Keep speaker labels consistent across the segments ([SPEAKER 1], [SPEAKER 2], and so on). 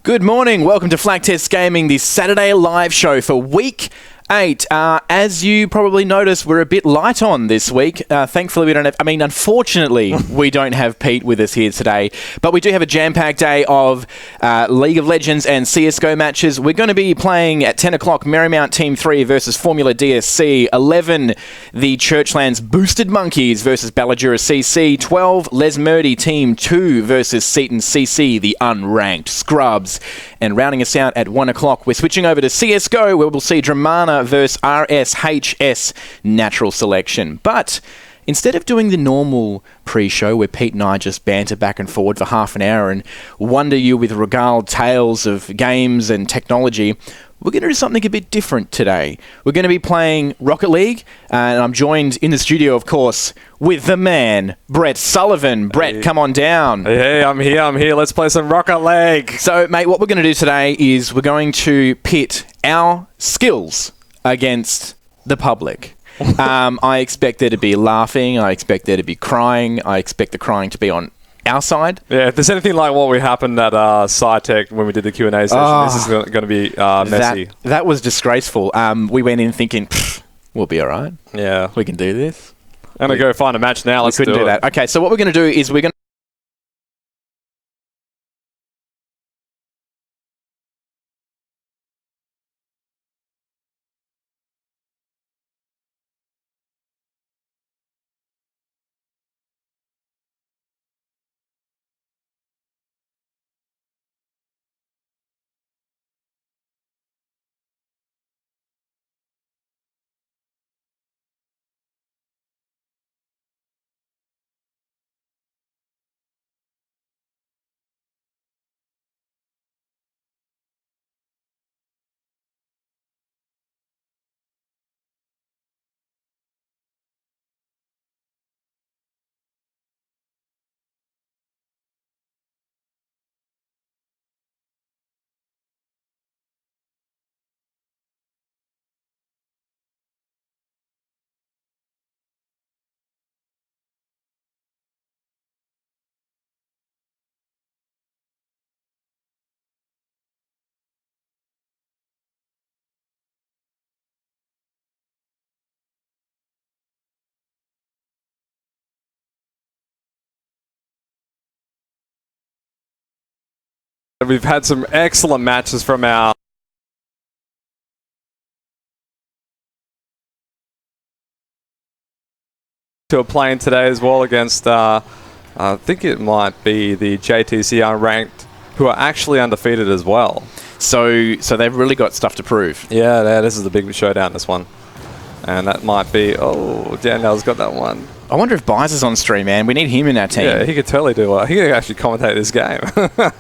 [SPEAKER 1] Good morning. Welcome to Flaktest Gaming, the Saturday live show for Week 8. As you probably noticed, we're a bit light on this week. Thankfully, we don't have... unfortunately, we don't have Pete with us here today. But we do have a jam-packed day of League of Legends and CSGO matches. We're going to be playing at 10 o'clock Marymount Team 3 versus Formula DSC. 11, the Churchlands Boosted Monkeys versus Balladura CC. 12, Les Murdy Team 2 versus Seaton CC, the unranked Scrubs. And rounding us out at 1 o'clock, we're switching over to CSGO, where we'll see Dramana versus RSHS Natural Selection. But instead of doing the normal pre-show where Pete and I just banter back and forward for half an hour and wonder you with regaled tales of games and technology, we're going to do something a bit different today. We're going to be playing Rocket League, and I'm joined in the studio, of course, with the man, Brett Sullivan. Brett, hey. Come on down.
[SPEAKER 2] Hey, I'm here. Let's play some Rocket League.
[SPEAKER 1] So, mate, what we're going to do today is we're going to pit our skills against the public. I expect there to be laughing. I expect there to be crying. I expect the crying to be on our side.
[SPEAKER 2] Yeah, if there's anything like what happened at Scitech when we did the Q&A session, this is going to be messy.
[SPEAKER 1] That was disgraceful. We went in thinking, we'll be all right.
[SPEAKER 2] Yeah.
[SPEAKER 1] We can do this.
[SPEAKER 2] I'm going to go find a match now. Let's do
[SPEAKER 1] that. Okay, so what we're going to do is we're going to...
[SPEAKER 2] We've had some excellent matches from our... to a playing today as well against, I think it might be the JTC Unranked, who are actually undefeated as well.
[SPEAKER 1] So they've really got stuff to prove.
[SPEAKER 2] Yeah, this is the big showdown, this one. And that might be... Oh, Daniel's got that one.
[SPEAKER 1] I wonder if Byes is on stream, man. We need him in our team.
[SPEAKER 2] Yeah, he could totally do it. He could actually commentate this game.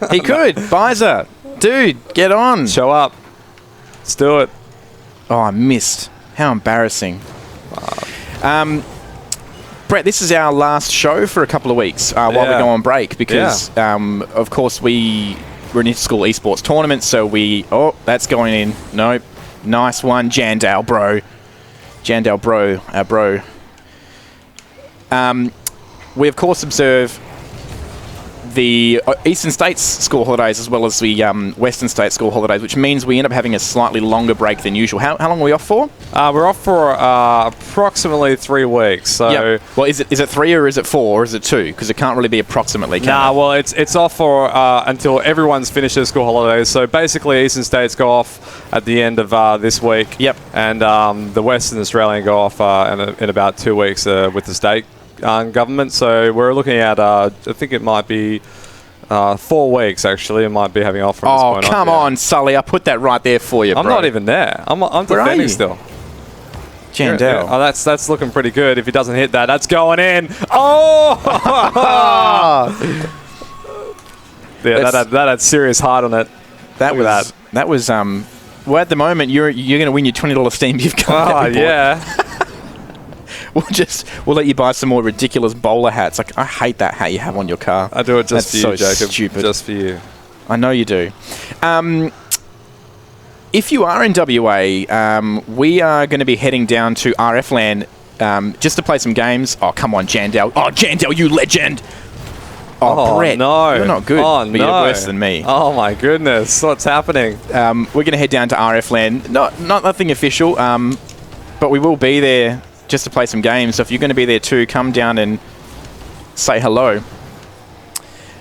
[SPEAKER 1] He could. Byes, dude, get on.
[SPEAKER 2] Show up. Let's do it.
[SPEAKER 1] Oh, I missed. How embarrassing. Brett, this is our last show for a couple of weeks while we go on break because, of course, we're an inter-school esports tournament, so we... Oh, that's going in. Nope. Nice one, Jandale, bro. Jandale, bro. Our bro. We, of course, observe the Eastern States school holidays as well as the Western States school holidays, which means we end up having a slightly longer break than usual. How long are we off for?
[SPEAKER 2] We're off for approximately 3 weeks. So,
[SPEAKER 1] yep. Well, is it 3 or is it 4 or is it 2? Because it can't really be approximately.
[SPEAKER 2] Well, it's off for until everyone's finished their school holidays. So basically, Eastern States go off at the end of this week.
[SPEAKER 1] Yep.
[SPEAKER 2] And the Western Australian go off in about 2 weeks with the state government. So we're looking at, I think it might be 4 weeks, actually. It might be having off from this point on.
[SPEAKER 1] Oh, come on, Sully. I put that right there for you,
[SPEAKER 2] I'm not even there. I'm defending still.
[SPEAKER 1] Jandale.
[SPEAKER 2] Oh, that's looking pretty good. If he doesn't hit that, that's going in. Oh! Yeah, that had serious heart on it.
[SPEAKER 1] That was well, at the moment, you're going to win your $20 Steam gift card.
[SPEAKER 2] Oh, yeah.
[SPEAKER 1] We'll let you buy some more ridiculous bowler hats. Like, I hate that hat you have on your car.
[SPEAKER 2] I do it just for you, Jacob.
[SPEAKER 1] Stupid.
[SPEAKER 2] Just for you.
[SPEAKER 1] I know you do. If you are in WA, we are going to be heading down to RF LAN just to play some games. Oh, come on, Jandale. Oh, Jandale, you legend. Oh, Brett,
[SPEAKER 2] no.
[SPEAKER 1] you're not good.
[SPEAKER 2] Oh,
[SPEAKER 1] but you're
[SPEAKER 2] no.
[SPEAKER 1] worse than me.
[SPEAKER 2] Oh, my goodness. What's happening?
[SPEAKER 1] We're going to head down to RF Land. Not nothing official, but we will be there just to play some games. So if you're going to be there too, come down and say hello.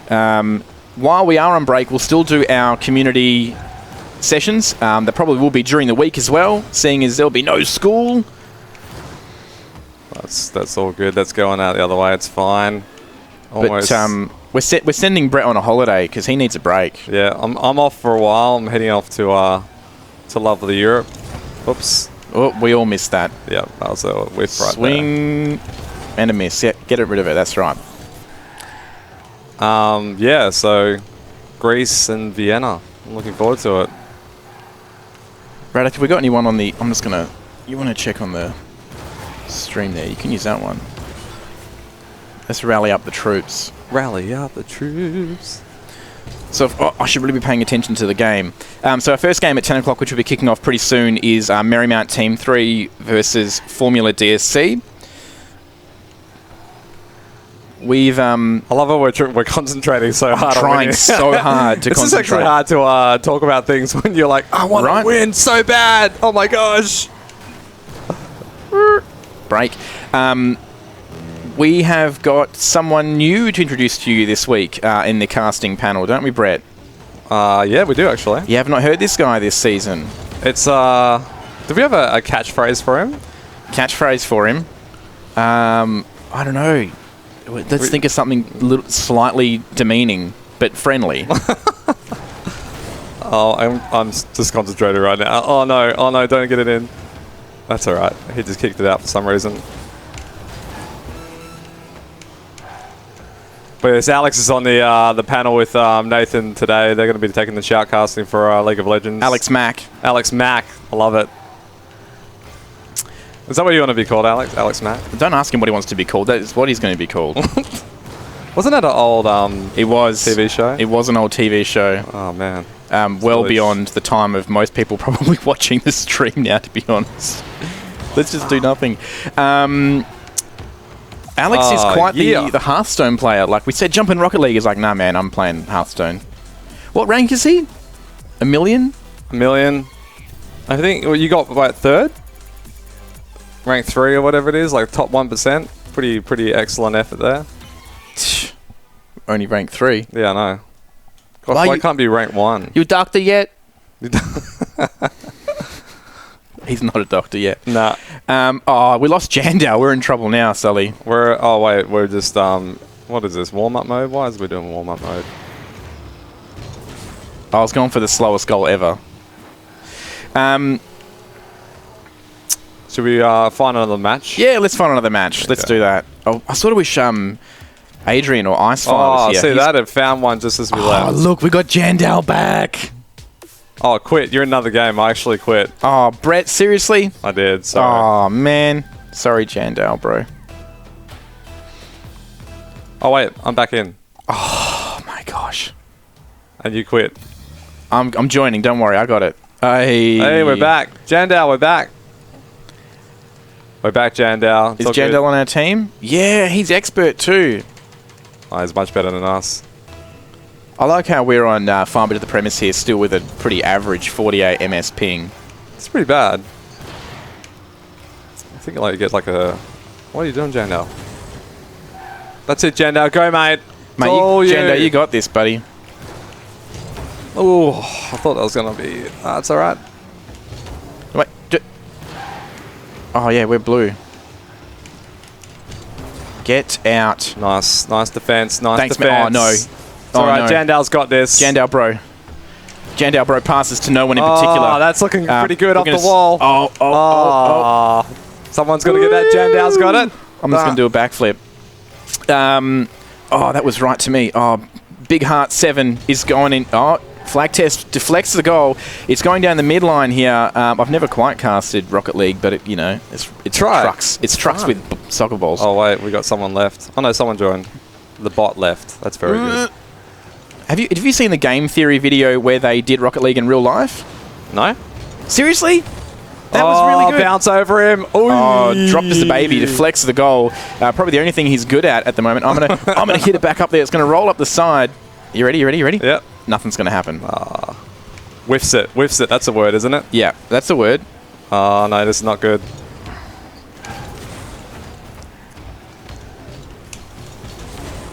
[SPEAKER 1] While we are on break, we'll still do our community sessions. That probably will be during the week as well, seeing as there'll be no school.
[SPEAKER 2] That's all good. That's going out the other way. It's fine. Almost.
[SPEAKER 1] But we're sending Brett on a holiday because he needs a break.
[SPEAKER 2] Yeah, I'm off for a while. I'm heading off to lovely Europe. Oops.
[SPEAKER 1] Oh, we all missed that.
[SPEAKER 2] Yeah, that was a whiff right
[SPEAKER 1] Swing and a miss. Yeah, get rid of it. That's right.
[SPEAKER 2] Yeah, so Greece and Vienna. I'm looking forward to it.
[SPEAKER 1] Brad, have we got anyone on the... I'm just going to... You want to check on the stream there? You can use that one. Let's rally up the troops.
[SPEAKER 2] Rally up the troops.
[SPEAKER 1] So I should really be paying attention to the game. So our first game at 10 o'clock, which will be kicking off pretty soon, is Marymount Team 3 versus Formula DSC. We've... I
[SPEAKER 2] love it we're concentrating so hard.
[SPEAKER 1] Trying so hard to concentrate.
[SPEAKER 2] It's actually hard to talk about things when you're like, I want to win so bad. Oh my gosh.
[SPEAKER 1] Break. We have got someone new to introduce to you this week in the casting panel, don't we, Brett?
[SPEAKER 2] Yeah, we do actually.
[SPEAKER 1] You have not heard this guy this season.
[SPEAKER 2] It's do we have a catchphrase for him?
[SPEAKER 1] Catchphrase for him? I don't know. Let's think of something slightly demeaning but friendly.
[SPEAKER 2] Oh, I'm just concentrated right now. Oh no, don't get it in. That's all right. He just kicked it out for some reason. But yes, Alex is on the panel with Nathan today. They're going to be taking the shoutcasting for League of Legends.
[SPEAKER 1] Alex Mack.
[SPEAKER 2] Alex Mack. I love it. Is that what you want to be called, Alex? Alex Mack?
[SPEAKER 1] Don't ask him what he wants to be called. That is what he's going to be called.
[SPEAKER 2] Wasn't that an old
[SPEAKER 1] it was
[SPEAKER 2] TV show?
[SPEAKER 1] It was an old TV show.
[SPEAKER 2] Oh, man.
[SPEAKER 1] Well beyond the time of most people probably watching the stream now, to be honest. Let's just do nothing. Alex is quite the Hearthstone player. Like we said, jump in Rocket League. He's like, nah, man, I'm playing Hearthstone. What rank is he? 1 million?
[SPEAKER 2] 1 million. I think you got, what, third? Rank 3 or whatever it is, like top 1%. Pretty excellent effort there.
[SPEAKER 1] Only rank 3.
[SPEAKER 2] Yeah, I know. Gosh, why can't be rank 1?
[SPEAKER 1] You doctor yet? He's not a doctor yet.
[SPEAKER 2] Nah.
[SPEAKER 1] We lost Jandal. We're in trouble now, Sully.
[SPEAKER 2] We're just what is this, warm-up mode? Why is we doing warm-up mode?
[SPEAKER 1] I was going for the slowest goal ever.
[SPEAKER 2] Should we find another match?
[SPEAKER 1] Yeah, let's find another match. Let's do that. Oh, I sort of wish Adrian or Icefire was here.
[SPEAKER 2] See that? It found one just as we left.
[SPEAKER 1] Oh, look, we got Jandal back.
[SPEAKER 2] Oh, quit. You're in another game. I actually quit.
[SPEAKER 1] Oh, Brett, seriously?
[SPEAKER 2] I did, sorry.
[SPEAKER 1] Oh, man. Sorry, Jandal, bro.
[SPEAKER 2] Oh, wait. I'm back in.
[SPEAKER 1] Oh, my gosh.
[SPEAKER 2] And you quit.
[SPEAKER 1] I'm joining. Don't worry. I got it.
[SPEAKER 2] Hey, we're back. Jandal, we're back. We're back, Jandal.
[SPEAKER 1] Is Jandal on our team? Yeah, he's expert too.
[SPEAKER 2] Oh, he's much better than us.
[SPEAKER 1] I like how we're on Farm Bit of the Premise here, still with a pretty average 48 MS ping.
[SPEAKER 2] It's pretty bad. I think you get like a... What are you doing, Jandal? That's it, Jandal. Go, mate.
[SPEAKER 1] Mate, Jandal, you got this, buddy.
[SPEAKER 2] Oh, I thought that was going to be... That's all right.
[SPEAKER 1] Wait. Oh, yeah, we're blue. Get out.
[SPEAKER 2] Nice defense.
[SPEAKER 1] Thanks,
[SPEAKER 2] defense.
[SPEAKER 1] man. Oh, no.
[SPEAKER 2] It's all right, Jandal's got this.
[SPEAKER 1] Jandal, bro passes to no one in particular.
[SPEAKER 2] Oh, that's looking pretty good off the wall.
[SPEAKER 1] Oh.
[SPEAKER 2] Someone's going to get that. Jandal's got it.
[SPEAKER 1] I'm just going to do a backflip. That was right to me. Oh, Big Heart 7 is going in. Oh, Flaktest deflects the goal. It's going down the midline here. I've never quite casted Rocket League, but it's trucks. It's trucks with soccer balls.
[SPEAKER 2] Oh wait, we got someone left. Oh no, someone joined. The bot left. That's very good.
[SPEAKER 1] Have you seen the game theory video where they did Rocket League in real life?
[SPEAKER 2] No.
[SPEAKER 1] Seriously? That was really good.
[SPEAKER 2] Bounce over him. Ooh.
[SPEAKER 1] Oh, dropped as a baby, deflects the goal. Probably the only thing he's good at the moment. I'm gonna hit it back up there. It's gonna roll up the side. You ready?
[SPEAKER 2] Yep.
[SPEAKER 1] Nothing's gonna happen.
[SPEAKER 2] Whiffs it. That's a word, isn't it?
[SPEAKER 1] Yeah, that's the word.
[SPEAKER 2] Oh, no, this is not good.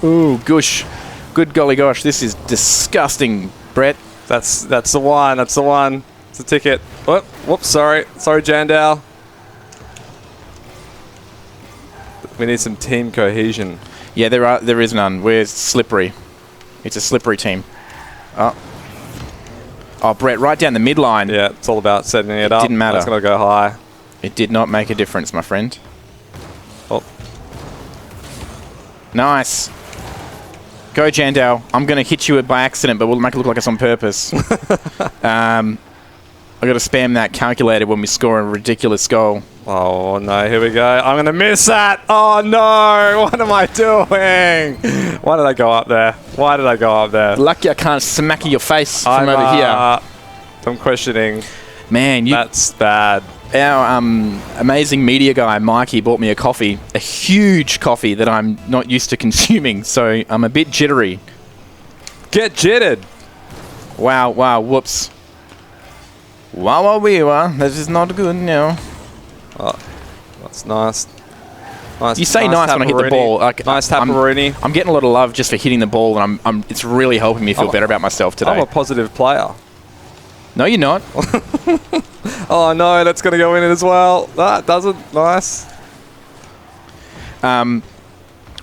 [SPEAKER 1] Ooh, gosh. Good golly gosh, this is disgusting, Brett.
[SPEAKER 2] That's the one. That's the one. It's a ticket. Whoops, sorry. Sorry, Jandow. We need some team cohesion.
[SPEAKER 1] Yeah, there is none. We're slippery. It's a slippery team. Oh, Brett, right down the midline.
[SPEAKER 2] Yeah, it's all about setting it up.
[SPEAKER 1] Didn't matter.
[SPEAKER 2] It's going to go high.
[SPEAKER 1] It did not make a difference, my friend.
[SPEAKER 2] Oh.
[SPEAKER 1] Nice. Go, Jandow. I'm going to hit you by accident, but we'll make it look like it's on purpose. I got to spam that calculator when we score a ridiculous goal.
[SPEAKER 2] Oh, no. Here we go. I'm going to miss that. Oh, no. What am I doing? Why did I go up there?
[SPEAKER 1] Lucky I can't smack your face from over here.
[SPEAKER 2] I'm questioning.
[SPEAKER 1] Man,
[SPEAKER 2] that's bad.
[SPEAKER 1] Our amazing media guy, Mikey, bought me a coffee. A huge coffee that I'm not used to consuming, so I'm a bit jittery.
[SPEAKER 2] Get jittered.
[SPEAKER 1] Wow, whoops. Wow, this is not good now.
[SPEAKER 2] Oh, that's nice.
[SPEAKER 1] You say nice when I hit the ball.
[SPEAKER 2] Nice tapperoonie.
[SPEAKER 1] I'm getting a lot of love just for hitting the ball, and it's really helping me feel better about myself today.
[SPEAKER 2] I'm a positive player.
[SPEAKER 1] No, you're not.
[SPEAKER 2] Oh, no, that's going to go in as well. That doesn't. Nice.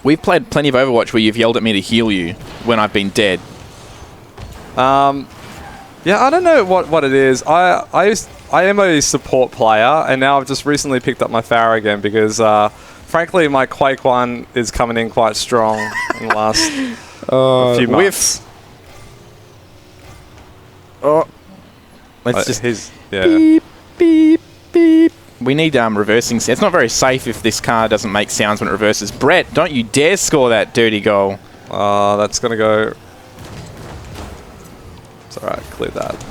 [SPEAKER 1] We've played plenty of Overwatch where you've yelled at me to heal you when I've been dead.
[SPEAKER 2] Yeah, I don't know what it is. I am a support player, and now I've just recently picked up my Pharah again because, frankly, my Quake one is coming in quite strong in the last few months.
[SPEAKER 1] Whiff. Oh. Let's just...
[SPEAKER 2] Yeah.
[SPEAKER 1] Beep, beep, beep. We need reversing sound. It's not very safe if this car doesn't make sounds when it reverses. Brett, don't you dare score that dirty goal.
[SPEAKER 2] Oh, that's going to go... It's alright, clear that.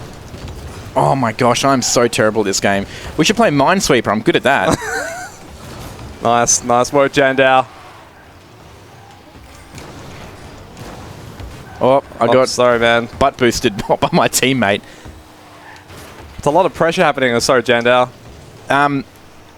[SPEAKER 1] Oh my gosh, I'm so terrible at this game. We should play Minesweeper. I'm good at that.
[SPEAKER 2] Nice work, Jandow.
[SPEAKER 1] Oh, I got
[SPEAKER 2] sorry, man.
[SPEAKER 1] butt boosted by my teammate.
[SPEAKER 2] It's a lot of pressure happening. Sorry, Jandow.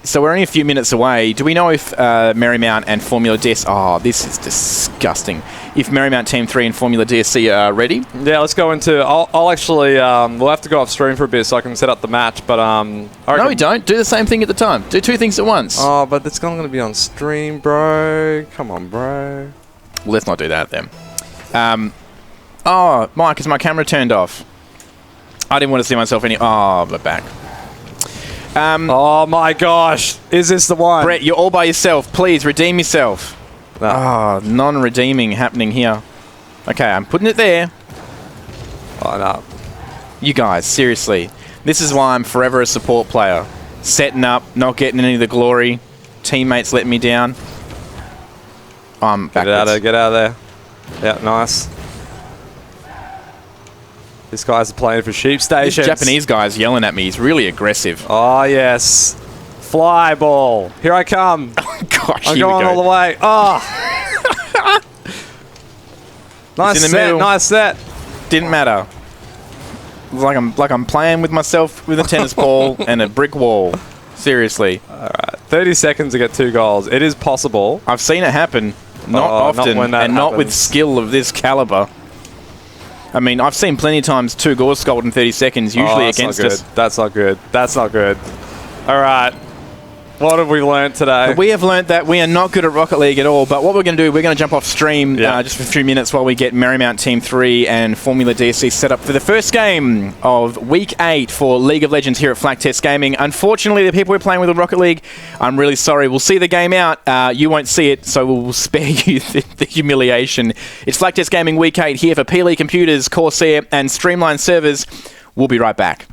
[SPEAKER 1] So we're only a few minutes away. Do we know if Marymount and Formula DS... Oh, this is disgusting. If Marymount Team 3 and Formula DSC are ready?
[SPEAKER 2] Yeah, let's go into... I'll actually... we'll have to go off stream for a bit so I can set up the match, but...
[SPEAKER 1] no, we don't. Do the same thing at the time. Do two things at once.
[SPEAKER 2] Oh, but it's not going to be on stream, bro. Come on, bro.
[SPEAKER 1] Let's not do that then. Oh, Mike, is my camera turned off? I didn't want to see myself any... Oh, we're back.
[SPEAKER 2] Oh my gosh. Is this the one?
[SPEAKER 1] Brett, you're all by yourself. Please, redeem yourself.
[SPEAKER 2] No.
[SPEAKER 1] Oh, non-redeeming happening here. Okay, I'm putting it there.
[SPEAKER 2] Oh, no.
[SPEAKER 1] You guys, seriously. This is why I'm forever a support player. Setting up, not getting any of the glory. Teammates letting me down. I'm backwards.
[SPEAKER 2] Get out of there. Yeah, nice. These guys are playing for sheep stations.
[SPEAKER 1] This Japanese guy's yelling at me. He's really aggressive.
[SPEAKER 2] Oh, yes. Fly ball. Here I come.
[SPEAKER 1] Oh, gosh,
[SPEAKER 2] I'm going all the way. Oh. Nice set.
[SPEAKER 1] Didn't matter. It's like I'm playing with myself with a tennis ball and a brick wall. Seriously.
[SPEAKER 2] All right. 30 seconds to get 2 goals. It is possible.
[SPEAKER 1] I've seen it happen. Not often. Not with skill of this caliber. I mean, I've seen plenty of times 2 goals scored in 30 seconds, usually against us.
[SPEAKER 2] That's not good. That's not good. All right. What have we learned today?
[SPEAKER 1] We have learned that we are not good at Rocket League at all, but what we're going to do, we're going to jump off stream just for a few minutes while we get Marymount Team 3 and Formula DSC set up for the first game of Week 8 for League of Legends here at Flaktest Gaming. Unfortunately, the people we're playing with in Rocket League, I'm really sorry. We'll see the game out. You won't see it, so we'll spare you the humiliation. It's Flaktest Gaming Week 8 here for PLE Computers, Corsair, and Streamline Servers. We'll be right back.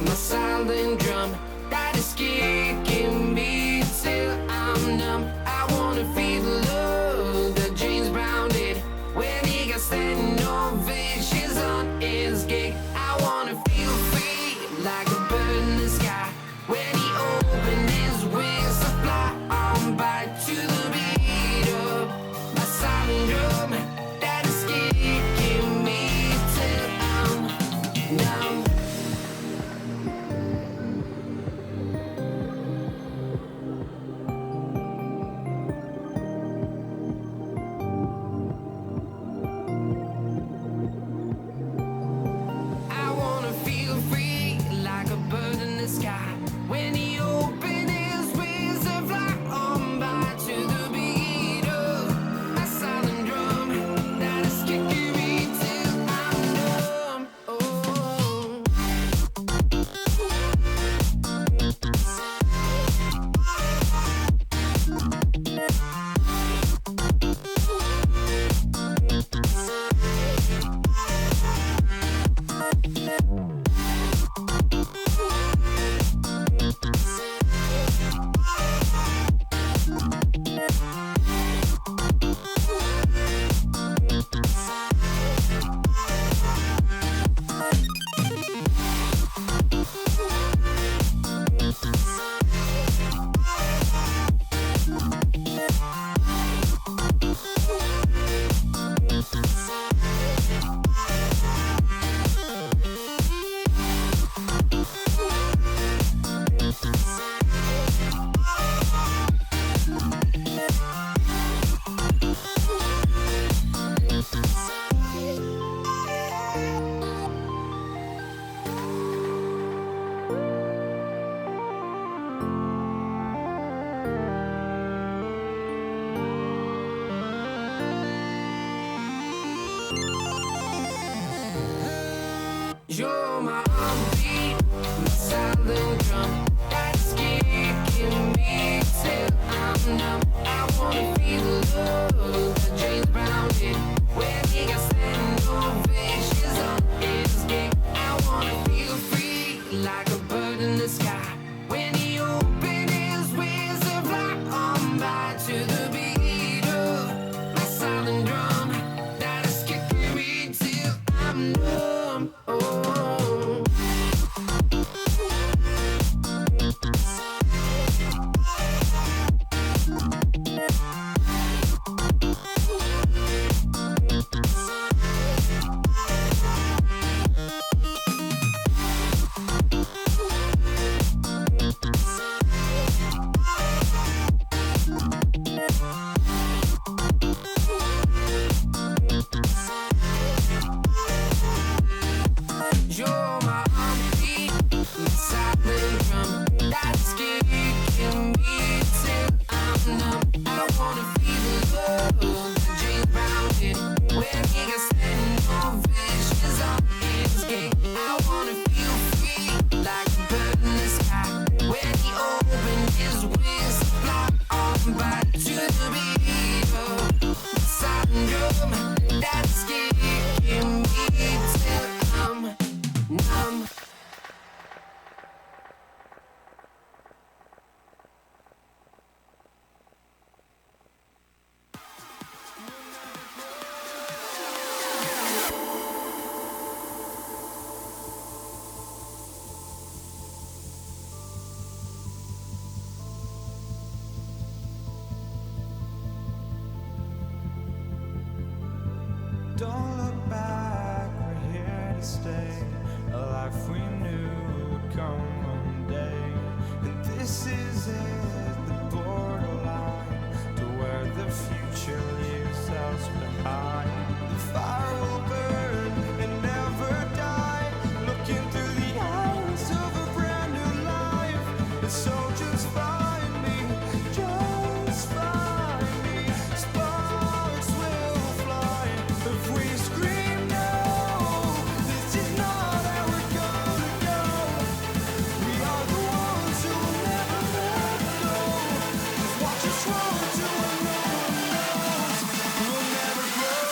[SPEAKER 3] My silent drum that is kicking me till I'm numb. I wanna feel the love that James Brown did when he got standing ovations on his gig. I wanna feel free like a bird in the sky when he opened his wings to fly on by to the beat of my silent drum that is kicking me till I'm numb. I wanna feel free like a bird in the sky when he opened his wings to fly on by to the beat of my silent drum that is kicking me till I'm numb. Oh. You're my heartbeat, my silent drum that's kicking me till I'm numb. I wanna feel the love that James Brown did when he got standing ovations on his gig. I wanna feel free like a bird in the sky when he opened his wings to fly on by to the beat of my silent drum that is kicking me till I'm numb. Oh. You're my heartbeat, my silent drum that's kicking me till I'm numb. I wanna feel the love that James Brown did when he got standing ovations on his gig. I wanna feel free like a bird in the sky when he opened his wings to fly on by to the beat of my silent drum that's kicking me till I'm numb.
[SPEAKER 4] Don't look back, we're here to stay. A life we knew would come one day. And this is it, the borderline to where the future leaves us behind. The fire will burn and never die, looking through the eyes of a brand new life. And so just find me, just find me. Sparks will fly if we scream no. This is not how we're gonna go. We are the ones who will never let go. Just watch us roll to what no one knows. We'll never grow.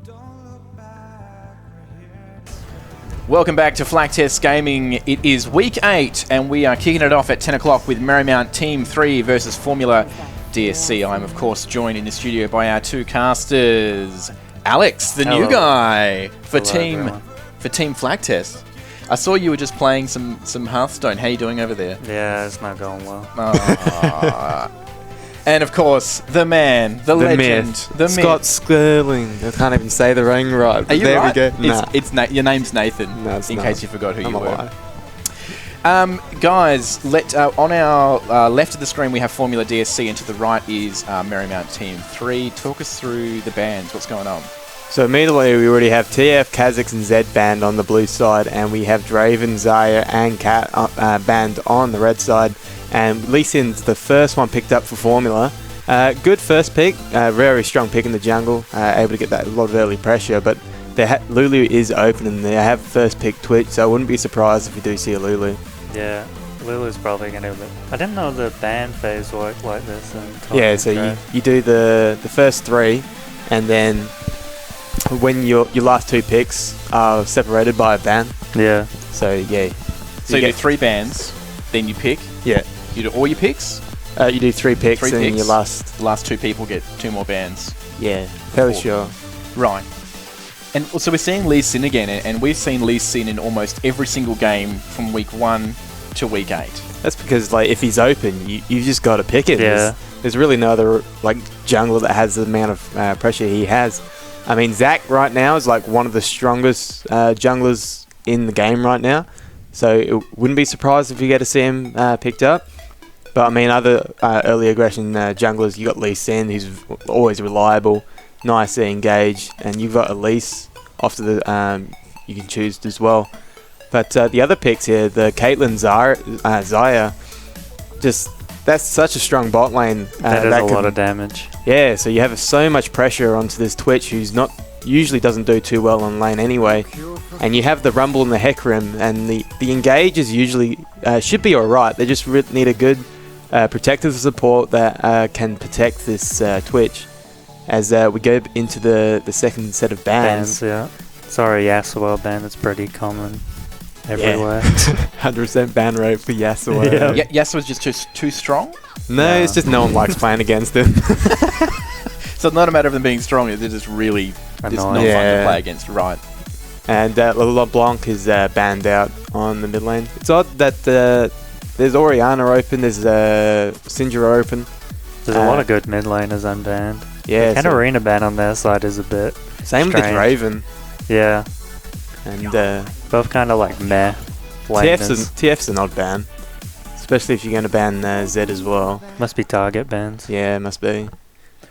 [SPEAKER 4] Don't look back, we're here to stay.
[SPEAKER 1] Welcome back to Flaktest Gaming. It is week 8 and we are kicking it off at 10 o'clock with Marymount Team 3 versus Formula DSC. I'm of course joined in the studio by our two casters. Alex, the new
[SPEAKER 5] Hello.
[SPEAKER 1] guy for
[SPEAKER 5] Hello,
[SPEAKER 1] Team
[SPEAKER 5] everyone.
[SPEAKER 1] Flaktest. I saw you were just playing some Hearthstone. How you doing over there?
[SPEAKER 5] Yeah, it's not going well.
[SPEAKER 1] Ah. And of course, the man, the legend,
[SPEAKER 6] myth.
[SPEAKER 1] the
[SPEAKER 6] Scott
[SPEAKER 1] myth.
[SPEAKER 6] Sterling. I can't even say the ring right. But
[SPEAKER 1] Are you
[SPEAKER 6] there
[SPEAKER 1] right?
[SPEAKER 6] we go.
[SPEAKER 1] It's your name's Nathan.
[SPEAKER 6] No, it's
[SPEAKER 1] in
[SPEAKER 6] not.
[SPEAKER 1] case you forgot who
[SPEAKER 6] I'm
[SPEAKER 1] you
[SPEAKER 6] a
[SPEAKER 1] were.
[SPEAKER 6] liar.
[SPEAKER 1] Guys, on our left of the screen we have Formula DSC, and to the right is Marymount Team 3. Talk us through the bands. What's going on?
[SPEAKER 6] So immediately we already have TF, Kazakhs and Z banned on the blue side, and we have Draven, Zaya and Cat banned on the red side. And Lee Sin's the first one picked up for Formula. Good first pick, very strong pick in the jungle, able to get that a lot of early pressure, but Lulu is open and they have first pick Twitch, so I wouldn't be surprised if we do see a Lulu.
[SPEAKER 5] Yeah, Lulu's probably going to... I didn't know the ban phase worked like this.
[SPEAKER 6] Yeah, so you do the first 3, and then when your last 2 picks are separated by a ban.
[SPEAKER 5] Yeah.
[SPEAKER 6] So yeah.
[SPEAKER 1] So you do 3 bands, then you pick.
[SPEAKER 6] Yeah.
[SPEAKER 1] You do all your picks.
[SPEAKER 6] You do 3 picks,
[SPEAKER 1] 3
[SPEAKER 6] and
[SPEAKER 1] picks.
[SPEAKER 6] your last.
[SPEAKER 1] The last 2 people get 2 more bands.
[SPEAKER 6] Yeah, fairly
[SPEAKER 1] 4.
[SPEAKER 6] sure.
[SPEAKER 1] Right. And so we're seeing Lee Sin again, and we've seen Lee Sin in almost every single game from week 1 to week 8.
[SPEAKER 6] That's because like if he's open, you just got to pick it.
[SPEAKER 5] Yeah.
[SPEAKER 6] There's really no other like jungler that has the amount of pressure he has. I mean, Zach right now is like one of the strongest junglers in the game right now, so it wouldn't be surprised if you get to see him picked up. But I mean, other early aggression junglers, you got Lee Sin, who's always reliable, nicely engaged, and you've got Elise off to the you can choose as well. But the other picks here, the Caitlyn Zaya, just that's such a strong bot lane.
[SPEAKER 5] That is a lot of damage.
[SPEAKER 6] Yeah, so you have so much pressure onto this Twitch, who's not usually doesn't do too well on lane anyway. And you have the Rumble and the Hecarim, and the engage is usually should be alright. They just need a good protective support that can protect this Twitch as we go into the second set of bans.
[SPEAKER 5] Yeah. Sorry, Yasuo ban is pretty common everywhere.
[SPEAKER 6] 100% ban rate for Yasuo.
[SPEAKER 5] Yeah.
[SPEAKER 1] Yasuo's just too strong?
[SPEAKER 6] No, it's just no one likes playing against him.
[SPEAKER 1] So it's not a matter of them being strong, they're just really just not
[SPEAKER 5] Annoying.
[SPEAKER 1] fun to
[SPEAKER 6] Yeah.
[SPEAKER 1] play against, right?
[SPEAKER 6] And LeBlanc is banned out on the mid lane. It's odd that there's Orianna open, there's Syndra open.
[SPEAKER 5] There's a lot of good mid laners unbanned.
[SPEAKER 6] Yeah,
[SPEAKER 5] The Katarina ban on their side is a bit
[SPEAKER 6] same with the
[SPEAKER 5] strange.
[SPEAKER 6] Draven.
[SPEAKER 5] Yeah.
[SPEAKER 6] And
[SPEAKER 5] Both kind of like meh laners.
[SPEAKER 6] TF's an odd ban, especially if you're going to ban Zed as well.
[SPEAKER 5] Must be target bans.
[SPEAKER 6] Yeah, must be.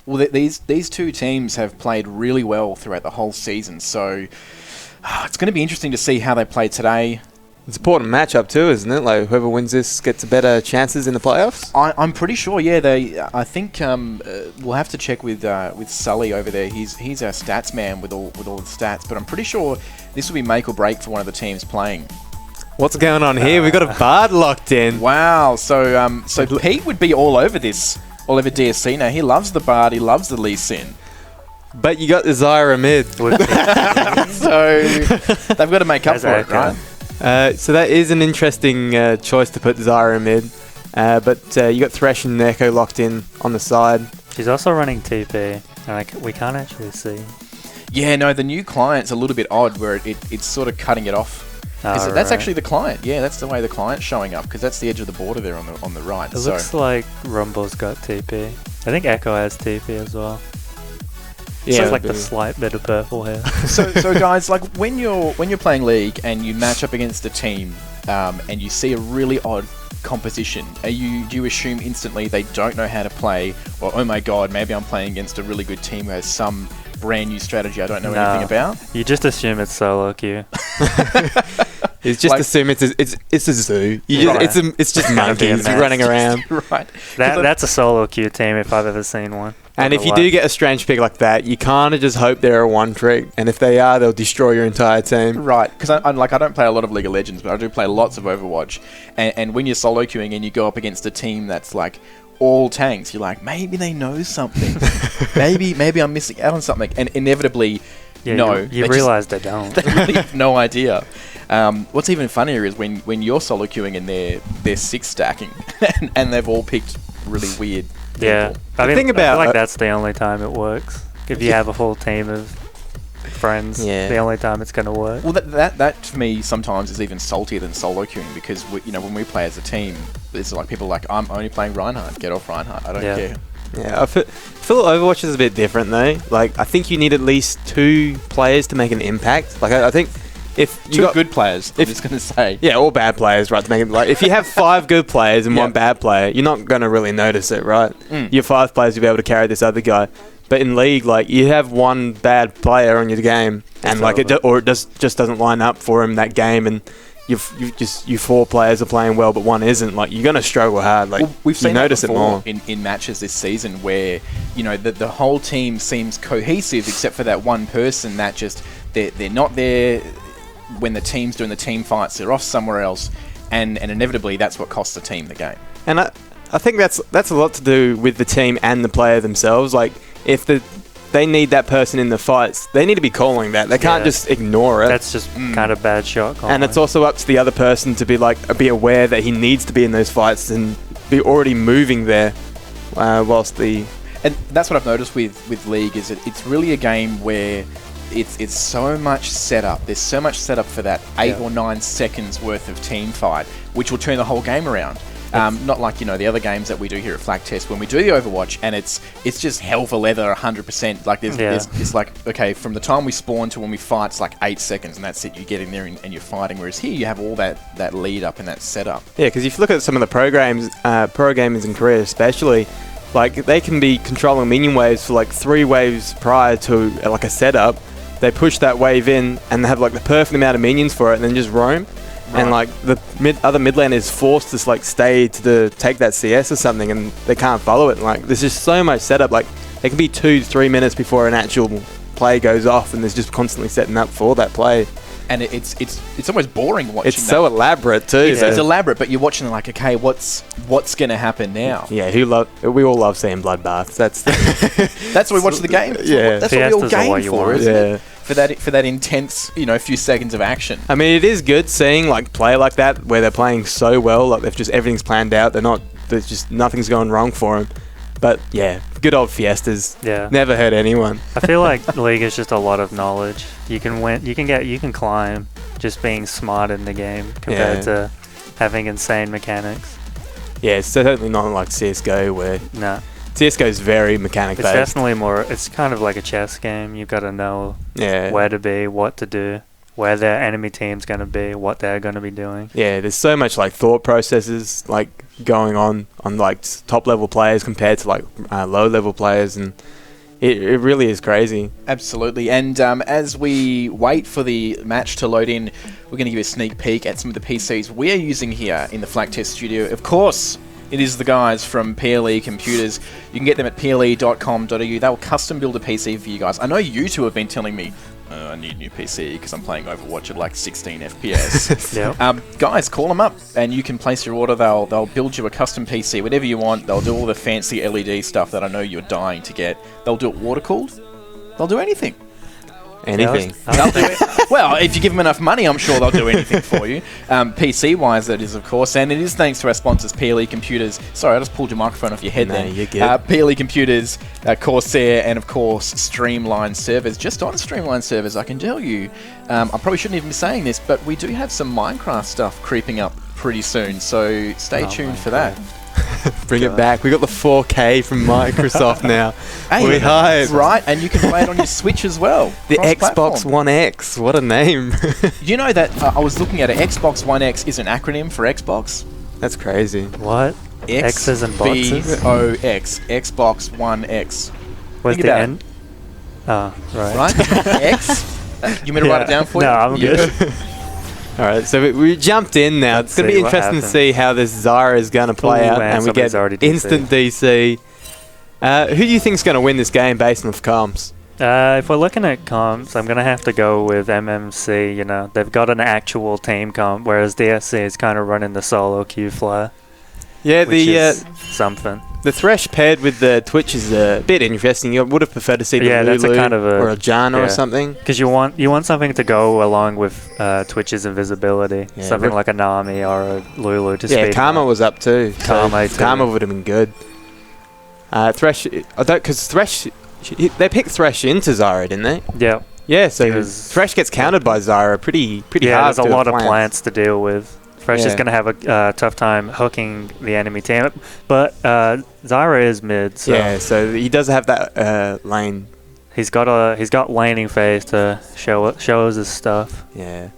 [SPEAKER 1] Well, these two teams have played really well throughout the whole season, so it's going to be interesting to see how they play today.
[SPEAKER 6] It's an important matchup too, isn't it? Like whoever wins this gets better chances in the playoffs.
[SPEAKER 1] I'm pretty sure, yeah. I think we'll have to check with Sully over there. He's our stats man with all the stats, but I'm pretty sure this will be make or break for one of the teams playing.
[SPEAKER 6] What's going on here? We've got a Bard locked in.
[SPEAKER 1] Wow. So Pete would be all over this, all over DSC now. He loves the Bard. He loves the Lee Sin.
[SPEAKER 6] But you got the Zyra mid.
[SPEAKER 5] Would be.
[SPEAKER 1] So they've got to make up
[SPEAKER 5] As
[SPEAKER 1] for it,
[SPEAKER 5] Echo.
[SPEAKER 1] right?
[SPEAKER 6] So that is an interesting choice to put Zyra mid. But you got Thresh and Echo locked in on the side.
[SPEAKER 5] She's also running TP. We can't actually see.
[SPEAKER 1] Yeah, no, the new client's a little bit odd where it's sort of cutting it off. 'Cause that's actually the client. Yeah, that's the way the client's showing up because that's the edge of the border there on the right.
[SPEAKER 5] It looks like Rumble's got TP. I think Echo has TP as well.
[SPEAKER 6] Yeah,
[SPEAKER 5] It's like the slight bit of purple here.
[SPEAKER 1] so guys, like when you're playing League and you match up against a team and you see a really odd composition, do you assume instantly they don't know how to play, or oh my god, maybe I'm playing against a really good team who has some brand new strategy I don't know anything about?
[SPEAKER 5] You just assume it's solo queue.
[SPEAKER 6] It's just assume it's a zoo. It's just monkeys running around.
[SPEAKER 1] Right.
[SPEAKER 5] That's a solo queue team if I've ever seen one.
[SPEAKER 6] And if you do get a strange pick like that, you kind of just hope they're a one trick, and if they are, they'll destroy your entire team.
[SPEAKER 1] Right, because I don't play a lot of League of Legends, but I do play lots of Overwatch. And when you're solo queuing and you go up against a team that's like all tanks, you're like, maybe they know something. maybe I'm missing out on something. And inevitably,
[SPEAKER 5] you realise they don't.
[SPEAKER 1] They really have no idea. What's even funnier is when you're solo queuing and they're six stacking, and they've all picked really weird people.
[SPEAKER 5] Yeah, I feel like that's the only time it works. If you have a whole team of friends, the only time it's going to work.
[SPEAKER 1] Well, that to me sometimes is even saltier than solo queuing, because when we play as a team, it's like people are like, I'm only playing Reinhardt. Get off Reinhardt. I don't care.
[SPEAKER 6] Yeah, I feel Overwatch is a bit different though. Like, I think you need at least 2 players to make an impact. Like, I think if you got
[SPEAKER 1] good players, I'm just going to say.
[SPEAKER 6] Yeah, or bad players, right? To make it, like, if you have 5 good players and 1 bad player, you're not going to really notice it, right? Your 5 players will be able to carry this other guy. But in League, like, you have 1 bad player on your game, and like it just doesn't line up for him that game, and you 4 players are playing well, but 1 isn't. Like, you're going to struggle hard. Like,
[SPEAKER 1] we've seen
[SPEAKER 6] notice
[SPEAKER 1] it
[SPEAKER 6] it more
[SPEAKER 1] in matches this season where the whole team seems cohesive except for that one person that just they're not there when the team's doing the team fights. They're off somewhere else, and inevitably that's what costs the team the game.
[SPEAKER 6] And I think that's a lot to do with the team and the player themselves. Like, if they need that person in the fights, they need to be calling that. They can't just ignore it.
[SPEAKER 5] That's just kind of bad shot calling.
[SPEAKER 6] And it's also up to the other person to be aware that he needs to be in those fights and be already moving there whilst the...
[SPEAKER 1] And that's what I've noticed with League, is it's really a game where it's so much setup. There's so much setup for that 8 or 9 seconds worth of team fight, which will turn the whole game around. Not like the other games that we do here at Flaktest when we do the Overwatch, and it's just hell for leather 100%. Like it's like, okay, from the time we spawn to when we fight, it's like 8 seconds, and that's it. You get in there and you're fighting. Whereas here you have all that lead up and that setup. Yeah,
[SPEAKER 6] because if you look at some of the pro gamers in Korea especially, like, they can be controlling minion waves for like 3 waves prior to like a setup. They push that wave in and they have like the perfect amount of minions for it, and then just roam. Right. And like the other mid lane is forced to like stay to take that CS or something, and they can't follow it. Like, there's just so much setup. Like, it can be 2-3 minutes before an actual play goes off, and there's just constantly setting up for that play.
[SPEAKER 1] And it's almost boring watching.
[SPEAKER 6] It's so elaborate too.
[SPEAKER 1] It's elaborate, but you're watching like, okay, what's going to happen now?
[SPEAKER 6] Yeah, we all love seeing bloodbaths. That's
[SPEAKER 1] what we watch the game. That's what we all game for, isn't it? For that intense, few seconds of action.
[SPEAKER 6] I mean, it is good seeing like play like that where they're playing so well, like everything's planned out. There's just nothing's going wrong for them. But yeah, good old Fiestas.
[SPEAKER 5] Yeah,
[SPEAKER 6] never hurt anyone.
[SPEAKER 5] I feel like League is just a lot of knowledge. You can win, you can climb just being smart in the game compared to having insane mechanics.
[SPEAKER 6] Yeah, it's certainly not like CS:GO where CS:GO is very mechanic based.
[SPEAKER 5] It's definitely more. It's kind of like a chess game. You've got to know where to be, what to do, where their enemy team's going to be, what they're going to be doing.
[SPEAKER 6] Yeah, there's so much like thought processes like going on like top level players compared to like low level players, and it really is crazy.
[SPEAKER 1] Absolutely. And as we wait for the match to load in, we're going to give a sneak peek at some of the PCs we're using here in the Flaktest studio. Of course, it is the guys from PLE Computers. You can get them at ple.com.au. They will custom build a PC for you guys. I know you two have been telling me, I need a new PC because I'm playing Overwatch at like 16 FPS. Guys, call them up and you can place your order. They'll build you a custom PC, whatever you want. They'll do all the fancy LED stuff that I know you're dying to get. They'll do it water-cooled. They'll do anything.
[SPEAKER 6] Anything.
[SPEAKER 1] They'll do it. Well, if you give them enough money, I'm sure they'll do anything for you. PC-wise, that is, of course. And it is thanks to our sponsors, PLE Computers. Sorry, I just pulled your microphone off your head then.
[SPEAKER 6] You're good.
[SPEAKER 1] PLE Computers, Corsair, and, of course, Streamline Servers. Just on Streamline Servers, I can tell you, I probably shouldn't even be saying this, but we do have some Minecraft stuff creeping up pretty soon. So stay tuned for that.
[SPEAKER 6] Bring it back. We got the 4K from Microsoft now.
[SPEAKER 1] Hey,
[SPEAKER 6] we hype.
[SPEAKER 1] right, and you can play it on your Switch as well.
[SPEAKER 6] The
[SPEAKER 1] Cross-platform.
[SPEAKER 6] Xbox One X. What a name.
[SPEAKER 1] You know that I was looking at it. Xbox One X is an acronym for Xbox.
[SPEAKER 6] That's crazy.
[SPEAKER 5] What? X's and boxes?
[SPEAKER 1] XBOX. Xbox One X.
[SPEAKER 5] Where's
[SPEAKER 1] Think
[SPEAKER 5] the
[SPEAKER 1] about
[SPEAKER 5] N? Oh, right.
[SPEAKER 1] Right? X? You want me to write it down for you?
[SPEAKER 5] No, I'm good.
[SPEAKER 6] All right, so we jumped in now.
[SPEAKER 5] Let's
[SPEAKER 6] It's going to
[SPEAKER 5] see
[SPEAKER 6] be
[SPEAKER 5] what
[SPEAKER 6] interesting to
[SPEAKER 5] happens.
[SPEAKER 6] see how this Zyra is going to play
[SPEAKER 5] Ooh,
[SPEAKER 6] out,
[SPEAKER 5] man,
[SPEAKER 6] and we
[SPEAKER 5] somebody's
[SPEAKER 6] get
[SPEAKER 5] already
[SPEAKER 6] instant DC. Who do you think's going to win this game based on the comms?
[SPEAKER 5] If we're looking at comps, I'm going to have to go with MMC. You know, they've got an actual team comp, whereas DSC is kind of running the solo Q flare,
[SPEAKER 6] Yeah,
[SPEAKER 5] which is something.
[SPEAKER 6] the Thresh paired with the Twitch is a bit interesting. You would have preferred to see the
[SPEAKER 5] Yeah, that's a
[SPEAKER 6] Lulu
[SPEAKER 5] kind of a-
[SPEAKER 6] or a Janna or
[SPEAKER 5] yeah.
[SPEAKER 6] something.
[SPEAKER 5] Because you want something to go along with Twitch's invisibility,
[SPEAKER 6] Yeah,
[SPEAKER 5] something
[SPEAKER 6] but-
[SPEAKER 5] like a Nami or a Lulu to
[SPEAKER 6] Yeah,
[SPEAKER 5] speed
[SPEAKER 6] Karma
[SPEAKER 5] up.
[SPEAKER 6] was up too. So
[SPEAKER 5] Karma too.
[SPEAKER 6] Karma would have been good. Thresh, I don't, because Thresh, they picked Thresh into Zyra, didn't they?
[SPEAKER 5] Yeah,
[SPEAKER 6] Yeah, so
[SPEAKER 5] He was-
[SPEAKER 6] Thresh gets countered by Zyra pretty
[SPEAKER 5] yeah.
[SPEAKER 6] hard.
[SPEAKER 5] There's a
[SPEAKER 6] to
[SPEAKER 5] lot of
[SPEAKER 6] plant.
[SPEAKER 5] plants to deal with. Fresh is
[SPEAKER 6] Yeah.
[SPEAKER 5] going to have a tough time hooking the enemy team, but Zyra is mid, so
[SPEAKER 6] Yeah, so he does have that lane.
[SPEAKER 5] he's got laning phase to show us his stuff.
[SPEAKER 6] Yeah,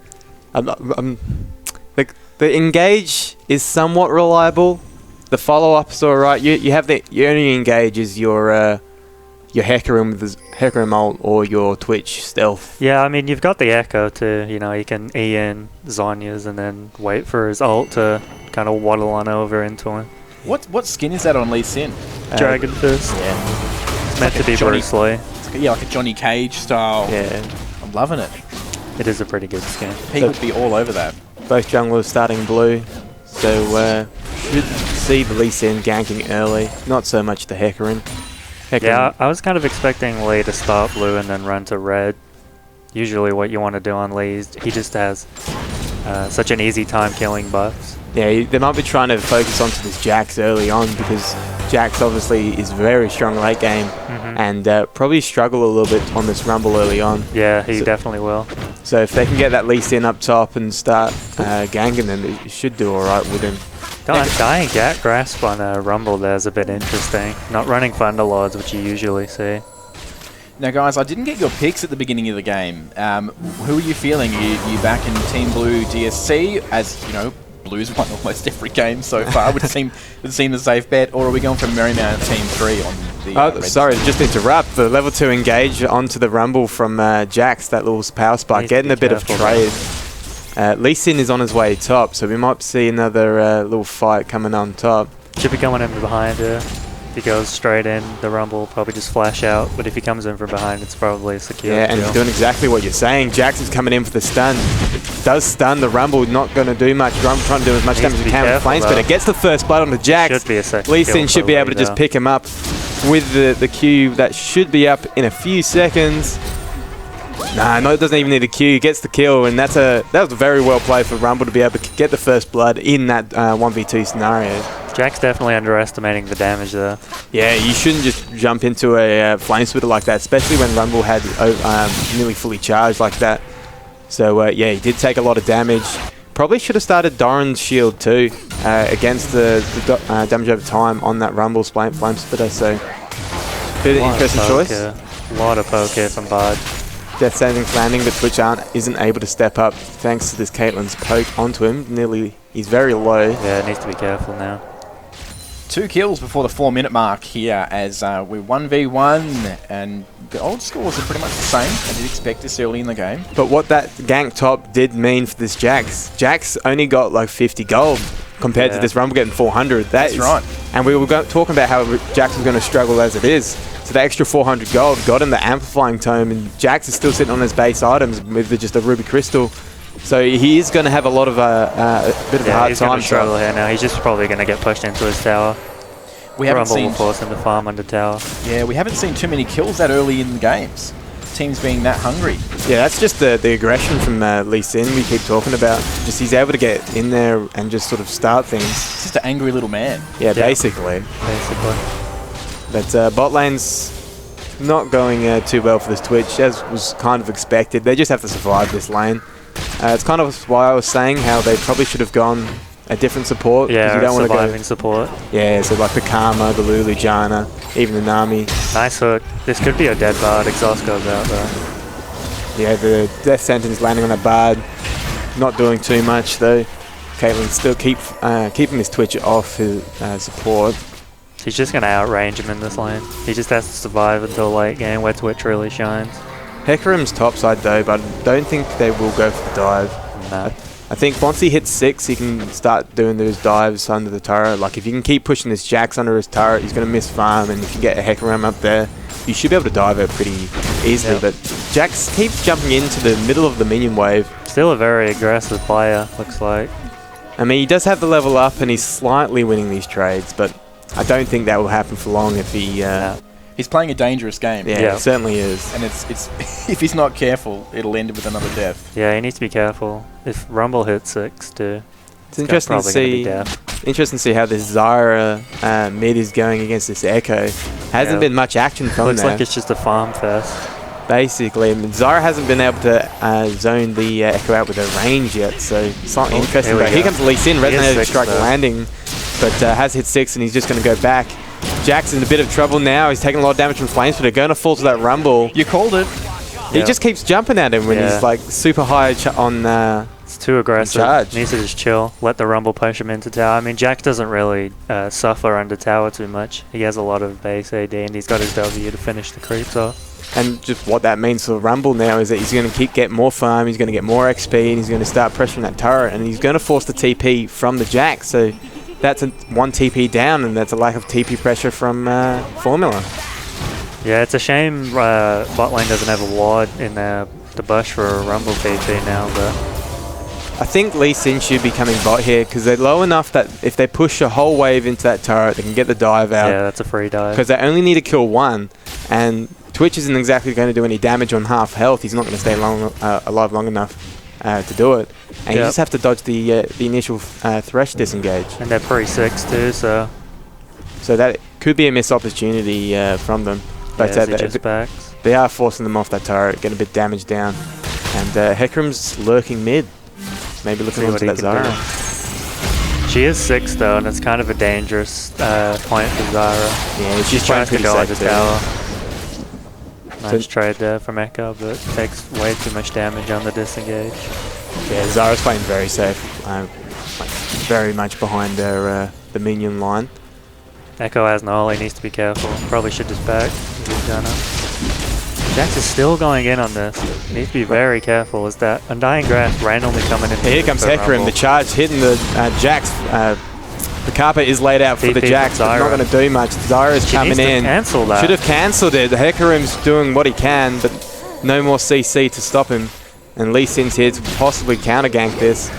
[SPEAKER 6] the engage is somewhat reliable. The follow up's alright. You have your only engage is your Hecarim with the Hecarim ult or your Twitch stealth.
[SPEAKER 5] Yeah, I mean, you've got the Echo to, you know, you can E in Zonya's and then wait for his ult to kind of waddle on over into him.
[SPEAKER 1] What skin is that on Lee Sin?
[SPEAKER 5] Dragon Fist.
[SPEAKER 1] Yeah.
[SPEAKER 5] It's meant
[SPEAKER 1] like
[SPEAKER 5] to
[SPEAKER 1] a
[SPEAKER 5] be
[SPEAKER 1] Johnny-
[SPEAKER 5] Bruce Lee.
[SPEAKER 1] It's like a Johnny Cage style.
[SPEAKER 6] Yeah,
[SPEAKER 1] I'm loving it.
[SPEAKER 5] It is a pretty good skin.
[SPEAKER 1] He would be all over that.
[SPEAKER 6] both junglers starting blue, so should see the Lee Sin ganking early. Not so much the Hecarim.
[SPEAKER 5] Yeah, I was kind of expecting Lee to start blue and then run to red. Usually what you want to do on Lee is he just has such an easy time killing buffs.
[SPEAKER 6] Yeah, they might be trying to focus onto this Jax early on because Jax obviously is very strong late game and probably struggle a little bit on this Rumble early on.
[SPEAKER 5] Yeah, he definitely will.
[SPEAKER 6] So if they can get that Lee Sin up top and start ganking them, it should do alright with him.
[SPEAKER 5] Dying Gat Grasp on a Rumble there is a bit interesting. Not running Thunderlords, which you usually see.
[SPEAKER 1] Now, guys, I didn't get your picks at the beginning of the game. Who are you feeling? You back in Team Blue DSC? As you know, Blue's won almost every game so far. Would seem a safe bet. Or are we going for Merrymount Team 3 on the?
[SPEAKER 6] Sorry, just interrupt. The level 2 engage onto the Rumble from Jax, that little power spike,
[SPEAKER 5] Needs to
[SPEAKER 6] getting
[SPEAKER 5] be
[SPEAKER 6] a bit of
[SPEAKER 5] careful,
[SPEAKER 6] trade. Lee Sin is on his way top, so we might see another little fight coming on top.
[SPEAKER 5] Should be coming in from behind here. If he goes straight in, the Rumble will probably just flash out. But if he comes in from behind, it's probably a secure
[SPEAKER 6] Yeah, and
[SPEAKER 5] kill.
[SPEAKER 6] doing exactly what you're saying. Jax is coming in for the stun. It does stun the Rumble, not going to do much. Rumble trying to do as much
[SPEAKER 5] Needs
[SPEAKER 6] damage
[SPEAKER 5] to
[SPEAKER 6] as
[SPEAKER 5] be
[SPEAKER 6] he can with
[SPEAKER 5] careful,
[SPEAKER 6] flames, but
[SPEAKER 5] though.
[SPEAKER 6] it gets the first blood on the Jax.
[SPEAKER 5] Should be a second
[SPEAKER 6] Lee
[SPEAKER 5] kill
[SPEAKER 6] Sin should
[SPEAKER 5] for
[SPEAKER 6] be
[SPEAKER 5] Lee,
[SPEAKER 6] able to just
[SPEAKER 5] though.
[SPEAKER 6] pick him up with the Q that should be up in a few seconds. Nah, no, it doesn't even need a Q. He gets the kill, and that was a very well played for Rumble to be able to get the first blood in that 1v2 scenario.
[SPEAKER 5] Jack's definitely underestimating the damage there.
[SPEAKER 6] Yeah, you shouldn't just jump into a flame splitter like that, especially when Rumble had nearly fully charged like that. So yeah, he did take a lot of damage. Probably should have started Doran's shield too against the damage over time on that Rumble flame splitter. So bit of interesting choice.
[SPEAKER 5] A lot of poke here from Bard.
[SPEAKER 6] Death Saving's landing, but Twitch isn't able to step up thanks to this Caitlyn's poke onto him. He's very low.
[SPEAKER 5] Yeah, needs to be careful now.
[SPEAKER 1] 2 kills before the 4-minute mark here as we 1v1, and the old scores are pretty much the same. I did expect this early in the game.
[SPEAKER 6] But what that gank top did mean for this Jax only got like 50 gold compared to this Rumble getting 400.
[SPEAKER 1] That's right.
[SPEAKER 6] And we were talking about how Jax was going to struggle as it is. So the extra 400 gold got him the amplifying tome, and Jax is still sitting on his base items with just a ruby crystal. So he is going to have a lot of a bit of a hard
[SPEAKER 5] he's going
[SPEAKER 6] time.
[SPEAKER 5] to struggle here now. He's just probably going to get pushed into his tower.
[SPEAKER 1] We haven't
[SPEAKER 5] Rumble
[SPEAKER 1] seen.
[SPEAKER 5] will force him to farm under tower.
[SPEAKER 1] Yeah, we haven't seen too many kills that early in the games. Teams being that hungry.
[SPEAKER 6] Yeah, that's just the aggression from Lee Sin we keep talking about. Just he's able to get in there and just sort of start things.
[SPEAKER 1] It's just an angry little man.
[SPEAKER 6] Yeah, basically. But bot lane's not going too well for this Twitch, as was kind of expected. They just have to survive this lane. It's kind of why I was saying how they probably should have gone a different support. 'Cause
[SPEAKER 5] Yeah,
[SPEAKER 6] you don't want to
[SPEAKER 5] surviving
[SPEAKER 6] go.
[SPEAKER 5] support.
[SPEAKER 6] Yeah, so like the Karma, the Lulu, Jana, even the Nami.
[SPEAKER 5] Nice hook. This could be a dead bard. Exhaust goes out though.
[SPEAKER 6] Yeah, the Death Sentence landing on a Bard, not doing too much though. Caitlyn still keeping his Twitch off his support.
[SPEAKER 5] He's just going to outrange him in this lane. He just has to survive until late game where Twitch really shines.
[SPEAKER 6] Hecarim's topside though, but I don't think they will go for the dive.
[SPEAKER 5] No.
[SPEAKER 6] I think once he hits 6, he can start doing those dives under the turret. Like if you can keep pushing this Jax under his turret, he's going to miss farm, and if you get a Hecarim up there, you should be able to dive it pretty easily.
[SPEAKER 5] Yep.
[SPEAKER 6] But Jax keeps jumping into the middle of the minion wave.
[SPEAKER 5] Still a very aggressive player, looks like.
[SPEAKER 6] I mean, he does have the level up, and he's slightly winning these trades, but I don't think that will happen for long if he...
[SPEAKER 1] He's playing a dangerous game.
[SPEAKER 6] Yeah,
[SPEAKER 5] Yeah.
[SPEAKER 6] it certainly is.
[SPEAKER 1] And it's if he's not careful, it'll end with another death.
[SPEAKER 5] Yeah, he needs to be careful. If Rumble hits 6 too,
[SPEAKER 6] It's interesting to
[SPEAKER 5] probably gonna be
[SPEAKER 6] see.
[SPEAKER 5] death.
[SPEAKER 6] Interesting to see how this Zyra mid is going against this Echo. Hasn't
[SPEAKER 5] Yeah.
[SPEAKER 6] been much action from
[SPEAKER 5] Looks
[SPEAKER 6] there.
[SPEAKER 5] like it's just a farm fest.
[SPEAKER 6] Basically, I mean, Zyra hasn't been able to zone the Echo out with her range yet, so slightly interesting.
[SPEAKER 5] here we
[SPEAKER 6] But here
[SPEAKER 5] go.
[SPEAKER 6] comes Lee Sin,
[SPEAKER 5] He is
[SPEAKER 6] resonator
[SPEAKER 5] 6
[SPEAKER 6] strike
[SPEAKER 5] though.
[SPEAKER 6] landing, but has hit 6 and he's just going to go back. Jack's in a bit of trouble now. He's taking a lot of damage from Flames, but they're going to fall to that Rumble.
[SPEAKER 1] You called it.
[SPEAKER 6] He
[SPEAKER 5] Yeah.
[SPEAKER 6] just keeps jumping at him when
[SPEAKER 5] Yeah.
[SPEAKER 6] he's like super high on.
[SPEAKER 5] It's too aggressive.
[SPEAKER 6] Charge.
[SPEAKER 5] Needs to just chill. Let the Rumble push him into tower. I mean, Jack doesn't really suffer under tower too much. He has a lot of base AD, and he's got his W to finish the creeps off.
[SPEAKER 6] And just what that means for Rumble now is that he's going to get more farm, he's going to get more XP, and he's going to start pressuring that turret, and he's going to force the TP from the Jack. So that's one TP down, and that's a lack of TP pressure from Formula.
[SPEAKER 5] Yeah, it's a shame bot lane doesn't have a ward in the bush for a Rumble TP now, but
[SPEAKER 6] I think Lee Sin should be coming bot here because they're low enough that if they push a whole wave into that turret, they can get the dive out.
[SPEAKER 5] yeah, that's a free dive.
[SPEAKER 6] Because they only need to kill one, and Twitch isn't exactly going to do any damage on half health. He's not going to stay alive long enough to do it. And you
[SPEAKER 5] Yep.
[SPEAKER 6] just have to dodge the initial Thresh disengage.
[SPEAKER 5] And they're pre-6 too, so
[SPEAKER 6] So that could be a missed opportunity from them. But
[SPEAKER 5] yeah, he just backs.
[SPEAKER 6] they are forcing them off that turret, getting a bit damaged down. And Hecarim's lurking mid. Maybe looking
[SPEAKER 5] See what
[SPEAKER 6] onto
[SPEAKER 5] he
[SPEAKER 6] that
[SPEAKER 5] can
[SPEAKER 6] Zyra.
[SPEAKER 5] do. She is 6 though, and it's kind of a dangerous point for Zyra.
[SPEAKER 6] Yeah,
[SPEAKER 5] She's
[SPEAKER 6] playing
[SPEAKER 5] trying to
[SPEAKER 6] pretty
[SPEAKER 5] go
[SPEAKER 6] safe
[SPEAKER 5] into
[SPEAKER 6] too.
[SPEAKER 5] tower. Nice
[SPEAKER 6] So-
[SPEAKER 5] trade there from Echo, but takes way too much damage on the disengage.
[SPEAKER 6] Yeah, Zyra's playing very safe. Like very much behind their the minion line.
[SPEAKER 5] Echo has no, he needs to be careful. Probably should just back. He's done it. Jax is still going in on this. Needs to be very careful. Is that Undying Grass randomly coming in?
[SPEAKER 6] Here comes Hecarim, the charge hitting the Jax. The carpet is laid out for the
[SPEAKER 5] TP
[SPEAKER 6] Jax,
[SPEAKER 5] from
[SPEAKER 6] but not
[SPEAKER 5] Zyra.
[SPEAKER 6] going to do much. Zyra's
[SPEAKER 5] She
[SPEAKER 6] coming
[SPEAKER 5] needs to
[SPEAKER 6] in.
[SPEAKER 5] cancel that.
[SPEAKER 6] Should have cancelled it. The Hecarim's doing what he can, but no more CC to stop him. And Lee Sin's here to possibly counter gank this.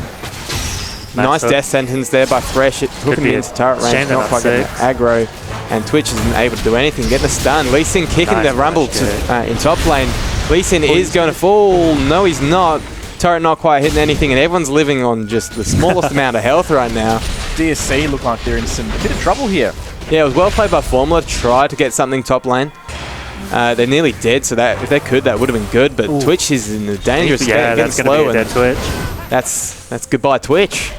[SPEAKER 6] Nice
[SPEAKER 5] hook.
[SPEAKER 6] death sentence there by Thresh. It took him
[SPEAKER 5] be a
[SPEAKER 6] into turret
[SPEAKER 5] shame
[SPEAKER 6] range,
[SPEAKER 5] they're
[SPEAKER 6] not
[SPEAKER 5] not
[SPEAKER 6] quite getting
[SPEAKER 5] six.
[SPEAKER 6] aggro. And Twitch isn't able to do anything. Getting the stun. Lee Sin kicking
[SPEAKER 5] Nice
[SPEAKER 6] the Rumble
[SPEAKER 5] flash,
[SPEAKER 6] in top lane. Lee Sin is going to fall. No, he's not. Turret not quite hitting anything, and everyone's living on just the smallest amount of health right now.
[SPEAKER 1] DSC look like they're in some bit of trouble here.
[SPEAKER 6] Yeah, it was well played by Formula. Tried to get something top lane. They're nearly dead, so that if they could, that would have been good. But Twitch is in a dangerous state,
[SPEAKER 5] Yeah,
[SPEAKER 6] getting
[SPEAKER 5] that's going to
[SPEAKER 6] slow,
[SPEAKER 5] be a
[SPEAKER 6] and
[SPEAKER 5] dead Twitch.
[SPEAKER 6] that's goodbye Twitch.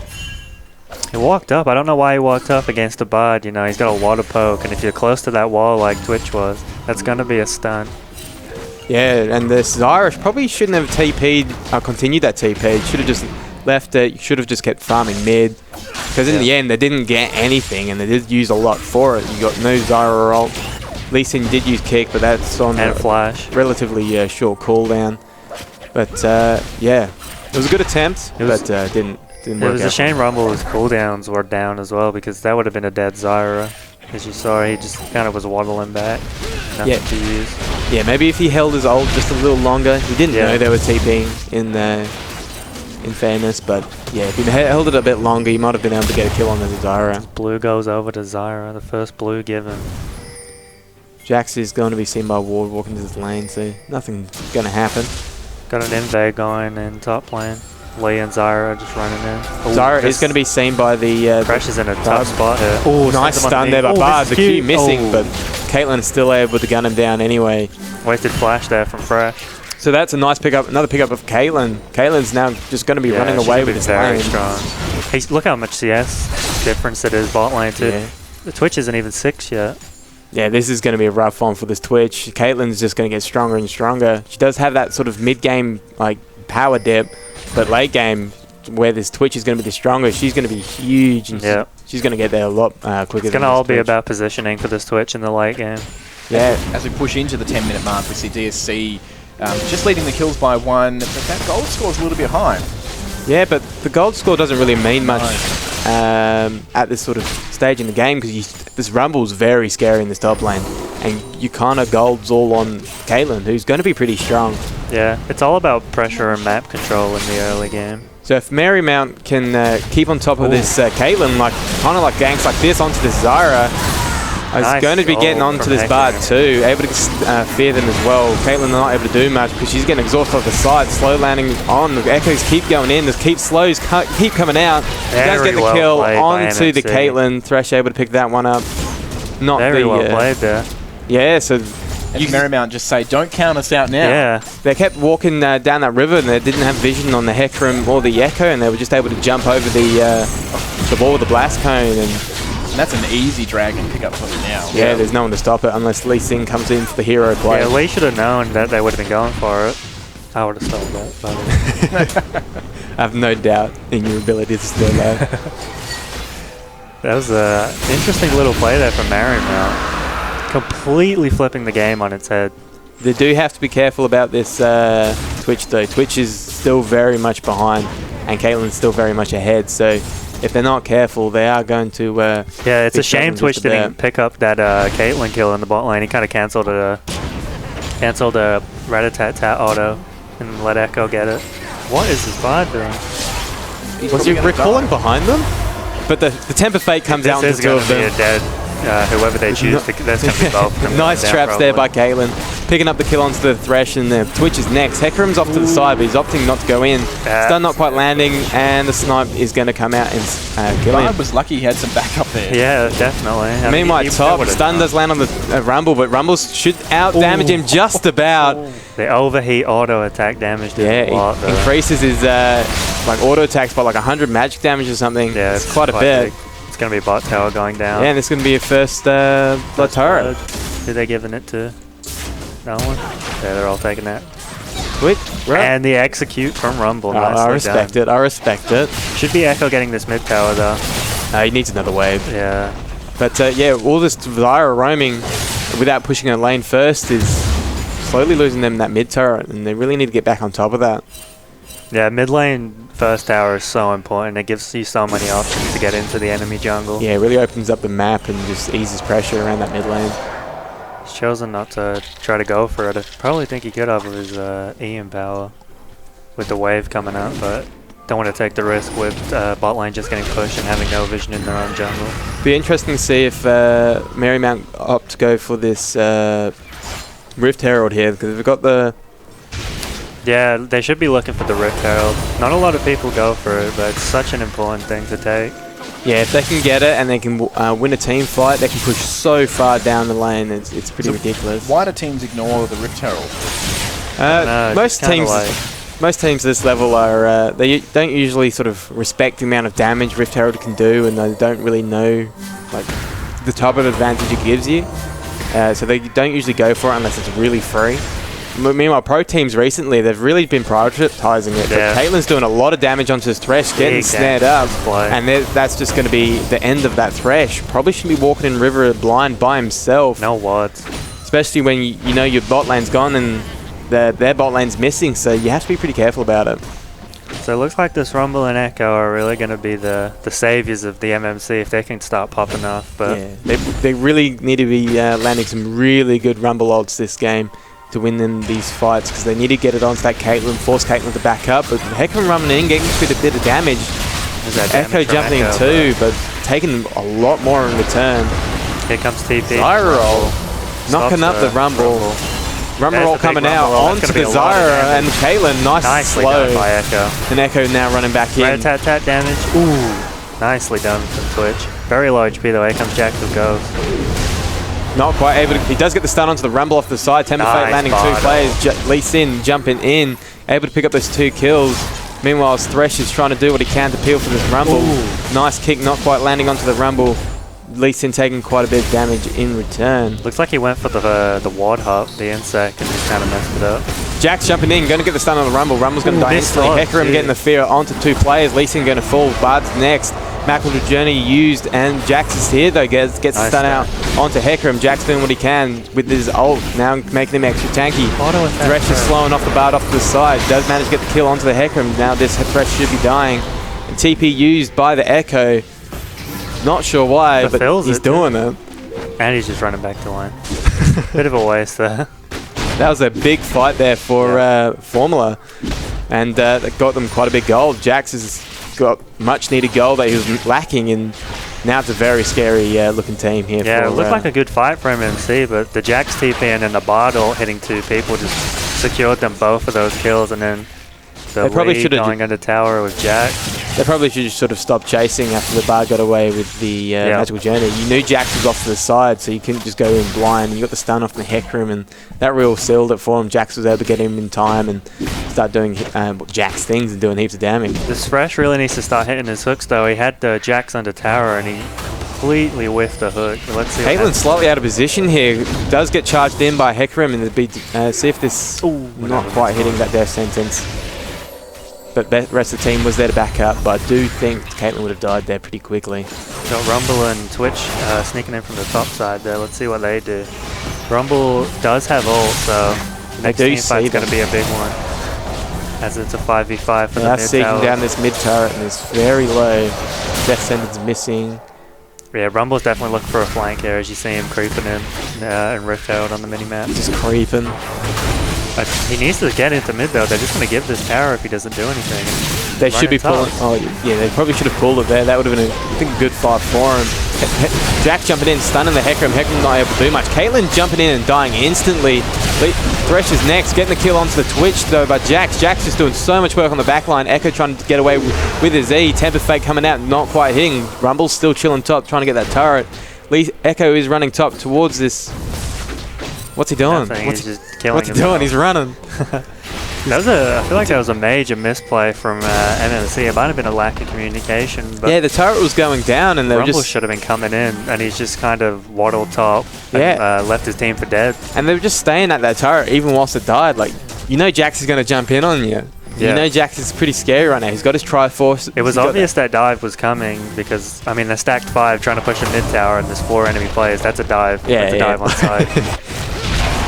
[SPEAKER 5] He walked up. I don't know why he walked up against a Bard. You know, he's got a water poke, and if you're close to that wall like Twitch was, that's going to be a stun.
[SPEAKER 6] Yeah, and this Zyra probably shouldn't have TP'd, continued that TP. Should have just left it. Should have just kept farming mid. Because in the end, they didn't get anything, and they did use a lot for it. You got no Zyra ult. Lee Sin did use kick, but that's on
[SPEAKER 5] And
[SPEAKER 6] a
[SPEAKER 5] flash.
[SPEAKER 6] relatively short cooldown. But yeah, it was a good attempt, but didn't
[SPEAKER 5] It
[SPEAKER 6] work
[SPEAKER 5] was
[SPEAKER 6] out.
[SPEAKER 5] a shame Rumble's cooldowns were down as well, because that would have been a dead Zyra. As you saw, he just kind of was waddling back. Nothing
[SPEAKER 6] Yeah.
[SPEAKER 5] to use.
[SPEAKER 6] Yeah, maybe if he held his ult just a little longer. He didn't
[SPEAKER 5] Yeah.
[SPEAKER 6] know they were TPing in fairness, but yeah, if he held it a bit longer, he might have been able to get a kill on the Zyra.
[SPEAKER 5] Blue goes over to Zyra, the first blue given.
[SPEAKER 6] Jax is going to be seen by Ward walking to this lane, so nothing's going to happen.
[SPEAKER 5] Got an invade going in top lane. Lee and Zyra are just running in. Ooh,
[SPEAKER 6] Zyra is
[SPEAKER 5] this
[SPEAKER 6] going to be seen by the
[SPEAKER 5] Crash is in a
[SPEAKER 6] Bard.
[SPEAKER 5] tough spot here.
[SPEAKER 6] Oh, nice stun there by Bard. The Q missing,
[SPEAKER 5] Oh.
[SPEAKER 6] but Caitlyn is still able to gun him down anyway.
[SPEAKER 5] Wasted flash there from Fresh.
[SPEAKER 6] So that's a nice pickup, another pickup of Caitlyn. Caitlyn's now just going to be running
[SPEAKER 5] she's
[SPEAKER 6] away
[SPEAKER 5] gonna
[SPEAKER 6] with
[SPEAKER 5] be
[SPEAKER 6] his
[SPEAKER 5] very
[SPEAKER 6] lane.
[SPEAKER 5] strong. Hey, look how much CS difference it is bot lane too.
[SPEAKER 6] Yeah.
[SPEAKER 5] The Twitch isn't even 6 yet.
[SPEAKER 6] Yeah, this is going to be a rough one for this Twitch. Caitlyn's just going to get stronger and stronger. She does have that sort of mid-game like power dip, but late game, where this Twitch is going to be the strongest, she's going to be huge. And
[SPEAKER 5] Yeah.
[SPEAKER 6] she's going to get there a lot quicker.
[SPEAKER 5] It's going to all be about positioning for this Twitch in the late game.
[SPEAKER 6] Yeah.
[SPEAKER 1] As we push into the 10-minute mark, we see DSC just leading the kills by 1, but that gold score is a little bit high.
[SPEAKER 6] Yeah, but the gold score doesn't really mean much at this sort of stage in the game, because this Rumble's very scary in this top lane, and you kind of golds all on Caitlyn, who's going to be pretty strong.
[SPEAKER 5] Yeah, it's all about pressure and map control in the early game.
[SPEAKER 6] So if Marymount can keep on top of this Caitlyn, like kind of like ganks like this onto this Zyra, is
[SPEAKER 5] Nice
[SPEAKER 6] going to be getting
[SPEAKER 5] goal
[SPEAKER 6] onto
[SPEAKER 5] from
[SPEAKER 6] this
[SPEAKER 5] Hector.
[SPEAKER 6] Bard too, able to fear them as well. Caitlyn not able to do much because she's getting exhausted off the side, slow landing on. The echoes keep going in, just keep slows, keep coming out. She does get the
[SPEAKER 5] Very
[SPEAKER 6] kill
[SPEAKER 5] well played by
[SPEAKER 6] onto the
[SPEAKER 5] MMC.
[SPEAKER 6] Caitlyn. Thresh able to pick that one up. Not
[SPEAKER 5] Very
[SPEAKER 6] the
[SPEAKER 5] well played there.
[SPEAKER 6] yeah. So
[SPEAKER 1] And Marymount just say, don't count us out now.
[SPEAKER 5] Yeah.
[SPEAKER 6] they kept walking down that river, and they didn't have vision on the Hecarim or the Echo, and they were just able to jump over the wall with the blast cone.
[SPEAKER 1] And that's an easy drag and pick up for them now.
[SPEAKER 6] Yeah, there's no one to stop it unless Lee Sin comes in for the hero play.
[SPEAKER 5] Yeah, Lee should have known that they would have been going for it. I would have stole that, by the way.
[SPEAKER 6] I have no doubt in your ability to steal that.
[SPEAKER 5] That was an interesting little play there from Marymount. Completely flipping the game on its head.
[SPEAKER 6] They do have to be careful about this Twitch though. Twitch is still very much behind, and Caitlyn's still very much ahead. So if they're not careful, they are going to.
[SPEAKER 5] Yeah, it's
[SPEAKER 6] be
[SPEAKER 5] a shame
[SPEAKER 6] struggling
[SPEAKER 5] Twitch
[SPEAKER 6] just a
[SPEAKER 5] didn't
[SPEAKER 6] bit.
[SPEAKER 5] pick up that Caitlyn kill in the bot lane. He kind of cancelled a rat-a-tat-tat auto and let Echo get it. What is this bot doing?
[SPEAKER 6] Was he recalling behind them? But the Temper Fate comes out
[SPEAKER 5] This
[SPEAKER 6] into
[SPEAKER 5] is
[SPEAKER 6] two
[SPEAKER 5] going
[SPEAKER 6] of
[SPEAKER 5] to be
[SPEAKER 6] them.
[SPEAKER 5] a dead. Whoever they choose, that's going to be both. coming
[SPEAKER 6] Nice
[SPEAKER 5] down
[SPEAKER 6] traps there by
[SPEAKER 5] probably.
[SPEAKER 6] Caitlyn. Picking up the kill onto the Thresh, and the Twitch is next. Hecarim's off to the side, but he's opting not to go in. Stun not quite landing, and the snipe is going to come out and kill him.
[SPEAKER 1] Bard was lucky he had some backup there.
[SPEAKER 5] Yeah, definitely. I mean,
[SPEAKER 6] Meanwhile,
[SPEAKER 5] he
[SPEAKER 6] top,
[SPEAKER 5] would've
[SPEAKER 6] stun
[SPEAKER 5] done.
[SPEAKER 6] does land on the Rumble, but Rumble should out-damage him just about.
[SPEAKER 5] The overheat auto attack damage did
[SPEAKER 6] Yeah,
[SPEAKER 5] a lot.
[SPEAKER 6] it
[SPEAKER 5] though.
[SPEAKER 6] increases his like auto attacks by like 100 magic damage or something.
[SPEAKER 5] Yeah,
[SPEAKER 6] it's quite a bit.
[SPEAKER 5] big. It's going to be bot tower going down.
[SPEAKER 6] Yeah, and it's going to be your first blood turret.
[SPEAKER 5] Who they giving it to? No one? Yeah, they're all taking that.
[SPEAKER 6] Quick, right.
[SPEAKER 5] And the execute from Rumble. Nicely
[SPEAKER 6] I respect
[SPEAKER 5] done.
[SPEAKER 6] it. I respect it.
[SPEAKER 5] Should be Echo getting this mid tower though.
[SPEAKER 6] He needs another wave.
[SPEAKER 5] Yeah.
[SPEAKER 6] But yeah, all this Zyra roaming without pushing a lane first is slowly losing them that mid turret, and they really need to get back on top of that.
[SPEAKER 5] Yeah, mid lane first tower is so important. It gives you so many options to get into the enemy jungle.
[SPEAKER 6] Yeah, it really opens up the map and just eases pressure around that mid lane.
[SPEAKER 5] He's chosen not to try to go for it. I probably think he could have with his Ian power with the wave coming up, but don't want to take the risk with bot lane just getting pushed and having no vision in their own jungle.
[SPEAKER 6] Be interesting to see if Marymount opt to go for this Rift Herald here, because they've got the.
[SPEAKER 5] Yeah, they should be looking for the Rift Herald. Not a lot of people go for it, but it's such an important thing to take.
[SPEAKER 6] Yeah, if they can get it and they can win a team fight, they can push so far down the lane. It's pretty ridiculous.
[SPEAKER 1] Why do teams ignore the Rift Herald?
[SPEAKER 5] No,
[SPEAKER 6] Most
[SPEAKER 5] kinda
[SPEAKER 6] teams.
[SPEAKER 5] like-
[SPEAKER 6] Most teams at this level are they don't usually sort of respect the amount of damage Rift Herald can do, and they don't really know like the type of advantage it gives you. So they don't usually go for it unless it's really free. Meanwhile, pro teams recently, they've really been prioritizing it.
[SPEAKER 5] Yeah.
[SPEAKER 6] But Caitlyn's doing a lot of damage onto this Thresh, getting
[SPEAKER 5] Big
[SPEAKER 6] snared
[SPEAKER 5] damage
[SPEAKER 6] up,
[SPEAKER 5] play.
[SPEAKER 6] and that's just going to be the end of that Thresh. Probably shouldn't be walking in river blind by himself.
[SPEAKER 5] No wards.
[SPEAKER 6] Especially when you know your bot lane's gone and their bot lane's missing, so you have to be pretty careful about it.
[SPEAKER 5] So it looks like this Rumble and Echo are really going to be the saviors of the MMC if they can start popping off. But
[SPEAKER 6] Yeah, they really need to be landing some really good Rumble ults this game to win them these fights, because they need to get it onto that Caitlyn, force Caitlyn to back up. But Hecarim running in, getting a bit of damage.
[SPEAKER 5] there's that
[SPEAKER 6] Echo
[SPEAKER 5] damage from
[SPEAKER 6] jumping in
[SPEAKER 5] Echo,
[SPEAKER 6] too, but taking a lot more in return.
[SPEAKER 5] but Here comes TP.
[SPEAKER 6] Zyra roll, knocking
[SPEAKER 5] Stops
[SPEAKER 6] up the Rumble. Rumble roll
[SPEAKER 5] There's the big
[SPEAKER 6] coming out
[SPEAKER 5] Rumble roll. That's
[SPEAKER 6] onto
[SPEAKER 5] gonna
[SPEAKER 6] the
[SPEAKER 5] be a lot of
[SPEAKER 6] Zyra, and
[SPEAKER 5] damage.
[SPEAKER 6] Caitlyn, nice and
[SPEAKER 5] Nicely done by
[SPEAKER 6] slow.
[SPEAKER 5] Echo.
[SPEAKER 6] And Echo now running back in.
[SPEAKER 5] Rat-a-tat-tat damage. Ooh. Nicely done from Twitch. Very low HP though. Here comes Jack who goes.
[SPEAKER 6] Not quite able to. He does get the stun onto the Rumble off the side. Temper Fate
[SPEAKER 5] Nice
[SPEAKER 6] landing
[SPEAKER 5] bottle.
[SPEAKER 6] two players. Lee Sin jumping in, able to pick up those 2 kills. Meanwhile, Thresh is trying to do what he can to peel for this Rumble. Nice kick, not quite landing onto the Rumble. Lee Sin taking quite a bit of damage in return.
[SPEAKER 5] Looks like he went for the ward hop, the insect, and just kind of messed it up.
[SPEAKER 6] Jack's jumping in, going to get the stun on the Rumble. Rumble's going to die
[SPEAKER 5] missed
[SPEAKER 6] instantly.
[SPEAKER 5] dodge,
[SPEAKER 6] Hecarim
[SPEAKER 5] dude.
[SPEAKER 6] getting the fear onto 2 players. Lee Sin going to fall. Bard's next. Mackerel Journey used, and Jax is here though. Gets the
[SPEAKER 5] Nice
[SPEAKER 6] stun
[SPEAKER 5] stun.
[SPEAKER 6] out onto Hecarim. Jack's doing what he can with his ult, now making him extra tanky.
[SPEAKER 5] Auto attack
[SPEAKER 6] Thresh is
[SPEAKER 5] first.
[SPEAKER 6] slowing off the Bard off to the side. Does manage to get the kill onto the Hecarim. Now this Thresh should be dying. And TP used by the Echo. Not sure why, but
[SPEAKER 5] Fulfills
[SPEAKER 6] he's
[SPEAKER 5] it, too.
[SPEAKER 6] doing it.
[SPEAKER 5] And he's just running back to line. Bit of a waste there.
[SPEAKER 6] That was a big fight there for Formula, and that got them quite a big gold. Jax has got much needed gold that he was lacking, and now it's a very scary looking team here.
[SPEAKER 5] Yeah,
[SPEAKER 6] for,
[SPEAKER 5] it looked like a good fight for MMC, but the Jax TP and then the Bard ult hitting 2 people just secured them both of those kills, and then the
[SPEAKER 6] They probably
[SPEAKER 5] lead
[SPEAKER 6] should've
[SPEAKER 5] going under tower with Jax.
[SPEAKER 6] They probably should just sort of stop chasing after the Bard got away with the Magical Journey. You knew Jax was off to the side, so you couldn't just go in blind. You got the stun off the Hecarim, and that real sealed it for him. Jax was able to get him in time and start doing Jax things and doing heaps of damage.
[SPEAKER 5] This Thresh really needs to start hitting his hooks though. He had the Jax under tower and he completely whiffed the hook. Let's see.
[SPEAKER 6] Caitlin's slightly out of position here. Does get charged in by Hecarim, and see if this not quite hitting that death sentence. But the rest of the team was there to back up, but I do think Caitlin would have died there pretty quickly.
[SPEAKER 5] Got Rumble and Twitch sneaking in from the top side there. Let's see what they do. Rumble does have ult, so the next
[SPEAKER 6] do
[SPEAKER 5] team
[SPEAKER 6] see
[SPEAKER 5] fight's going
[SPEAKER 6] them.
[SPEAKER 5] to be a big one. As it's a 5v5 for
[SPEAKER 6] They
[SPEAKER 5] the
[SPEAKER 6] are
[SPEAKER 5] mid
[SPEAKER 6] seeking
[SPEAKER 5] tower.
[SPEAKER 6] down this mid turret, and it's very low. Death sentence missing.
[SPEAKER 5] Yeah, Rumble's definitely looking for a flank here as you see him creeping in and Rift Herald on the minimap.
[SPEAKER 6] Just creeping.
[SPEAKER 5] He needs to get into mid though. They're just going to give this tower if he doesn't do anything.
[SPEAKER 6] They should be
[SPEAKER 5] Running
[SPEAKER 6] pulling.
[SPEAKER 5] top.
[SPEAKER 6] Oh, yeah, they probably should have pulled it there. That would have been, I think, a good fight for him. Jack jumping in, stunning the Hecarim. Hecarim not able to do much. Caitlin jumping in and dying instantly. Thresh is next, getting the kill onto the Twitch, though, by Jax. Jax just doing so much work on the backline. Echo trying to get away with his E. Temper Fake coming out, not quite hitting. Rumble's still chilling top, trying to get that turret. Echo is running top towards this. What's he doing?
[SPEAKER 5] He's just killing
[SPEAKER 6] What's he doing? He's running.
[SPEAKER 5] I feel like that was a major misplay from MMC. It might have been a lack of communication. But
[SPEAKER 6] Yeah, the turret was going down, and they were
[SPEAKER 5] Rumble
[SPEAKER 6] just
[SPEAKER 5] should have been coming in, and he's just kind of waddled top and left his team for dead.
[SPEAKER 6] and they were just staying at that turret even whilst it died. Like, you know, Jax is going to jump in on you.
[SPEAKER 5] Yeah.
[SPEAKER 6] You know, Jax is pretty scary right now. He's got his Triforce.
[SPEAKER 5] It was obvious that dive was coming because, I mean, they're stacked 5 trying to push a mid tower and there's 4 enemy players. That's a dive.
[SPEAKER 6] Yeah,
[SPEAKER 5] That's a dive on side.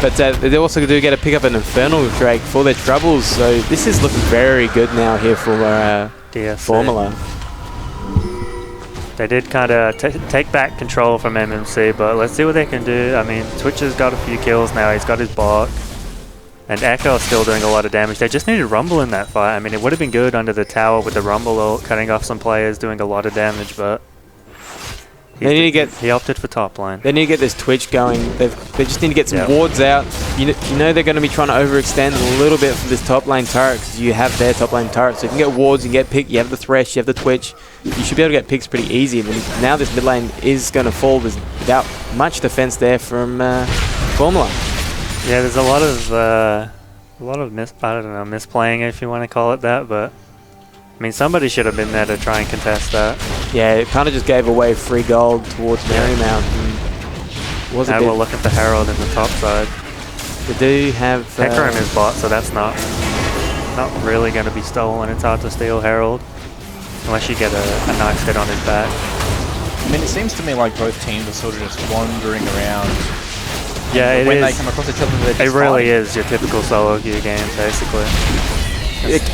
[SPEAKER 6] But they also do get to pick up an Infernal Drake for their troubles. So this is looking very good now here for
[SPEAKER 5] DSC.
[SPEAKER 6] Formula.
[SPEAKER 5] They did kind of take back control from MMC, but let's see what they can do. I mean, Twitch has got a few kills now. He's got his bark. And Echo's still doing a lot of damage. They just needed Rumble in that fight. I mean, it would have been good under the tower with the Rumble ult, cutting off some players, doing a lot of damage, but he opted for top lane.
[SPEAKER 6] They need to get this Twitch going. They just need to get some wards out. You know they're going to be trying to overextend a little bit for this top lane turret because you have their top lane turret. So if you can get wards, you can get pick. You have the Thresh, you have the Twitch. You should be able to get picks pretty easy. And now this mid lane is going to fall without much defense there from Formula.
[SPEAKER 5] Yeah, there's a lot of misplaying if you want to call it that, but I mean, somebody should have been there to try and contest that.
[SPEAKER 6] Yeah, it kind of just gave away free gold towards Marymount.
[SPEAKER 5] Now we're looking for Herald in the top side.
[SPEAKER 6] They do have
[SPEAKER 5] Hecarim is bot, so that's not really going to be stolen. It's hard to steal Herald unless you get a nice hit on his back.
[SPEAKER 1] I mean, it seems to me like both teams are sort of just wandering around.
[SPEAKER 5] Yeah, it
[SPEAKER 1] when
[SPEAKER 5] is.
[SPEAKER 1] they come across each other, they're just
[SPEAKER 5] It really
[SPEAKER 1] fighting.
[SPEAKER 5] is your typical solo queue game, basically.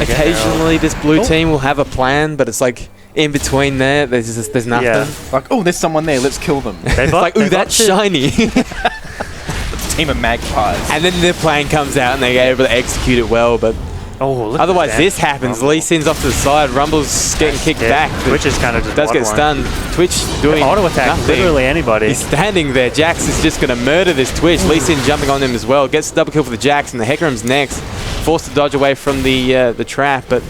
[SPEAKER 6] Occasionally, this blue team will have a plan, but it's like in between there's nothing.
[SPEAKER 5] Yeah.
[SPEAKER 1] Like, oh, there's someone there, let's kill them.
[SPEAKER 6] It's like, ooh, that's shiny.
[SPEAKER 1] It's a team of magpies.
[SPEAKER 6] And then the plan comes out and they're able to execute it well, but
[SPEAKER 5] look
[SPEAKER 6] otherwise
[SPEAKER 5] at
[SPEAKER 6] this
[SPEAKER 5] that.
[SPEAKER 6] happens. Lee Sin's off to the side, Rumble's getting kicked back.
[SPEAKER 5] Twitch is kind of just
[SPEAKER 6] does get
[SPEAKER 5] waddling.
[SPEAKER 6] stunned. Twitch doing
[SPEAKER 5] Auto attack
[SPEAKER 6] nothing.
[SPEAKER 5] literally anybody.
[SPEAKER 6] He's standing there. Jax is just going to murder this Twitch. Lee Sin jumping on him as well. Gets the double kill for the Jax, and the Hecarim's next. Forced to dodge away from the trap, but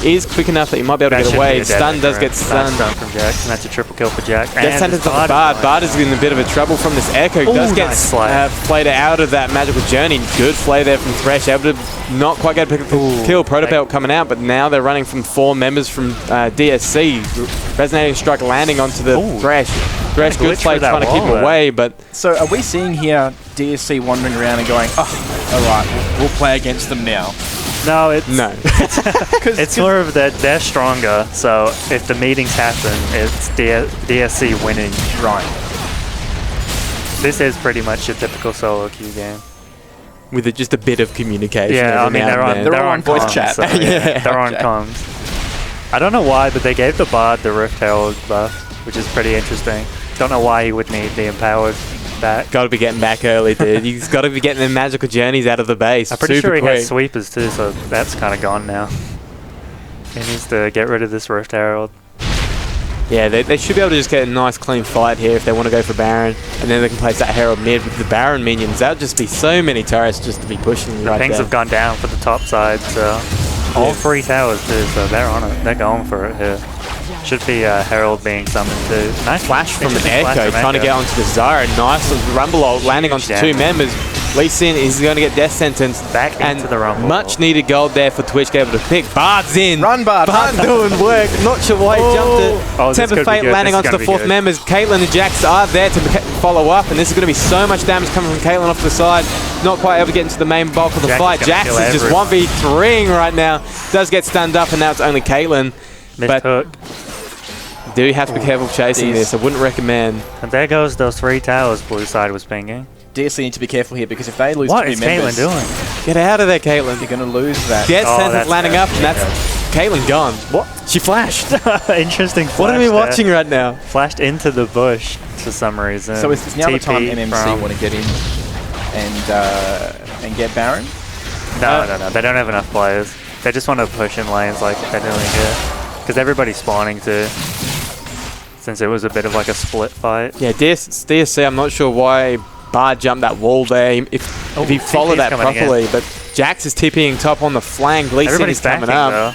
[SPEAKER 6] is quick enough that he might be able to
[SPEAKER 5] That
[SPEAKER 6] get
[SPEAKER 5] should
[SPEAKER 6] away.
[SPEAKER 5] be a
[SPEAKER 6] Stun
[SPEAKER 5] deadly
[SPEAKER 6] does
[SPEAKER 5] threat.
[SPEAKER 6] get
[SPEAKER 5] Nice
[SPEAKER 6] stunned.
[SPEAKER 5] stun from Jax, and that's a triple kill for Jax.
[SPEAKER 6] Death sentence on the Bard. Bard is in a bit of a trouble from this Echo.
[SPEAKER 5] Ooh,
[SPEAKER 6] Does get
[SPEAKER 5] nice play.
[SPEAKER 6] played out of that magical journey. Good play there from Thresh. Able to not quite get a kill. Protobelt coming out, but now they're running from 4 members from DSC. Resonating strike landing onto the Thresh. Thresh, good
[SPEAKER 5] glitch
[SPEAKER 6] play
[SPEAKER 5] through that
[SPEAKER 6] trying to keep
[SPEAKER 5] wall
[SPEAKER 6] him
[SPEAKER 5] there.
[SPEAKER 6] away, but
[SPEAKER 1] So are we seeing here DSC wandering around and going, oh, all right, we'll play against them now?
[SPEAKER 5] No, it's
[SPEAKER 6] no.
[SPEAKER 5] it's more of that they're stronger. So if the meetings happen, it's DSC winning.
[SPEAKER 1] Right.
[SPEAKER 5] This is pretty much a typical solo queue game.
[SPEAKER 6] With just a bit of communication.
[SPEAKER 5] Yeah, I
[SPEAKER 6] every
[SPEAKER 5] mean
[SPEAKER 6] now and then.
[SPEAKER 5] they're on
[SPEAKER 1] voice
[SPEAKER 5] comms,
[SPEAKER 1] chat.
[SPEAKER 5] So, yeah, they're on
[SPEAKER 1] Okay.
[SPEAKER 5] comms. I don't know why, but they gave the Bard the Rift Herald buff, which is pretty interesting. Don't know why he would need the Empowered back.
[SPEAKER 6] Got to be getting back early, dude. He's got to be getting the magical journeys out of the base.
[SPEAKER 5] I'm pretty
[SPEAKER 6] super
[SPEAKER 5] sure he
[SPEAKER 6] quick.
[SPEAKER 5] has sweepers too, so that's kind of gone now. He needs to get rid of this Rift Herald.
[SPEAKER 6] Yeah, they should be able to just get a nice clean fight here if they want to go for Baron, and then they can place that Herald mid with the Baron minions. That would just be so many turrets just to be pushing
[SPEAKER 5] The
[SPEAKER 6] right
[SPEAKER 5] pings
[SPEAKER 6] there.
[SPEAKER 5] have gone down for the top side, so all 3 towers too, so they're on it. They're going for it here. Should be Herald being summoned too. Nice
[SPEAKER 6] Flash from an
[SPEAKER 5] interesting flash
[SPEAKER 6] Echo,
[SPEAKER 5] from
[SPEAKER 6] trying to
[SPEAKER 5] Echo.
[SPEAKER 6] get onto the Zyra. Nice little Rumble ult landing onto
[SPEAKER 5] damage.
[SPEAKER 6] 2 members. Lee Sin is going to get death sentence.
[SPEAKER 5] Back
[SPEAKER 6] and
[SPEAKER 5] into the Rumble.
[SPEAKER 6] much needed gold there for Twitch to be able to pick. Bard's in.
[SPEAKER 1] Run, Bard,
[SPEAKER 6] Bard's
[SPEAKER 1] run.
[SPEAKER 6] doing work. Not sure why he jumped it.
[SPEAKER 5] Oh, this
[SPEAKER 6] Temper
[SPEAKER 5] could be
[SPEAKER 6] Fate
[SPEAKER 5] good.
[SPEAKER 6] landing
[SPEAKER 5] This is
[SPEAKER 6] onto the
[SPEAKER 5] gonna be
[SPEAKER 6] 4th
[SPEAKER 5] good.
[SPEAKER 6] members. Caitlyn and Jax are there to follow up, and this is going to be so much damage coming from Caitlyn off the side. Not quite able to get into the main bulk of the
[SPEAKER 5] Jax is
[SPEAKER 6] fight.
[SPEAKER 5] gonna
[SPEAKER 6] Jax
[SPEAKER 5] kill
[SPEAKER 6] is just
[SPEAKER 5] everyone.
[SPEAKER 6] 1v3ing right now. Does get stunned up, and now it's only Caitlyn.
[SPEAKER 5] Missed
[SPEAKER 6] But
[SPEAKER 5] hook.
[SPEAKER 6] do have to be careful chasing this. I wouldn't recommend.
[SPEAKER 5] And there goes those 3 towers blue side was pinging.
[SPEAKER 1] DSC need to be careful here because if they lose
[SPEAKER 5] What
[SPEAKER 1] 3
[SPEAKER 5] is
[SPEAKER 1] members,
[SPEAKER 5] Caitlyn doing?
[SPEAKER 6] Get out of there, Caitlyn.
[SPEAKER 1] you're going to lose that.
[SPEAKER 6] Death
[SPEAKER 5] Oh,
[SPEAKER 6] sentence
[SPEAKER 5] that's
[SPEAKER 6] landing
[SPEAKER 5] bad.
[SPEAKER 6] up, and that's Caitlyn gone.
[SPEAKER 5] What?
[SPEAKER 6] She flashed.
[SPEAKER 5] Interesting flash
[SPEAKER 6] What are we
[SPEAKER 5] there.
[SPEAKER 6] watching right now?
[SPEAKER 5] Flashed into the bush for some reason.
[SPEAKER 1] So it's now the time
[SPEAKER 5] TP
[SPEAKER 1] MMC
[SPEAKER 5] from-
[SPEAKER 1] want to get in and get Baron?
[SPEAKER 5] No. They don't have enough players. They just want to push in lanes like they're doing here. Because everybody's spawning too. Since it was a bit of like a split fight.
[SPEAKER 6] Yeah, DSC, I'm not sure why Bard jumped that wall there. If he followed
[SPEAKER 5] TP's
[SPEAKER 6] that
[SPEAKER 5] coming
[SPEAKER 6] properly, but Jax is TPing top on the flank. Lee Sin
[SPEAKER 5] Everybody's
[SPEAKER 6] is coming
[SPEAKER 5] backing
[SPEAKER 6] up.
[SPEAKER 5] though.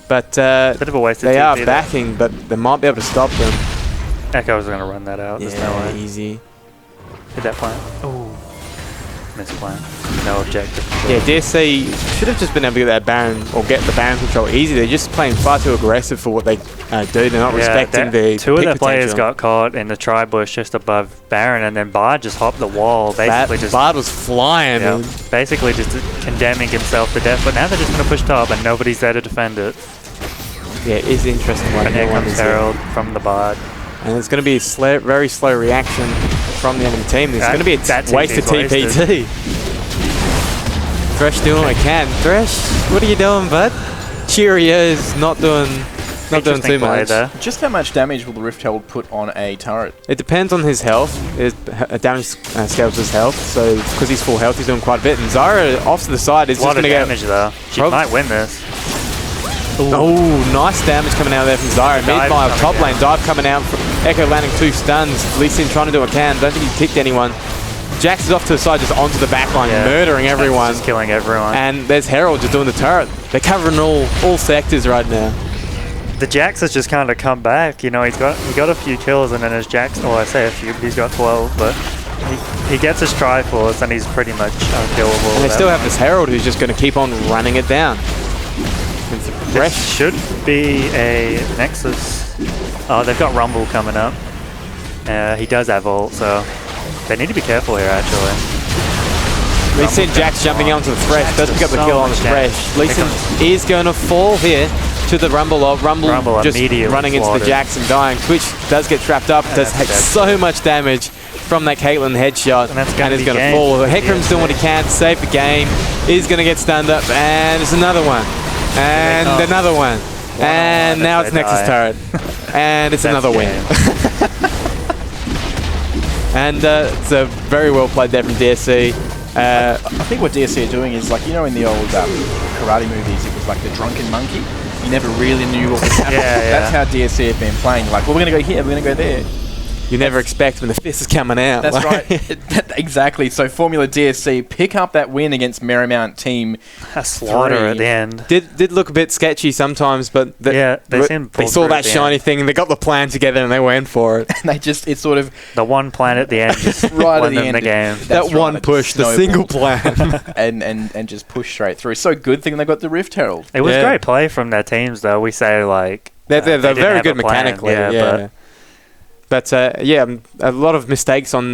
[SPEAKER 6] But
[SPEAKER 5] Bit of a wasted
[SPEAKER 6] they
[SPEAKER 5] TP
[SPEAKER 6] are
[SPEAKER 5] there.
[SPEAKER 6] backing, but they might be able to stop them.
[SPEAKER 5] Echo's gonna run that out. There's no way.
[SPEAKER 6] easy.
[SPEAKER 5] Hit that plant. Ooh. Missed plant. No objective.
[SPEAKER 6] Yeah, DSC should have just been able to get that Baron or get the Baron control easy. They're just playing far too aggressive for what they do. They're not respecting the
[SPEAKER 5] two of
[SPEAKER 6] pick
[SPEAKER 5] their players
[SPEAKER 6] potential.
[SPEAKER 5] got caught in the tri bush just above Baron, and then Bard just hopped the wall, basically just
[SPEAKER 6] Bard was flying.
[SPEAKER 5] yeah,
[SPEAKER 6] and
[SPEAKER 5] basically just condemning himself to death. But now they're just gonna push top, and nobody's there to defend it.
[SPEAKER 6] yeah, it is interesting. What
[SPEAKER 5] And here
[SPEAKER 6] everyone
[SPEAKER 5] comes
[SPEAKER 6] is doing.
[SPEAKER 5] Herald from the Bard.
[SPEAKER 6] And it's going to be a very slow reaction from the enemy team. There's going to be
[SPEAKER 5] That
[SPEAKER 6] a wasted
[SPEAKER 5] TP's wasted.
[SPEAKER 6] TPT. Thresh doing what he can. Thresh, what are you doing, bud? Cheerios, not doing too
[SPEAKER 5] Interesting play
[SPEAKER 6] much.
[SPEAKER 5] there.
[SPEAKER 1] Just how much damage will the Rift Herald put on a turret?
[SPEAKER 6] It depends on his health. His damage scales his health. So because he's full health, he's doing quite a bit. And Zyra off to the side is
[SPEAKER 5] A lot
[SPEAKER 6] just
[SPEAKER 5] of
[SPEAKER 6] going to
[SPEAKER 5] damage though. She
[SPEAKER 6] Prob-
[SPEAKER 5] might win this.
[SPEAKER 6] Oh, nice damage coming out there from Zyra.
[SPEAKER 5] Dive
[SPEAKER 6] Mid-mile,
[SPEAKER 5] coming
[SPEAKER 6] top
[SPEAKER 5] down.
[SPEAKER 6] lane, dive coming out. Echo landing 2 stuns. Lee Sin trying to do what he can. Don't think he kicked anyone. Jax is off to the side, just onto the back line,
[SPEAKER 5] Yeah.
[SPEAKER 6] murdering everyone.
[SPEAKER 5] Just killing everyone.
[SPEAKER 6] And there's Herald just doing the turret. They're covering all sectors right now.
[SPEAKER 5] The Jax has just kind of come back. You know, he got a few kills, and then his Jax. Oh, I say a few. He's got 12, but he gets his Triforce, and he's pretty much unkillable.
[SPEAKER 6] And they still have this Herald who's just going to keep on running it down. It's a
[SPEAKER 5] This
[SPEAKER 6] fresh.
[SPEAKER 5] should be a Nexus. Oh, they've got Rumble coming up. He does have ult, so they need to be careful here, actually.
[SPEAKER 6] Lee Sin Jax jumping onto the Thresh. Does pick up the
[SPEAKER 5] So
[SPEAKER 6] kill on the
[SPEAKER 5] much damage.
[SPEAKER 6] Thresh. Lee Sin
[SPEAKER 5] Here
[SPEAKER 6] is going to fall here to the Rumble of Rumble just
[SPEAKER 5] immediately
[SPEAKER 6] running into the
[SPEAKER 5] slaughtered.
[SPEAKER 6] Jax and dying. Twitch does get trapped up. Does
[SPEAKER 5] that's
[SPEAKER 6] take
[SPEAKER 5] dead.
[SPEAKER 6] so much damage from that Caitlyn headshot.
[SPEAKER 5] And that's gonna
[SPEAKER 6] is
[SPEAKER 5] be
[SPEAKER 6] going to
[SPEAKER 5] game.
[SPEAKER 6] fall. Hecarim's
[SPEAKER 5] Yeah.
[SPEAKER 6] doing what he can to save the game. Is going to get stunned up. And it's another one. And
[SPEAKER 5] Oh.
[SPEAKER 6] another one. And
[SPEAKER 5] on
[SPEAKER 6] now
[SPEAKER 5] as
[SPEAKER 6] it's
[SPEAKER 5] they
[SPEAKER 6] Nexus
[SPEAKER 5] die.
[SPEAKER 6] turret. And it's
[SPEAKER 5] That's
[SPEAKER 6] another win.
[SPEAKER 5] game.
[SPEAKER 6] And it's a very well played there from DSC.
[SPEAKER 1] I think what DSC are doing is like, you know, in the old karate movies, it was like the drunken monkey. You never really knew what was happening.
[SPEAKER 5] Yeah, yeah.
[SPEAKER 1] That's how DSC have been playing. Like, well, we're going to go here, we're going to go there.
[SPEAKER 6] you never expect when the fist is coming out.
[SPEAKER 1] That's
[SPEAKER 6] Like-
[SPEAKER 1] right. Exactly. So Formula DSC pick up that win against Marymount Team.
[SPEAKER 5] A slaughter
[SPEAKER 1] 3.
[SPEAKER 5] at the end.
[SPEAKER 6] Did look a bit sketchy sometimes, but
[SPEAKER 5] Yeah, they seemed
[SPEAKER 6] they
[SPEAKER 5] pulled
[SPEAKER 6] saw
[SPEAKER 5] through
[SPEAKER 6] that
[SPEAKER 5] at the
[SPEAKER 6] shiny
[SPEAKER 5] end.
[SPEAKER 6] thing and they got the plan together and they went for it.
[SPEAKER 1] And they just, it's sort of
[SPEAKER 5] The one plan at the end just
[SPEAKER 1] right at
[SPEAKER 5] won
[SPEAKER 1] the
[SPEAKER 5] them
[SPEAKER 1] end.
[SPEAKER 5] the game.
[SPEAKER 1] That's
[SPEAKER 6] That one
[SPEAKER 1] right,
[SPEAKER 6] push, the
[SPEAKER 1] snowballed.
[SPEAKER 6] single plan.
[SPEAKER 1] and just push straight through. So good thing they got the Rift Herald.
[SPEAKER 5] It was
[SPEAKER 6] Yeah.
[SPEAKER 5] great play from their teams, though. We say, like...
[SPEAKER 6] They're
[SPEAKER 5] they didn't
[SPEAKER 6] very
[SPEAKER 5] have
[SPEAKER 6] good
[SPEAKER 5] a plan,
[SPEAKER 6] mechanically, yeah. But a lot of mistakes on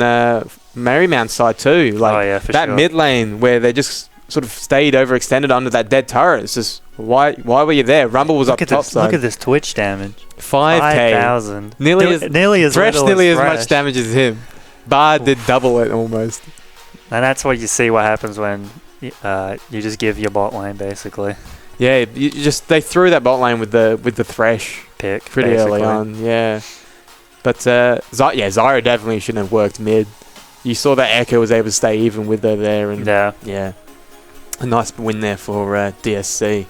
[SPEAKER 6] Marymount's side too. Like
[SPEAKER 5] Oh, yeah, for
[SPEAKER 6] that
[SPEAKER 5] sure.
[SPEAKER 6] mid lane where they just sort of stayed overextended under that dead turret. It's just why were you there? Rumble was
[SPEAKER 5] Look
[SPEAKER 6] up
[SPEAKER 5] at
[SPEAKER 6] top
[SPEAKER 5] this! Look
[SPEAKER 6] side.
[SPEAKER 5] at this Twitch damage.
[SPEAKER 6] 5k.
[SPEAKER 5] 5,000.
[SPEAKER 6] Nearly as Thresh
[SPEAKER 5] little
[SPEAKER 6] nearly as
[SPEAKER 5] Thresh.
[SPEAKER 6] much damage as him. Bar did double it almost.
[SPEAKER 5] And that's what you see what happens when you just give your bot lane basically
[SPEAKER 6] Yeah, they threw that bot lane with the Thresh
[SPEAKER 5] pick
[SPEAKER 6] pretty
[SPEAKER 5] basically.
[SPEAKER 6] early on. Yeah, but Zyra definitely shouldn't have worked mid. You saw that Echo was able to stay even with her there, and
[SPEAKER 5] Yeah.
[SPEAKER 6] a nice win there for DSC.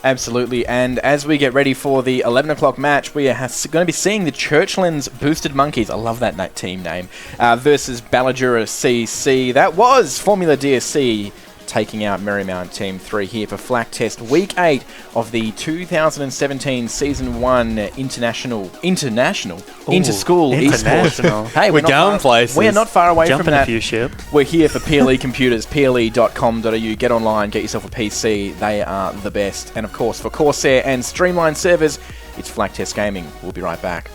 [SPEAKER 1] Absolutely. And as we get ready for the 11 o'clock match, we are going to be seeing the Churchlands Boosted Monkeys. I love that team name. Versus Ballajura CC. That was Formula DSC taking out Marymount Team 3 here for Flaktest Week 8 of the 2017 Season 1 Inter-School Esports.
[SPEAKER 5] International.
[SPEAKER 1] Hey,
[SPEAKER 6] We're going places.
[SPEAKER 1] We are not far away
[SPEAKER 5] Jumping
[SPEAKER 1] from
[SPEAKER 5] a
[SPEAKER 1] that.
[SPEAKER 5] few ship.
[SPEAKER 1] We're here for PLE Computers, ple.com.au. Get online, get yourself a PC. They are the best. And of course, for Corsair and Streamline Servers, it's Flaktest Gaming. We'll be right back.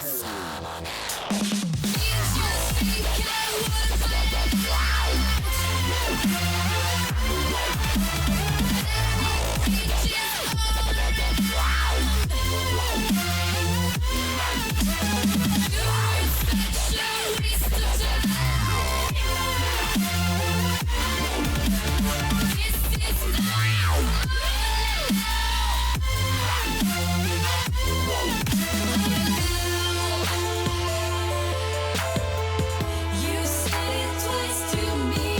[SPEAKER 3] You said it twice to me.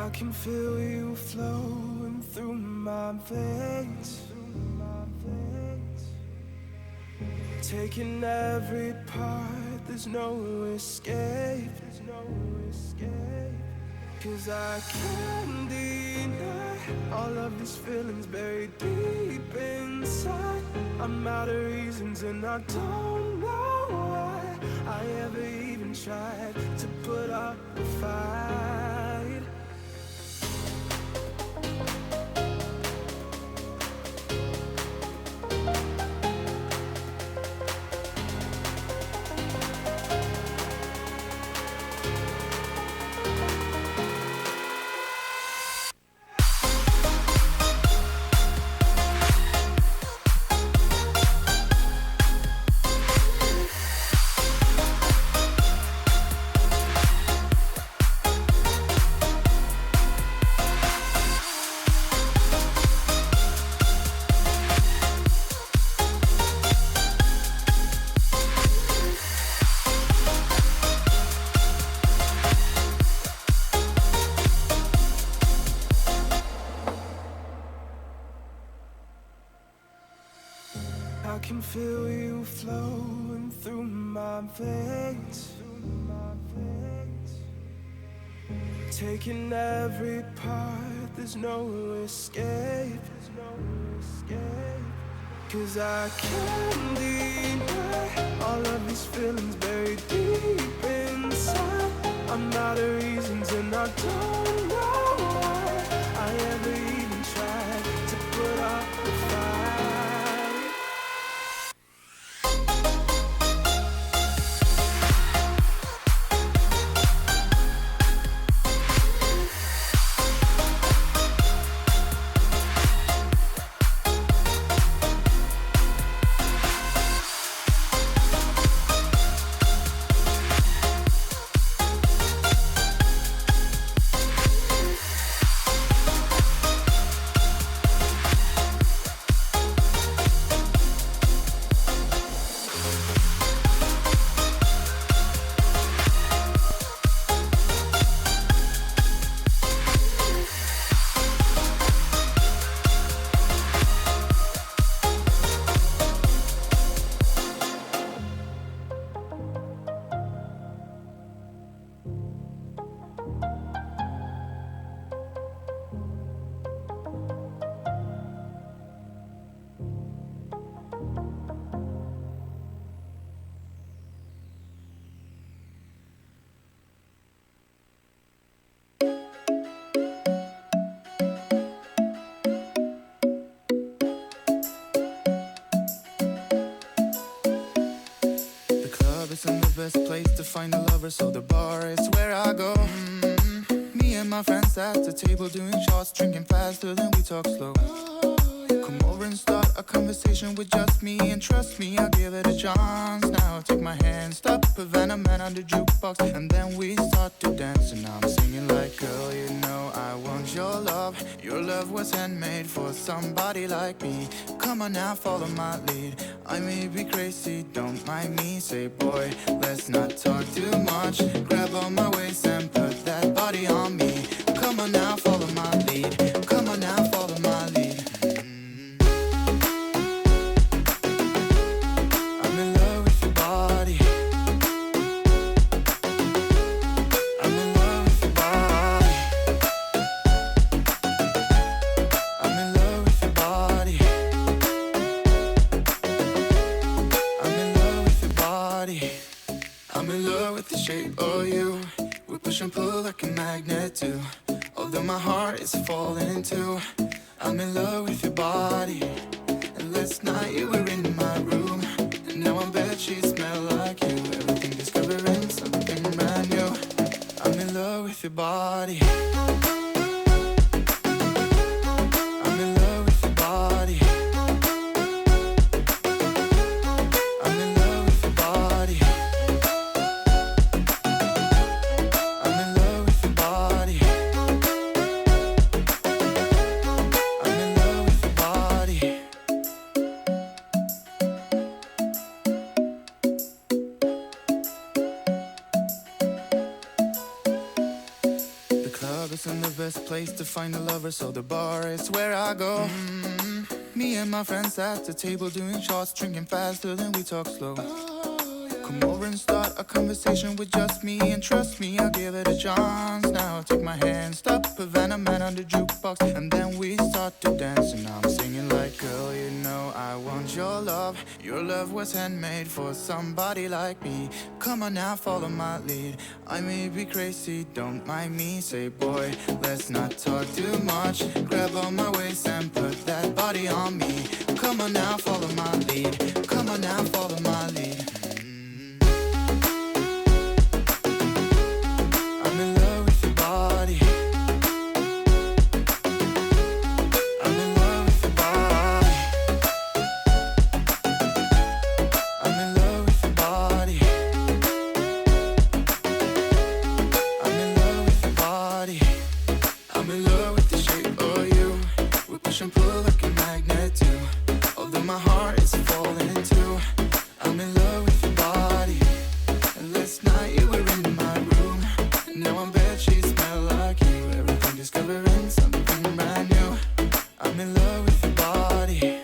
[SPEAKER 4] I can feel you flowing through my veins. Taking every part, there's no escape. 'Cause I can't deny all of these feelings buried deep inside. I'm out of reasons and I don't know why I ever even tried to put up a fight. I can feel you flowing through my veins. Taking every part, there's no escape. 'Cause I can't deny all of these feelings buried deep inside. I'm out of reasons and I don't know why I ever even tried to put up a fight.
[SPEAKER 7] Isn't the best place to find a lover, so the bar is where I go. Me and my friends at the table doing shots, drinking faster than we talk slow. Come over and start a conversation with just me, and trust me, I'll give it a chance. Now take my hand, stop Havana Man on the jukebox, and then we start to dance. And I'm singing like, girl, you know I want your love. Your love was handmade for somebody like me. Come on now, follow my lead. I may be crazy, don't mind me. Say, boy, let's not talk too much. Grab on my waist and put that body on me. Come on now, follow my lead. Come on now, follow my lead. I'm in love with your body. I'm in love with your body. I'm in love with your body. I'm in love with your body. I'm in love with the shape of you. We push and pull like a magnet too. Although my heart is falling too. I'm in love with your body. And last night you were in my room, and now I'm bed sheets smell like you. Everything discovering something brand new. I'm in love with your body. I'm in love with your body. I'm in love with your body. I'm in love with your body. I'm in love with your body. The club isn't the best place to find a lover, so the bar is where I go. Me and my friends at the table doing shots, drinking faster than we talk slow. Come over and start a conversation with just me, and trust me, I'll give it a chance. Now take my hand, stop, Havana Man on the jukebox, and then we start to dance. And I'm singing like, girl, you know I want your love. Your love was handmade for somebody like me. Come on now, follow my lead. I may be crazy, don't mind me. Say, boy, let's not talk too much. Grab on my waist and put that body on me. Come on now, follow my lead. Come on now, follow my lead. I'm in love with your body. I'm in love with your body. I'm in love with your body. I'm in love with your body. I'm in love with the shape of you. We push and pull like a magnet too. Although my heart is falling too. I'm in love with your body. And last night you were in my room. Now I'm bed sheets smell like you. Everything discovering something brand new. I'm in love with your body.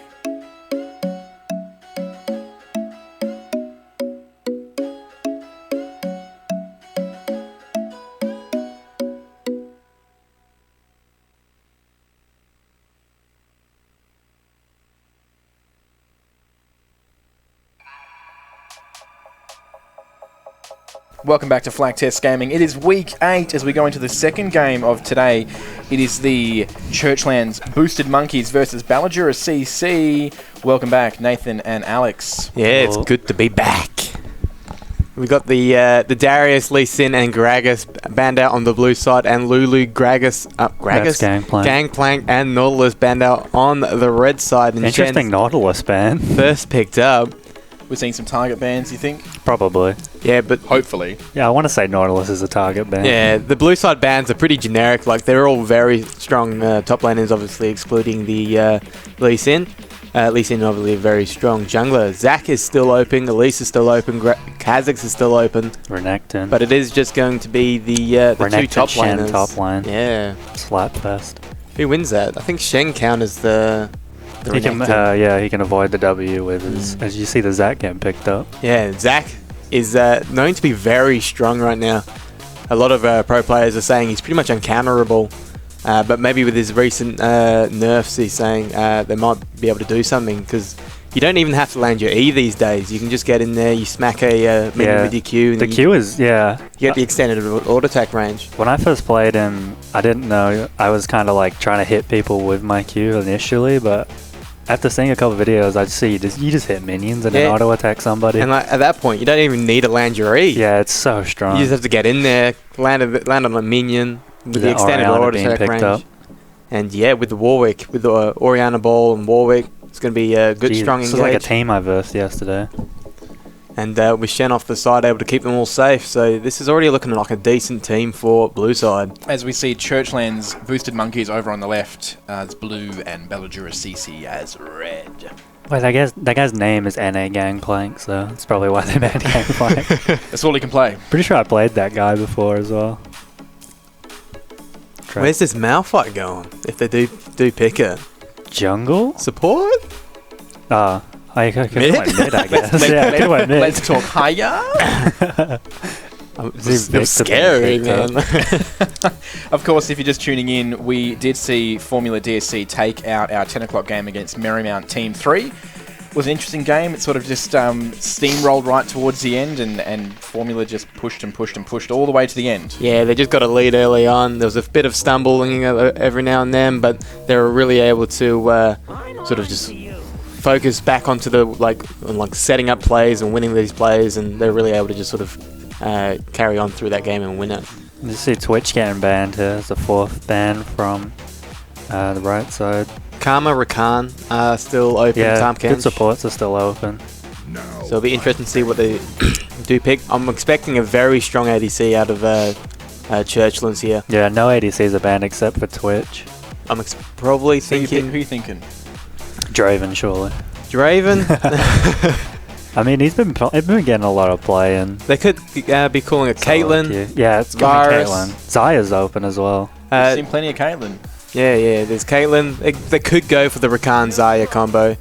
[SPEAKER 1] Welcome back to Flaktest Gaming. It is week 8 as we go into the second game of today. It is the Churchlands Boosted Monkeys versus Balladura CC. Welcome back, Nathan and Alex.
[SPEAKER 6] Yeah, it's good to be back. We got the Darius, Lee Sin, and Gragas band out on the blue side, and Lulu, Gragas,
[SPEAKER 5] That's Gangplank.
[SPEAKER 6] and Nautilus band out on the red side. And
[SPEAKER 5] Interesting
[SPEAKER 6] Shen's
[SPEAKER 5] Nautilus ban.
[SPEAKER 6] first picked up.
[SPEAKER 1] We're seeing some target bans, you think?
[SPEAKER 5] Probably.
[SPEAKER 6] Yeah, but
[SPEAKER 1] Hopefully.
[SPEAKER 5] Yeah, I want to say Nautilus is a target ban.
[SPEAKER 6] yeah, the blue side bans are pretty generic. Like, they're all very strong top laners, obviously excluding the Lee Sin. Lee Sin, obviously, a very strong jungler. Zac is still open, Elise is still open, Kha'Zix is still open.
[SPEAKER 5] Renekton.
[SPEAKER 6] But it is just going to be the two
[SPEAKER 5] Renekton,
[SPEAKER 6] top
[SPEAKER 5] Shen
[SPEAKER 6] laners.
[SPEAKER 5] top line.
[SPEAKER 6] Yeah.
[SPEAKER 5] Slapfest.
[SPEAKER 6] Who wins that? I think Shen counters the
[SPEAKER 5] He can,
[SPEAKER 6] Renekton.
[SPEAKER 5] he can avoid the W with his. As you see, the Zac getting picked up.
[SPEAKER 6] Yeah, Zac is known to be very strong right now. A lot of pro players are saying he's pretty much uncounterable. But maybe with his recent nerfs, he's saying they might be able to do something, because you don't even have to land your E these days. You can just get in there, you smack a minion with your Q, and
[SPEAKER 5] The
[SPEAKER 6] then
[SPEAKER 5] Q is,
[SPEAKER 6] you get the extended auto attack range.
[SPEAKER 5] When I first played him, I didn't know. I was kind of like trying to hit people with my Q initially, but after seeing a couple of videos, I'd see you just hit minions and then auto attack somebody.
[SPEAKER 6] And like, at that point, you don't even need to land your E.
[SPEAKER 5] Yeah, it's so strong.
[SPEAKER 6] You just have to get in there, land on a minion with the extended
[SPEAKER 5] Orianna
[SPEAKER 6] auto
[SPEAKER 5] being
[SPEAKER 6] attack
[SPEAKER 5] picked
[SPEAKER 6] range.
[SPEAKER 5] up.
[SPEAKER 6] And yeah, with the Warwick, with the Orianna Ball and Warwick, it's going to be a good, strong
[SPEAKER 5] This
[SPEAKER 6] engage.
[SPEAKER 5] is like a team I versed yesterday.
[SPEAKER 6] And with Shen off the side, able to keep them all safe. So this is already looking like a decent team for blue side.
[SPEAKER 1] As we see Churchlands Boosted Monkeys over on the left as blue and Balladura CC as red.
[SPEAKER 5] Wait, that guy's name is NA Gangplank, so that's probably why they banned Gangplank.
[SPEAKER 1] That's all he can play.
[SPEAKER 5] Pretty sure I played that guy before as well.
[SPEAKER 6] Where's this Malphite going? If they do pick it,
[SPEAKER 5] Jungle?
[SPEAKER 6] support?
[SPEAKER 5] I could
[SPEAKER 6] Mid?
[SPEAKER 5] went mid, I guess. Yeah, I could went mid.
[SPEAKER 1] Let's talk higher.
[SPEAKER 6] It's scary, man.
[SPEAKER 1] Of course, if you're just tuning in, we did see Formula DSC take out our 10 o'clock game against Merrymount Team 3. It was an interesting game. It sort of just steamrolled right towards the end, and Formula just pushed and pushed and pushed all the way to the end.
[SPEAKER 6] Yeah, they just got a lead early on. There was a bit of stumbling every now and then, but they were really able to sort of just focus back onto the like setting up plays and winning these plays, and they're really able to just sort of carry on through that game and win it.
[SPEAKER 5] You see Twitch getting banned here. It's the 4th ban from the right side.
[SPEAKER 6] Karma, Rakan are still open.
[SPEAKER 5] Yeah,
[SPEAKER 6] Tamkench.
[SPEAKER 5] good supports are still open.
[SPEAKER 6] So it'll be interesting to see what they do pick. I'm expecting a very strong ADC out of Churchlands here.
[SPEAKER 5] Yeah, no ADCs are banned except for Twitch.
[SPEAKER 6] I'm probably
[SPEAKER 1] Who you
[SPEAKER 6] thinking
[SPEAKER 1] who you thinking?
[SPEAKER 5] Draven, surely.
[SPEAKER 6] Draven.
[SPEAKER 5] I mean, he's been getting a lot of play, and
[SPEAKER 6] They could be calling it Caitlyn.
[SPEAKER 5] yeah, it's going
[SPEAKER 6] Varus.
[SPEAKER 5] Caitlyn. Zaya's open as well.
[SPEAKER 1] We've seen plenty of Caitlyn.
[SPEAKER 6] Yeah. There's Caitlyn. They could go for the Rakan Zarya combo.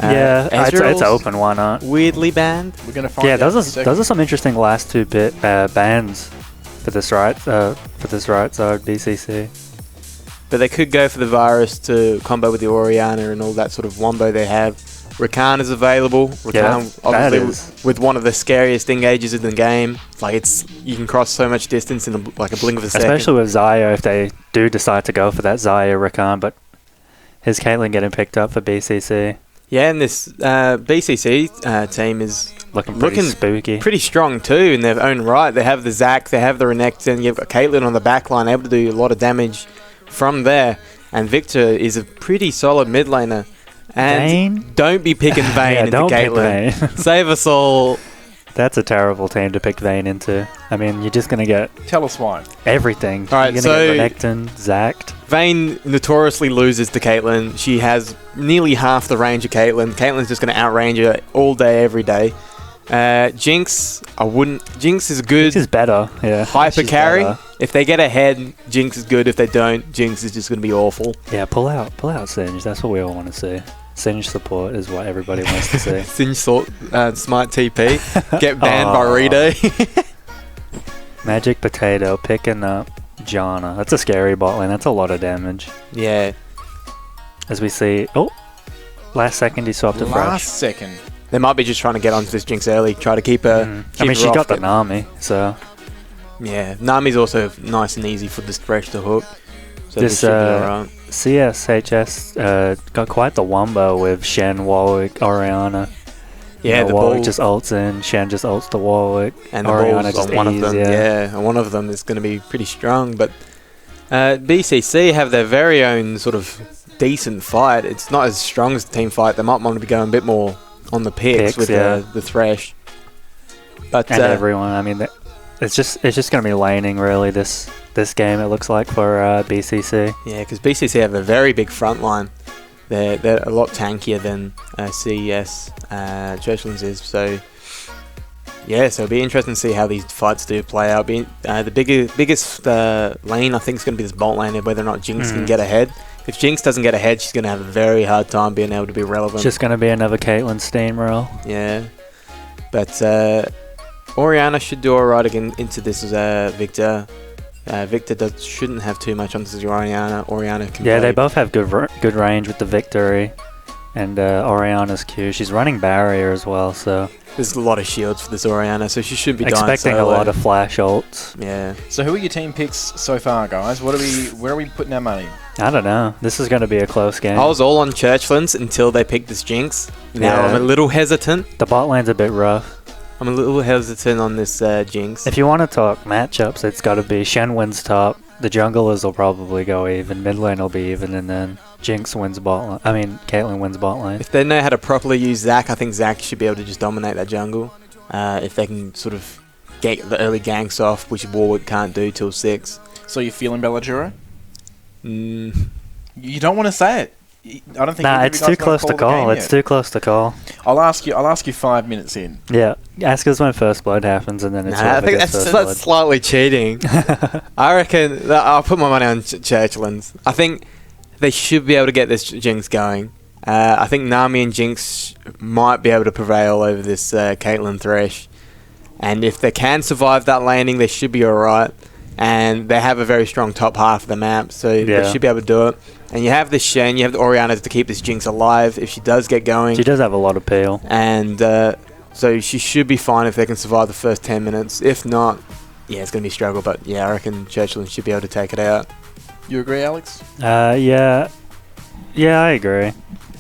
[SPEAKER 5] Yeah, it's
[SPEAKER 6] Ezreal's
[SPEAKER 5] open. Why not?
[SPEAKER 6] weirdly banned.
[SPEAKER 1] We're going to find
[SPEAKER 5] Yeah,
[SPEAKER 1] out.
[SPEAKER 5] those are some interesting last two bans for this right side BCC.
[SPEAKER 6] But they could go for the Virus to combo with the Orianna and all that sort of wombo they have. Rakan is available. Rakan, obviously, with one of the scariest engages in the game. Like you can cross so much distance in a blink of a second.
[SPEAKER 5] Especially with Zarya, if they do decide to go for that Zarya Rakan, but is Caitlyn getting picked up for BCC?
[SPEAKER 6] Yeah, and this BCC team is
[SPEAKER 5] Looking spooky.
[SPEAKER 6] pretty strong too in their own right. They have the Zac, they have the Renekton, you've got Caitlyn on the back line, able to do a lot of damage from there. And Victor is a pretty solid mid laner. And
[SPEAKER 5] Vayne?
[SPEAKER 6] don't be picking Vayne into
[SPEAKER 5] don't pick
[SPEAKER 6] Caitlyn.
[SPEAKER 5] Vayne.
[SPEAKER 6] Save us all.
[SPEAKER 5] That's a terrible team to pick Vayne into. I mean, you're just going to get
[SPEAKER 1] Tell us why.
[SPEAKER 5] everything.
[SPEAKER 6] All right,
[SPEAKER 5] you're
[SPEAKER 6] so-
[SPEAKER 5] going to get Renekton, Zact.
[SPEAKER 6] Vayne notoriously loses to Caitlyn. She has nearly half the range of Caitlyn. Caitlyn's just going to outrange her all day, every day. Jinx, Jinx is good.
[SPEAKER 5] This is better, yeah.
[SPEAKER 6] Hyper
[SPEAKER 5] She's
[SPEAKER 6] carry.
[SPEAKER 5] better.
[SPEAKER 6] If they get ahead, Jinx is good. If they don't, Jinx is just going to be awful.
[SPEAKER 5] Yeah, pull out Singe. That's what we all want to see. Singe support is what everybody wants to see.
[SPEAKER 6] Singe smart TP. Get banned by
[SPEAKER 5] Oh.
[SPEAKER 6] Rito.
[SPEAKER 5] Magic Potato picking up Janna. That's a scary bot lane. That's a lot of damage.
[SPEAKER 6] Yeah.
[SPEAKER 5] As we see... Oh! Last second he swapped a
[SPEAKER 1] Last
[SPEAKER 5] fresh.
[SPEAKER 1] second.
[SPEAKER 6] They might be just trying to get onto this Jinx early, try to keep her.
[SPEAKER 5] I mean, she
[SPEAKER 6] her
[SPEAKER 5] got
[SPEAKER 6] off
[SPEAKER 5] the Nami, so...
[SPEAKER 6] Yeah, Nami's also nice and easy for this fresh to hook. So
[SPEAKER 5] This,
[SPEAKER 6] should be alright.
[SPEAKER 5] CSHS got quite the wombo with Shen, Warwick, Orianna.
[SPEAKER 6] Yeah, the
[SPEAKER 5] Warwick
[SPEAKER 6] ball
[SPEAKER 5] just ults in, Shen just ults the Warwick,
[SPEAKER 6] and the
[SPEAKER 5] Orianna
[SPEAKER 6] balls
[SPEAKER 5] just
[SPEAKER 6] on one of them.
[SPEAKER 5] ease,
[SPEAKER 6] Yeah, and one of them is going to be pretty strong. But BCC have their very own sort of decent fight. It's not as strong as the team fight. They might want to be going a bit more on the picks with
[SPEAKER 5] yeah.
[SPEAKER 6] the Thresh. But
[SPEAKER 5] and everyone. I mean, it's just going to be laning really this game. It looks like for BCC.
[SPEAKER 6] yeah, because BCC have a very big front line. They're a lot tankier than CES Churchlands is. So yeah, so it'll be interesting to see how these fights do play out. The biggest lane I think is going to be this bot lane, whether or not Jinx can get ahead. If Jinx doesn't get ahead, she's going to have a very hard time being able to be relevant.
[SPEAKER 5] It's just going to be another Caitlyn steamroll.
[SPEAKER 6] Yeah, but Orianna should do alright again into this Victor. Victor shouldn't have too much on this Orianna. Orianna can
[SPEAKER 5] Yeah,
[SPEAKER 6] play.
[SPEAKER 5] they both have good range with the Victory and Orianna's Q. She's running barrier as well, so
[SPEAKER 6] There's a lot of shields for this Orianna, so she should be dying
[SPEAKER 5] expecting a
[SPEAKER 6] solo.
[SPEAKER 5] lot of flash ults.
[SPEAKER 6] Yeah.
[SPEAKER 1] So who are your team picks so far, guys? Where are we putting our money?
[SPEAKER 5] I don't know. This is going to be a close game.
[SPEAKER 6] I was all on Churchlands until they picked this Jinx. Now
[SPEAKER 5] Yeah.
[SPEAKER 6] I'm a little hesitant.
[SPEAKER 5] The bot lane's a bit rough.
[SPEAKER 6] I'm a little hesitant on this Jinx.
[SPEAKER 5] If you want to talk matchups, it's got to be Shen wins top. The junglers will probably go even. Mid lane will be even, and then Jinx wins bot lane. I mean, Caitlyn wins bot lane.
[SPEAKER 6] If they know how to properly use Zac, I think Zac should be able to just dominate that jungle. If they can sort of get the early ganks off, which Warwick can't do till 6.
[SPEAKER 1] So you're feeling Belladura?
[SPEAKER 6] Mm,
[SPEAKER 1] You don't want to say it. I don't think.
[SPEAKER 5] Nah,
[SPEAKER 1] either of
[SPEAKER 5] it's
[SPEAKER 1] you guys
[SPEAKER 5] too
[SPEAKER 1] wanna
[SPEAKER 5] close to
[SPEAKER 1] the
[SPEAKER 5] call.
[SPEAKER 1] game
[SPEAKER 5] It's
[SPEAKER 1] yet.
[SPEAKER 5] too close to call.
[SPEAKER 1] I'll ask you 5 minutes in.
[SPEAKER 5] Yeah, ask us when first blood happens, and then it's.
[SPEAKER 6] nah, I
[SPEAKER 5] whoever
[SPEAKER 6] think
[SPEAKER 5] gets
[SPEAKER 6] that's
[SPEAKER 5] first blood.
[SPEAKER 6] slightly cheating. I reckon that I'll put my money on Churchlands. I think they should be able to get this Jinx going. I think Nami and Jinx might be able to prevail over this Caitlyn Thresh. And if they can survive that landing, they should be alright. And they have a very strong top half of the map, so they should be able to do it. And you have this Shen, you have the Orianna to keep this Jinx alive if she does get going.
[SPEAKER 5] She does have a lot of peel.
[SPEAKER 6] And so she should be fine if they can survive the first 10 minutes. If not, yeah, it's going to be a struggle. But yeah, I reckon Churchland should be able to take it out.
[SPEAKER 1] You agree, Alex?
[SPEAKER 5] Yeah, I agree.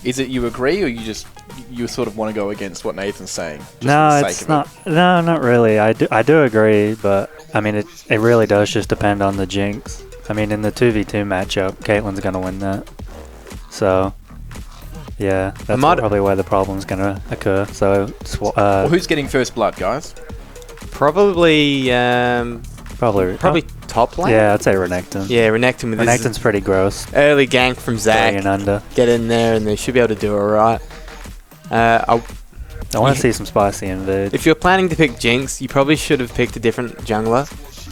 [SPEAKER 1] Is it you agree, or you sort of want to go against what Nathan's saying? Just
[SPEAKER 5] No,
[SPEAKER 1] for the
[SPEAKER 5] it's
[SPEAKER 1] sake
[SPEAKER 5] not.
[SPEAKER 1] of it?
[SPEAKER 5] No, not really. I do agree, but I mean, it really does just depend on the Jinx. I mean, in the 2v2 matchup, Caitlyn's gonna win that. So, yeah, that's probably where the problem's gonna occur. So,
[SPEAKER 1] Well, who's getting first blood, guys?
[SPEAKER 6] Probably
[SPEAKER 5] probably
[SPEAKER 6] top lane.
[SPEAKER 5] Yeah, I'd say Renekton.
[SPEAKER 6] Yeah, Renekton with
[SPEAKER 5] Renekton's
[SPEAKER 6] this
[SPEAKER 5] pretty gross.
[SPEAKER 6] early gank from Zac.
[SPEAKER 5] Going under.
[SPEAKER 6] Get in there and they should be able to do alright.
[SPEAKER 5] I want to see some spicy invade.
[SPEAKER 6] If you're planning to pick Jinx, you probably should have picked a different jungler.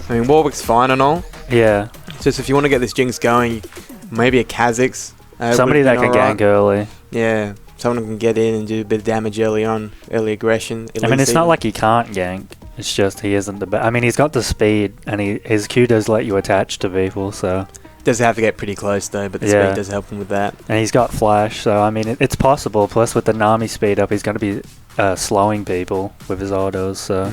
[SPEAKER 6] I mean, Warwick's fine and all.
[SPEAKER 5] Yeah.
[SPEAKER 6] It's just if you want to get this Jinx going, maybe a Kha'Zix.
[SPEAKER 5] Somebody that can gank early.
[SPEAKER 6] Yeah, someone who can get in and do a bit of damage early on, early aggression.
[SPEAKER 5] I mean, it's not like he can't gank. It's just he isn't the best. I mean, he's got the speed, and his Q does let you attach to people, so...
[SPEAKER 6] Does have to get pretty close, though, but the speed does help him with that.
[SPEAKER 5] And he's got flash, so, I mean, it's possible. Plus, with the Nami speed up, he's going to be slowing people with his autos, so...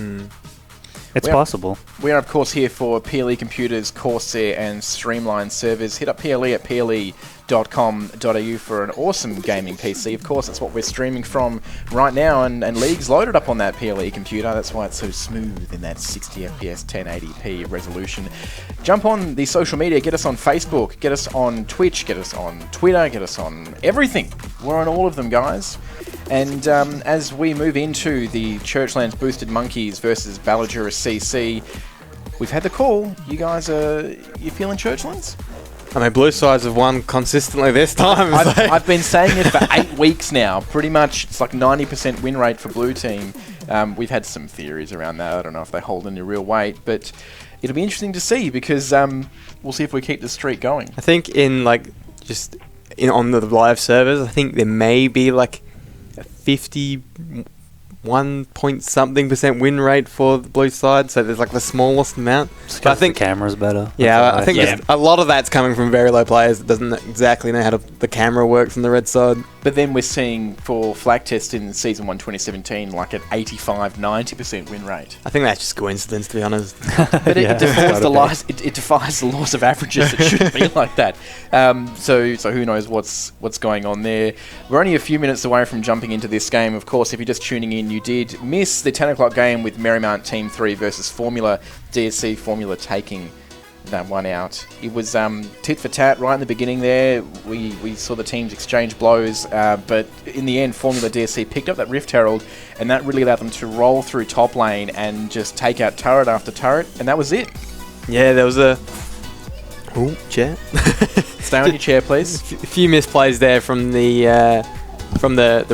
[SPEAKER 5] It's possible.
[SPEAKER 1] We are, of course, here for PLE Computers, Corsair, and Streamline Servers. Hit up PLE at ple.com.au for an awesome gaming PC. Of course, that's what we're streaming from right now, and League's loaded up on that PLE computer. That's why it's so smooth in that 60 FPS 1080p resolution. Jump on the social media. Get us on Facebook. Get us on Twitch. Get us on Twitter. Get us on everything. We're on all of them, guys. And as we move into the Churchlands Boosted Monkeys versus Ballagura CC, we've had the call. You guys you feeling Churchlands?
[SPEAKER 6] I mean, Blue Sides have won consistently this time.
[SPEAKER 1] I've been saying it for 8 weeks now. Pretty much, it's like 90% win rate for Blue Team. We've had some theories around that. I don't know if they hold any real weight, but it'll be interesting to see because we'll see if we keep the streak going.
[SPEAKER 6] I think on the live servers, I think there may be like a 51 point something% win rate for the blue side, so there's like the smallest amount.
[SPEAKER 5] But I think the camera's better.
[SPEAKER 6] Yeah, I think a lot of that's coming from very low players that doesn't exactly know how the camera works on the red side.
[SPEAKER 1] But then we're seeing for Flaktest in Season 1 2017 like an 85-90% win rate.
[SPEAKER 6] I think that's just coincidence, to be honest.
[SPEAKER 1] But it defies the laws of averages. It shouldn't be like that. So who knows what's going on there. We're only a few minutes away from jumping into this game. Of course, if you're just tuning in, you did miss the 10 o'clock game with Marymount Team 3 versus Formula. DSC Formula taking that one out. It was tit for tat right in the beginning there. We saw the teams exchange blows, but in the end, Formula DSC picked up that Rift Herald, and that really allowed them to roll through top lane and just take out turret after turret, and that was it.
[SPEAKER 6] Yeah, there was a... Ooh, chair.
[SPEAKER 1] Stay on your chair, please.
[SPEAKER 6] A few misplays there from the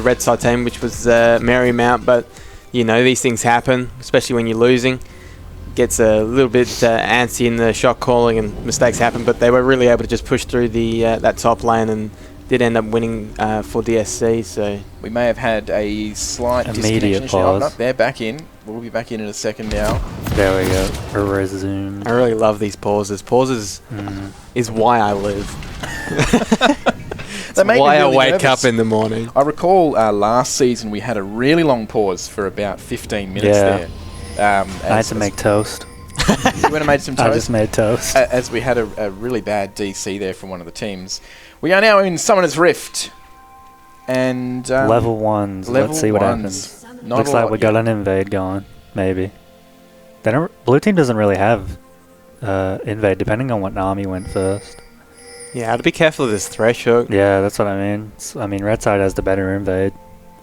[SPEAKER 6] red side team, which was Marymount, but you know, these things happen, especially when you're losing. Gets a little bit antsy in the shot calling and mistakes happen, but they were really able to just push through the that top lane and did end up winning for DSC. So
[SPEAKER 1] we may have had a slight
[SPEAKER 5] immediate
[SPEAKER 1] disconnection.
[SPEAKER 5] pause.
[SPEAKER 1] Up there, back in. We'll be back in a second now.
[SPEAKER 5] There we go. A resume.
[SPEAKER 6] I really love these pauses. Pauses is why I live.
[SPEAKER 1] They make
[SPEAKER 6] why
[SPEAKER 1] me really
[SPEAKER 6] I wake
[SPEAKER 1] nervous.
[SPEAKER 6] up in the morning.
[SPEAKER 1] I recall last season we had a really long pause for about 15 minutes there.
[SPEAKER 5] I had to make toast.
[SPEAKER 1] You went and made some toast?
[SPEAKER 5] I just made toast.
[SPEAKER 1] As we had a really bad DC there from one of the teams. We are now in Summoner's Rift. And
[SPEAKER 5] level 1s. Let's see what happens. Looks like we got an invade going. Maybe. Blue team doesn't really have invade, depending on what Nami went first.
[SPEAKER 6] Yeah, I'd be careful of this thresh hook.
[SPEAKER 5] Yeah, that's what I mean. Red side has the better invade,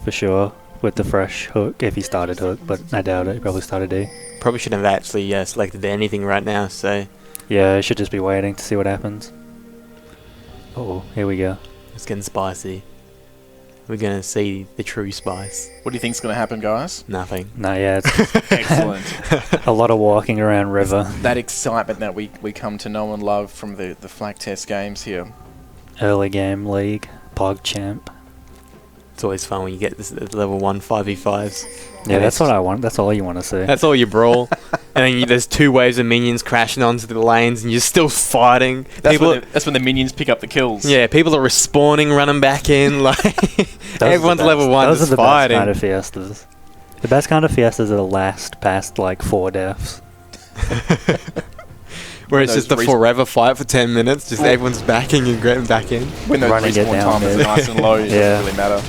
[SPEAKER 5] for sure, with the fresh hook, if he started hook, but I doubt it. He probably started D.
[SPEAKER 6] Probably shouldn't have actually selected anything right now, so...
[SPEAKER 5] Yeah, I should just be waiting to see what happens. Oh, here we go.
[SPEAKER 6] It's getting spicy. We're going to see the true spice.
[SPEAKER 1] What do you think's going to happen, guys?
[SPEAKER 6] Nothing.
[SPEAKER 5] No, yeah, it's
[SPEAKER 1] Excellent.
[SPEAKER 5] a lot of walking around river.
[SPEAKER 1] That excitement that we come to know and love from the Flaktest games here.
[SPEAKER 5] Early game league, PogChamp.
[SPEAKER 6] It's always fun when you get this at level 1 5v5s.
[SPEAKER 5] Yeah, that's what I want. That's all you want to see.
[SPEAKER 6] That's all you brawl. And then there's 2 waves of minions crashing onto the lanes and you're still fighting.
[SPEAKER 1] That's when the minions pick up the kills.
[SPEAKER 6] Yeah, people are respawning, running back in. Everyone's level 1
[SPEAKER 5] Those are the
[SPEAKER 6] fighting.
[SPEAKER 5] best kind of fiestas. The best kind of fiestas are the last past like 4 deaths.
[SPEAKER 6] Where it's just a forever fight for 10 minutes. Just everyone's backing and getting back in.
[SPEAKER 1] When those respawn times are nice and low, it doesn't really matter.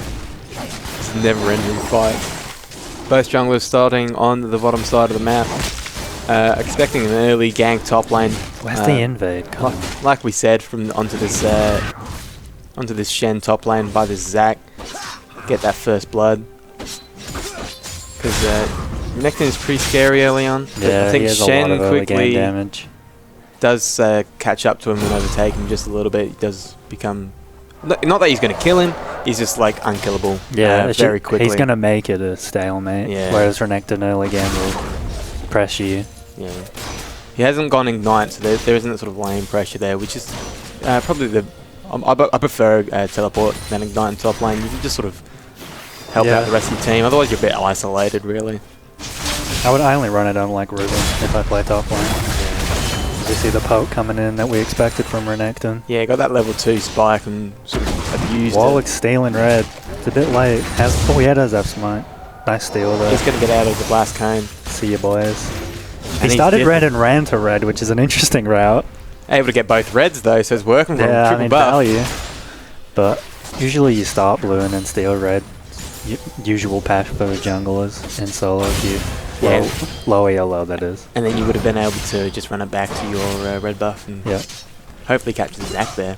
[SPEAKER 6] It's a never-ending fight. Both junglers starting on the bottom side of the map. Expecting an early gank top lane.
[SPEAKER 5] Where's the invade?
[SPEAKER 6] Like we said, onto this Shen top lane by this Zac. Get that first blood. Because Renekton is pretty scary early on.
[SPEAKER 5] Yeah,
[SPEAKER 6] I think
[SPEAKER 5] he has
[SPEAKER 6] Shen
[SPEAKER 5] a lot of early game
[SPEAKER 6] quickly
[SPEAKER 5] damage.
[SPEAKER 6] Does catch up to him and overtake him just a little bit. He does become... Not that he's going to kill him, he's just like unkillable very quickly.
[SPEAKER 5] He's going to make it a stalemate, whereas Renekton early game will press you.
[SPEAKER 6] Yeah. He hasn't gone Ignite, so there isn't that sort of lane pressure there, which is probably the... I prefer Teleport than Ignite in top lane. You can just sort of help out the rest of the team. Otherwise, you're a bit isolated, really.
[SPEAKER 5] I only run it on like Ruben if I play top lane. You see the poke coming in that we expected from Renekton.
[SPEAKER 6] Yeah, got that level 2 spike and sort of abused
[SPEAKER 5] Warwick's stealing red. It's a bit late. He had his F smite. Nice steal there.
[SPEAKER 6] He's going to get out of the blast cone.
[SPEAKER 5] See you, boys.
[SPEAKER 6] And
[SPEAKER 5] He started red and ran to red, which is an interesting route.
[SPEAKER 6] Able to get both reds though, so it's working for him.
[SPEAKER 5] Yeah,
[SPEAKER 6] Triple buff.
[SPEAKER 5] value. But usually you start blue and then steal red. Usual path for junglers in solo queue. Low yellow, that is.
[SPEAKER 6] And then you would have been able to just run it back to your red buff and hopefully capture the Zac there.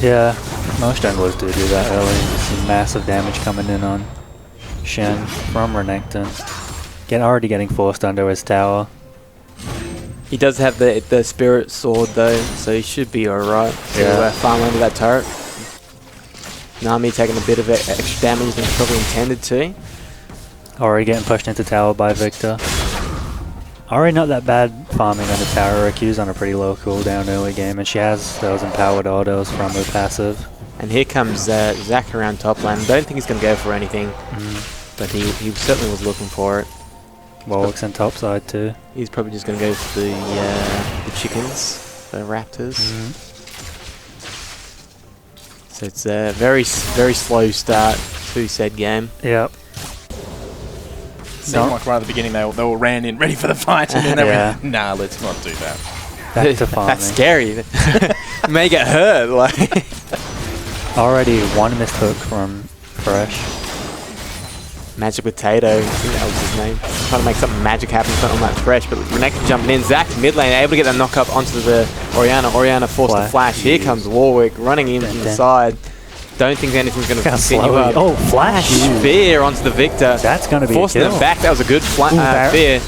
[SPEAKER 5] Yeah, most junglers do that early. You see massive damage coming in on Shen from Renekton. Already getting forced under his tower.
[SPEAKER 6] He does have the spirit sword though, so he should be alright to farm under that turret. Nami taking a bit of extra damage than probably intended to.
[SPEAKER 5] Already getting pushed into tower by Victor. Already not that bad farming under tower. Q's on a pretty low cooldown early game, and she has those empowered autos from her passive.
[SPEAKER 6] And here comes Zac around top lane. Don't think he's going to go for anything, but he certainly was looking for it.
[SPEAKER 5] Warwick's in top side too.
[SPEAKER 6] He's probably just going to go for the chickens, the raptors. So it's a very slow start to said game.
[SPEAKER 5] Yep.
[SPEAKER 1] Seemed like right at the beginning they all ran in ready for the fight, and then they went, nah, let's not do that.
[SPEAKER 5] Back to farming.
[SPEAKER 6] That's scary. May get hurt. Like.
[SPEAKER 5] Already one missed hook from Fresh.
[SPEAKER 6] Magic Potato, I think that was his name. Trying to make something magic happen on that Fresh, but Renekton jumping in. Zac mid lane, able to get that knock up onto the Orianna. Orianna forced to flash. Here comes Warwick running in from the side. Don't think anything's going to continue up.
[SPEAKER 5] Oh, flash!
[SPEAKER 6] Fear onto the Victor.
[SPEAKER 5] That's going to be
[SPEAKER 6] forcing them back. That was a good fear.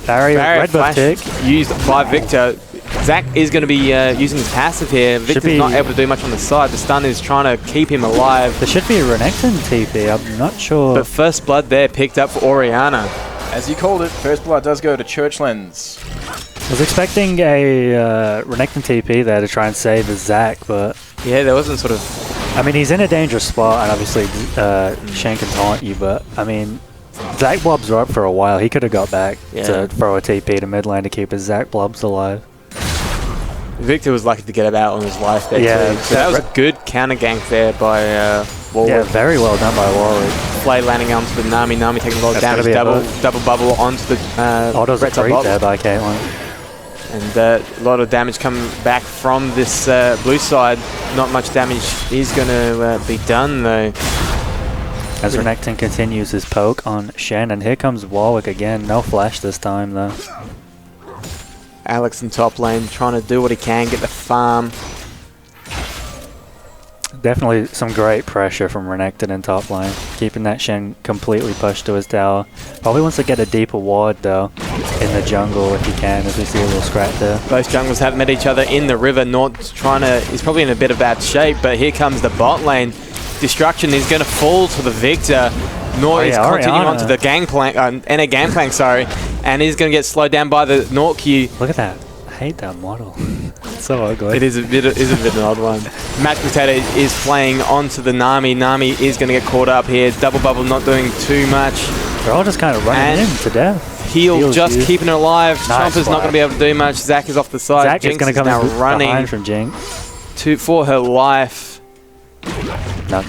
[SPEAKER 5] Barrier red buff tick.
[SPEAKER 6] Used by Victor. Zac is going to be using his passive here. Victor's not able to do much on the side. The stun is trying to keep him alive.
[SPEAKER 5] There should be a Renekton TP, I'm not sure.
[SPEAKER 6] But first blood there picked up for Orianna.
[SPEAKER 1] As you called it, first blood does go to Churchlands.
[SPEAKER 5] I was expecting a Renekton TP there to try and save his Zac, but...
[SPEAKER 6] Yeah, there wasn't sort of...
[SPEAKER 5] I mean, he's in a dangerous spot, and obviously Shen can taunt you, but, I mean, Zac blobs are up for a while. He could have got back to throw a TP to mid lane to keep his Zac blobs alive.
[SPEAKER 6] Victor was lucky to get about on his life there too. So that was a good counter gank there by Warwick.
[SPEAKER 5] Yeah, very well done by Warwick.
[SPEAKER 6] Flay landing onto the Nami. Nami taking a lot of damage. Double bubble onto the
[SPEAKER 5] Autos
[SPEAKER 6] red
[SPEAKER 5] are great there by Caitlyn.
[SPEAKER 6] And a lot of damage coming back from this blue side. Not much damage is going to be done though.
[SPEAKER 5] As Renekton continues his poke on Shen, and here comes Warwick again. No flash this time though.
[SPEAKER 6] Alex in top lane trying to do what he can, get the farm.
[SPEAKER 5] Definitely some great pressure from Renekton in top lane, keeping that Shen completely pushed to his tower. Probably wants to get a deeper ward though in the jungle if he can, as we see a little scrap there.
[SPEAKER 6] Both junglers have met each other in the river. Nord's he's probably in a bit of bad shape, but here comes the bot lane. Destruction is going to fall to the Victor. Nord is continuing onto the gangplank, NA gangplank, sorry, and he's going to get slowed down by the Nord Q.
[SPEAKER 5] Look at that. I hate that model. It's so ugly.
[SPEAKER 6] It is a bit of an odd one. Match Potato is playing onto the Nami. Nami is going to get caught up here. Double Bubble not doing too much.
[SPEAKER 5] They're all just kind of running in to death.
[SPEAKER 6] Heal just keeping it alive. Chomper's not going to be able to do much. Zac is off the side.
[SPEAKER 5] Zac
[SPEAKER 6] Jinx
[SPEAKER 5] is going to come
[SPEAKER 6] now running
[SPEAKER 5] from Jinx.
[SPEAKER 6] For her life.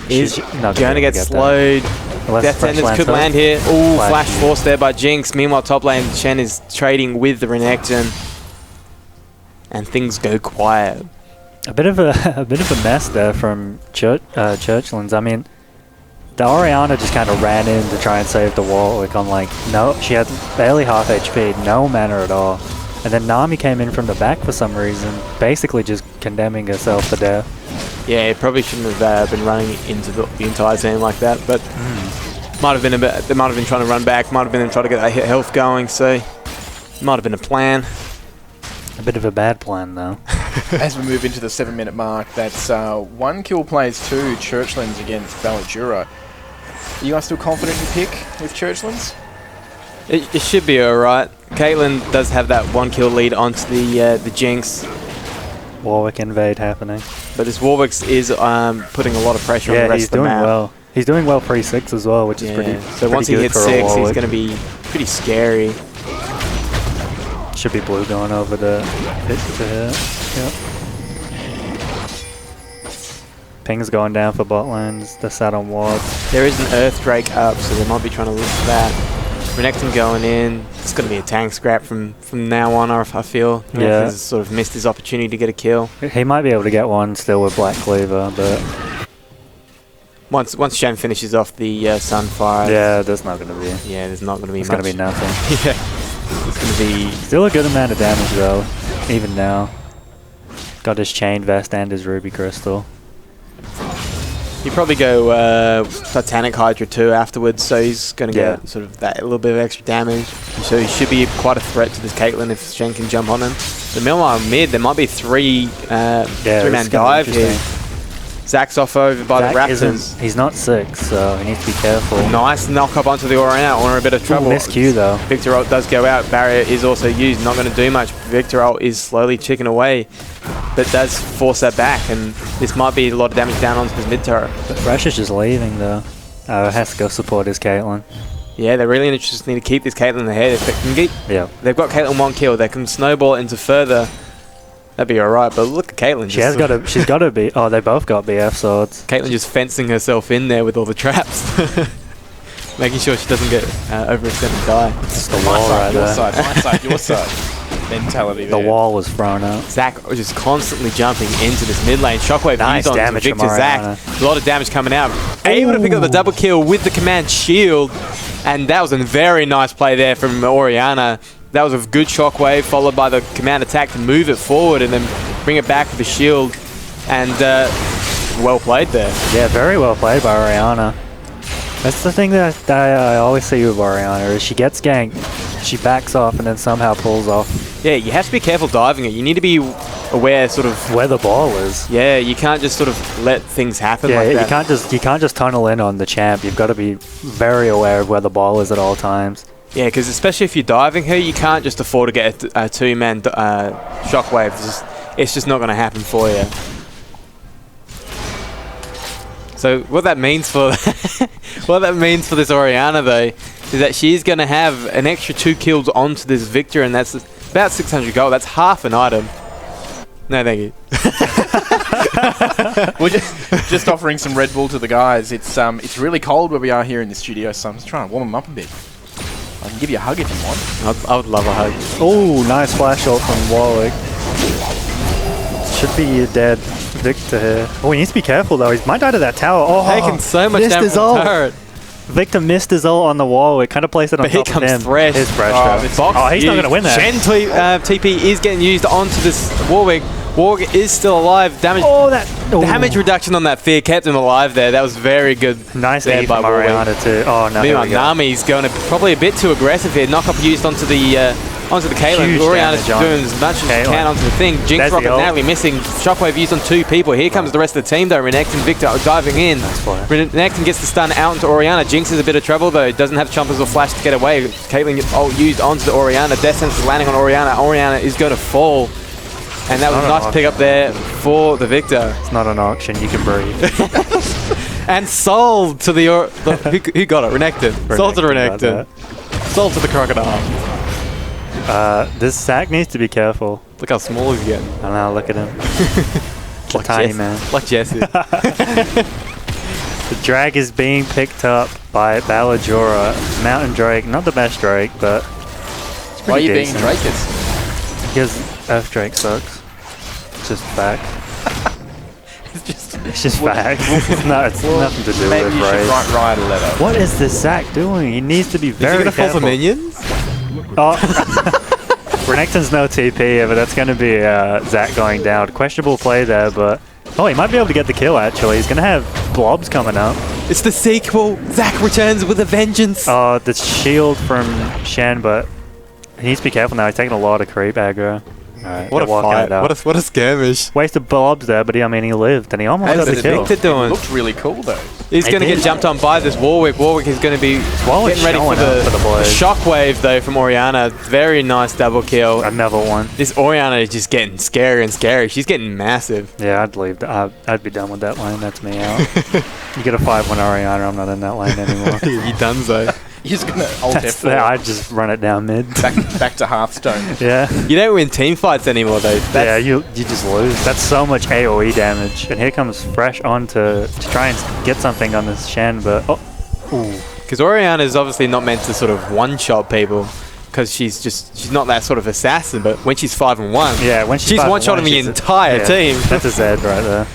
[SPEAKER 6] Is going to get slowed. Death Sentence could land here. Ooh, flash force there by Jinx. Meanwhile, top lane, Shen is trading with the Renekton. And things go quiet.
[SPEAKER 5] A bit of a mess there from Churchlands. I mean, the Orianna just kind of ran in to try and save the Warwick on she had barely half HP, no mana at all. And then Nami came in from the back for some reason, basically just condemning herself to death.
[SPEAKER 6] Yeah, it probably shouldn't have been running into the entire team like that, but might have been they might have been trying to run back, might have been trying to get that health going, so might have been a plan.
[SPEAKER 5] A bit of a bad plan, though.
[SPEAKER 1] As we move into the 7-minute mark, that's 1 kill plays 2 Churchlands against Baladura. Are you guys still confident in pick with Churchlands?
[SPEAKER 6] It should be alright. Caitlyn does have that 1 kill lead onto the Jinx,
[SPEAKER 5] Warwick invade happening.
[SPEAKER 6] but this Warwick is putting a lot of pressure on the
[SPEAKER 5] Yeah,
[SPEAKER 6] rest
[SPEAKER 5] he's
[SPEAKER 6] of the
[SPEAKER 5] doing
[SPEAKER 6] map.
[SPEAKER 5] well. He's doing well pre-6 as well, which is pretty.
[SPEAKER 6] So once he
[SPEAKER 5] good
[SPEAKER 6] hits
[SPEAKER 5] for a
[SPEAKER 6] 6, he's
[SPEAKER 5] Warwick.
[SPEAKER 6] going to be pretty scary.
[SPEAKER 5] Should be blue going over to hit. Yep. Ping's going down for bot lanes. They're sat on wards.
[SPEAKER 6] There is an Earth Drake up, so they might be trying to look for that. Renekton going in. It's going to be a tank scrap from now on, I feel.
[SPEAKER 5] Yeah.
[SPEAKER 6] He's sort of missed his opportunity to get a kill.
[SPEAKER 5] He might be able to get one still with Black Cleaver, but
[SPEAKER 6] Once Shen finishes off the Sunfire,
[SPEAKER 5] yeah, there's not going to be.
[SPEAKER 6] yeah, there's not going to be
[SPEAKER 5] It's
[SPEAKER 6] much.
[SPEAKER 5] going to be nothing.
[SPEAKER 6] Yeah, it's going to be.
[SPEAKER 5] Still a good amount of damage though, even now. Got his chain vest and his ruby crystal.
[SPEAKER 6] You probably go Titanic Hydra too afterwards, so he's going to
[SPEAKER 5] Yeah.
[SPEAKER 6] get sort of that little bit of extra damage. So he should be quite a threat to this Caitlyn if Shen can jump on him. The meanwhile mid, there might be three-man
[SPEAKER 5] it's gonna be
[SPEAKER 6] dive here.
[SPEAKER 5] interesting.
[SPEAKER 6] Zach's off over by
[SPEAKER 5] Zach
[SPEAKER 6] the Raptors.
[SPEAKER 5] he's not 6, so he needs to be careful.
[SPEAKER 6] Nice knock up onto the Oriana, or a bit of trouble.
[SPEAKER 5] Missed Q though.
[SPEAKER 6] Victor ult does go out. Barrier is also used. Not going to do much. Victor ult is slowly ticking away, but does force that back, and this might be a lot of damage down onto his mid turret.
[SPEAKER 5] But Thresh is just leaving though. Has to go support his Caitlyn.
[SPEAKER 6] Yeah, they really just need to keep this Caitlyn ahead. If they can get,
[SPEAKER 5] Yeah.
[SPEAKER 6] they've got Caitlyn 1 kill. They can snowball it into further. That'd be alright. But look at Caitlyn.
[SPEAKER 5] She's got to be. Oh, they both got BF swords.
[SPEAKER 6] Caitlyn just fencing herself in there with all the traps, making sure she doesn't get overextended and die.
[SPEAKER 5] It's the wall right
[SPEAKER 1] your
[SPEAKER 5] there.
[SPEAKER 1] side, my side, your side. Mentality
[SPEAKER 5] The
[SPEAKER 1] there.
[SPEAKER 5] wall was thrown out.
[SPEAKER 6] Zach was just constantly jumping into this mid lane. Shockwave
[SPEAKER 5] Nice
[SPEAKER 6] used on
[SPEAKER 5] damage from
[SPEAKER 6] Victor Zach.
[SPEAKER 5] Oriana.
[SPEAKER 6] A lot of damage coming out. Able to pick up the double kill with the command shield. And that was a very nice play there from Oriana. That was a good shockwave followed by the command attack to move it forward and then bring it back with the shield. And well played there.
[SPEAKER 5] Yeah, very well played by Oriana. That's the thing that I always see with Oriana is she gets ganked, she backs off, and then somehow pulls off
[SPEAKER 6] Yeah, you have to be careful diving it. You need to be aware sort of.
[SPEAKER 5] where the ball is.
[SPEAKER 6] Yeah, you can't just sort of let things happen
[SPEAKER 5] Yeah,
[SPEAKER 6] like
[SPEAKER 5] you
[SPEAKER 6] that.
[SPEAKER 5] can't just tunnel in on the champ. You've got to be very aware of where the ball is at all times.
[SPEAKER 6] Yeah, because especially if you're diving her, you can't just afford to get a two-man shockwave. It's just not going to happen for you. So what that means for this Oriana though is that she's going to have an extra 2 kills onto this Victor, and that's about 600 gold. That's half an item. No, thank you.
[SPEAKER 1] We're just offering some Red Bull to the guys. It's really cold where we are here in the studio, so I'm just trying to warm them up a bit. I can give you a hug if you want.
[SPEAKER 6] I would love a hug.
[SPEAKER 5] Oh, nice flash ult from Warwick. Should be a dead Victor here. Oh, he needs to be careful though. He might die to that tower. Oh,
[SPEAKER 6] Taking so much
[SPEAKER 5] missed
[SPEAKER 6] damage
[SPEAKER 5] his
[SPEAKER 6] from
[SPEAKER 5] ult.
[SPEAKER 6] the turret.
[SPEAKER 5] Victor missed his ult on the Warwick. Kind of placed it on
[SPEAKER 6] But here
[SPEAKER 5] top of
[SPEAKER 6] comes
[SPEAKER 5] him.
[SPEAKER 6] Thresh.
[SPEAKER 5] His Thresh.
[SPEAKER 6] Oh,
[SPEAKER 5] He's not going to win that.
[SPEAKER 6] Shen TP is getting used onto this Warwick. Warwick is still alive. Damage damage reduction on that fear kept him alive there. That was very good.
[SPEAKER 5] Nice
[SPEAKER 6] there
[SPEAKER 5] E
[SPEAKER 6] by
[SPEAKER 5] from
[SPEAKER 6] Warwick.
[SPEAKER 5] Oriana too. Oh no. here
[SPEAKER 6] Meanwhile,
[SPEAKER 5] we go.
[SPEAKER 6] Nami's going to probably a bit too aggressive here. Knock up used onto the Caitlyn.
[SPEAKER 5] Huge
[SPEAKER 6] Oriana's
[SPEAKER 5] damage on
[SPEAKER 6] doing as much as she
[SPEAKER 5] Caitlyn.
[SPEAKER 6] can onto the thing. Jinx
[SPEAKER 5] There's the
[SPEAKER 6] Rocket
[SPEAKER 5] ult.
[SPEAKER 6] narrowly missing. Shockwave used on 2 people. Here comes the rest of the team though. Renekton, Victor diving in.
[SPEAKER 5] play.
[SPEAKER 6] Renekton gets the stun out into Oriana. Jinx is a bit of trouble though. Doesn't have chompers or flash to get away. Caitlyn ult used onto the Oriana. Death Sentence is landing on Oriana. Oriana is going to fall. And that was a nice pick up there for the Victor.
[SPEAKER 5] It's not an auction. You can breathe.
[SPEAKER 6] And sold to the who got it? Renekton. Sold to
[SPEAKER 5] Renekton
[SPEAKER 6] Renekton. Sold to the crocodile.
[SPEAKER 5] This Zach needs to be careful.
[SPEAKER 6] Look how small he's getting.
[SPEAKER 5] I know. Look at him. It's a tiny man.
[SPEAKER 6] Like Jesse.
[SPEAKER 5] The drag is being picked up by Baladjora. Mountain Drake, not the best Drake, but it's
[SPEAKER 1] Why are
[SPEAKER 5] pretty
[SPEAKER 1] you being
[SPEAKER 5] decent.
[SPEAKER 1] Drakers?
[SPEAKER 5] Because Earth Drake sucks. It's just fact. It's just fact. It's nothing to do
[SPEAKER 1] Maybe
[SPEAKER 5] with
[SPEAKER 1] you should
[SPEAKER 5] race.
[SPEAKER 1] write Ryan a letter.
[SPEAKER 5] What is this Zach doing? He needs to be
[SPEAKER 6] Is he
[SPEAKER 5] very
[SPEAKER 6] going to fall
[SPEAKER 5] careful.
[SPEAKER 6] for minions?
[SPEAKER 5] Oh. Renekton's no TP, but that's going to be Zach going down. Questionable play there, but... Oh, he might be able to get the kill, actually. He's going to have blobs coming up.
[SPEAKER 6] It's the sequel. Zach returns with a vengeance.
[SPEAKER 5] Oh, the shield from Shen, but he needs to be careful now. He's taking a lot of creep aggro. Alright,
[SPEAKER 6] What a
[SPEAKER 5] they're walking
[SPEAKER 6] fight.
[SPEAKER 5] it out.
[SPEAKER 6] What a skirmish.
[SPEAKER 5] Wasted blobs there, but he lived, and he almost got the kill.
[SPEAKER 6] Victor doing?
[SPEAKER 1] Looked really cool though.
[SPEAKER 6] He's going to get jumped on by this Warwick. Warwick is going to be
[SPEAKER 5] Warwick's
[SPEAKER 6] getting ready for
[SPEAKER 5] showing up for the
[SPEAKER 6] the
[SPEAKER 5] boys.
[SPEAKER 6] shockwave, though, from Oriana. Very nice double kill.
[SPEAKER 5] Another one.
[SPEAKER 6] This Oriana is just getting scarier and scarier. She's getting massive.
[SPEAKER 5] Yeah, I'd leave. I'd be done with that lane. That's me out. You get a 5-1 Oriana, I'm not in that lane anymore.
[SPEAKER 6] You done so.
[SPEAKER 1] You're just gonna ult F4
[SPEAKER 5] I'd just run it down mid.
[SPEAKER 1] back to Hearthstone.
[SPEAKER 5] Yeah.
[SPEAKER 6] You don't win team fights anymore, though.
[SPEAKER 5] Yeah, you just lose. That's so much AoE damage. And here comes Fresh on to try and get something on this Shen, but
[SPEAKER 6] Because Oriana is obviously not meant to sort of one-shot people. Because she's not that sort of assassin, but when she's 5-1,
[SPEAKER 5] yeah, when she's
[SPEAKER 6] one-shotting the entire team.
[SPEAKER 5] That's a Zed right there.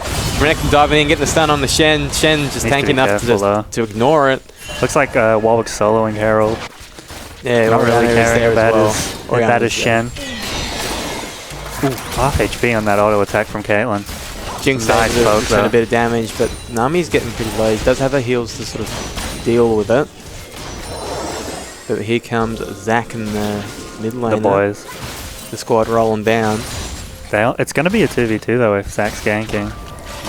[SPEAKER 6] Renek diving in, getting the stun on the Shen. Shen just
[SPEAKER 5] Needs to
[SPEAKER 6] tanky
[SPEAKER 5] be
[SPEAKER 6] enough
[SPEAKER 5] careful,
[SPEAKER 6] to ignore it.
[SPEAKER 5] Looks like Warwick's soloing Herald.
[SPEAKER 6] Yeah,
[SPEAKER 5] Not
[SPEAKER 6] Oriana
[SPEAKER 5] really
[SPEAKER 6] is
[SPEAKER 5] caring
[SPEAKER 6] there
[SPEAKER 5] about
[SPEAKER 6] as well.
[SPEAKER 5] that is
[SPEAKER 6] Oriana's
[SPEAKER 5] Shen. Ooh, half HP on that auto attack from Caitlyn.
[SPEAKER 6] Jinx
[SPEAKER 5] Nice
[SPEAKER 6] has
[SPEAKER 5] poke
[SPEAKER 6] done a
[SPEAKER 5] there.
[SPEAKER 6] bit of damage, but Nami's getting pretty low. He does have her heals to sort of deal with it. But here comes Zach in the mid lane.
[SPEAKER 5] The boys.
[SPEAKER 6] The squad rolling down.
[SPEAKER 5] It's going to be a 2v2 though if Zach's ganking.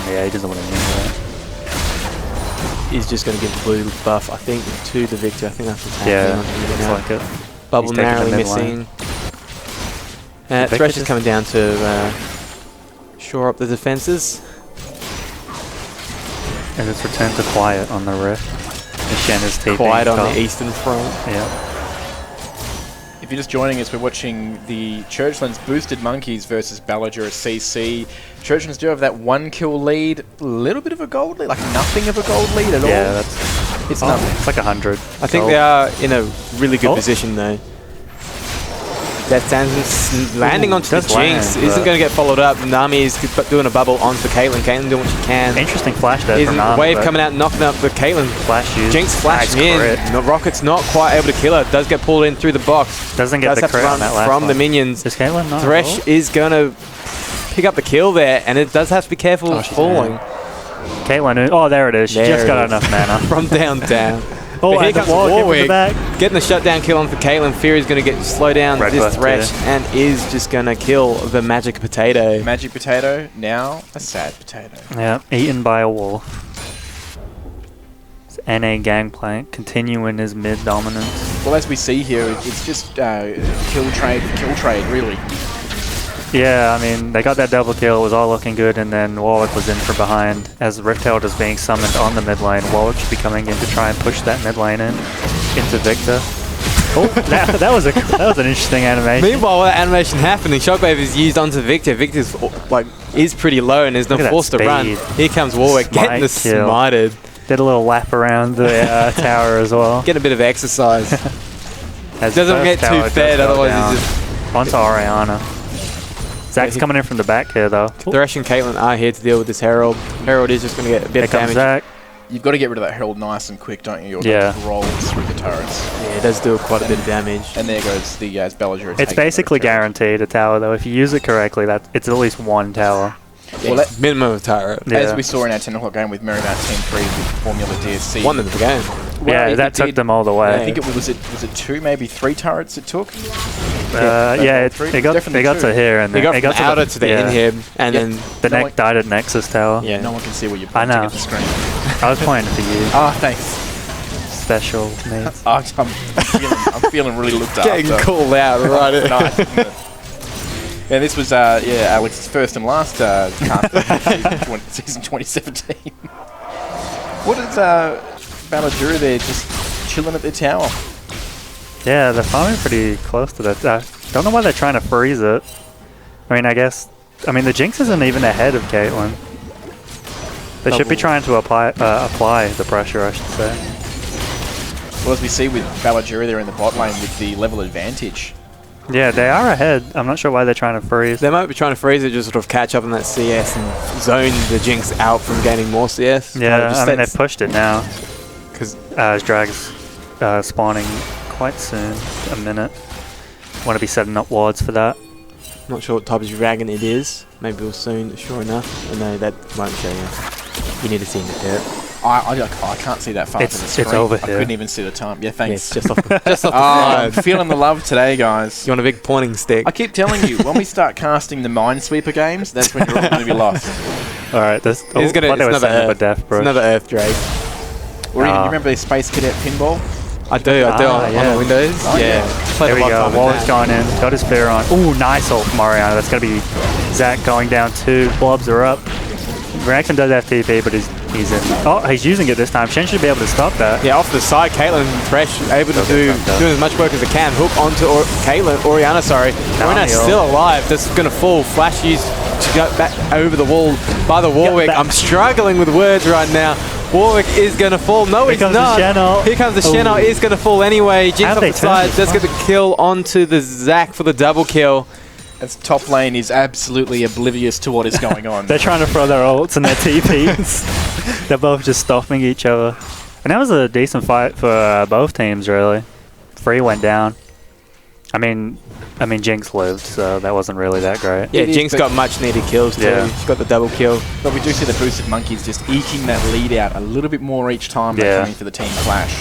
[SPEAKER 5] Yeah, he doesn't want to use that.
[SPEAKER 6] He's just going to give the blue buff, I think, to the Victor. I think that's what's
[SPEAKER 5] Yeah,
[SPEAKER 6] happening.
[SPEAKER 5] looks like it.
[SPEAKER 6] Bubble
[SPEAKER 5] He's taking the
[SPEAKER 6] narrowly
[SPEAKER 5] mid lane.
[SPEAKER 6] missing.
[SPEAKER 5] Victor
[SPEAKER 6] Thresh is
[SPEAKER 5] just-
[SPEAKER 6] coming down to shore up the defenses.
[SPEAKER 5] And it's returned to quiet on the rift. And Shen is TPing
[SPEAKER 6] Quiet on
[SPEAKER 5] top.
[SPEAKER 6] the eastern front.
[SPEAKER 5] Yeah.
[SPEAKER 1] If you're just joining us, we're watching the Churchlands Boosted Monkeys versus Ballager at CC. Churchlands do have that 1 kill lead, a little bit of a gold lead, like nothing of a gold lead at
[SPEAKER 5] Yeah,
[SPEAKER 1] all.
[SPEAKER 5] that's
[SPEAKER 1] It's nothing.
[SPEAKER 5] It's like 100.
[SPEAKER 6] I think they are in a really good
[SPEAKER 5] Oh.
[SPEAKER 6] position though. That stands landing onto the
[SPEAKER 5] does land,
[SPEAKER 6] Jinx isn't
[SPEAKER 5] but-
[SPEAKER 6] going to get followed up. Nami is doing a bubble onto Caitlyn. Caitlyn doing what she can.
[SPEAKER 5] Interesting flash there
[SPEAKER 6] Isn't
[SPEAKER 5] from Nami.
[SPEAKER 6] wave
[SPEAKER 5] but
[SPEAKER 6] coming out, knocking up the Caitlyn.
[SPEAKER 5] Flash use.
[SPEAKER 6] Jinx flashing
[SPEAKER 5] Nice
[SPEAKER 6] in.
[SPEAKER 5] crit.
[SPEAKER 6] The Rocket's not quite able to kill her. Does get pulled in through the box.
[SPEAKER 5] Doesn't get
[SPEAKER 6] Does
[SPEAKER 5] the
[SPEAKER 6] have to
[SPEAKER 5] crit on
[SPEAKER 6] run
[SPEAKER 5] that last
[SPEAKER 6] from
[SPEAKER 5] one.
[SPEAKER 6] the minions.
[SPEAKER 5] Is Caitlyn not?
[SPEAKER 6] Thresh is going to pick up the kill there, and it does have to be careful of falling
[SPEAKER 5] Caitlyn. Oh, there it is. She
[SPEAKER 6] There
[SPEAKER 5] just
[SPEAKER 6] it
[SPEAKER 5] got
[SPEAKER 6] is.
[SPEAKER 5] enough mana.
[SPEAKER 6] from downtown.
[SPEAKER 5] Oh,
[SPEAKER 6] But here
[SPEAKER 5] and the
[SPEAKER 6] comes
[SPEAKER 5] wall came from the
[SPEAKER 6] Warwick,
[SPEAKER 5] back.
[SPEAKER 6] getting the shutdown kill on for Caitlyn. Fury's going to slow down
[SPEAKER 5] Red
[SPEAKER 6] this
[SPEAKER 5] buff
[SPEAKER 6] Thresh
[SPEAKER 5] too.
[SPEAKER 6] and is just going to kill the Magic Potato.
[SPEAKER 1] Magic Potato, now a sad potato.
[SPEAKER 5] Yeah, eaten by a wolf. It's NA Gangplank continuing his mid dominance.
[SPEAKER 1] Well, as we see here, it's just kill trade, really.
[SPEAKER 5] Yeah, I mean, they got that double kill, it was all looking good, and then Warwick was in from behind. As Rift Herald is being summoned on the mid lane, Warwick should be coming in to try and push that mid lane in into Victor. Oh, that was an interesting animation.
[SPEAKER 6] Meanwhile, while that animation happening, Shockwave is used onto Victor. Victor's is pretty low and is not
[SPEAKER 5] Look at that
[SPEAKER 6] forced to run.
[SPEAKER 5] speed.
[SPEAKER 6] Here comes Warwick
[SPEAKER 5] Smite
[SPEAKER 6] getting the
[SPEAKER 5] kill.
[SPEAKER 6] smited.
[SPEAKER 5] Did a little lap around the tower as well.
[SPEAKER 6] Getting a bit of exercise.
[SPEAKER 5] As
[SPEAKER 6] Doesn't
[SPEAKER 5] first
[SPEAKER 6] get too
[SPEAKER 5] tower does
[SPEAKER 6] fed,
[SPEAKER 5] go
[SPEAKER 6] otherwise
[SPEAKER 5] down.
[SPEAKER 6] he's just
[SPEAKER 5] Onto Oriana. Zach's coming in from the back here though.
[SPEAKER 6] Thresh and Caitlyn are here to deal with this Herald. Herald is just going to get a bit
[SPEAKER 5] Here
[SPEAKER 6] of
[SPEAKER 5] comes
[SPEAKER 6] damage.
[SPEAKER 5] Zach.
[SPEAKER 1] You've got to get rid of that Herald nice and quick, don't you? Or
[SPEAKER 5] Yeah.
[SPEAKER 1] it rolls through the turrets.
[SPEAKER 6] Yeah, it does do quite a bit of damage.
[SPEAKER 1] And there goes the Ballager.
[SPEAKER 5] It's basically guaranteed a tower though. If you use it correctly, it's at least one tower.
[SPEAKER 1] Well,
[SPEAKER 6] Yeah, minimum of turret.
[SPEAKER 5] Yeah.
[SPEAKER 1] as we saw in our 10 o'clock game with Merrymount Team 3 with Formula DSC.
[SPEAKER 6] Won them the game.
[SPEAKER 5] Yeah,
[SPEAKER 1] it
[SPEAKER 5] that took
[SPEAKER 1] did-
[SPEAKER 5] them all the way.
[SPEAKER 1] I think it was it 2, maybe 3 turrets it took.
[SPEAKER 5] Yeah,
[SPEAKER 1] three?
[SPEAKER 5] it got
[SPEAKER 1] Definitely
[SPEAKER 5] to
[SPEAKER 1] two.
[SPEAKER 5] here and
[SPEAKER 6] They
[SPEAKER 5] then
[SPEAKER 6] got
[SPEAKER 5] it
[SPEAKER 6] from
[SPEAKER 5] got
[SPEAKER 6] outer to the
[SPEAKER 5] yeah.
[SPEAKER 6] inhib, and
[SPEAKER 1] Yeah.
[SPEAKER 6] then
[SPEAKER 5] The
[SPEAKER 1] No
[SPEAKER 5] neck
[SPEAKER 1] one-
[SPEAKER 5] died at Nexus Tower.
[SPEAKER 6] yeah.
[SPEAKER 1] No one can see what you're
[SPEAKER 5] I
[SPEAKER 1] pointing
[SPEAKER 5] know.
[SPEAKER 1] at the screen.
[SPEAKER 5] I was pointing for you.
[SPEAKER 1] Ah, thanks.
[SPEAKER 5] Special needs.
[SPEAKER 1] I'm feeling really looked
[SPEAKER 6] getting
[SPEAKER 1] after.
[SPEAKER 6] called out right at
[SPEAKER 1] Nice, isn't it? Yeah, this was Alex's first and last cast season 2017. What is Ballager there just chilling at their tower?
[SPEAKER 5] Yeah, they're farming pretty close to that. Don't know why they're trying to freeze it. I mean, the Jinx isn't even ahead of Caitlyn. They should be trying to apply the pressure, I should say.
[SPEAKER 1] Well, as we see with Ballager there in the bot lane with the level advantage.
[SPEAKER 5] Yeah, they are ahead. I'm not sure why they're trying to freeze.
[SPEAKER 6] They might be trying to freeze it, just sort of catch up on that CS and zone the Jinx out from gaining more CS.
[SPEAKER 5] Yeah, I mean, they've pushed it now.
[SPEAKER 6] because
[SPEAKER 5] As Drag's spawning quite soon, a minute. Want to be setting up wards for that.
[SPEAKER 6] not sure what type of dragon it is. Maybe we'll soon. Sure enough, no, that won't show you. You need to see in the pit.
[SPEAKER 1] I can't see that far
[SPEAKER 5] It's-
[SPEAKER 1] from the screen.
[SPEAKER 5] it's over
[SPEAKER 1] I
[SPEAKER 5] here.
[SPEAKER 1] couldn't even see the time. Yeah,
[SPEAKER 6] Yeah,
[SPEAKER 1] thanks.
[SPEAKER 6] it's just off the
[SPEAKER 1] Oh, I'm feeling the love today, guys.
[SPEAKER 6] You want a big pointing stick?
[SPEAKER 1] I keep telling you, when we start casting the Minesweeper games, that's when you're all going to be lost.
[SPEAKER 5] All right, this.
[SPEAKER 6] It's
[SPEAKER 5] what they were
[SPEAKER 6] another
[SPEAKER 5] saying about
[SPEAKER 6] Earth.
[SPEAKER 5] Death
[SPEAKER 6] It's
[SPEAKER 5] Brush.
[SPEAKER 6] another Earth Drake.
[SPEAKER 1] Or even,
[SPEAKER 5] Ah.
[SPEAKER 1] you remember the Space Cadet pinball?
[SPEAKER 6] I do on
[SPEAKER 5] yeah.
[SPEAKER 6] the Windows.
[SPEAKER 1] Oh, yeah.
[SPEAKER 6] Played
[SPEAKER 5] There
[SPEAKER 6] a
[SPEAKER 5] we
[SPEAKER 6] lot
[SPEAKER 5] go.
[SPEAKER 6] of time with
[SPEAKER 5] Wallet's
[SPEAKER 6] that.
[SPEAKER 5] going in. Got his fear on. Ooh, nice ult from Oriana. That's going to be Zach going down 2. Blobs are up. Reaction does have TP, but he's in. Oh, he's using it this time. Shen should be able to stop that.
[SPEAKER 6] Yeah, off the side, Caitlyn and Thresh able to doing as much work as they can. Hook onto Oriana, sorry. Oriana's
[SPEAKER 5] Daniel.
[SPEAKER 6] still alive. That's going to fall. Flash used to go back over the wall by the Warwick.
[SPEAKER 5] back.
[SPEAKER 6] I'm struggling with words right now. Warwick is going to fall. No,
[SPEAKER 5] Here
[SPEAKER 6] he's
[SPEAKER 5] comes the
[SPEAKER 6] not.
[SPEAKER 5] Shen ult.
[SPEAKER 6] Here comes the Shen ult.
[SPEAKER 5] Ooh.
[SPEAKER 6] Is going to fall anyway. Jinx
[SPEAKER 5] How'd
[SPEAKER 6] off
[SPEAKER 5] they
[SPEAKER 6] the
[SPEAKER 5] turn
[SPEAKER 6] side.
[SPEAKER 5] this
[SPEAKER 6] Does get the kill onto the Zac for the double kill.
[SPEAKER 1] As top lane is absolutely oblivious to what is going on.
[SPEAKER 5] They're trying to throw their ults and their TPs. They're both just stopping each other. And that was a decent fight for both teams, really. Free went down. I mean, Jinx lived, so that wasn't really that great.
[SPEAKER 6] Yeah,
[SPEAKER 1] It is,
[SPEAKER 6] Jinx
[SPEAKER 1] but-
[SPEAKER 6] got much needed kills too.
[SPEAKER 5] Yeah.
[SPEAKER 6] She's got the double kill.
[SPEAKER 1] But we do see the boosted monkeys just eking that lead out a little bit more each time they're
[SPEAKER 5] Yeah.
[SPEAKER 1] coming for the team clash.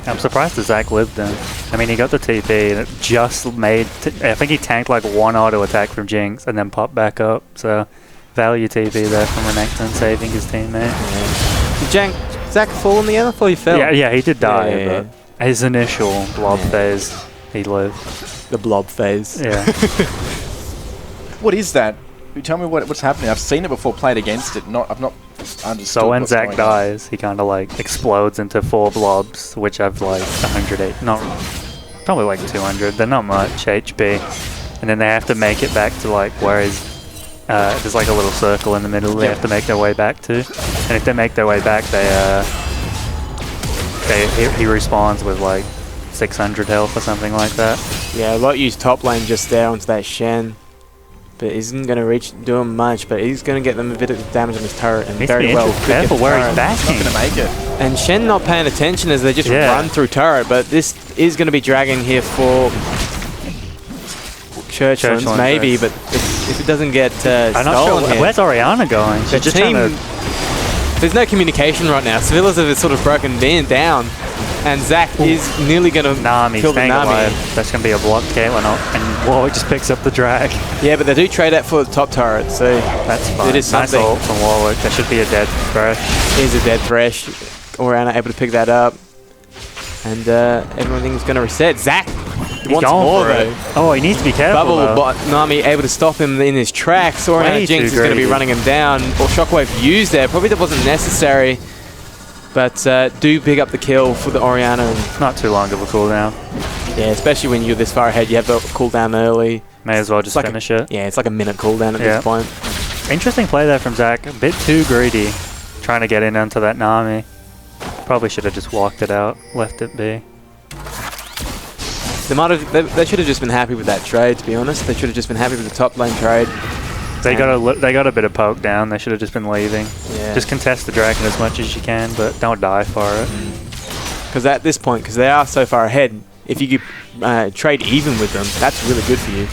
[SPEAKER 5] I'm surprised that Zach lived then. I mean, he got the TP and it just made... I think he tanked like 1 auto attack from Jinx and then popped back up. So, value TP there from Renekton saving his teammate.
[SPEAKER 6] Did Zac fall in the end? I thought he fell.
[SPEAKER 5] Yeah, he did die,
[SPEAKER 6] Yeah.
[SPEAKER 5] but his initial blob phase, he lived.
[SPEAKER 6] The blob phase.
[SPEAKER 5] Yeah.
[SPEAKER 1] What is that? Tell me what's happening. I've seen it before, played against it. I've not understood.
[SPEAKER 5] So when
[SPEAKER 1] what's
[SPEAKER 5] Zach
[SPEAKER 1] going on.
[SPEAKER 5] dies, he kind of like explodes into 4 blobs, which have like 108, probably like 200. They're not much HP, and then they have to make it back to like where his there's like a little circle in the middle. They have to make their way back to, and if they make their way back, he respawns with like 600 health or something like that.
[SPEAKER 6] Yeah, a lot used top lane just there onto that Shen. But isn't going to do him much, but he's going to get them a bit of damage on his turret, and
[SPEAKER 5] Needs to
[SPEAKER 6] very
[SPEAKER 5] be
[SPEAKER 6] well.
[SPEAKER 5] interesting.
[SPEAKER 6] could get
[SPEAKER 5] Careful
[SPEAKER 6] the
[SPEAKER 5] where
[SPEAKER 6] turret.
[SPEAKER 5] he's backing.
[SPEAKER 1] Not going to make it.
[SPEAKER 6] And Shen not paying attention as they just
[SPEAKER 5] Yeah.
[SPEAKER 6] run through turret, but this is going to be dragging here for Churchlands,
[SPEAKER 5] Churchlands,
[SPEAKER 6] maybe,
[SPEAKER 5] yes.
[SPEAKER 6] but if it doesn't get
[SPEAKER 5] I'm not
[SPEAKER 6] stolen
[SPEAKER 5] sure.
[SPEAKER 6] here.
[SPEAKER 5] Where's Oriana going?
[SPEAKER 6] The
[SPEAKER 5] She's just trying
[SPEAKER 6] team,
[SPEAKER 5] to.
[SPEAKER 6] there's no communication right now. Sevilla's have sort of broken down, and Zac is nearly going to
[SPEAKER 5] Nami,
[SPEAKER 6] kill the
[SPEAKER 5] staying
[SPEAKER 6] Nami.
[SPEAKER 5] alive. That's going to be a block, Caitlyn, and Warwick just picks up the drag.
[SPEAKER 6] Yeah, but they do trade that for the top turret, so
[SPEAKER 5] That's fine.
[SPEAKER 6] it is
[SPEAKER 5] Nice
[SPEAKER 6] something.
[SPEAKER 5] ult from Warwick. That should be a dead Thresh.
[SPEAKER 6] Here's a dead Thresh. Oriana able to pick that up. And everything's going to reset. Zac
[SPEAKER 5] He's
[SPEAKER 6] wants
[SPEAKER 5] going
[SPEAKER 6] more
[SPEAKER 5] for
[SPEAKER 6] though.
[SPEAKER 5] it. Oh, he needs to be careful.
[SPEAKER 6] Bubble,
[SPEAKER 5] though.
[SPEAKER 6] but Nami able to stop him in his tracks. Oriana
[SPEAKER 5] Way
[SPEAKER 6] Jinx
[SPEAKER 5] too
[SPEAKER 6] is going to be
[SPEAKER 5] greedy.
[SPEAKER 6] running him down. Or Shockwave used there. Probably that wasn't necessary. But do pick up the kill for the Oriana. And
[SPEAKER 5] Not too long of a cooldown.
[SPEAKER 6] yeah, especially when you're this far ahead, you have the cooldown early.
[SPEAKER 5] May as well just
[SPEAKER 6] It's like
[SPEAKER 5] finish it.
[SPEAKER 6] Yeah, it's like a minute cooldown at
[SPEAKER 5] Yeah.
[SPEAKER 6] this point.
[SPEAKER 5] Interesting play there from Zach. A bit too greedy, trying to get in onto that Nami. Probably should have just walked it out, left it be.
[SPEAKER 6] They should have just been happy with that trade, to be honest. They should have just been happy with the top lane trade.
[SPEAKER 5] They got a bit of poke down. They should have just been leaving.
[SPEAKER 6] Yeah.
[SPEAKER 5] Just contest the dragon as much as you can, but don't die for it.
[SPEAKER 6] Because at this point, because they are so far ahead, if you could trade even with them, that's really good for you.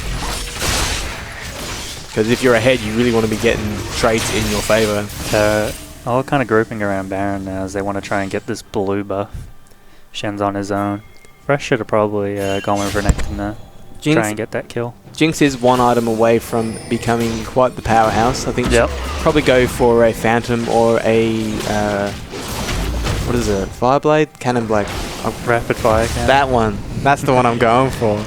[SPEAKER 6] Because if you're ahead, you really want to be getting trades in your favor.
[SPEAKER 5] All kind of grouping around Baron now as they want to try and get this blue buff. Shen's on his own. Fresh should have probably gone with Renekton there. Try and get that kill.
[SPEAKER 6] Jinx is one item away from becoming quite the powerhouse. I think
[SPEAKER 5] Yep.
[SPEAKER 6] she'll probably go for a Phantom or a what is it? Fireblade? Cannon Blade.
[SPEAKER 5] Rapid fire cannon.
[SPEAKER 6] That one. That's the one I'm going for.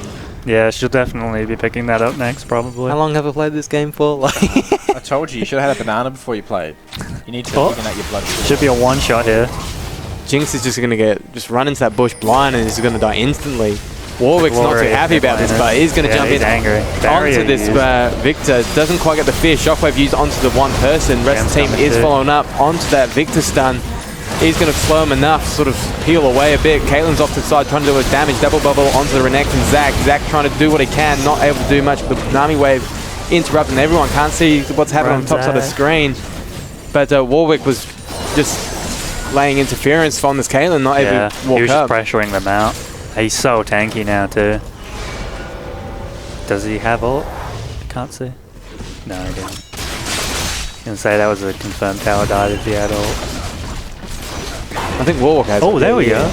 [SPEAKER 5] Yeah, she'll definitely be picking that up next, probably.
[SPEAKER 6] How long have I played this game for?
[SPEAKER 1] I told you should have had a banana before you played. You need to
[SPEAKER 5] Oh.
[SPEAKER 1] figure out your blood sugar.
[SPEAKER 5] Should be a one-shot here.
[SPEAKER 6] Jinx is just going to run into that bush blind and is going to die instantly. Warwick's not too
[SPEAKER 5] Warwick
[SPEAKER 6] happy about this, but he's going to jump
[SPEAKER 5] he's
[SPEAKER 6] in
[SPEAKER 5] angry.
[SPEAKER 6] onto this Victor. Doesn't quite get the fear. Shockwave used onto the one person. Rest of the team is following up onto that Victor stun. He's going to slow him enough, sort of peel away a bit. Caitlyn's off to the side trying to do his damage. Double bubble onto the Renekton Zac. Zac trying to do what he can, not able to do much. The Nami wave interrupting everyone. Can't see what's happening on the top side of the screen. But Warwick was just laying interference on this Caitlyn, not able to walk
[SPEAKER 5] he was
[SPEAKER 6] up.
[SPEAKER 5] just pressuring them out. He's so tanky now too. Does he have ult? Can't see. No, he didn't. I was gonna say that was a confirmed tower dive if he had ult.
[SPEAKER 6] I think Warlock has.
[SPEAKER 5] Oh,
[SPEAKER 6] it.
[SPEAKER 5] there we
[SPEAKER 6] Yeah.
[SPEAKER 5] go.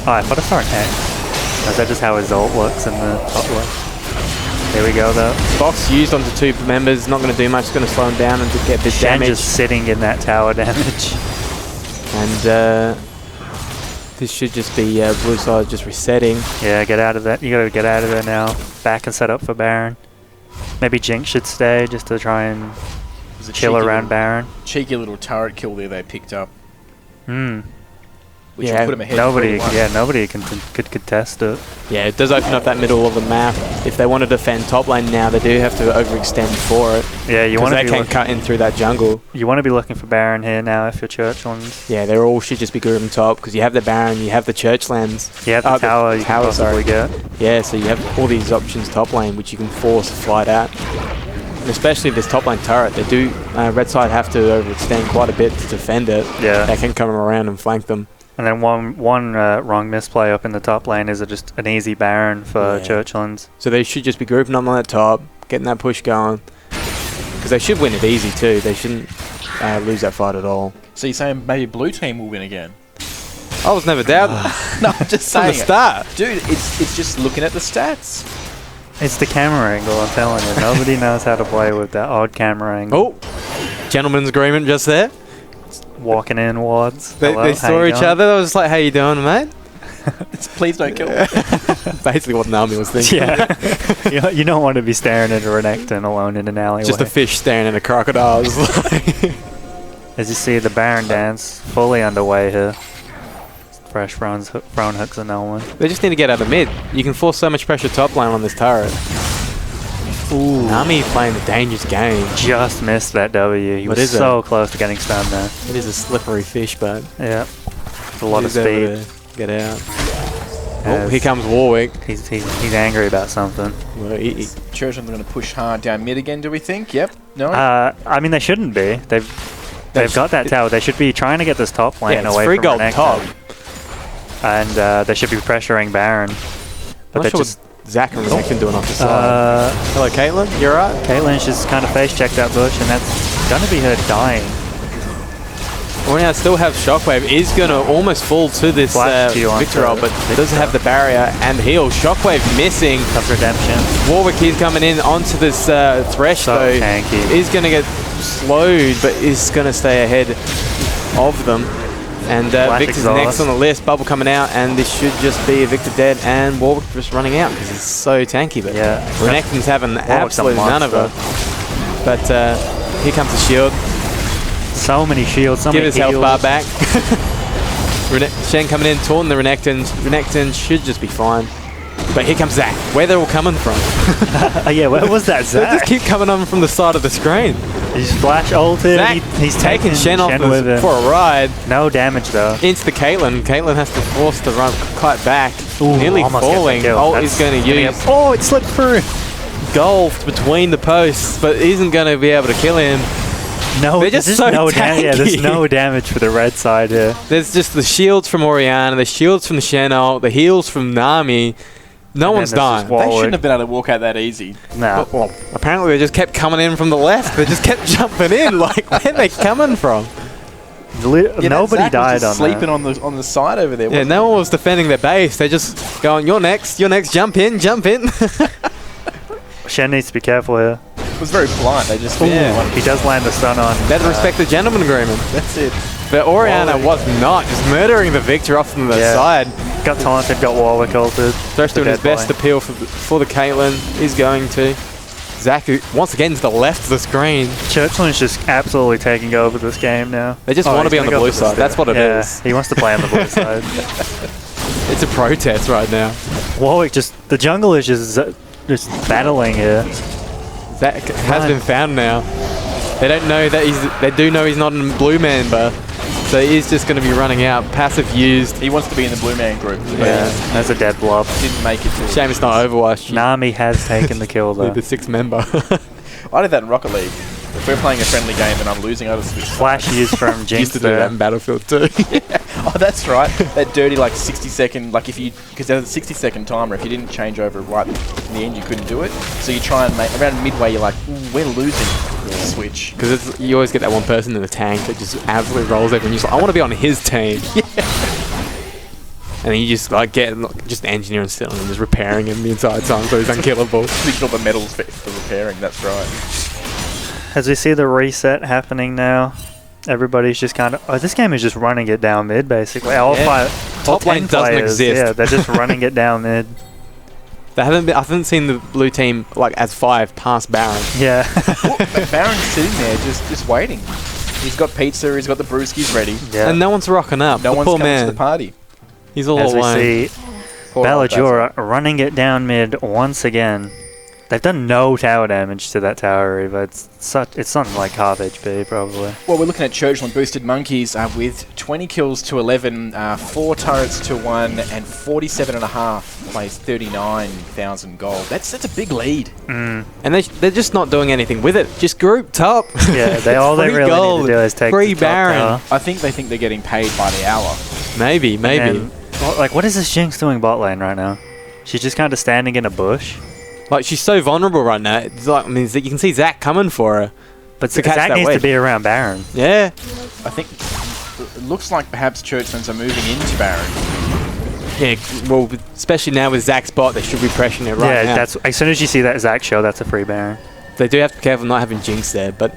[SPEAKER 5] Oh, I thought I saw an X. Is that just how his ult looks in the top left? There we go, though.
[SPEAKER 6] Box used onto 2 members, not going to do much, it's going to slow him down and to get a bit
[SPEAKER 5] Shen
[SPEAKER 6] damage.
[SPEAKER 5] just sitting in that tower damage.
[SPEAKER 6] And this should just be blue side just resetting.
[SPEAKER 5] Yeah, get out of that. You gotta get out of there now. Back and set up for Baron. Maybe Jinx should stay just to try and
[SPEAKER 1] There's a
[SPEAKER 5] chill
[SPEAKER 1] cheeky
[SPEAKER 5] around
[SPEAKER 1] little-
[SPEAKER 5] Baron.
[SPEAKER 1] Cheeky little turret kill there they picked up, which
[SPEAKER 6] Yeah,
[SPEAKER 1] will put him ahead.
[SPEAKER 5] Nobody,
[SPEAKER 1] 3-1.
[SPEAKER 5] yeah, nobody could contest it.
[SPEAKER 6] Yeah, it does open up that middle of the map. If they want to defend top lane now, they do have to overextend for it.
[SPEAKER 5] Yeah, you
[SPEAKER 6] Because
[SPEAKER 5] want
[SPEAKER 6] they
[SPEAKER 5] to
[SPEAKER 6] can cut in through that jungle.
[SPEAKER 5] be looking for Baron here now if you're Churchlands.
[SPEAKER 6] Yeah, they all should just be grouped on top because you have the Baron, you have the Churchlands.
[SPEAKER 5] You have the tower you can possibly get.
[SPEAKER 6] Yeah, so you have all these options top lane which you can force a fight at. And especially this top lane turret, they do, red side have to overextend quite a bit to defend it.
[SPEAKER 5] Yeah.
[SPEAKER 6] They can come around and flank them.
[SPEAKER 5] And then one wrong misplay up in the top lane is just an easy Baron for
[SPEAKER 6] Yeah.
[SPEAKER 5] Churchlands.
[SPEAKER 6] So they should just be grouping up on that top, getting that push going. Because they should win it easy too. They shouldn't lose that fight at all.
[SPEAKER 1] So you're saying maybe blue team will win again?
[SPEAKER 6] I was never doubting
[SPEAKER 1] No, I'm just
[SPEAKER 6] from
[SPEAKER 1] saying
[SPEAKER 6] the
[SPEAKER 1] it.
[SPEAKER 6] start.
[SPEAKER 1] Dude, it's just looking at the stats.
[SPEAKER 5] It's the camera angle, I'm telling you. Nobody knows how to play with that odd camera angle.
[SPEAKER 6] Oh, gentleman's agreement just there.
[SPEAKER 5] Walking in wards.
[SPEAKER 6] They
[SPEAKER 5] Hello, how
[SPEAKER 6] saw
[SPEAKER 5] you
[SPEAKER 6] each
[SPEAKER 5] going?
[SPEAKER 6] other. I was like, "How you doing, mate?"
[SPEAKER 1] Please don't kill me.
[SPEAKER 6] Basically, what Nami was thinking.
[SPEAKER 5] Yeah. You don't want to be staring at a Renekton alone in an alleyway.
[SPEAKER 6] Just a fish staring at a crocodile.
[SPEAKER 5] As you see, the Baron dance fully underway here. Fresh thrown hooks and no one.
[SPEAKER 6] They just need to get out of mid. You can force so much pressure top lane on this turret.
[SPEAKER 5] Ooh.
[SPEAKER 6] Nami playing the dangerous game.
[SPEAKER 5] Just missed that W. He
[SPEAKER 6] What
[SPEAKER 5] was
[SPEAKER 6] is it?
[SPEAKER 5] so close to getting stunned there.
[SPEAKER 6] It is a slippery fish, but
[SPEAKER 5] Yeah. A lot of
[SPEAKER 6] he's able
[SPEAKER 5] speed.
[SPEAKER 6] to get out. Oh,
[SPEAKER 5] As
[SPEAKER 6] here comes Warwick.
[SPEAKER 5] He's angry about something.
[SPEAKER 6] Well,
[SPEAKER 1] Churchland's going to push hard down mid again, do we think? Yep. No?
[SPEAKER 5] I mean, they shouldn't be. They've got that tower. They should be trying to get this top lane
[SPEAKER 6] yeah, it's
[SPEAKER 5] away
[SPEAKER 6] free
[SPEAKER 5] from
[SPEAKER 6] gold
[SPEAKER 5] Renekton.
[SPEAKER 6] top.
[SPEAKER 5] And they should be pressuring Baron. But
[SPEAKER 6] I'm
[SPEAKER 5] they
[SPEAKER 6] not sure
[SPEAKER 5] just...
[SPEAKER 6] what Zach and Renekton doing off the side. Hello, Caitlin. You're right.
[SPEAKER 5] Caitlyn's just kind of face checked that bush, and that's going to be her dying.
[SPEAKER 6] Oriana still have Shockwave. Is going to almost fall to this
[SPEAKER 5] Flash Q onto
[SPEAKER 6] Victor, but
[SPEAKER 5] Victor.
[SPEAKER 6] doesn't have the barrier and heal. Shockwave missing.
[SPEAKER 5] Tough redemption.
[SPEAKER 6] Warwick is coming in onto this Thresh,
[SPEAKER 5] So
[SPEAKER 6] though.
[SPEAKER 5] tanky.
[SPEAKER 6] Is going to get slowed, but is going to stay ahead of them. And Victor's
[SPEAKER 5] exhaust.
[SPEAKER 6] next on the list. Bubble coming out, and this should just be a Victor dead, and Warwick just running out because he's so tanky. But
[SPEAKER 5] Yeah.
[SPEAKER 6] Renekton's having
[SPEAKER 5] a
[SPEAKER 6] absolute none of it.
[SPEAKER 5] monster.
[SPEAKER 6] But here comes the shield.
[SPEAKER 5] So many shields, so
[SPEAKER 6] Give
[SPEAKER 5] many
[SPEAKER 6] his health
[SPEAKER 5] heals.
[SPEAKER 6] bar back. Shen coming in, taunting the Renekton. Renekton should just be fine. But here comes Zach. Where they're all coming from.
[SPEAKER 5] Yeah, where was that,
[SPEAKER 6] They just
[SPEAKER 5] Zach?
[SPEAKER 6] keep coming on from the side of the screen.
[SPEAKER 5] He's flash ulted.
[SPEAKER 6] Zach
[SPEAKER 5] He's
[SPEAKER 6] taking Shen off
[SPEAKER 5] with him.
[SPEAKER 6] for a ride
[SPEAKER 5] No damage, though.
[SPEAKER 6] into the Caitlyn. Caitlyn has to force the run quite back.
[SPEAKER 5] Ooh,
[SPEAKER 6] Nearly
[SPEAKER 5] almost get the
[SPEAKER 6] falling.
[SPEAKER 5] kill.
[SPEAKER 6] Ult
[SPEAKER 5] That's
[SPEAKER 6] is going to
[SPEAKER 5] gonna
[SPEAKER 6] use
[SPEAKER 5] get- Oh, it slipped through.
[SPEAKER 6] golf between the posts, but isn't going to be able to kill him.
[SPEAKER 5] No,
[SPEAKER 6] They're just
[SPEAKER 5] there's
[SPEAKER 6] so
[SPEAKER 5] no yeah, there's
[SPEAKER 6] tanky.
[SPEAKER 5] no damage for the red side here.
[SPEAKER 6] There's just the shields from Oriana, the shields from the Shen ult, the heals from Nami. No
[SPEAKER 5] And
[SPEAKER 6] one's
[SPEAKER 5] then there's
[SPEAKER 6] dying.
[SPEAKER 5] just
[SPEAKER 1] They shouldn't have been able to walk out that easy.
[SPEAKER 5] Nah.
[SPEAKER 6] Well, apparently they just kept coming in from the left. They just kept jumping in. Like, where are they coming from?
[SPEAKER 1] Yeah,
[SPEAKER 5] Nobody
[SPEAKER 1] Zach was
[SPEAKER 5] died
[SPEAKER 1] just
[SPEAKER 5] on
[SPEAKER 1] sleeping
[SPEAKER 5] that.
[SPEAKER 1] on the side over there.
[SPEAKER 6] Yeah,
[SPEAKER 1] wasn't
[SPEAKER 6] no
[SPEAKER 1] he?
[SPEAKER 6] one was defending their base. They just going, you're next, jump in, jump in.
[SPEAKER 5] Shen needs to be careful here.
[SPEAKER 1] It was very blunt. They just
[SPEAKER 5] He does land the stun on.
[SPEAKER 6] Better respect the gentleman agreement.
[SPEAKER 1] That's it.
[SPEAKER 6] But Oriana was not, just murdering the Victor off from the
[SPEAKER 5] Yeah.
[SPEAKER 6] side.
[SPEAKER 5] Got taunted, got Warwick ulted.
[SPEAKER 6] Thresh doing his
[SPEAKER 5] dead
[SPEAKER 6] best
[SPEAKER 5] boy.
[SPEAKER 6] appeal for the Caitlyn. He's going to. Zach, once again, to the left of the screen.
[SPEAKER 5] Churchland's just absolutely taking over this game now.
[SPEAKER 6] They just
[SPEAKER 5] Oh,
[SPEAKER 6] want to
[SPEAKER 5] he's
[SPEAKER 6] be on the
[SPEAKER 5] gonna go
[SPEAKER 6] blue
[SPEAKER 5] for the
[SPEAKER 6] side. That's what it
[SPEAKER 5] yeah,
[SPEAKER 6] is.
[SPEAKER 5] he wants to play on the blue side.
[SPEAKER 6] It's a protest right now.
[SPEAKER 5] Warwick the jungle is just battling here.
[SPEAKER 6] Zach has been found now. They don't know that they do know he's not a blue member, so he's just going to be running out. Passive used.
[SPEAKER 1] He wants to be in the blue man group. But
[SPEAKER 5] Yeah, that's a dead blob.
[SPEAKER 1] didn't make it to.
[SPEAKER 6] Shame it's not Overwatch.
[SPEAKER 5] Nami has taken the kill though.
[SPEAKER 6] The sixth member.
[SPEAKER 1] I did that in Rocket League. If we're playing a friendly game and I'm losing, I just switch.
[SPEAKER 5] Flash used from Jinx
[SPEAKER 6] Used to do that
[SPEAKER 5] there.
[SPEAKER 6] in Battlefield too.
[SPEAKER 1] Oh, that's right. That dirty 60-second, like because there's a 60-second timer. If you didn't change over right in the end, you couldn't do it. So you try and make around midway. You're like, we're losing. Switch.
[SPEAKER 6] Because you always get that one person in the tank that just absolutely rolls everyone. You're just like, I want to be on his team. and then you just like get just engineering still and just repairing him the entire time, so he's unkillable.
[SPEAKER 1] Thinking all the medals for repairing. That's right.
[SPEAKER 5] As we see the reset happening now, everybody's just kind of... Oh, this game is just running it down mid, basically. All
[SPEAKER 6] Top lane
[SPEAKER 5] 10
[SPEAKER 6] doesn't
[SPEAKER 5] players,
[SPEAKER 6] exist.
[SPEAKER 5] Yeah, they're just running it down mid.
[SPEAKER 6] I haven't seen the blue team like as 5 past Baron.
[SPEAKER 5] Yeah.
[SPEAKER 1] Baron's sitting there just waiting. He's got pizza, he's got the brewskis ready.
[SPEAKER 5] Yeah.
[SPEAKER 6] And no one's rocking up.
[SPEAKER 1] No
[SPEAKER 6] The
[SPEAKER 1] one's
[SPEAKER 6] poor
[SPEAKER 1] coming
[SPEAKER 6] man.
[SPEAKER 1] to the party.
[SPEAKER 6] He's all
[SPEAKER 5] As
[SPEAKER 6] alone.
[SPEAKER 5] we see
[SPEAKER 1] Poor old
[SPEAKER 5] Balajura running it down mid once again. They've done no tower damage to that tower, but it's something like half HP probably.
[SPEAKER 1] Well, we're looking at Churchland boosted monkeys with 20 kills to 11, 4 turrets to 1, and 47.5 plays 39,000 gold. That's a big lead.
[SPEAKER 6] And they're just not doing anything with it. Just group top.
[SPEAKER 5] Yeah, all they
[SPEAKER 6] Free
[SPEAKER 5] really
[SPEAKER 6] gold,
[SPEAKER 5] need to do is take
[SPEAKER 6] free
[SPEAKER 5] the top
[SPEAKER 6] Baron.
[SPEAKER 5] tower.
[SPEAKER 1] I think they think they're getting paid by the hour.
[SPEAKER 6] Maybe.
[SPEAKER 5] And, like, what is this Jinx doing bot lane right now? She's just kind of standing in a bush.
[SPEAKER 6] Like, she's so vulnerable right now. It's like, I mean, you can see Zach coming for her.
[SPEAKER 5] But
[SPEAKER 6] to catch
[SPEAKER 5] Zach
[SPEAKER 6] that
[SPEAKER 5] needs
[SPEAKER 6] wave.
[SPEAKER 5] to be around Baron.
[SPEAKER 6] Yeah.
[SPEAKER 1] I think it looks like perhaps Churchlands are moving into Baron.
[SPEAKER 6] Yeah, well, especially now with Zach's bot, they should be pressuring it right now.
[SPEAKER 5] Yeah, that's as soon as you see that Zach show, that's a free Baron.
[SPEAKER 6] They do have to be careful not having Jinx there, but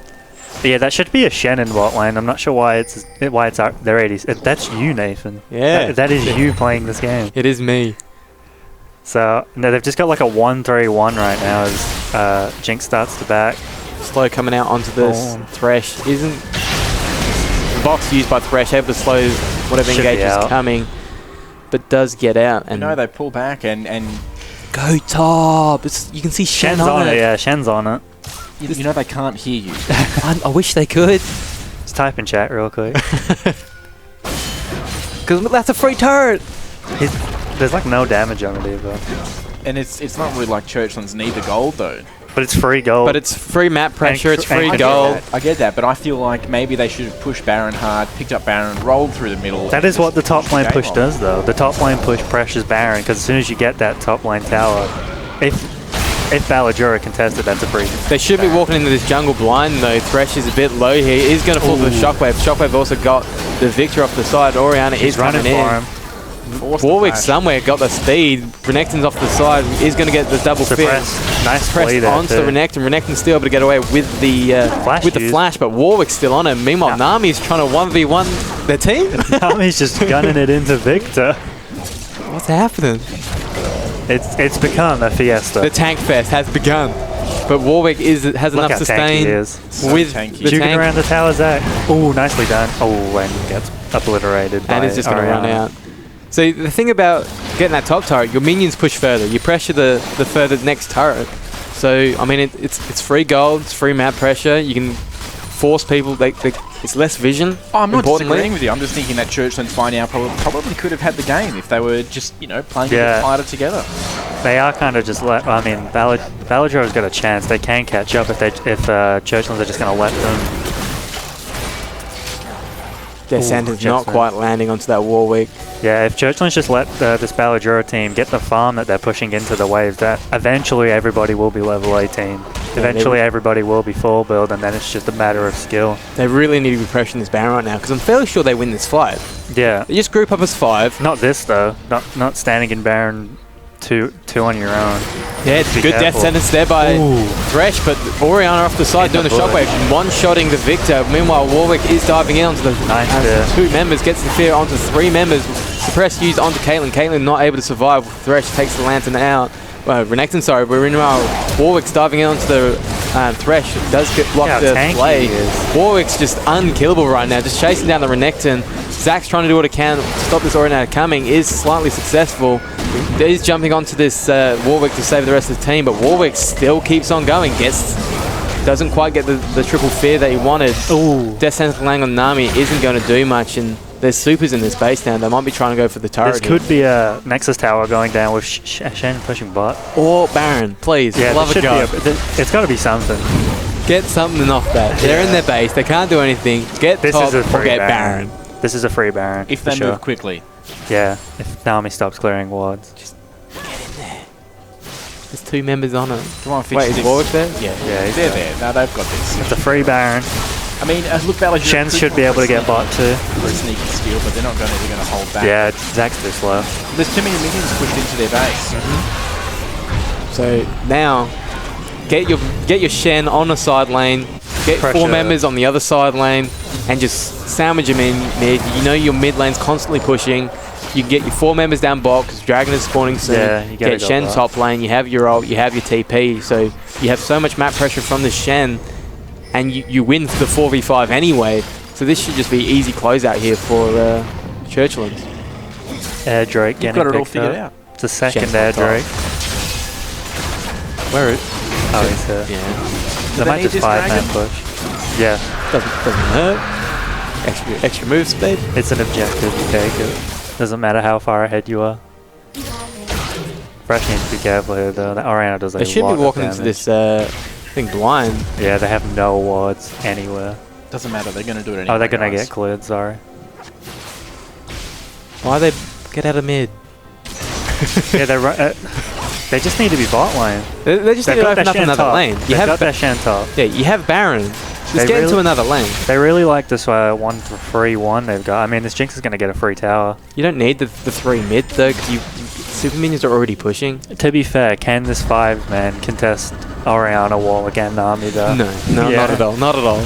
[SPEAKER 5] Yeah, that should be a Shen in bot lane. I'm not sure why it's their 80s. That's you, Nathan.
[SPEAKER 6] yeah.
[SPEAKER 5] That is you playing this game.
[SPEAKER 6] It is me.
[SPEAKER 5] So no, they've just got like a 1-3-1 right now as Jinx starts to back.
[SPEAKER 6] Slow coming out onto this.
[SPEAKER 5] Boom.
[SPEAKER 6] Thresh isn't... The box used by Thresh able to slow whatever
[SPEAKER 5] Should be
[SPEAKER 6] engage is
[SPEAKER 5] out.
[SPEAKER 6] coming, but does get out. And
[SPEAKER 1] You know, they pull back and
[SPEAKER 6] go top. You can see Shen on it.
[SPEAKER 5] Yeah, Shen's on it.
[SPEAKER 1] you know they can't hear you.
[SPEAKER 6] I wish they could.
[SPEAKER 5] Just type in chat real quick.
[SPEAKER 6] Because that's a free turret.
[SPEAKER 5] There's like no damage on it either.
[SPEAKER 1] And it's not really like Churchlands need the gold though.
[SPEAKER 5] But it's free gold.
[SPEAKER 6] But it's free map pressure. It's free
[SPEAKER 5] and
[SPEAKER 6] gold.
[SPEAKER 1] I get that, but I feel like maybe they should have pushed Baron hard, picked up Baron, rolled through the middle.
[SPEAKER 5] That is what the top lane
[SPEAKER 1] Game
[SPEAKER 5] push
[SPEAKER 1] on.
[SPEAKER 5] does, though. The top lane push pressures Baron, because as soon as you get that top lane tower, if Balajura contested, that's a free.
[SPEAKER 6] They should be walking into this jungle blind though. Thresh is a bit low here. He's going to fall for the Shockwave. Shockwave also got the victor off the side. Oriana is
[SPEAKER 5] running
[SPEAKER 6] coming in.
[SPEAKER 5] for him.
[SPEAKER 6] Warwick somewhere got the speed. Renekton's off the side. He's going to get the double
[SPEAKER 5] Suppress.
[SPEAKER 6] fit.
[SPEAKER 5] Nice
[SPEAKER 6] Press
[SPEAKER 5] play there,
[SPEAKER 6] onto
[SPEAKER 5] too.
[SPEAKER 6] Renekton. Renekton's still able to get away with the
[SPEAKER 5] use.
[SPEAKER 6] flash, but Warwick's still on him. Meanwhile, Nami's trying to 1v1 their team.
[SPEAKER 5] Tommy's just gunning it into Victor.
[SPEAKER 6] What's happening?
[SPEAKER 5] It's become a fiesta.
[SPEAKER 6] The tank fest has begun. But Warwick has
[SPEAKER 5] Look
[SPEAKER 6] enough
[SPEAKER 5] how tanky
[SPEAKER 6] sustain
[SPEAKER 5] he is.
[SPEAKER 1] So
[SPEAKER 6] with
[SPEAKER 1] tanky.
[SPEAKER 6] the
[SPEAKER 5] Juking
[SPEAKER 6] tank.
[SPEAKER 5] around the tower, Zach. Oh, nicely done. Oh, and gets obliterated by
[SPEAKER 6] And it's just going to run
[SPEAKER 5] Oriana.
[SPEAKER 6] out. So the thing about getting that top turret, your minions push further. You pressure the further next turret. So I mean, it's free gold, it's free map pressure. You can force people. It's less vision.
[SPEAKER 1] Oh, I'm not
[SPEAKER 6] importantly.
[SPEAKER 1] disagreeing with you. I'm just thinking that Churchlands by now probably could have had the game if they were just playing a
[SPEAKER 5] Yeah.
[SPEAKER 1] bit tighter together.
[SPEAKER 5] They are kind of just I mean, Balajura's got a chance. They can catch up if Churchlands are just going to let them.
[SPEAKER 6] Their sentence not
[SPEAKER 5] Jetsman.
[SPEAKER 6] quite landing onto that Warwick.
[SPEAKER 5] Yeah, if Churchlands just let this Balajura team get the farm that they're pushing into the waves, that eventually everybody will be level 18. Eventually everybody will be full build, and then it's just a matter of skill.
[SPEAKER 6] They really need to be pressuring this Baron right now because I'm fairly sure they win this fight.
[SPEAKER 5] Yeah.
[SPEAKER 6] They just group up as 5.
[SPEAKER 5] Not this, though. Not standing in Baron two on your own.
[SPEAKER 6] Yeah, it's
[SPEAKER 5] Be
[SPEAKER 6] a good death
[SPEAKER 5] careful.
[SPEAKER 6] sentence there by Thresh, but Oriana off the side doing the
[SPEAKER 5] bullet.
[SPEAKER 6] shockwave, one-shotting the victor. Meanwhile, Warwick is diving in onto the
[SPEAKER 5] Nice there.
[SPEAKER 6] 2 members, gets the fear onto 3 members. Suppress used onto Caitlyn. Caitlyn not able to survive. Thresh takes the lantern out. Renekton, sorry, but meanwhile, Warwick's diving in onto the Thresh. Does get blocked
[SPEAKER 5] Look how
[SPEAKER 6] the
[SPEAKER 5] tanky
[SPEAKER 6] play.
[SPEAKER 5] he is.
[SPEAKER 6] Warwick's just unkillable right now, just chasing down the Renekton. Zach's trying to do what he can to stop this Oriana coming, is slightly successful. He's jumping onto this Warwick to save the rest of the team, but Warwick still keeps on going. Doesn't quite get the triple fear that he wanted.
[SPEAKER 5] Ooh.
[SPEAKER 6] Death Sentence Lang on Nami isn't going to do much, and there's supers in this base now. They might be trying to go for the turret.
[SPEAKER 5] This could be a Nexus tower going down with Shen pushing bot.
[SPEAKER 6] Or Baron, please.
[SPEAKER 5] Yeah,
[SPEAKER 6] Love
[SPEAKER 5] there
[SPEAKER 6] a
[SPEAKER 5] should
[SPEAKER 6] god.
[SPEAKER 5] be it's got to be something.
[SPEAKER 6] Get something off that. They're in their base. They can't do anything. Get
[SPEAKER 5] This
[SPEAKER 6] top
[SPEAKER 5] is a
[SPEAKER 6] or
[SPEAKER 5] free
[SPEAKER 6] get
[SPEAKER 5] Baron.
[SPEAKER 6] Baron.
[SPEAKER 5] This is a free Baron.
[SPEAKER 1] If
[SPEAKER 5] for
[SPEAKER 1] they
[SPEAKER 5] sure.
[SPEAKER 1] move quickly.
[SPEAKER 5] Yeah, if Naomi stops clearing wards.
[SPEAKER 6] There's 2 members on it.
[SPEAKER 1] Come on, fix
[SPEAKER 6] Wait, is
[SPEAKER 1] this.
[SPEAKER 6] Warwick there?
[SPEAKER 1] Yeah,
[SPEAKER 5] Yeah, he's
[SPEAKER 1] they're
[SPEAKER 5] there.
[SPEAKER 1] there. No, they've got this.
[SPEAKER 5] It's a free Baron.
[SPEAKER 1] I mean, look, Ballajura
[SPEAKER 5] Shen
[SPEAKER 1] could
[SPEAKER 5] should be able to get bot too.
[SPEAKER 1] for a sneaky steal, but they're not going to hold back.
[SPEAKER 5] Yeah, Zach's too slow.
[SPEAKER 1] There's too many minions pushed into their base.
[SPEAKER 6] So now, get your Shen on the side lane, get
[SPEAKER 5] Pressure.
[SPEAKER 6] 4 members on the other side lane, and just sandwich them in mid. You know your mid lane's constantly pushing. You can get your 4 members down bot because Dragon is spawning soon.
[SPEAKER 5] Yeah, you gotta
[SPEAKER 6] get
[SPEAKER 5] go
[SPEAKER 6] Shen
[SPEAKER 5] bot.
[SPEAKER 6] top lane, you have your ult, you have your TP, so you have so much map pressure from the Shen, and you win the 4v5 anyway. So this should just be easy closeout here for Churchlands.
[SPEAKER 5] Air Drake
[SPEAKER 1] You've
[SPEAKER 5] getting
[SPEAKER 1] got it all
[SPEAKER 5] picked
[SPEAKER 1] figured
[SPEAKER 5] up.
[SPEAKER 1] out.
[SPEAKER 5] It's a second
[SPEAKER 6] Shen's
[SPEAKER 5] Air
[SPEAKER 6] on top.
[SPEAKER 5] Drake.
[SPEAKER 6] Where is?
[SPEAKER 5] Oh, he's hurt.
[SPEAKER 6] Yeah,
[SPEAKER 5] They might
[SPEAKER 1] need
[SPEAKER 5] just
[SPEAKER 1] this
[SPEAKER 5] 5-man
[SPEAKER 1] dragon?
[SPEAKER 5] push. Yeah,
[SPEAKER 6] doesn't hurt. Extra move speed.
[SPEAKER 5] it's an objective. You take it. Doesn't matter how far ahead you are. Fresh needs to be careful here though. The Oriana does a
[SPEAKER 6] They should
[SPEAKER 5] lot
[SPEAKER 6] be
[SPEAKER 5] of
[SPEAKER 6] walking into
[SPEAKER 5] damage.
[SPEAKER 6] this thing blind.
[SPEAKER 5] Yeah, they have no wards anywhere.
[SPEAKER 1] Doesn't matter. They're going to do it anyway.
[SPEAKER 5] Oh, they're gonna
[SPEAKER 1] guys.
[SPEAKER 5] get cleared. Sorry.
[SPEAKER 6] Why they get out of mid?
[SPEAKER 5] Yeah, they just need to be bot lane.
[SPEAKER 6] They just need
[SPEAKER 5] They've
[SPEAKER 6] to
[SPEAKER 5] got
[SPEAKER 6] open
[SPEAKER 5] their
[SPEAKER 6] up
[SPEAKER 5] Shen
[SPEAKER 6] another
[SPEAKER 5] top.
[SPEAKER 6] lane. You
[SPEAKER 5] They've
[SPEAKER 6] have
[SPEAKER 5] got their Shen top.
[SPEAKER 6] yeah, you have Baron. Just
[SPEAKER 5] They
[SPEAKER 6] get into
[SPEAKER 5] really-
[SPEAKER 6] another lane.
[SPEAKER 5] They really like this 1-for-3-1 they've got. I mean, this Jinx is gonna get a free tower.
[SPEAKER 6] You don't need the 3 mid though, because super minions are already pushing.
[SPEAKER 5] To be fair, can this 5-man contest Oriana wall again, Nami though?
[SPEAKER 6] No,
[SPEAKER 5] Yeah.
[SPEAKER 6] not at all, not at all.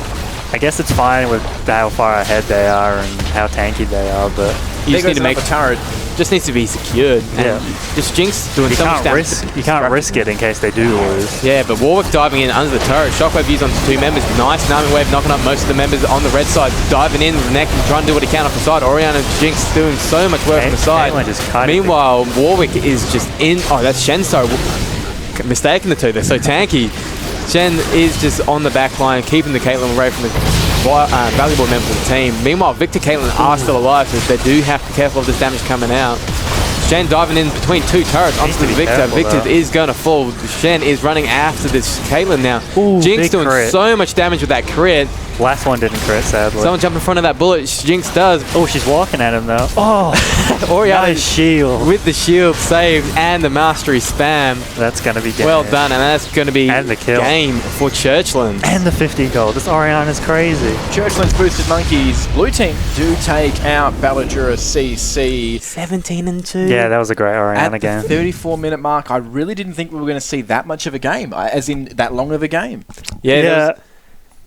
[SPEAKER 5] I guess it's fine with how far ahead they are and how tanky they are, but
[SPEAKER 6] You
[SPEAKER 1] There
[SPEAKER 6] just need
[SPEAKER 1] goes
[SPEAKER 6] to make
[SPEAKER 1] another turret.
[SPEAKER 6] just needs to be secured.
[SPEAKER 5] Yeah.
[SPEAKER 6] And just Jinx doing
[SPEAKER 5] you
[SPEAKER 6] so much
[SPEAKER 5] can't
[SPEAKER 6] damage.
[SPEAKER 5] risk it in case they do lose.
[SPEAKER 6] Yeah, but Warwick diving in under the turret. Shockwave used onto 2 members. Nice Nami wave knocking up most of the members on the red side. Diving in with the neck and trying to do what he can off the side. Oriana and Jinx doing so much work on the side.
[SPEAKER 5] Caitlyn just kiting
[SPEAKER 6] Meanwhile, Warwick is just in. Oh, that's Shen. So mistaken the two. They're so tanky. Shen is just on the back line, keeping the Caitlyn away from the valuable members of the team. Meanwhile, Victor Caitlyn are still alive, so they do have to be careful of this damage coming out. Shen diving in between 2 turrets onto
[SPEAKER 5] to be
[SPEAKER 6] Victor.
[SPEAKER 5] careful,
[SPEAKER 6] Victor
[SPEAKER 5] though.
[SPEAKER 6] is going to fall. Shen is running after this Caitlyn now.
[SPEAKER 5] Ooh,
[SPEAKER 6] Jinx
[SPEAKER 5] big
[SPEAKER 6] doing
[SPEAKER 5] crit.
[SPEAKER 6] so much damage with that crit.
[SPEAKER 5] Last one didn't crit, sadly.
[SPEAKER 6] Someone jump in front of that bullet. Jinx does.
[SPEAKER 5] Oh, she's walking at him though. Oh,
[SPEAKER 6] Oriana
[SPEAKER 5] nice shield.
[SPEAKER 6] with the shield saved and the mastery spam.
[SPEAKER 5] That's gonna be game.
[SPEAKER 6] Well done, and that's going to be
[SPEAKER 5] And the kill.
[SPEAKER 6] game for Churchland.
[SPEAKER 5] And the 50 gold. This Oriana's crazy.
[SPEAKER 1] Churchland's boosted monkeys. Blue team do take out Ballajura CC
[SPEAKER 6] 17-2.
[SPEAKER 5] Yeah, that was a great
[SPEAKER 1] at
[SPEAKER 5] Oriana
[SPEAKER 1] the
[SPEAKER 5] game.
[SPEAKER 1] 34-minute mark. I really didn't think we were going to see that much of a game, as in that long of a game.
[SPEAKER 6] Yeah,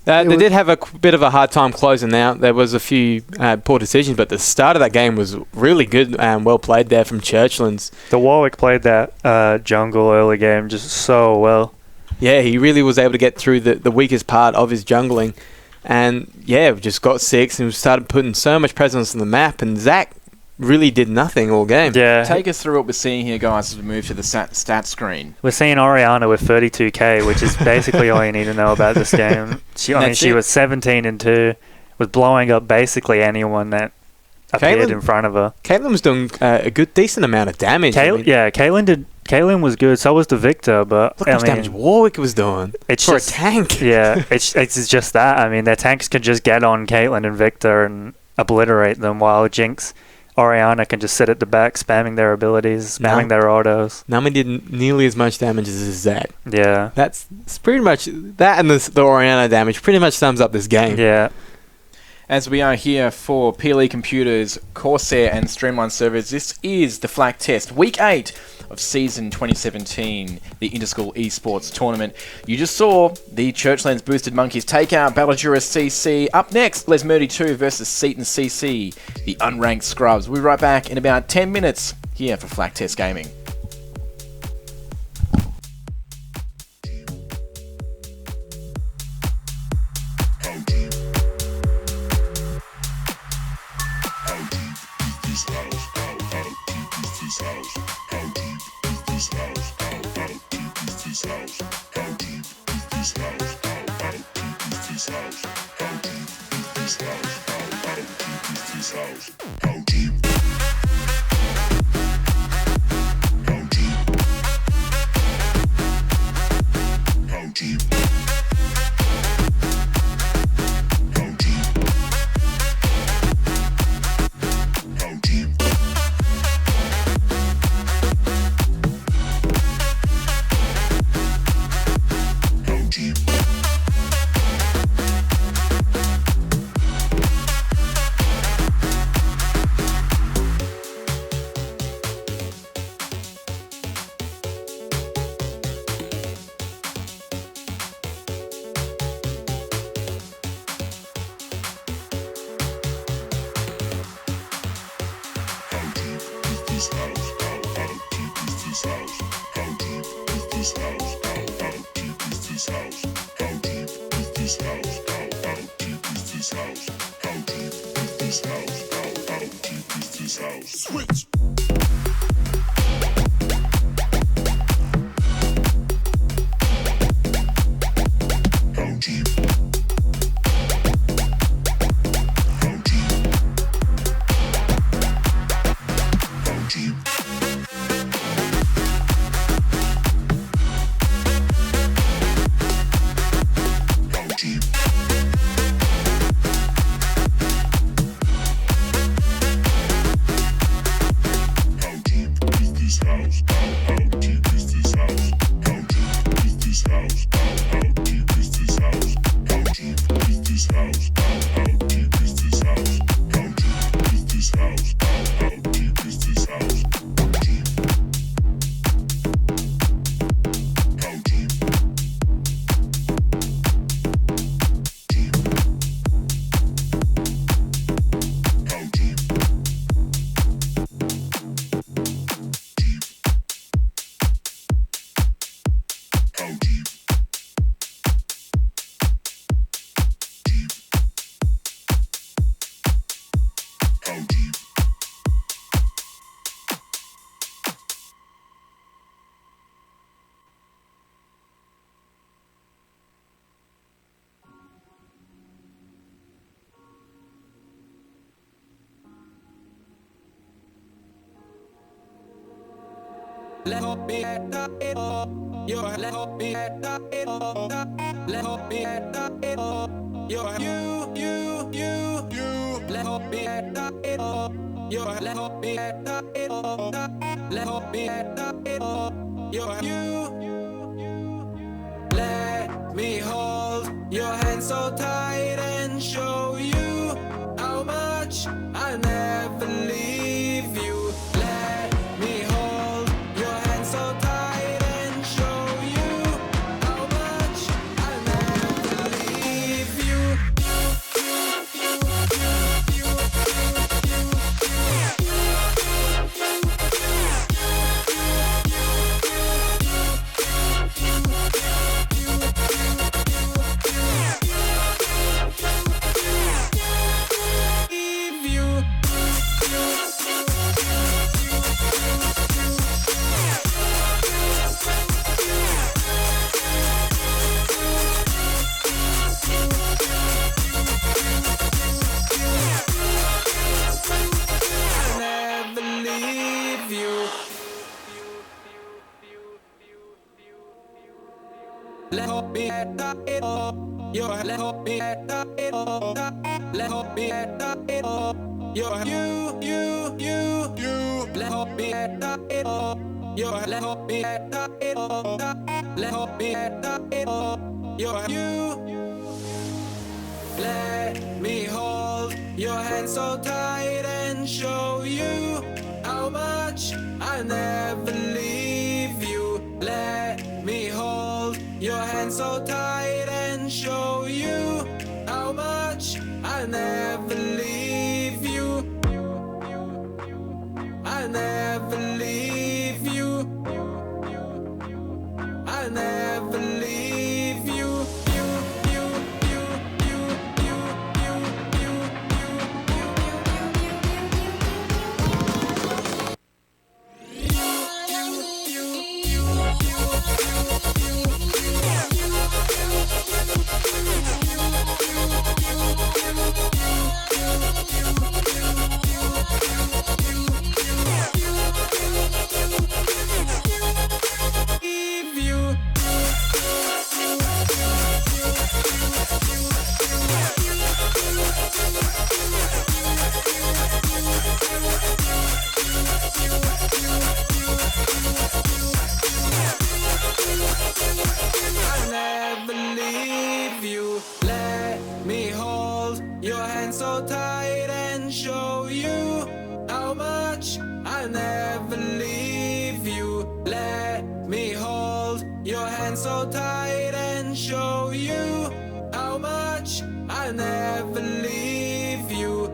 [SPEAKER 6] they
[SPEAKER 5] was-
[SPEAKER 6] did have a bit of a hard time closing out. There was a few poor decisions, but the start of that game was really good and well played there from Churchlands.
[SPEAKER 5] The Warwick played that jungle early game just so well.
[SPEAKER 6] Yeah, he really was able to get through the weakest part of his jungling. And yeah, we just got 6 and we started putting so much presence on the map. And Zach really did nothing all game.
[SPEAKER 5] Yeah.
[SPEAKER 1] Take us through what we're seeing here, guys, as we move to the stat screen.
[SPEAKER 5] We're seeing Oriana with 32k, which is basically all you need to know about this game. She
[SPEAKER 1] That's it.
[SPEAKER 5] was 17-2, was blowing up basically anyone that appeared
[SPEAKER 6] Caitlyn-
[SPEAKER 5] in front of her.
[SPEAKER 6] Caitlyn was doing a decent amount of damage. I mean,
[SPEAKER 5] Caitlyn was good. So was the Victor, but
[SPEAKER 6] look how much damage Warwick was doing
[SPEAKER 5] it's
[SPEAKER 6] for
[SPEAKER 5] just,
[SPEAKER 6] a tank.
[SPEAKER 5] Yeah, it's just that. I mean, their tanks can just get on Caitlyn and Victor and obliterate them, while Jinx, Oriana can just sit at the back, spamming their abilities, spamming their autos.
[SPEAKER 6] Nami did nearly as much damage as Zach.
[SPEAKER 5] Yeah,
[SPEAKER 6] That's pretty much that, and the Oriana damage pretty much sums up this game.
[SPEAKER 5] yeah.
[SPEAKER 1] As we are here for PLE Computers, Corsair and Streamline Servers, this is the Flaktest, Week 8 of Season 2017, the Interschool Esports Tournament. You just saw the Churchlands Boosted Monkeys take out Ballajura CC. Up next, Lesmurdy 2 versus Seaton CC, the unranked scrubs. We'll be right back in about 10 minutes here for Flaktest Gaming.
[SPEAKER 3] Let hope be at the your let hope be at the let hope be at the your you let hope be at the your let hope be at the let hope be at the your you let me hold your hand so tight and show you how much I never leave you. Let me hold your hand so tight and show you how much I never leave you. Leave you. I never leave you. Let hope be at the your let hope be at the let hope be at the your you let hope be at the your let hope be at the let hope be at the your you let me hold your hand so tight and show you how much I never leave you. Let me hold your hand so tight and show you how much I never leave you. I never leave you. I never leave you. Leave you. I never leave you. Let me hold your hand so tight and show you how much I never leave you. Let me hold your hand so tight and show you how much I never leave you.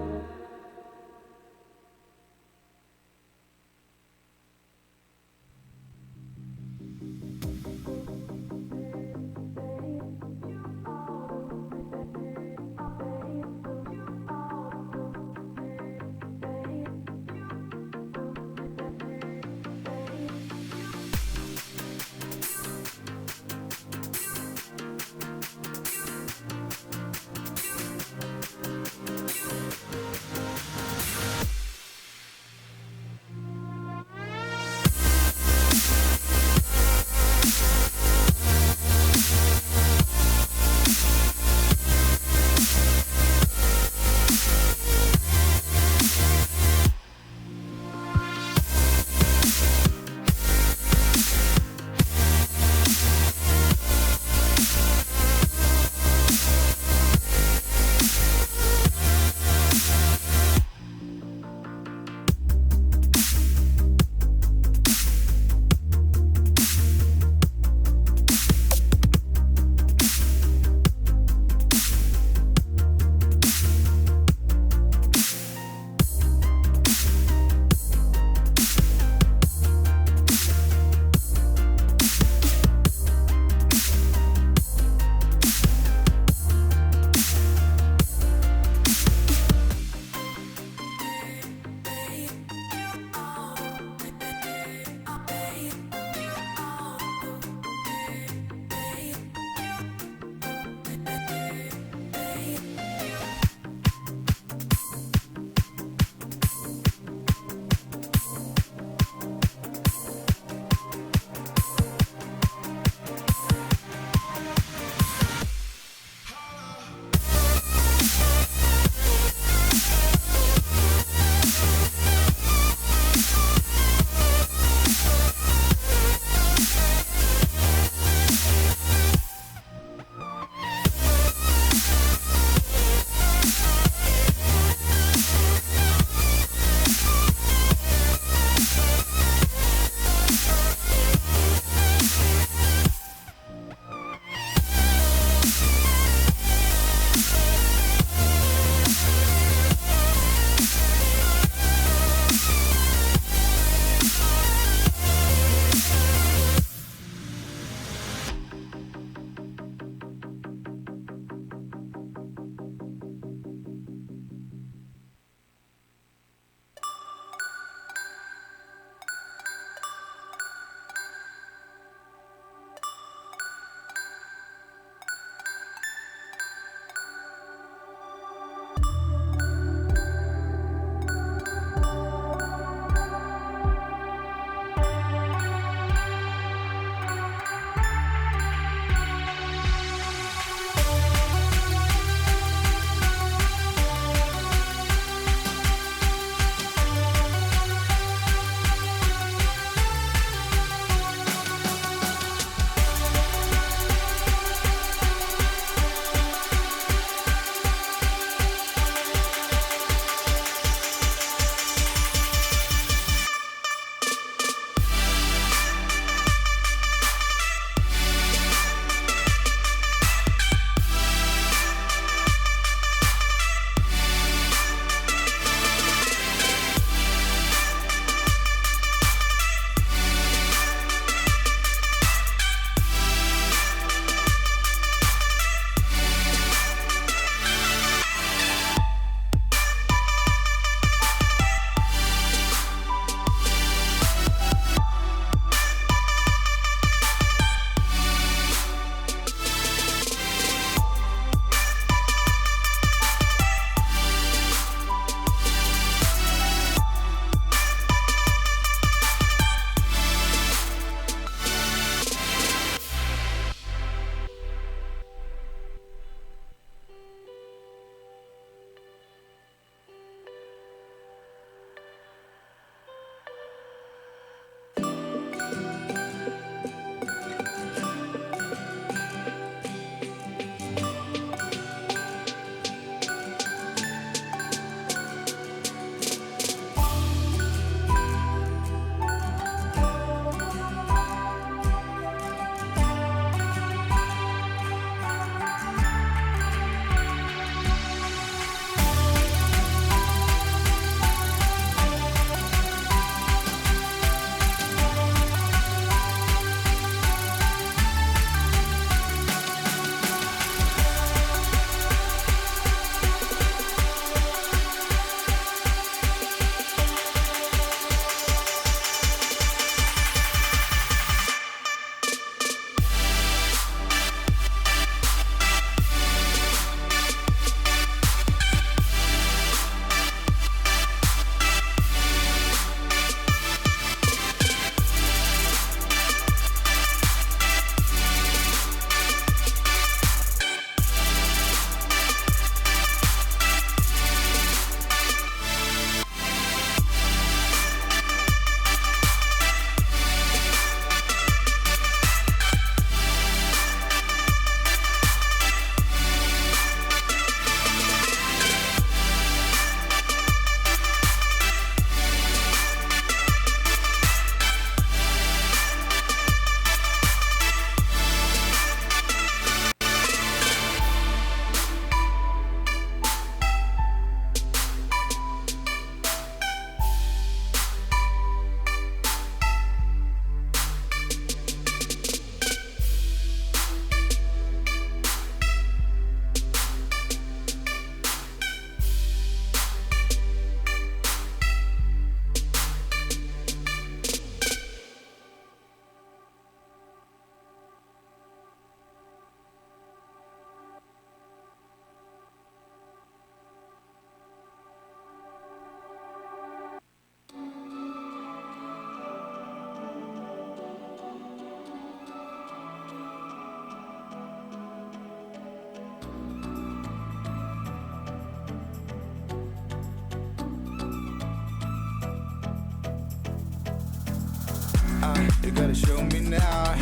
[SPEAKER 7] You gotta show me now.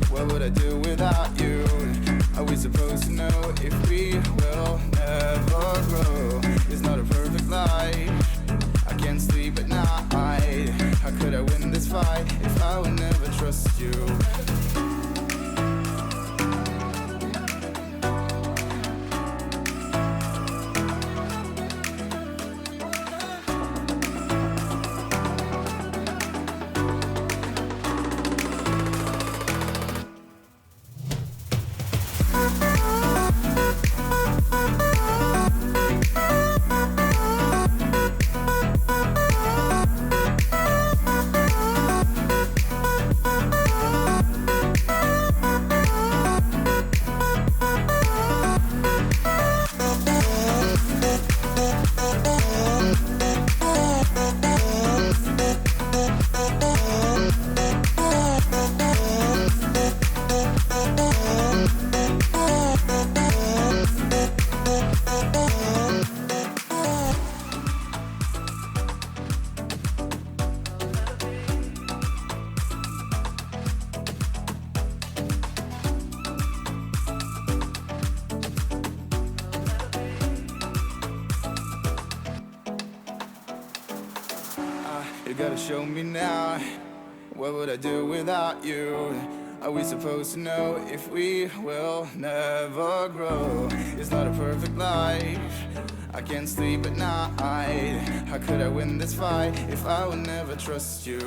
[SPEAKER 7] What would I do without you? Are we supposed to know if we will never grow? It's not a perfect life. I can't sleep at night. How could I win this fight if I will never trust you? You gotta show me now. What would I do without you? Are we supposed to know if we will never grow? It's not a perfect life. I can't sleep at night. How could I win this fight if I will never trust you?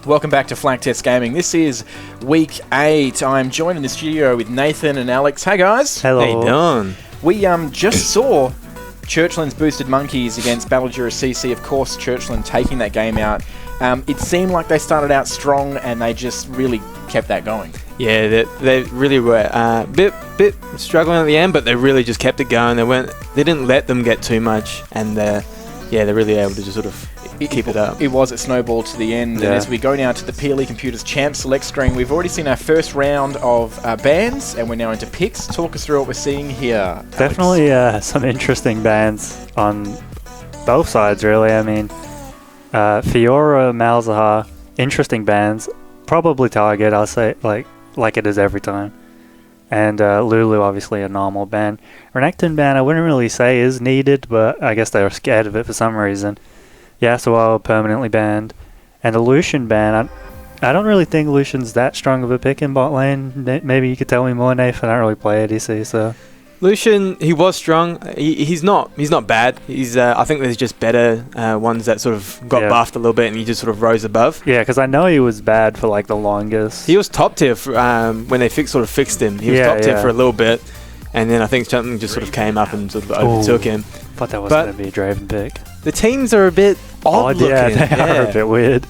[SPEAKER 1] Welcome back to Flaktest Gaming. This is week 8. I'm joined in the studio with Nathan and Alex. Hey guys.
[SPEAKER 5] Hello.
[SPEAKER 6] How you doing?
[SPEAKER 1] We just saw Churchland's Boosted Monkeys against Battledura CC. Of course, Churchland taking that game out. It seemed like they started out strong and they just really kept that going.
[SPEAKER 6] Yeah, they really were a bit struggling at the end, but they really just kept it going. They didn't let them get too much, and they're really able to just sort of keep it up.
[SPEAKER 1] It was a snowball to the end.
[SPEAKER 6] Yeah.
[SPEAKER 1] And as we go now to the PLE Computers Champ Select screen, we've already seen our first round of bans, and we're now into picks. Talk us through what we're seeing here, Alex.
[SPEAKER 5] Definitely some interesting bands on both sides, really. I mean, Fiora, Malzahar, interesting bands. Probably Target, I'll say, like it is every time. And Lulu, obviously a normal ban. Renekton ban, I wouldn't really say is needed, but I guess they were scared of it for some reason. Yasuo permanently banned. And a Lucian ban, I don't really think Lucian's that strong of a pick in bot lane. Maybe you could tell me more, Nathan. I don't really play ADC, so...
[SPEAKER 6] Lucian, he was strong. He's not bad. I think there's just better ones that sort of got buffed a little bit and he just sort of rose above.
[SPEAKER 5] Yeah, because I know he was bad for like the longest.
[SPEAKER 6] He was top tier when they fixed him. He was top tier for a little bit, and then I think something just sort of came up and sort of overtook him.
[SPEAKER 5] Thought that was going to be a Draven pick.
[SPEAKER 6] The teams are a bit odd looking.
[SPEAKER 5] Yeah, they are a bit weird.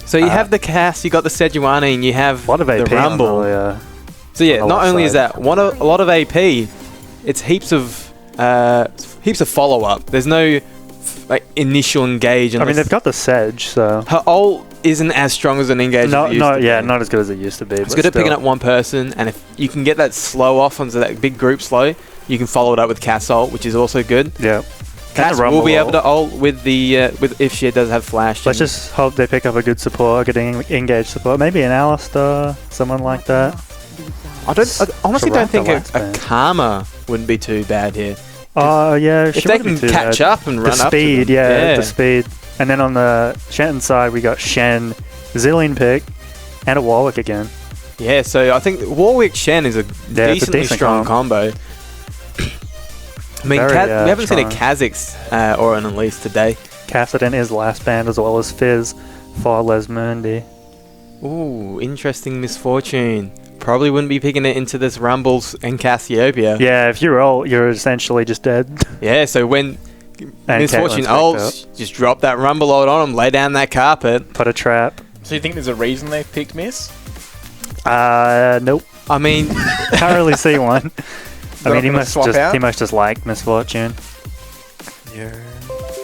[SPEAKER 6] So you have the Cass, you got the Sejuani, and you have
[SPEAKER 5] a lot of AP
[SPEAKER 6] the Rumble. So yeah, not only is that a lot of AP, it's heaps of follow up. There's no initial engage.
[SPEAKER 5] I mean, they've got the Sedge, so
[SPEAKER 6] her ult isn't as strong as an engage.
[SPEAKER 5] Not as good as it used to be.
[SPEAKER 6] It's good at picking up one person, and if you can get that slow off onto that big group slow, you can follow it up with Cass ult, which is also good.
[SPEAKER 5] Yeah.
[SPEAKER 6] Cass will be able to ult with if she does have flash.
[SPEAKER 5] Let's just hope they pick up a good support, getting engaged support. Maybe an Alistar, someone like that.
[SPEAKER 6] I honestly don't think a Karma wouldn't be too bad here.
[SPEAKER 5] Oh yeah,
[SPEAKER 6] if they can catch up and run up to them.
[SPEAKER 5] The speed. And then on the Shen side, we got Shen, Zillion pick, and a Warwick again.
[SPEAKER 6] Yeah, so I think Warwick Shen is a decently strong combo. I mean, we haven't seen a Kha'Zix or an Elise today.
[SPEAKER 5] Kassadin is last banned, as well as Fizz for Lesmundi.
[SPEAKER 6] Ooh, interesting misfortune. Probably wouldn't be picking it into this Rumbles and Cassiopeia.
[SPEAKER 5] Yeah, if you roll, you're essentially just dead.
[SPEAKER 6] Yeah, so when misfortune ults, just drop that Rumble ult on him, lay down that carpet.
[SPEAKER 5] Put a trap.
[SPEAKER 1] So you think there's a reason they've picked Miss?
[SPEAKER 5] Nope.
[SPEAKER 6] I mean...
[SPEAKER 5] Can't really see one. I mean, he must just like misfortune.
[SPEAKER 6] Yeah.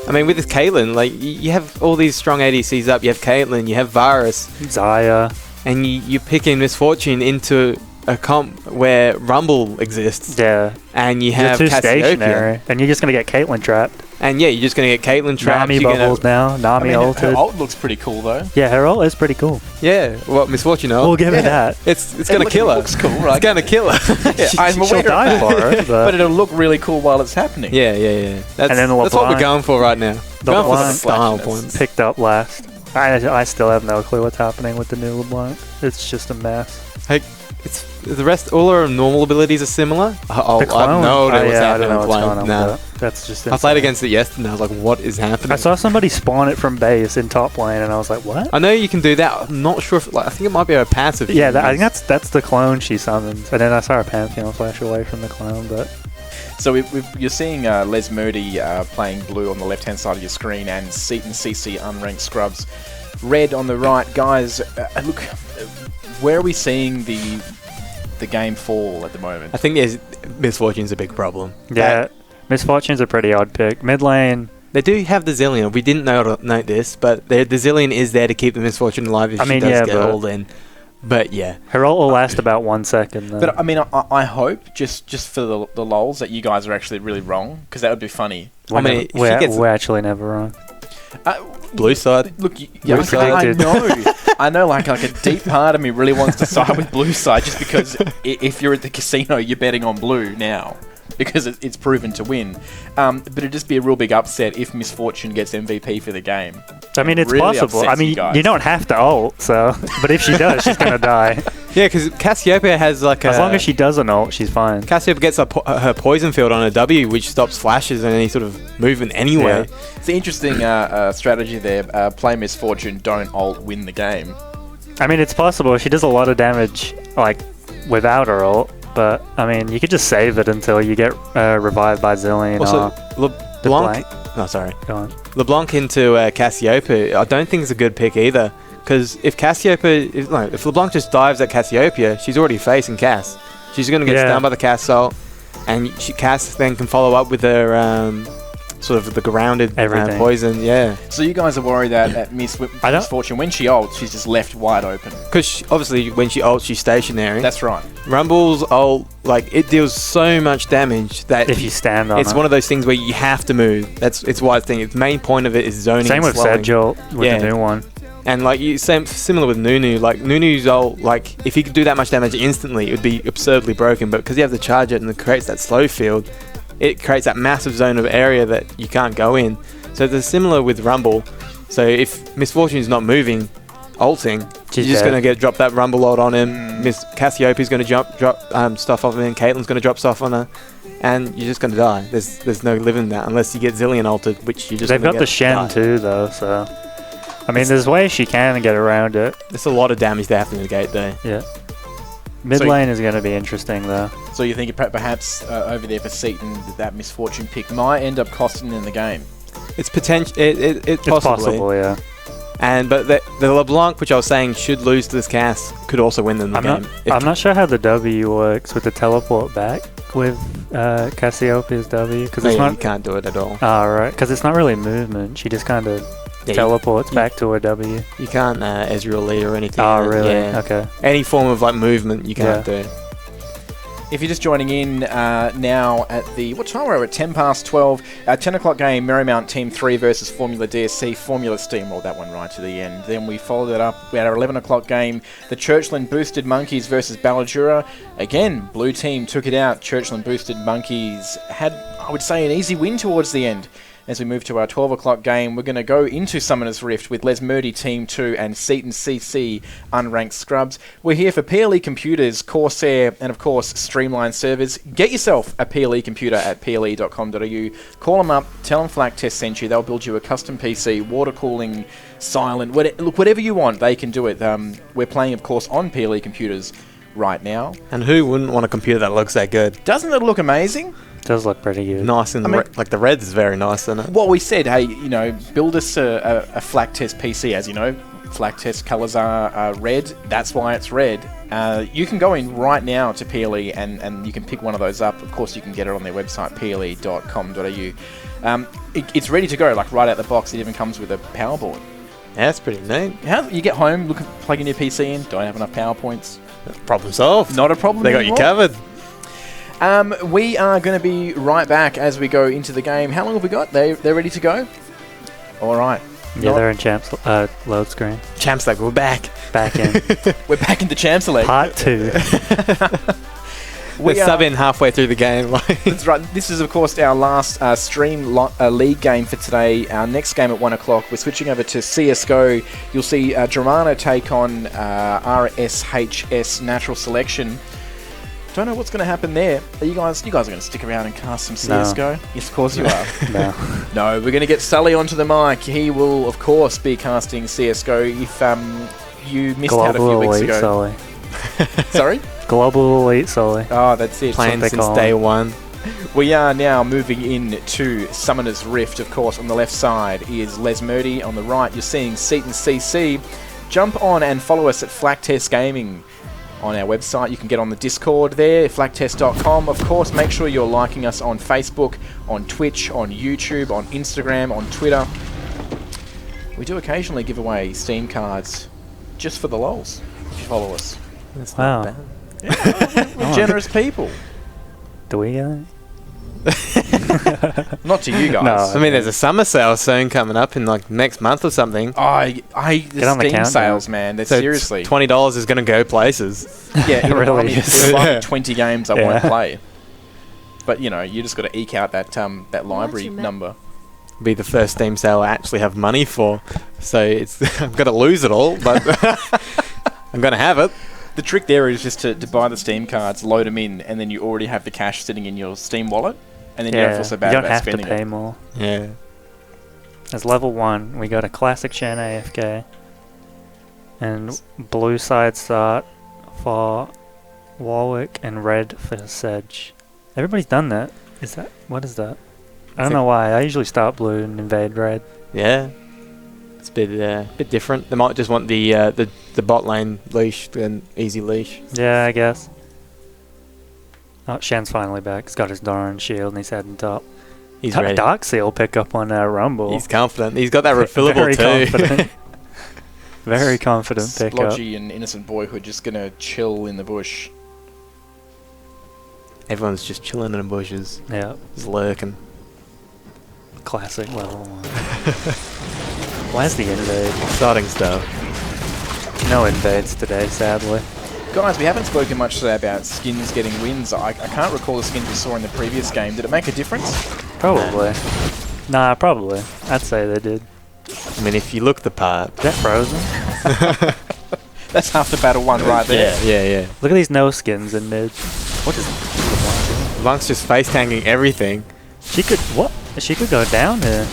[SPEAKER 6] I mean, with this Caitlyn, like, you have all these strong ADCs up. You have Caitlyn, you have Varus.
[SPEAKER 5] Zaya.
[SPEAKER 6] And you're picking misfortune into a comp where Rumble exists,
[SPEAKER 5] Yeah.
[SPEAKER 6] and you
[SPEAKER 5] You're
[SPEAKER 6] have
[SPEAKER 5] too
[SPEAKER 6] Cassiopeia,
[SPEAKER 5] stationary, and you're just gonna get Caitlyn trapped.
[SPEAKER 6] and yeah, you're just gonna get Caitlyn trapped.
[SPEAKER 5] Nami
[SPEAKER 6] You're gonna,
[SPEAKER 5] bubbles now. Nami
[SPEAKER 1] her
[SPEAKER 5] ulted.
[SPEAKER 1] ult looks pretty cool though.
[SPEAKER 5] Yeah, her ult is pretty cool.
[SPEAKER 6] yeah, well, Misfortune ult.
[SPEAKER 5] We'll give her that.
[SPEAKER 6] It's gonna kill her.
[SPEAKER 1] Looks cool, right?
[SPEAKER 6] It's gonna kill her.
[SPEAKER 1] Yeah, I'm
[SPEAKER 5] She'll
[SPEAKER 1] aware
[SPEAKER 5] die
[SPEAKER 1] of
[SPEAKER 5] for
[SPEAKER 1] that.
[SPEAKER 5] it,
[SPEAKER 1] But
[SPEAKER 5] but
[SPEAKER 1] it'll look really cool while it's happening.
[SPEAKER 6] Yeah. That's,
[SPEAKER 5] And then
[SPEAKER 6] that's what we're
[SPEAKER 5] LeBlanc-
[SPEAKER 6] going for right now. Going for the
[SPEAKER 5] LeBlanc-
[SPEAKER 6] style
[SPEAKER 1] Flashiness.
[SPEAKER 6] points.
[SPEAKER 5] picked up last. I still have no clue what's happening with the new LeBlanc. It's just a mess.
[SPEAKER 6] Like, it's the rest. All our normal abilities are similar.
[SPEAKER 5] The
[SPEAKER 6] I
[SPEAKER 5] clone.
[SPEAKER 6] know what's
[SPEAKER 5] I don't
[SPEAKER 6] happening
[SPEAKER 5] know
[SPEAKER 6] with
[SPEAKER 5] what's
[SPEAKER 6] Clone.
[SPEAKER 5] going on
[SPEAKER 6] Nah.
[SPEAKER 5] with that. That's just
[SPEAKER 6] I played
[SPEAKER 5] insane.
[SPEAKER 6] against it yesterday, and I was like, "What is happening?"
[SPEAKER 5] I saw somebody spawn it from base in top lane, and I was like, "What?"
[SPEAKER 6] I know you can do that. I'm not sure if I think it might be a passive.
[SPEAKER 5] Yeah,
[SPEAKER 6] you
[SPEAKER 5] I
[SPEAKER 6] use.
[SPEAKER 5] think that's the clone she summons, and then I saw her Pantheon flash away from the clone. But
[SPEAKER 1] So you're seeing Les Moody playing blue on the left-hand side of your screen, and Seton CC unranked scrubs red on the right. Guys, look, where are we seeing the game fall at the moment?
[SPEAKER 6] I think Misfortune's a big problem.
[SPEAKER 5] yeah, Misfortune's a pretty odd pick. Mid lane,
[SPEAKER 6] They do have the Zillion. We didn't note this, but the Zillion is there to keep the Misfortune alive if
[SPEAKER 5] I
[SPEAKER 6] she
[SPEAKER 5] mean,
[SPEAKER 6] does
[SPEAKER 5] yeah,
[SPEAKER 6] get
[SPEAKER 5] but-
[SPEAKER 6] hauled in. But yeah,
[SPEAKER 5] her ult will last about 1 second. Though.
[SPEAKER 1] But I mean, I hope just for the lols that you guys are actually really wrong, because that would be funny.
[SPEAKER 5] we're,
[SPEAKER 6] I mean,
[SPEAKER 5] never-
[SPEAKER 6] if she
[SPEAKER 5] we're,
[SPEAKER 6] gets-
[SPEAKER 5] we're actually never wrong.
[SPEAKER 6] blue side.
[SPEAKER 1] Look,
[SPEAKER 6] Blue
[SPEAKER 1] I
[SPEAKER 6] side.
[SPEAKER 1] know, I know. Like a deep part of me really wants to side with blue side, just because if you're at the casino, you're betting on blue now because it's proven to win. But it'd just be a real big upset if Misfortune gets MVP for the game.
[SPEAKER 5] I mean, it's
[SPEAKER 1] really
[SPEAKER 5] possible. I
[SPEAKER 1] upsets you
[SPEAKER 5] mean,
[SPEAKER 1] guys.
[SPEAKER 5] you don't have to ult, so. But if she does, she's gonna die.
[SPEAKER 6] Yeah, because Cassiopeia has like
[SPEAKER 5] As long as she doesn't ult, she's fine.
[SPEAKER 6] Cassiopeia gets her poison field on a W, which stops flashes and any sort of movement anyway.
[SPEAKER 5] Yeah.
[SPEAKER 1] It's an interesting strategy there. Play Misfortune, don't ult, win the game.
[SPEAKER 5] I mean, it's possible. She does a lot of damage, like, without her ult. But, I mean, you could just save it until you get revived by Zillion
[SPEAKER 6] Also,
[SPEAKER 5] or
[SPEAKER 6] LeBlanc. No, sorry.
[SPEAKER 5] Go on.
[SPEAKER 6] LeBlanc into Cassiopeia, I don't think it's a good pick either. Because if Cassiopeia, if LeBlanc just dives at Cassiopeia, she's already facing Cass. She's going to get
[SPEAKER 5] Yeah.
[SPEAKER 6] stunned by the Cass ult, and Cass then can follow up with her sort of the grounded
[SPEAKER 5] Everything.
[SPEAKER 6] poison. Yeah,
[SPEAKER 1] So you guys are worried that Misfortune, when she ults, she's just left wide open.
[SPEAKER 6] because obviously when she ults, she's stationary.
[SPEAKER 1] That's right.
[SPEAKER 6] Rumble's ult, it deals so much damage that
[SPEAKER 5] If you stand on
[SPEAKER 6] it's
[SPEAKER 5] it.
[SPEAKER 6] one of those things where you have to move. It's why I think the main point of it is zoning.
[SPEAKER 5] Same
[SPEAKER 6] and
[SPEAKER 5] with
[SPEAKER 6] slowing.
[SPEAKER 5] Sedgel with
[SPEAKER 6] Yeah.
[SPEAKER 5] the new one.
[SPEAKER 6] And similar with Nunu, Nunu's ult, if he could do that much damage instantly, it would be absurdly broken. But because you have to charge it and it creates that slow field, it creates that massive zone of area that you can't go in. So they're similar with Rumble. So if Misfortune's not moving, ulting,
[SPEAKER 5] She's
[SPEAKER 6] you're just
[SPEAKER 5] dead.
[SPEAKER 6] going to drop that Rumble ult on him. Miss Cassiopeia's going to drop stuff off him. Caitlyn's going to drop stuff on her. And you're just going to die. There's no living that unless you get Zillion ulted, which you just
[SPEAKER 5] They've
[SPEAKER 6] gonna
[SPEAKER 5] got
[SPEAKER 6] get
[SPEAKER 5] the Shen
[SPEAKER 6] die.
[SPEAKER 5] too, though, so. I mean, there's ways she can get around it.
[SPEAKER 6] There's a lot of damage they have to negate though.
[SPEAKER 5] Yeah. Mid
[SPEAKER 1] So-
[SPEAKER 5] lane is going to be interesting, though.
[SPEAKER 1] So you think perhaps over there for Seton, that Misfortune pick might end up costing in the game?
[SPEAKER 6] It's potential. It
[SPEAKER 5] It's
[SPEAKER 6] possibly.
[SPEAKER 5] possible, yeah.
[SPEAKER 6] But the LeBlanc, which I was saying should lose to this Cass, could also win them the game.
[SPEAKER 5] I'm not sure how the W works with the teleport back with Cassiopeia's W, because it's
[SPEAKER 6] you
[SPEAKER 5] not.
[SPEAKER 6] can't do it at all.
[SPEAKER 5] Oh, right, because it's not really movement. She just kind of
[SPEAKER 6] Yeah,
[SPEAKER 5] teleports back to her W.
[SPEAKER 6] You can't Ezreal Lee or anything.
[SPEAKER 5] Oh, really?
[SPEAKER 6] Yeah.
[SPEAKER 5] Okay.
[SPEAKER 6] Any form of movement you can't do.
[SPEAKER 1] If you're just joining in now at what time are we at? 10 past 12. 10 o'clock game, Marymount Team 3 versus Formula DSC. Formula steamrolled that one right to the end. Then we followed it up. We had our 11 o'clock game, the Churchland Boosted Monkeys versus Ballajura. Again, blue team took it out. Churchland Boosted Monkeys had, I would say, an easy win towards the end. As we move to our 12 o'clock game, we're going to go into Summoner's Rift with Les Murdy Team 2 and Seton CC Unranked Scrubs. We're here for PLE Computers, Corsair, and of course, Streamline Servers. Get yourself a PLE computer at ple.com.au. Call them up, tell them Flaktest sent you. They'll build you a custom PC, water cooling, silent, whatever you want, they can do it. We're playing, of course, on PLE Computers right now.
[SPEAKER 6] And who wouldn't want a computer that looks that good?
[SPEAKER 1] Doesn't it look amazing?
[SPEAKER 5] Does look pretty good.
[SPEAKER 6] Nice and the red is very nice, isn't it?
[SPEAKER 1] Well, we said, hey, build us a Flaktest PC. As you know, Flaktest colours are red. That's why it's red. You can go in right now to PLE and you can pick one of those up. Of course, you can get it on their website, ple.com.au. It's ready to go, right out the box. It even comes with a power board.
[SPEAKER 6] Yeah, that's pretty neat.
[SPEAKER 1] How you get home, plug in your PC in, don't have enough power points.
[SPEAKER 6] Problem solved.
[SPEAKER 1] Not a problem.
[SPEAKER 6] They got you
[SPEAKER 1] anymore.
[SPEAKER 6] covered.
[SPEAKER 1] We are going to be right back as we go into the game. How long have we got? They're ready to go? All right.
[SPEAKER 5] Yeah, they're in champs load screen.
[SPEAKER 6] Champs like, we're back.
[SPEAKER 5] Back in.
[SPEAKER 1] We're back in the Champs League.
[SPEAKER 5] Part 2.
[SPEAKER 6] We're subbing halfway through the game.
[SPEAKER 1] That's right. This is, of course, our last League game for today. Our next game at 1 o'clock. We're switching over to CSGO. You'll see Dramana take on RSHS Natural Selection. Don't know what's going to happen there. You guys are going to stick around and cast some CSGO?
[SPEAKER 5] No.
[SPEAKER 1] Yes, of course you are.
[SPEAKER 5] No.
[SPEAKER 1] No, we're going to get Sully onto the mic. He will, of course, be casting CSGO if you missed out a few weeks
[SPEAKER 5] Elite
[SPEAKER 1] ago.
[SPEAKER 5] Sully.
[SPEAKER 1] Sorry?
[SPEAKER 5] Global Elite Sully.
[SPEAKER 1] Oh, that's it.
[SPEAKER 6] Playing
[SPEAKER 5] they
[SPEAKER 6] since
[SPEAKER 5] call
[SPEAKER 6] day
[SPEAKER 5] him.
[SPEAKER 6] one.
[SPEAKER 1] We are now moving into Summoner's Rift, of course. On the left side is Les Murdy. On the right, you're seeing Seaton CC. Jump on and follow us at Flaktest Gaming on our website. You can get on the Discord there, flaktest.com. Of course, make sure you're liking us on Facebook, on Twitch, on YouTube, on Instagram, on Twitter. We do occasionally give away Steam cards just for the lols if you follow us.
[SPEAKER 6] That's
[SPEAKER 5] Wow.
[SPEAKER 6] not bad.
[SPEAKER 1] We're generous people.
[SPEAKER 5] Do we?
[SPEAKER 1] Not to you guys.
[SPEAKER 5] No.
[SPEAKER 6] I mean, there's a summer sale soon coming up in like next month or something.
[SPEAKER 1] The
[SPEAKER 5] Get on the
[SPEAKER 1] Steam
[SPEAKER 5] countdown.
[SPEAKER 1] sales, man. They're
[SPEAKER 6] So
[SPEAKER 1] seriously.
[SPEAKER 6] $20 is going to go places.
[SPEAKER 1] Yeah,
[SPEAKER 5] It really
[SPEAKER 1] I mean,
[SPEAKER 5] is.
[SPEAKER 1] there's like
[SPEAKER 6] Yeah.
[SPEAKER 1] 20 games I
[SPEAKER 5] Yeah.
[SPEAKER 1] won't play. But, you know, you just got to eke out that library
[SPEAKER 3] your
[SPEAKER 1] number.
[SPEAKER 6] Be the first Steam sale I actually have money for. So it's I'm going to lose it all, but I'm going to have it.
[SPEAKER 1] The trick there is just to buy the Steam cards, load them in, and then you already have the cash sitting in your Steam wallet. And then you don't feel so bad
[SPEAKER 5] you don't
[SPEAKER 1] about
[SPEAKER 5] have to
[SPEAKER 1] spending
[SPEAKER 5] pay
[SPEAKER 1] it.
[SPEAKER 5] more.
[SPEAKER 6] Yeah.
[SPEAKER 5] As level 1, we got a classic Shan AFK. And blue side start for Warwick and red for Sedge. Everybody's done that. What is that? I don't know why. I usually start blue and invade red.
[SPEAKER 6] Yeah. It's a bit different. They might just want the bot lane leash, an easy leash.
[SPEAKER 5] Yeah, I guess. Oh, Shan's finally back. He's got his Doran shield and he's heading top.
[SPEAKER 6] He's ready.
[SPEAKER 5] Dark Seal pick up on Rumble.
[SPEAKER 6] He's confident. He's got that refillable
[SPEAKER 5] Very
[SPEAKER 6] too.
[SPEAKER 5] confident. Very confident pick up.
[SPEAKER 1] Splodgy and Innocent Boyhood just going to chill in the bush.
[SPEAKER 6] Everyone's just chilling in the bushes.
[SPEAKER 5] Yeah,
[SPEAKER 6] Just lurking.
[SPEAKER 5] classic level 1. Where's the invade?
[SPEAKER 6] Exciting stuff.
[SPEAKER 5] No invades today, sadly.
[SPEAKER 1] Guys, we haven't spoken much today about skins getting wins. I can't recall the skins we saw in the previous game. Did it make a difference?
[SPEAKER 5] Probably. Nah, probably. I'd say they did.
[SPEAKER 6] I mean, if you look the part.
[SPEAKER 5] Is that frozen?
[SPEAKER 1] That's half the battle won right there.
[SPEAKER 6] Yeah.
[SPEAKER 5] Look at these no skins in mid. What is
[SPEAKER 6] LeBlanc's just face tanking everything.
[SPEAKER 5] She could go down here.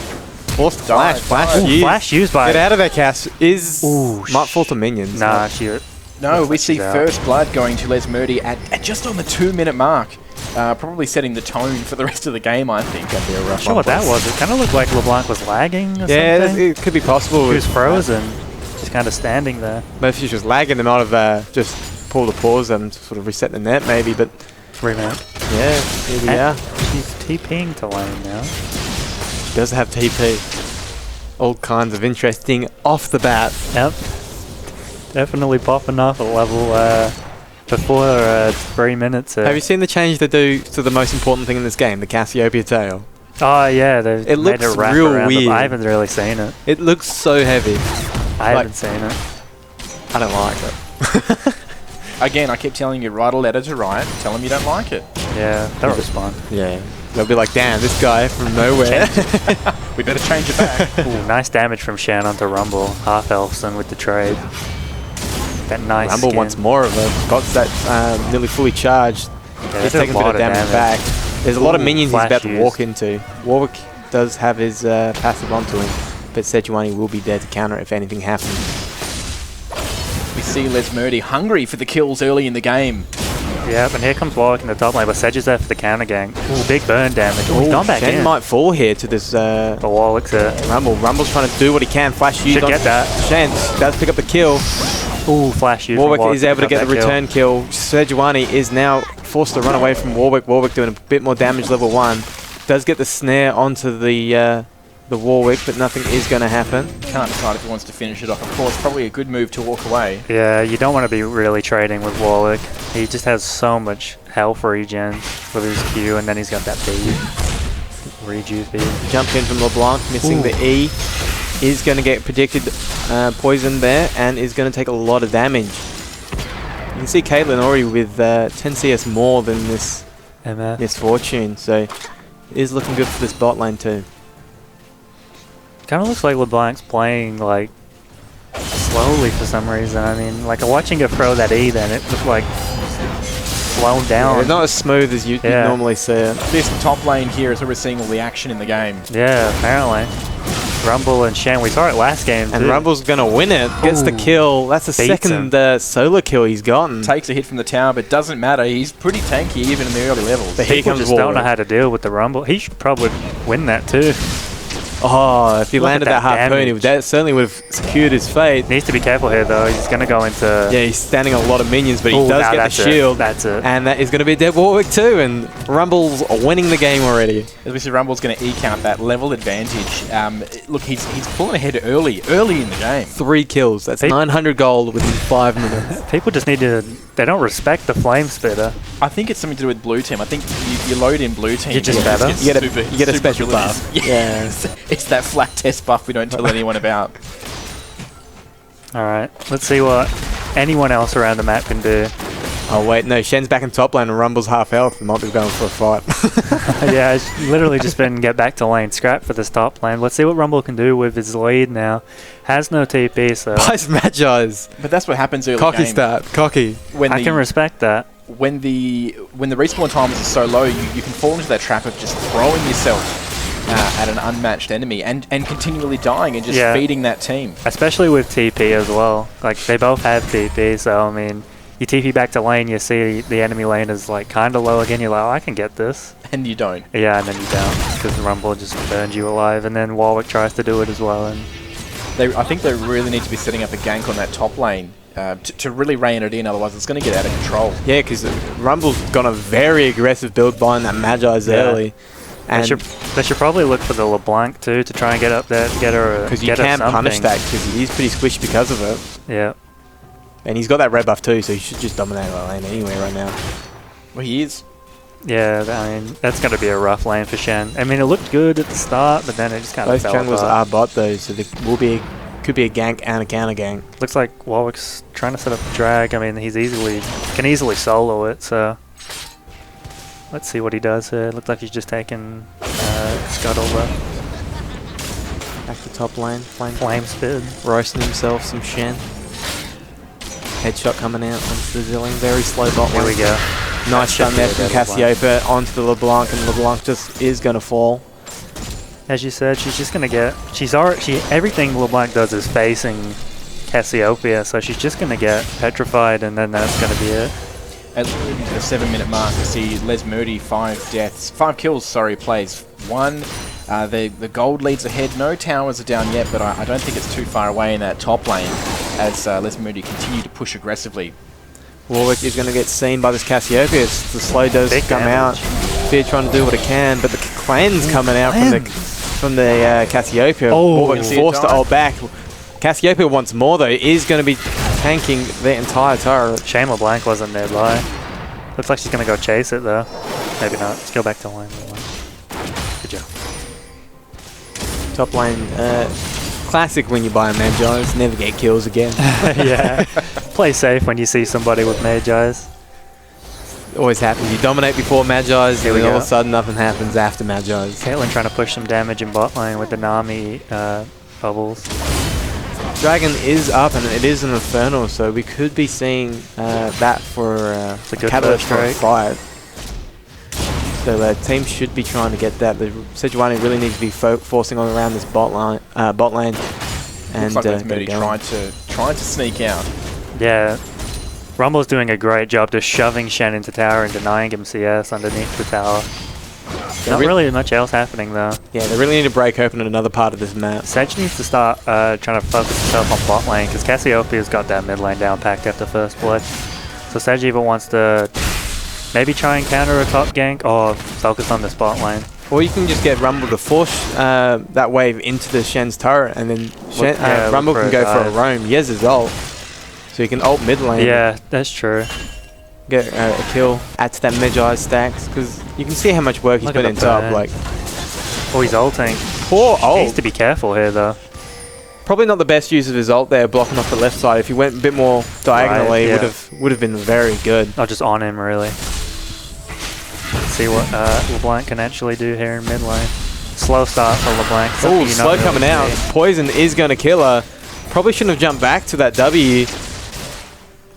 [SPEAKER 6] Forced flash. Flash
[SPEAKER 5] Ooh,
[SPEAKER 6] used.
[SPEAKER 5] flash used by.
[SPEAKER 6] Get out of there, Cass.
[SPEAKER 5] Ooh,
[SPEAKER 6] Might fall to minions.
[SPEAKER 5] Nah, she.
[SPEAKER 1] No,
[SPEAKER 5] Looks
[SPEAKER 1] we
[SPEAKER 5] like
[SPEAKER 1] see
[SPEAKER 5] she's out.
[SPEAKER 1] first blood going to Les Murdy at just on the 2-minute mark. Probably setting the tone for the rest of the game, I think.
[SPEAKER 6] That'd be a rough
[SPEAKER 5] Not sure what that
[SPEAKER 6] one.
[SPEAKER 5] was. It kind of looked like LeBlanc was lagging or
[SPEAKER 6] Yeah,
[SPEAKER 5] something.
[SPEAKER 6] it could be possible.
[SPEAKER 5] He was frozen. Just kind of standing there.
[SPEAKER 6] But if she was lagging, they might have just pulled a pause and sort of reset the net, maybe. But
[SPEAKER 5] Remount.
[SPEAKER 6] yeah, here we
[SPEAKER 5] And
[SPEAKER 6] are.
[SPEAKER 5] she's TPing to lane now.
[SPEAKER 6] She does have TP. All kinds of interesting off the bat.
[SPEAKER 5] Yep. Definitely popping off at level before 3 minutes.
[SPEAKER 6] Have you seen the change they do to the most important thing in this game, the Cassiopeia tail?
[SPEAKER 5] Oh yeah, they
[SPEAKER 6] It
[SPEAKER 5] made
[SPEAKER 6] looks
[SPEAKER 5] wrap
[SPEAKER 6] real
[SPEAKER 5] around the-
[SPEAKER 6] weird.
[SPEAKER 5] I haven't really seen it.
[SPEAKER 6] It looks so heavy.
[SPEAKER 5] I
[SPEAKER 6] Like-
[SPEAKER 5] haven't seen it.
[SPEAKER 6] I don't like it.
[SPEAKER 1] Again, I keep telling you, write a letter to Riot. Tell them you don't like it.
[SPEAKER 5] Yeah, they'll respond.
[SPEAKER 6] Yeah. They'll be like, damn, this guy from nowhere.
[SPEAKER 1] We better change it back.
[SPEAKER 5] Ooh, nice damage from Shan onto Rumble. Half Elfson with the trade. That nice
[SPEAKER 6] Rumble
[SPEAKER 5] skin.
[SPEAKER 6] wants more of it. Bot's that nearly fully charged.
[SPEAKER 5] Yeah,
[SPEAKER 6] He's
[SPEAKER 5] they did
[SPEAKER 6] taking a bit of damage back. There's a lot of
[SPEAKER 5] Ooh,
[SPEAKER 6] minions he's
[SPEAKER 5] flash
[SPEAKER 6] about to
[SPEAKER 5] use.
[SPEAKER 6] walk into. Warwick does have his passive onto him, but Sejuani will be there to counter it if anything happens.
[SPEAKER 1] We see Les Murdy hungry for the kills early in the game.
[SPEAKER 5] Yep, and here comes Warwick in the top lane, but Sedge is there for the counter gang. Ooh, big burn damage. Ooh, he's gone back
[SPEAKER 6] Shen
[SPEAKER 5] in.
[SPEAKER 6] might fall here to this
[SPEAKER 5] But Warwick's there.
[SPEAKER 6] Rumble. Rumble's trying to do what he can. Flash use
[SPEAKER 5] Should
[SPEAKER 6] on
[SPEAKER 5] get that.
[SPEAKER 6] Shen does pick up the kill.
[SPEAKER 5] Ooh, flash use. from
[SPEAKER 6] Warwick is able to
[SPEAKER 5] pick
[SPEAKER 6] get
[SPEAKER 5] up
[SPEAKER 6] the
[SPEAKER 5] that
[SPEAKER 6] return kill. Sejuani is now forced to run away from Warwick. Warwick doing a bit more damage level 1. Does get the snare onto the the Warwick, but nothing is going to happen.
[SPEAKER 1] Can't decide if he wants to finish it off. Of course, probably a good move to walk away.
[SPEAKER 5] Yeah, you don't want to be really trading with Warwick. He just has so much health regen with his Q, and then he's got that B. Rejuve B.
[SPEAKER 6] Jumped in from LeBlanc, missing the E. Is going to get predicted poison there, and is going to take a lot of damage. You can see Caitlyn already with 10 CS more than this
[SPEAKER 5] MF.
[SPEAKER 6] Misfortune, so it is looking good for this bot lane too.
[SPEAKER 5] Kind of looks like LeBlanc's playing like slowly for some reason. I mean, like watching it throw that E, then it looked like slowed down.
[SPEAKER 6] Yeah, not as smooth as you'd normally see it.
[SPEAKER 1] This top lane here is where we're seeing all the action in the game.
[SPEAKER 5] Yeah, apparently. Rumble and Shen, we saw it last game
[SPEAKER 6] And
[SPEAKER 5] too.
[SPEAKER 6] Rumble's going to win it. Gets the kill. That's the
[SPEAKER 5] Beats
[SPEAKER 6] second solo kill he's gotten.
[SPEAKER 1] Takes a hit from the tower, but doesn't matter. He's pretty tanky even in the early levels.
[SPEAKER 6] But here
[SPEAKER 5] People
[SPEAKER 6] comes
[SPEAKER 5] just don't know
[SPEAKER 6] Warwick.
[SPEAKER 5] how to deal with the Rumble. He should probably win that too.
[SPEAKER 6] Oh, if he
[SPEAKER 5] Look at
[SPEAKER 6] landed
[SPEAKER 5] that
[SPEAKER 6] that harpoon,
[SPEAKER 5] damage.
[SPEAKER 6] that certainly would have secured his fate.
[SPEAKER 5] Needs to be careful here though. He's going to go into...
[SPEAKER 6] Yeah, he's standing on a lot of minions, but he
[SPEAKER 5] Ooh,
[SPEAKER 6] does
[SPEAKER 5] nah,
[SPEAKER 6] get the
[SPEAKER 5] that's it.
[SPEAKER 6] shield.
[SPEAKER 5] That's it.
[SPEAKER 6] And that is going to be a dead Warwick too, and Rumble's winning the game already.
[SPEAKER 1] As we see, Rumble's going to eke out that level advantage. Look, he's pulling ahead early in the game.
[SPEAKER 6] 3 kills. That's 900 gold within 5 minutes.
[SPEAKER 5] People just need to... They don't respect the Flame Spitter.
[SPEAKER 1] I think it's something to do with blue team. I think you load in blue team.
[SPEAKER 5] You're just better.
[SPEAKER 6] You get a special
[SPEAKER 1] abilities.
[SPEAKER 6] buff.
[SPEAKER 1] Yes. It's that Flaktest buff we don't tell anyone about.
[SPEAKER 5] Alright, let's see what anyone else around the map can do.
[SPEAKER 6] Oh wait, no, Shen's back in top lane and Rumble's half health. They might be going for a fight.
[SPEAKER 5] Yeah, it's literally just been get back to lane scrap for this top lane. Let's see what Rumble can do with his lead now. Has no TP, so...
[SPEAKER 6] Buys Magi's.
[SPEAKER 1] But that's what happens early
[SPEAKER 6] Cocky
[SPEAKER 1] game.
[SPEAKER 6] start. Cocky.
[SPEAKER 1] When
[SPEAKER 5] I can respect that.
[SPEAKER 1] when the respawn times are so low, you can fall into that trap of just throwing yourself at an unmatched enemy and continually dying and just feeding that team.
[SPEAKER 5] Especially with TP as well. Like, they both have TP, so, I mean... You TP back to lane, you see the enemy lane is like kind of low again, you're like, oh, I can get this.
[SPEAKER 1] And you don't.
[SPEAKER 5] Yeah, and then you don't, because Rumble just burns you alive, and then Warwick tries to do it as well. And
[SPEAKER 1] I think they really need to be setting up a gank on that top lane to really rein it in, otherwise it's going to get out of control.
[SPEAKER 6] Yeah, because Rumble's got a very aggressive build buying that Magi's early. And
[SPEAKER 5] they should probably look for the LeBlanc too, to try and get up there, to get her
[SPEAKER 6] because you can't punish that, because he's pretty squishy because of it.
[SPEAKER 5] Yeah.
[SPEAKER 6] And he's got that red buff too, so he should just dominate that lane anyway right now.
[SPEAKER 1] Well, he is.
[SPEAKER 5] Yeah, I mean, that's going to be a rough lane for Shen. I mean, it looked good at the start, but then it just kind of
[SPEAKER 6] Both
[SPEAKER 5] fell
[SPEAKER 6] junglers
[SPEAKER 5] apart.
[SPEAKER 6] are bot though, so there could be a gank and a counter gank.
[SPEAKER 5] Looks like Warwick's trying to set up a drag. I mean, can easily solo it, so... Let's see what he does here. Looks like he's just taking Scuttle though.
[SPEAKER 6] Back to top lane,
[SPEAKER 5] Flame Spin.
[SPEAKER 6] roasting himself some Shen. Headshot coming out onto the Zillion, very slow bot
[SPEAKER 5] Here
[SPEAKER 6] lane.
[SPEAKER 5] we go.
[SPEAKER 6] Nice
[SPEAKER 5] That
[SPEAKER 6] stun
[SPEAKER 5] should
[SPEAKER 6] there
[SPEAKER 5] be
[SPEAKER 6] from
[SPEAKER 5] a dead
[SPEAKER 6] Cassiopeia onto the LeBlanc, and LeBlanc just is going to fall.
[SPEAKER 5] As you said, she's just gonna get. Everything LeBlanc does is facing Cassiopeia, so she's just gonna get petrified, and then that's gonna be it.
[SPEAKER 1] As we move into the 7-minute mark, we see Les Moody 5 kills, plays 1. The gold leads ahead. No towers are down yet, but I don't think it's too far away in that top lane as Les Moody continue to push aggressively.
[SPEAKER 6] Warwick is going to get seen by this Cassiopeia. The slow does
[SPEAKER 5] Big
[SPEAKER 6] come
[SPEAKER 5] damage.
[SPEAKER 6] out. Fear trying to do what it can, but the cleanse coming out from the Cassiopeia.
[SPEAKER 5] Oh,
[SPEAKER 6] Warwick
[SPEAKER 1] see it
[SPEAKER 6] forced to
[SPEAKER 1] die?
[SPEAKER 6] ult back. Cassiopeia once more though is going to be tanking the entire turret.
[SPEAKER 5] Shame LeBlanc wasn't nearby. Looks like she's gonna go chase it though. Maybe not. Let's go back to lane. Good job.
[SPEAKER 6] Top lane, classic when you buy a Magi's, never get kills again.
[SPEAKER 5] Yeah. Play safe when you see somebody with Mage Eyes.
[SPEAKER 6] Always happens. You dominate before Magi's,
[SPEAKER 5] Here
[SPEAKER 6] and
[SPEAKER 5] we
[SPEAKER 6] then all
[SPEAKER 5] go.
[SPEAKER 6] of a sudden nothing happens after Magi's.
[SPEAKER 5] Caitlyn trying to push some damage in bot lane with the Nami bubbles.
[SPEAKER 6] Dragon is up, and it is an Infernal, so we could be seeing that for
[SPEAKER 5] a good
[SPEAKER 6] catalyst
[SPEAKER 5] first
[SPEAKER 6] for a
[SPEAKER 5] strike.
[SPEAKER 6] fight. So team should be trying to get that. The Sejuani really needs to be forcing on around this bot lane, and
[SPEAKER 1] Looks like Les
[SPEAKER 6] get
[SPEAKER 1] Moody
[SPEAKER 6] it going.
[SPEAKER 1] trying to sneak out.
[SPEAKER 5] Yeah. Rumble's doing a great job just shoving Shen into tower and denying him CS underneath the tower. Not really much else happening though.
[SPEAKER 6] Yeah, they really need to break open another part of this map.
[SPEAKER 5] Sage needs to start trying to focus himself on bot lane, because Cassiopeia's got that mid lane down packed after first blood. So Sage either wants to maybe try and counter a top gank or focus on this bot lane.
[SPEAKER 6] Or you can just get Rumble to force that wave into the Shen's turret, and then Rumble can go for a roam. Yez's ult. So you can ult mid lane.
[SPEAKER 5] Yeah, that's true.
[SPEAKER 6] Get a kill, add to that Magi stacks, because you can see how much work he's
[SPEAKER 5] Look
[SPEAKER 6] put
[SPEAKER 5] at
[SPEAKER 6] in
[SPEAKER 5] the
[SPEAKER 6] top.
[SPEAKER 5] burn.
[SPEAKER 6] Like,
[SPEAKER 5] Oh, he's ulting.
[SPEAKER 6] poor ult.
[SPEAKER 5] Needs to be careful here, though.
[SPEAKER 6] Probably not the best use of his ult there, blocking off the left side. If he went a bit more diagonally,
[SPEAKER 5] Right, yeah.
[SPEAKER 6] would have been very good.
[SPEAKER 5] Not just on him, really. Let's see what LeBlanc can actually do here in mid lane. Slow start for LeBlanc.
[SPEAKER 6] Oh,
[SPEAKER 5] something you're
[SPEAKER 6] slow
[SPEAKER 5] not
[SPEAKER 6] coming
[SPEAKER 5] really
[SPEAKER 6] out.
[SPEAKER 5] seeing.
[SPEAKER 6] Poison is going to kill her. Probably shouldn't have jumped back to that W.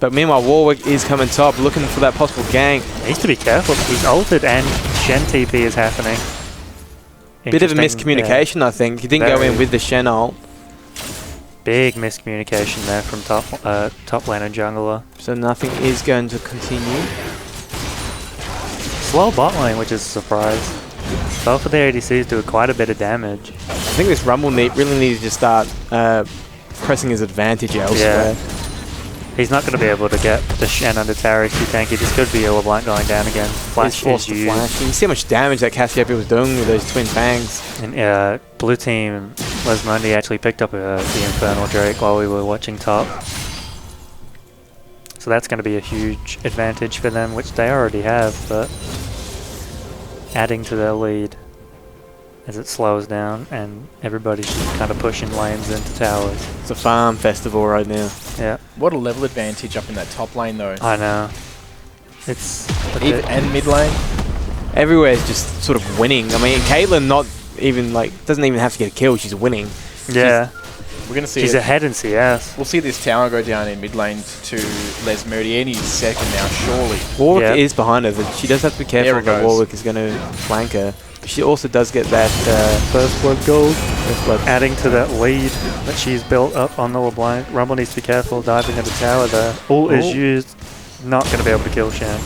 [SPEAKER 6] But meanwhile, Warwick is coming top, looking for that possible gank.
[SPEAKER 5] Needs to be careful. He's ulted and Shen TP is happening.
[SPEAKER 6] Bit of a
[SPEAKER 5] Interesting,
[SPEAKER 6] miscommunication, I think. He didn't go
[SPEAKER 5] Very.
[SPEAKER 6] in with the Shen ult.
[SPEAKER 5] Big miscommunication there from top laner jungler.
[SPEAKER 6] So nothing is going to continue.
[SPEAKER 5] Slow bot lane, which is a surprise. Both of the ADCs do quite a bit of damage.
[SPEAKER 6] I think this Rumble really needs to start pressing his advantage elsewhere.
[SPEAKER 5] He's not going to be able to get the Shen under tower. He's too tanky. This could be a LeBlanc going down again. Flash
[SPEAKER 6] He's forced
[SPEAKER 5] is
[SPEAKER 6] to
[SPEAKER 5] used.
[SPEAKER 6] flash. You can see how much damage that Cassiopeia was doing with those twin fangs.
[SPEAKER 5] And blue team, Lesmundi actually picked up the Infernal Drake while we were watching top. So that's going to be a huge advantage for them, which they already have, but adding to their lead as it slows down and everybody's just kind of pushing lanes into towers.
[SPEAKER 6] It's a farm festival right now.
[SPEAKER 5] Yeah,
[SPEAKER 1] What a level advantage up in that top lane, though.
[SPEAKER 5] I know. It's a
[SPEAKER 1] Even,
[SPEAKER 5] bit-
[SPEAKER 1] and mid lane.
[SPEAKER 6] Everywhere's just sort of winning. I mean, Caitlyn not even doesn't even have to get a kill. She's winning.
[SPEAKER 5] yeah.
[SPEAKER 1] We're going to see
[SPEAKER 5] She's
[SPEAKER 1] it.
[SPEAKER 5] ahead in CS.
[SPEAKER 1] We'll see this tower go down in mid lane to Les Moody any second now, surely.
[SPEAKER 6] Warwick
[SPEAKER 5] Yeah.
[SPEAKER 6] is behind her, but she does have to be
[SPEAKER 1] There
[SPEAKER 6] careful
[SPEAKER 1] it
[SPEAKER 6] that
[SPEAKER 1] goes.
[SPEAKER 6] Warwick is going to flank her. But she also does get that first blood gold. First blood.
[SPEAKER 5] Adding to that lead that she's built up on the LeBlanc. Rumble needs to be careful diving into tower there. Ult is used. Not going to be able to kill Shen.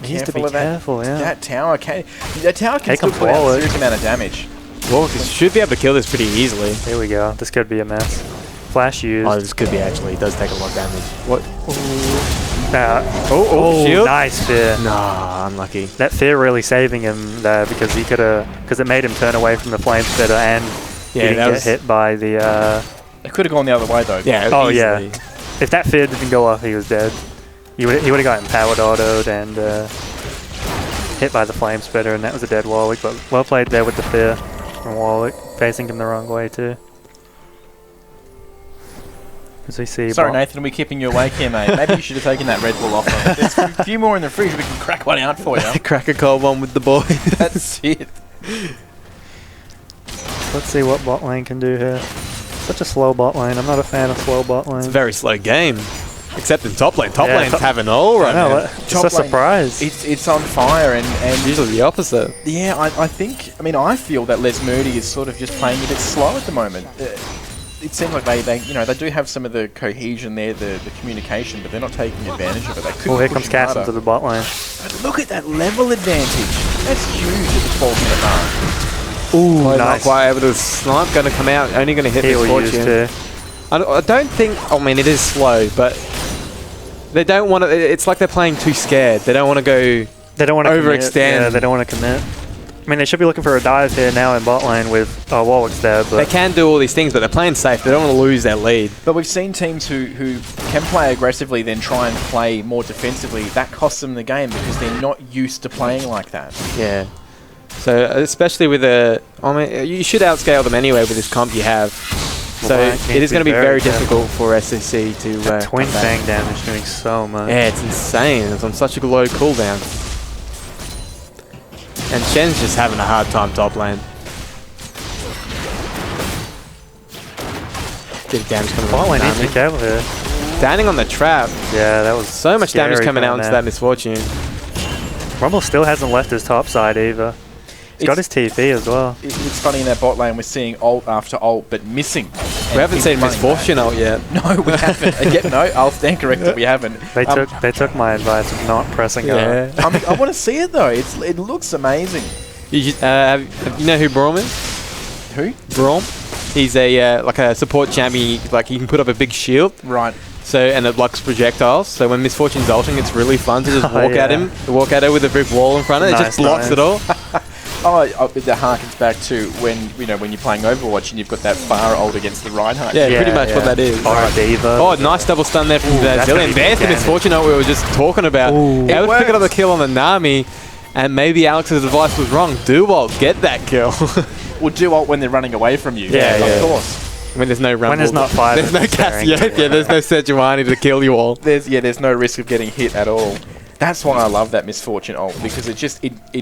[SPEAKER 5] Needs to be
[SPEAKER 1] Careful of that.
[SPEAKER 5] careful, yeah.
[SPEAKER 1] That tower can
[SPEAKER 5] Take
[SPEAKER 1] still
[SPEAKER 5] him
[SPEAKER 1] put out a
[SPEAKER 5] forward.
[SPEAKER 1] serious amount of damage.
[SPEAKER 6] Warwick should be able to kill this pretty easily.
[SPEAKER 5] Here we go. This could be a mess. Flash used.
[SPEAKER 6] Oh, this could be actually. It does take a lot of damage. What?
[SPEAKER 5] Oh, nice fear.
[SPEAKER 6] Nah, unlucky.
[SPEAKER 5] That fear really saving him there because he could have, because it made him turn away from the flame spitter and he
[SPEAKER 6] Yeah,
[SPEAKER 5] didn't
[SPEAKER 6] that
[SPEAKER 5] get
[SPEAKER 6] was.
[SPEAKER 5] hit by the.
[SPEAKER 1] It could have gone the other way, though.
[SPEAKER 6] Yeah.
[SPEAKER 5] Oh,
[SPEAKER 6] easily.
[SPEAKER 5] yeah. If that fear didn't go off, he was dead. He would have gotten powered autoed and hit by the flame spitter, and that was a dead Warwick. But well played there with the fear from Warwick, facing him the wrong way too. As we see,
[SPEAKER 1] Sorry, Nathan, we're keeping you awake here, mate. Maybe you should have taken that Red Bull off. There's a few more in the fridge. We can crack one out for you.
[SPEAKER 6] Crack a cold one with the boy.
[SPEAKER 1] That's it.
[SPEAKER 5] Let's see what bot lane can do here. Such a slow bot lane. I'm not a fan of slow bot lane.
[SPEAKER 6] It's a very slow game. Except in top lane. Top
[SPEAKER 5] Yeah,
[SPEAKER 6] lane's
[SPEAKER 5] top-
[SPEAKER 6] having all right
[SPEAKER 5] No,
[SPEAKER 6] now.
[SPEAKER 5] it's
[SPEAKER 1] Top
[SPEAKER 5] a
[SPEAKER 1] lane,
[SPEAKER 5] surprise.
[SPEAKER 1] It's on fire, and
[SPEAKER 6] Usually the opposite.
[SPEAKER 1] yeah, I think, I feel that Les Moody is sort of just playing a bit slow at the moment. It seems like they do have some of the cohesion there, the communication, but they're not taking advantage of it. They could
[SPEAKER 5] Oh,
[SPEAKER 1] be
[SPEAKER 5] here comes
[SPEAKER 1] pushing
[SPEAKER 5] Cass
[SPEAKER 1] harder.
[SPEAKER 5] into the bot lane.
[SPEAKER 1] But look at that level advantage. That's huge at the 12-minute mark.
[SPEAKER 6] Ooh,
[SPEAKER 5] nice.
[SPEAKER 6] not quite able to snipe. Going to come out. Only going to hit
[SPEAKER 5] Here we used
[SPEAKER 6] Misfortune.
[SPEAKER 5] to.
[SPEAKER 6] I don't think. I mean, it is slow, but they don't want to. It's like they're playing too scared. They don't want to go.
[SPEAKER 5] They don't want to
[SPEAKER 6] Overextend.
[SPEAKER 5] Yeah, they don't want to commit. I mean, they should be looking for a dive here now in bot lane with Warwick's there,
[SPEAKER 6] They
[SPEAKER 5] but
[SPEAKER 6] can do all these things, but they're playing safe. They don't want to lose their lead.
[SPEAKER 1] But we've seen teams who can play aggressively, then try and play more defensively. That costs them the game because they're not used to playing like that.
[SPEAKER 6] Yeah. So especially with you should outscale them anyway with this comp you have. So
[SPEAKER 5] LeBlanc
[SPEAKER 6] it
[SPEAKER 5] needs
[SPEAKER 6] is
[SPEAKER 5] to
[SPEAKER 6] going to be
[SPEAKER 5] be
[SPEAKER 6] very
[SPEAKER 5] very careful.
[SPEAKER 6] difficult for SSC to
[SPEAKER 5] that twin
[SPEAKER 6] come back.
[SPEAKER 5] fang damage doing so much.
[SPEAKER 6] Yeah, it's insane. It's on such a low cooldown. And Shen's just having a hard time top lane. Bit of damage coming
[SPEAKER 5] Bot
[SPEAKER 6] on
[SPEAKER 5] lane needs to be careful here.
[SPEAKER 6] Standing on the trap.
[SPEAKER 5] Yeah, that was
[SPEAKER 6] So much damage
[SPEAKER 5] scary
[SPEAKER 6] coming out
[SPEAKER 5] from
[SPEAKER 6] into
[SPEAKER 5] there.
[SPEAKER 6] that Misfortune.
[SPEAKER 5] Rumble still hasn't left his top side either. He's got his TP as well.
[SPEAKER 1] It's funny in that bot lane we're seeing ult after ult, but missing.
[SPEAKER 6] We haven't seen Misfortune ult yet.
[SPEAKER 1] No, we haven't. No, I'll stand corrected. We haven't.
[SPEAKER 5] They took my advice of not pressing her.
[SPEAKER 1] I want to see it though. It looks amazing.
[SPEAKER 6] You know who Braum is?
[SPEAKER 1] Who?
[SPEAKER 6] Braum. He's a like a support champion. Like he can put up a big shield.
[SPEAKER 1] Right.
[SPEAKER 6] So and it blocks projectiles. So when Misfortune's ulting, it's really fun to just
[SPEAKER 5] Oh,
[SPEAKER 6] walk at
[SPEAKER 5] yeah.
[SPEAKER 6] him, walk at her with a brick wall in front of it. It just
[SPEAKER 5] Nice,
[SPEAKER 6] blocks
[SPEAKER 5] nice.
[SPEAKER 6] it all.
[SPEAKER 1] that harkens back to when when you're playing Overwatch and you've got that far ult against the Reinhardt.
[SPEAKER 6] Yeah, pretty much what that is.
[SPEAKER 5] Or a Diva.
[SPEAKER 6] Oh, nice double stun there from Zillion. There's the misfortune we were just talking about. Able to pick up the kill on the Nami, and maybe Alex's advice was wrong. Do ult, get that kill.
[SPEAKER 1] Well, do ult when they're running away from you.
[SPEAKER 6] Yeah,
[SPEAKER 1] of course.
[SPEAKER 6] When there's no rumble.
[SPEAKER 5] When there's not five.
[SPEAKER 6] There's no Cassiopeia, there's no Sejuani to kill you all.
[SPEAKER 1] There's no risk of getting hit at all. That's why I love that misfortune ult, because it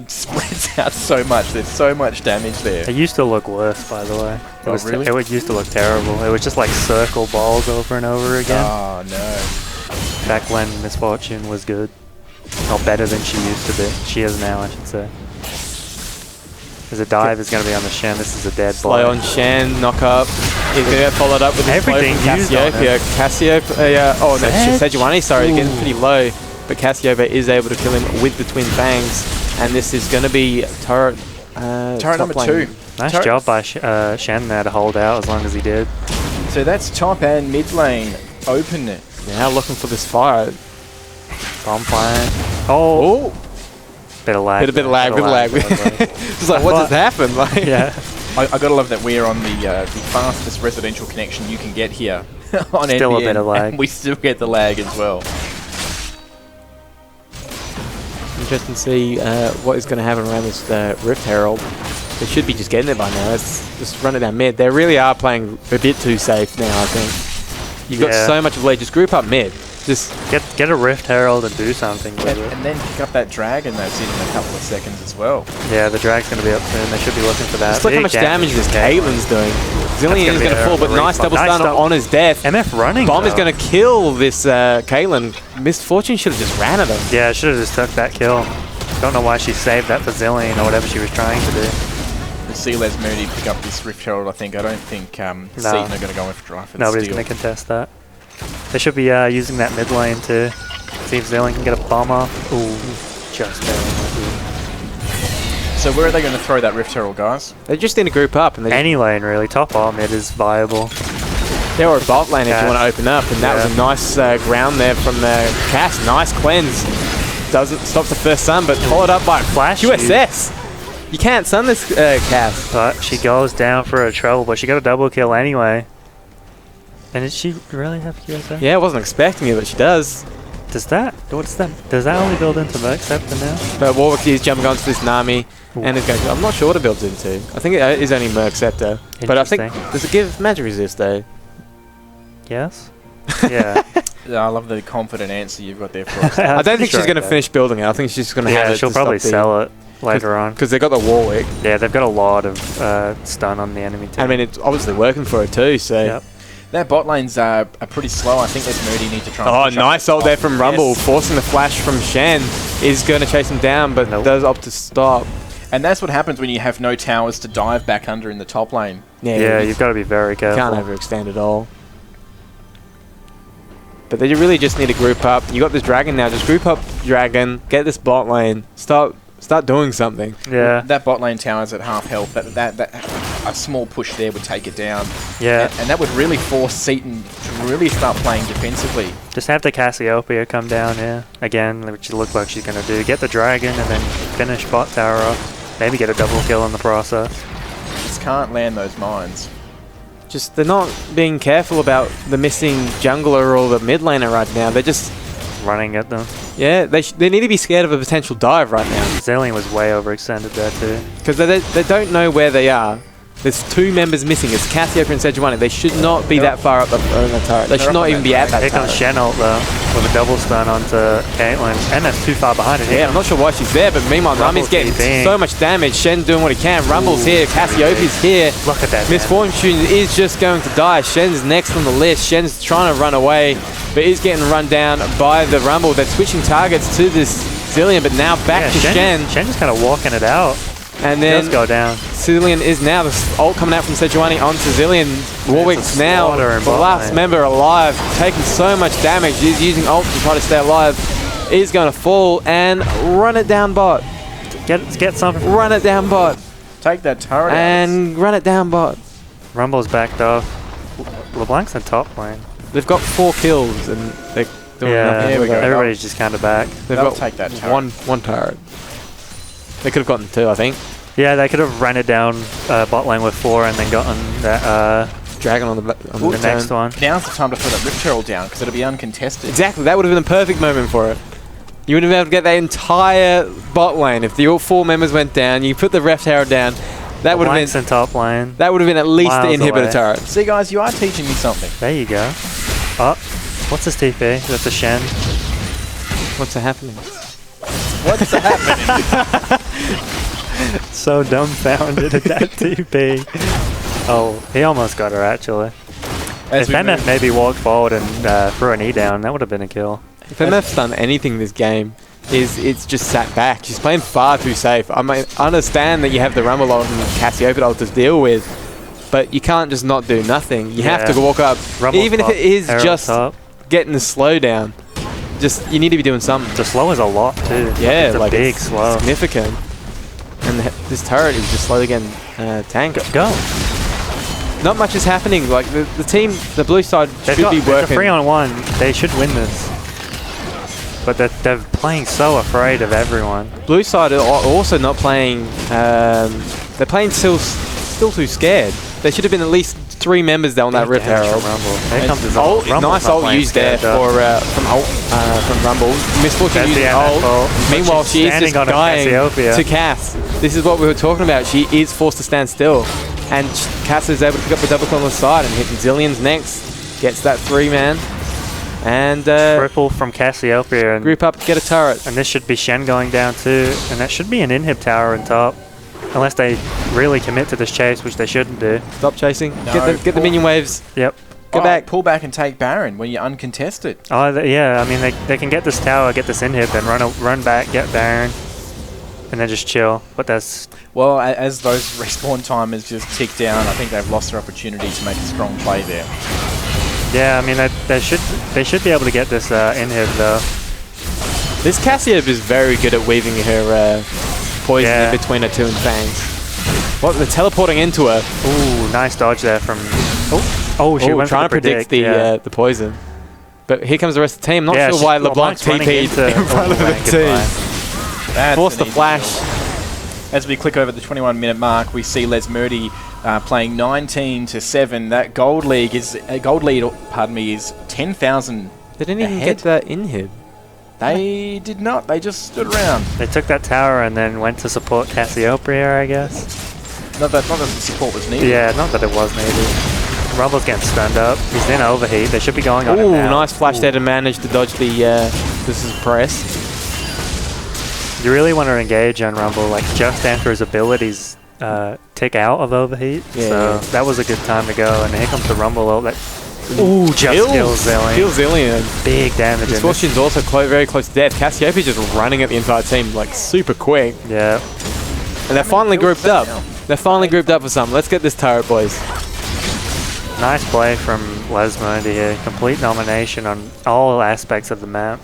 [SPEAKER 1] spreads out so much. There's so much damage there.
[SPEAKER 5] It used to look worse, by the way.
[SPEAKER 1] Really?
[SPEAKER 5] It used to look terrible. It was just like circle balls over and over again.
[SPEAKER 1] Oh no.
[SPEAKER 5] Back when Misfortune was good. Or better than she used to be. She is now, I should say. There's a dive is going to be on the Shen. This is a dead
[SPEAKER 6] Slow
[SPEAKER 5] blow.
[SPEAKER 6] on Shen, knock up. He's going to get followed up with
[SPEAKER 5] everything
[SPEAKER 6] Cassiopeia. Oh, no, Sejuani, sorry, getting pretty low. But Cassiopeia is able to kill him with the twin fangs. And this is going to be turret
[SPEAKER 1] Number 2.
[SPEAKER 5] Nice job by Shen there to hold out as long as he did.
[SPEAKER 1] So that's top and mid lane open.
[SPEAKER 6] Now looking for this fire.
[SPEAKER 5] Bomb fire. Oh! Bit of lag.
[SPEAKER 6] Bit of lag. It's like, what just happened? Like,
[SPEAKER 5] yeah.
[SPEAKER 1] I gotta love that we're on the fastest residential connection you can get here on
[SPEAKER 5] Still
[SPEAKER 1] NBN,
[SPEAKER 5] a bit of lag.
[SPEAKER 1] and we still get the lag as well.
[SPEAKER 6] Interesting to see what is going to happen around this Rift Herald. They should be just getting there by now. Let's just run it down mid. They really are playing a bit too safe now, I think. You've got so much of lead. Just group up mid. Just
[SPEAKER 5] get a Rift Herald and do something with it.
[SPEAKER 1] And then pick up that dragon that's in a couple of seconds as well.
[SPEAKER 5] Yeah, the drag's going to be up soon. They should be looking for that.
[SPEAKER 6] just look how much damage this Caitlyn's doing. Zillion is going to fall, but nice double stun on his death.
[SPEAKER 5] MF running.
[SPEAKER 6] Bomb is going to kill this Caitlyn. Misfortune should have just ran at him.
[SPEAKER 5] Yeah, should have just took that kill. Don't know why she saved that for Zillion or whatever she was trying to do.
[SPEAKER 1] We'll see Les Moody pick up this Rift Herald, I think. I don't think Seaton are going to go in for drive for the
[SPEAKER 5] Nobody's going to contest that. They should be using that mid lane to see if Zillion can get a bomb off. Ooh, just barely.
[SPEAKER 1] So where are they going to throw that Rift Herald, guys?
[SPEAKER 6] They just need to group up. And
[SPEAKER 5] any lane, really. Top or mid is viable.
[SPEAKER 6] They were a bot lane if you want to open up. And that was a nice ground there from the Cass. Nice cleanse. Doesn't stop the first stun, but followed up by
[SPEAKER 5] Flash
[SPEAKER 6] USS. You can't stun this Cass.
[SPEAKER 5] But she goes down for a trouble, but she got a double kill anyway. And did she really have USS?
[SPEAKER 6] Yeah, I wasn't expecting it, but she does.
[SPEAKER 5] Does that only build into Merc Scepter now?
[SPEAKER 6] But Warwick is jumping onto this Nami. And it's going to, I'm not sure what it builds into. I think it is only Merc Scepter. But I think, does it give magic resist though?
[SPEAKER 5] Yes. Yeah.
[SPEAKER 1] I love the confident answer you've got there for us.
[SPEAKER 6] I don't think she's going to finish building it. I think she's going to have it.
[SPEAKER 5] She'll probably sell it later on.
[SPEAKER 6] Because they've got the Warwick.
[SPEAKER 5] Yeah, they've got a lot of stun on the enemy team.
[SPEAKER 6] I mean, it's obviously working for her too, so...
[SPEAKER 5] Yep.
[SPEAKER 1] That bot lanes are pretty slow. I think Les Moody need to try and push
[SPEAKER 6] nice ult there from Rumble. Yes. Forcing the flash from Shen. Is going to chase him down, but does opt to stop.
[SPEAKER 1] And that's what happens when you have no towers to dive back under in the top lane.
[SPEAKER 5] Yeah, you've got to be very careful.
[SPEAKER 6] Can't overextend at all. But they really just need to group up. You got this dragon now. Just group up dragon. Get this bot lane. Start doing something.
[SPEAKER 5] Yeah.
[SPEAKER 1] That bot lane tower's at half health. That a small push there would take it down.
[SPEAKER 5] Yeah.
[SPEAKER 1] And that would really force Seaton to really start playing defensively.
[SPEAKER 5] Just have the Cassiopeia come down here again, which it looks like she's going to do. Get the dragon and then finish bot tower off. Maybe get a double kill in the process.
[SPEAKER 1] Just can't land those mines.
[SPEAKER 6] Just they're not being careful about the missing jungler or the mid laner right now. They're just
[SPEAKER 5] running at them.
[SPEAKER 6] Yeah, they need to be scared of a potential dive right now.
[SPEAKER 5] Zillion was way overextended there too.
[SPEAKER 6] Because they don't know where they are. There's 2 members missing. It's Cassiopeia and Sejuani. They should not be that far up the turret. They should not even be at that
[SPEAKER 5] turret. Here comes Shen ult though, with a double stun onto Caitlyn. And that's too far behind it.
[SPEAKER 6] Yeah, I'm not sure why she's there, but meanwhile, Nami's getting so much damage. Shen's doing what he can. Rumble's here. Cassiopeia's here.
[SPEAKER 5] Look at that.
[SPEAKER 6] Misfortune is just going to die. Shen's next on the list. Shen's trying to run away, but is getting run down by the Rumble. They're switching targets to this Zillion, but now back to Shen.
[SPEAKER 5] Shen's just kind of walking it out.
[SPEAKER 6] And then
[SPEAKER 5] does go down.
[SPEAKER 6] Zillion is now the ult coming out from Sejuani onto Zillion. Warwick's now the last member alive, taking so much damage. He's using ult to try to stay alive. Is going to fall and run it down bot.
[SPEAKER 5] Get something.
[SPEAKER 6] Run it down bot.
[SPEAKER 1] Take that turret
[SPEAKER 6] and run it down bot.
[SPEAKER 5] Rumble's backed off. LeBlanc's in top lane.
[SPEAKER 6] They've got 4 kills and they're doing nothing.
[SPEAKER 1] Here we go.
[SPEAKER 5] Everybody's just kind of back.
[SPEAKER 1] They'll take that turret.
[SPEAKER 6] One turret. They could have gotten 2, I think.
[SPEAKER 5] Yeah, they could have ran it down bot lane with 4 and then gotten that
[SPEAKER 6] Dragon on the
[SPEAKER 5] the next one.
[SPEAKER 1] Now's the time to throw that Rift Herald down because it'll be uncontested.
[SPEAKER 6] Exactly, that would have been a perfect moment for it. You would have been able to get that entire bot lane. If the all 4 members went down, you put the Rift Herald down, that would have
[SPEAKER 5] Blanks
[SPEAKER 6] been
[SPEAKER 5] in top lane.
[SPEAKER 6] that would have been at least the
[SPEAKER 5] Miles
[SPEAKER 6] inhibitor
[SPEAKER 5] away.
[SPEAKER 6] turret.
[SPEAKER 1] See, guys, you are teaching me something.
[SPEAKER 5] There you go. Oh, what's this TP? That's a Shen.
[SPEAKER 6] What's happening?
[SPEAKER 1] What's happening?
[SPEAKER 5] So dumbfounded at that TP. Oh, he almost got her actually.
[SPEAKER 1] As
[SPEAKER 5] If
[SPEAKER 1] we
[SPEAKER 5] MF
[SPEAKER 1] move-
[SPEAKER 5] maybe walked forward and threw an E down, that would have been a kill.
[SPEAKER 6] If MF's done anything this game, it's just sat back. She's playing far too safe. I mean, I understand that you have the Rumble ult and Cassiopeia ult to deal with, but you can't just not do nothing. You have to walk up,
[SPEAKER 5] Rumble
[SPEAKER 6] even
[SPEAKER 5] top,
[SPEAKER 6] if it is
[SPEAKER 5] Herald
[SPEAKER 6] just
[SPEAKER 5] top.
[SPEAKER 6] getting the slowdown. Just you need to be doing something.
[SPEAKER 5] The slow is a lot too.
[SPEAKER 6] Yeah,
[SPEAKER 5] it's a
[SPEAKER 6] like
[SPEAKER 5] big
[SPEAKER 6] it's
[SPEAKER 5] slow.
[SPEAKER 6] significant. And this turret is just slowly getting tanked.
[SPEAKER 5] Go.
[SPEAKER 6] Not much is happening. Like the team, the blue side
[SPEAKER 5] They've
[SPEAKER 6] should
[SPEAKER 5] got,
[SPEAKER 6] be
[SPEAKER 5] it's a
[SPEAKER 6] working.
[SPEAKER 5] 3-on-1. They should win this. But they're playing so afraid of everyone.
[SPEAKER 6] Blue side are also not playing. They're playing still too scared. There should have been at least 3 members down that
[SPEAKER 5] Big
[SPEAKER 6] Rift
[SPEAKER 5] damage
[SPEAKER 6] Herald.
[SPEAKER 5] from Rumble. Here comes his
[SPEAKER 6] Ult,
[SPEAKER 5] ult. Rumble's
[SPEAKER 6] nice
[SPEAKER 5] not
[SPEAKER 6] ult
[SPEAKER 5] playing
[SPEAKER 6] used there
[SPEAKER 5] scared, though.
[SPEAKER 6] from Rumble. Misfortune
[SPEAKER 5] That's
[SPEAKER 6] using
[SPEAKER 5] the MF
[SPEAKER 6] ult.
[SPEAKER 5] ult.
[SPEAKER 6] Meanwhile,
[SPEAKER 5] She's
[SPEAKER 6] she is
[SPEAKER 5] standing
[SPEAKER 6] just
[SPEAKER 5] on a
[SPEAKER 6] dying
[SPEAKER 5] Cassiopeia.
[SPEAKER 6] to Cass. This is what we were talking about. She is forced to stand still, and Cass is able to pick up the double kill on the side and hit Zillion's next. Gets that 3-man and
[SPEAKER 5] Triple from Cassiopeia. And
[SPEAKER 6] group up, get a turret.
[SPEAKER 5] And this should be Shen going down too. And that should be an inhib tower on top. Unless they really commit to this chase, which they shouldn't do.
[SPEAKER 6] Stop chasing.
[SPEAKER 1] No,
[SPEAKER 6] Get the minion waves.
[SPEAKER 5] Yep.
[SPEAKER 6] Go back.
[SPEAKER 1] Pull back and take Baron when you're uncontested.
[SPEAKER 5] Oh, yeah. I mean, they can get this tower, get this inhib, then run back, get Baron, and then just chill. But that's...
[SPEAKER 1] Well, as those respawn timers just tick down, I think they've lost their opportunity to make a strong play there.
[SPEAKER 5] Yeah, I mean, they should be able to get this inhib, though.
[SPEAKER 6] This Cassiopeia is very good at weaving her poison in between her 2 and Fangs. What, they're teleporting into her.
[SPEAKER 5] Ooh, nice dodge there from... Oh, she went
[SPEAKER 6] trying
[SPEAKER 5] for
[SPEAKER 6] to predict
[SPEAKER 5] the
[SPEAKER 6] the poison. But here comes the rest of the team. Not
[SPEAKER 5] Yeah,
[SPEAKER 6] sure why LeBlanc
[SPEAKER 5] LeBlanc's running
[SPEAKER 6] TP'd
[SPEAKER 5] into
[SPEAKER 6] in front of the
[SPEAKER 5] LeBlanc,
[SPEAKER 6] team.
[SPEAKER 1] That's
[SPEAKER 6] Forced
[SPEAKER 1] an
[SPEAKER 6] the
[SPEAKER 1] easy
[SPEAKER 6] flash.
[SPEAKER 1] kill. As we click over the 21-minute mark, we see Les Murdy playing 19-7. That gold lead is 10,000.
[SPEAKER 6] They didn't even
[SPEAKER 1] ahead.
[SPEAKER 6] get that inhib.
[SPEAKER 1] They did not. They just stood around.
[SPEAKER 5] They took that tower and then went to support Cassiopeia, I guess.
[SPEAKER 1] Not that the support was needed.
[SPEAKER 5] Yeah, not that it was needed. Rumble's getting stunned up. He's in overheat. They should be going on
[SPEAKER 6] Ooh,
[SPEAKER 5] him now.
[SPEAKER 6] nice flash there to manage to dodge the this is press.
[SPEAKER 5] You really want to engage on Rumble, like just after his abilities tick out of overheat.
[SPEAKER 6] Yeah.
[SPEAKER 5] So that was a good time to go. And here comes the Rumble ult. That just kills Zillion.
[SPEAKER 6] Kills Zillion.
[SPEAKER 5] Big damage. in this.
[SPEAKER 6] Misfortune's also very close to death. Cassiopeia just running at the entire team like super quick.
[SPEAKER 5] Yeah.
[SPEAKER 6] And they're finally grouped up. They're finally grouped up for some. Let's get this turret, boys.
[SPEAKER 5] Nice play from Les Murdy here. Complete domination on all aspects of the map.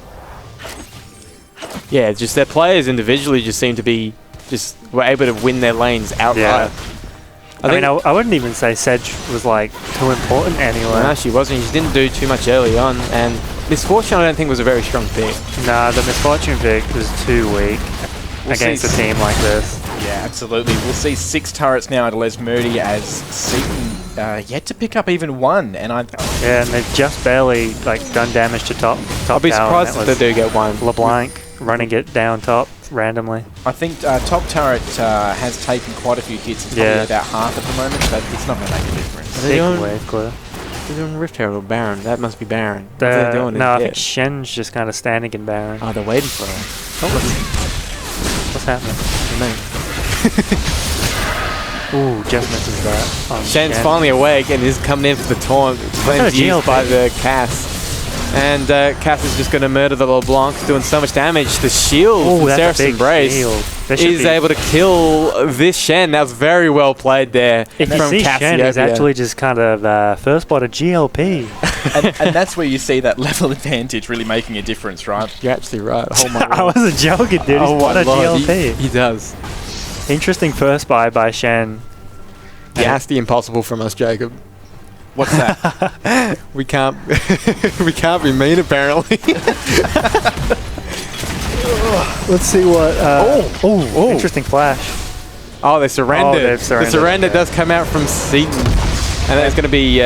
[SPEAKER 6] Yeah, just their players individually just seem to be were able to win their lanes outright.
[SPEAKER 5] Yeah. I mean, I wouldn't even say Sedge was like too important anyway.
[SPEAKER 6] No, she wasn't. She didn't do too much early on. And Misfortune, I don't think, was a very strong pick.
[SPEAKER 5] Nah, the Misfortune pick was too weak against a team like this.
[SPEAKER 1] Yeah, absolutely. We'll see 6 turrets now at Les Murdy as Seaton yet to pick up even 1. And
[SPEAKER 5] Yeah, and they've just barely like done damage to top
[SPEAKER 6] I'll be
[SPEAKER 5] tower, and
[SPEAKER 6] surprised
[SPEAKER 5] that
[SPEAKER 6] if they do get 1.
[SPEAKER 5] LeBlanc running it down top randomly.
[SPEAKER 1] I think top turret has taken quite a few hits. It's probably
[SPEAKER 5] Yeah.
[SPEAKER 1] about half at the moment, but it's not going to make a difference.
[SPEAKER 6] Are they
[SPEAKER 5] Big
[SPEAKER 6] doing-
[SPEAKER 5] wave clear.
[SPEAKER 6] They're doing Rift Herald or Baron. That must be Baron. What are they doing?
[SPEAKER 5] No, I think Shen's just kind of standing in Baron.
[SPEAKER 6] Oh, they're waiting for her.
[SPEAKER 5] What's happening?
[SPEAKER 6] I mean,
[SPEAKER 5] Ooh, just misses that. on
[SPEAKER 6] Shen's
[SPEAKER 5] Shen.
[SPEAKER 6] finally awake and is coming in for the taunt. Claims
[SPEAKER 5] a
[SPEAKER 6] used by
[SPEAKER 5] GLP.
[SPEAKER 6] the Cass. And Cass is just going to murder the LeBlanc, doing so much damage. The shield
[SPEAKER 5] Ooh,
[SPEAKER 6] from
[SPEAKER 5] that's a
[SPEAKER 6] Seraph's
[SPEAKER 5] big
[SPEAKER 6] Embrace
[SPEAKER 5] shield. They should
[SPEAKER 6] is
[SPEAKER 5] be-
[SPEAKER 6] able to kill this Shen. That was very well played there
[SPEAKER 5] If you
[SPEAKER 6] from
[SPEAKER 5] see Shen, he's
[SPEAKER 6] Cassiopeia.
[SPEAKER 5] actually just kind of first spot a GLP.
[SPEAKER 1] and that's where you see that level advantage really making a difference, right?
[SPEAKER 6] You're actually right. Oh my
[SPEAKER 5] I
[SPEAKER 6] god.
[SPEAKER 5] wasn't joking, dude. He's
[SPEAKER 6] Oh
[SPEAKER 5] what
[SPEAKER 6] my
[SPEAKER 5] a
[SPEAKER 6] lord.
[SPEAKER 5] GLP.
[SPEAKER 6] He does.
[SPEAKER 5] Interesting first buy by Shen.
[SPEAKER 6] He asked the impossible from us, Jacob.
[SPEAKER 1] What's that?
[SPEAKER 6] We can't we can't be mean apparently.
[SPEAKER 5] Let's see what. Interesting flash.
[SPEAKER 6] Oh, they surrendered.
[SPEAKER 5] they've surrendered,
[SPEAKER 6] The surrender
[SPEAKER 5] okay.
[SPEAKER 6] does come out from Seaton. And it's going to be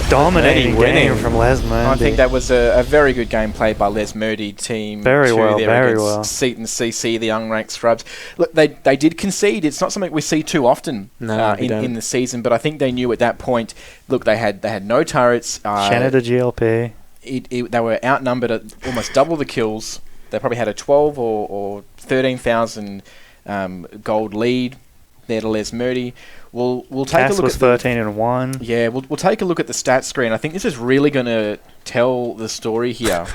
[SPEAKER 5] Dominating
[SPEAKER 6] Murdy winning.
[SPEAKER 5] game from Les Murdy.
[SPEAKER 1] I think that was a very good game played by Les Murdy team.
[SPEAKER 5] Very
[SPEAKER 1] 2
[SPEAKER 5] well,
[SPEAKER 1] there
[SPEAKER 5] very
[SPEAKER 1] against
[SPEAKER 5] well.
[SPEAKER 1] Seaton CC, the unranked scrubs. Look, they did concede. It's not something we see too often
[SPEAKER 6] No, we don't.
[SPEAKER 1] in the season, but I think they knew at that point. Look, they had no turrets.
[SPEAKER 5] Canada GLP.
[SPEAKER 1] They were outnumbered at almost double the kills. They probably had a 12 or 13,000 gold lead there to Les Murdy. We'll take a
[SPEAKER 5] Cass
[SPEAKER 1] look
[SPEAKER 5] was
[SPEAKER 1] at
[SPEAKER 5] 13 and 1.
[SPEAKER 1] Yeah, we'll take a look at the stats screen. I think this is really going to tell the story here.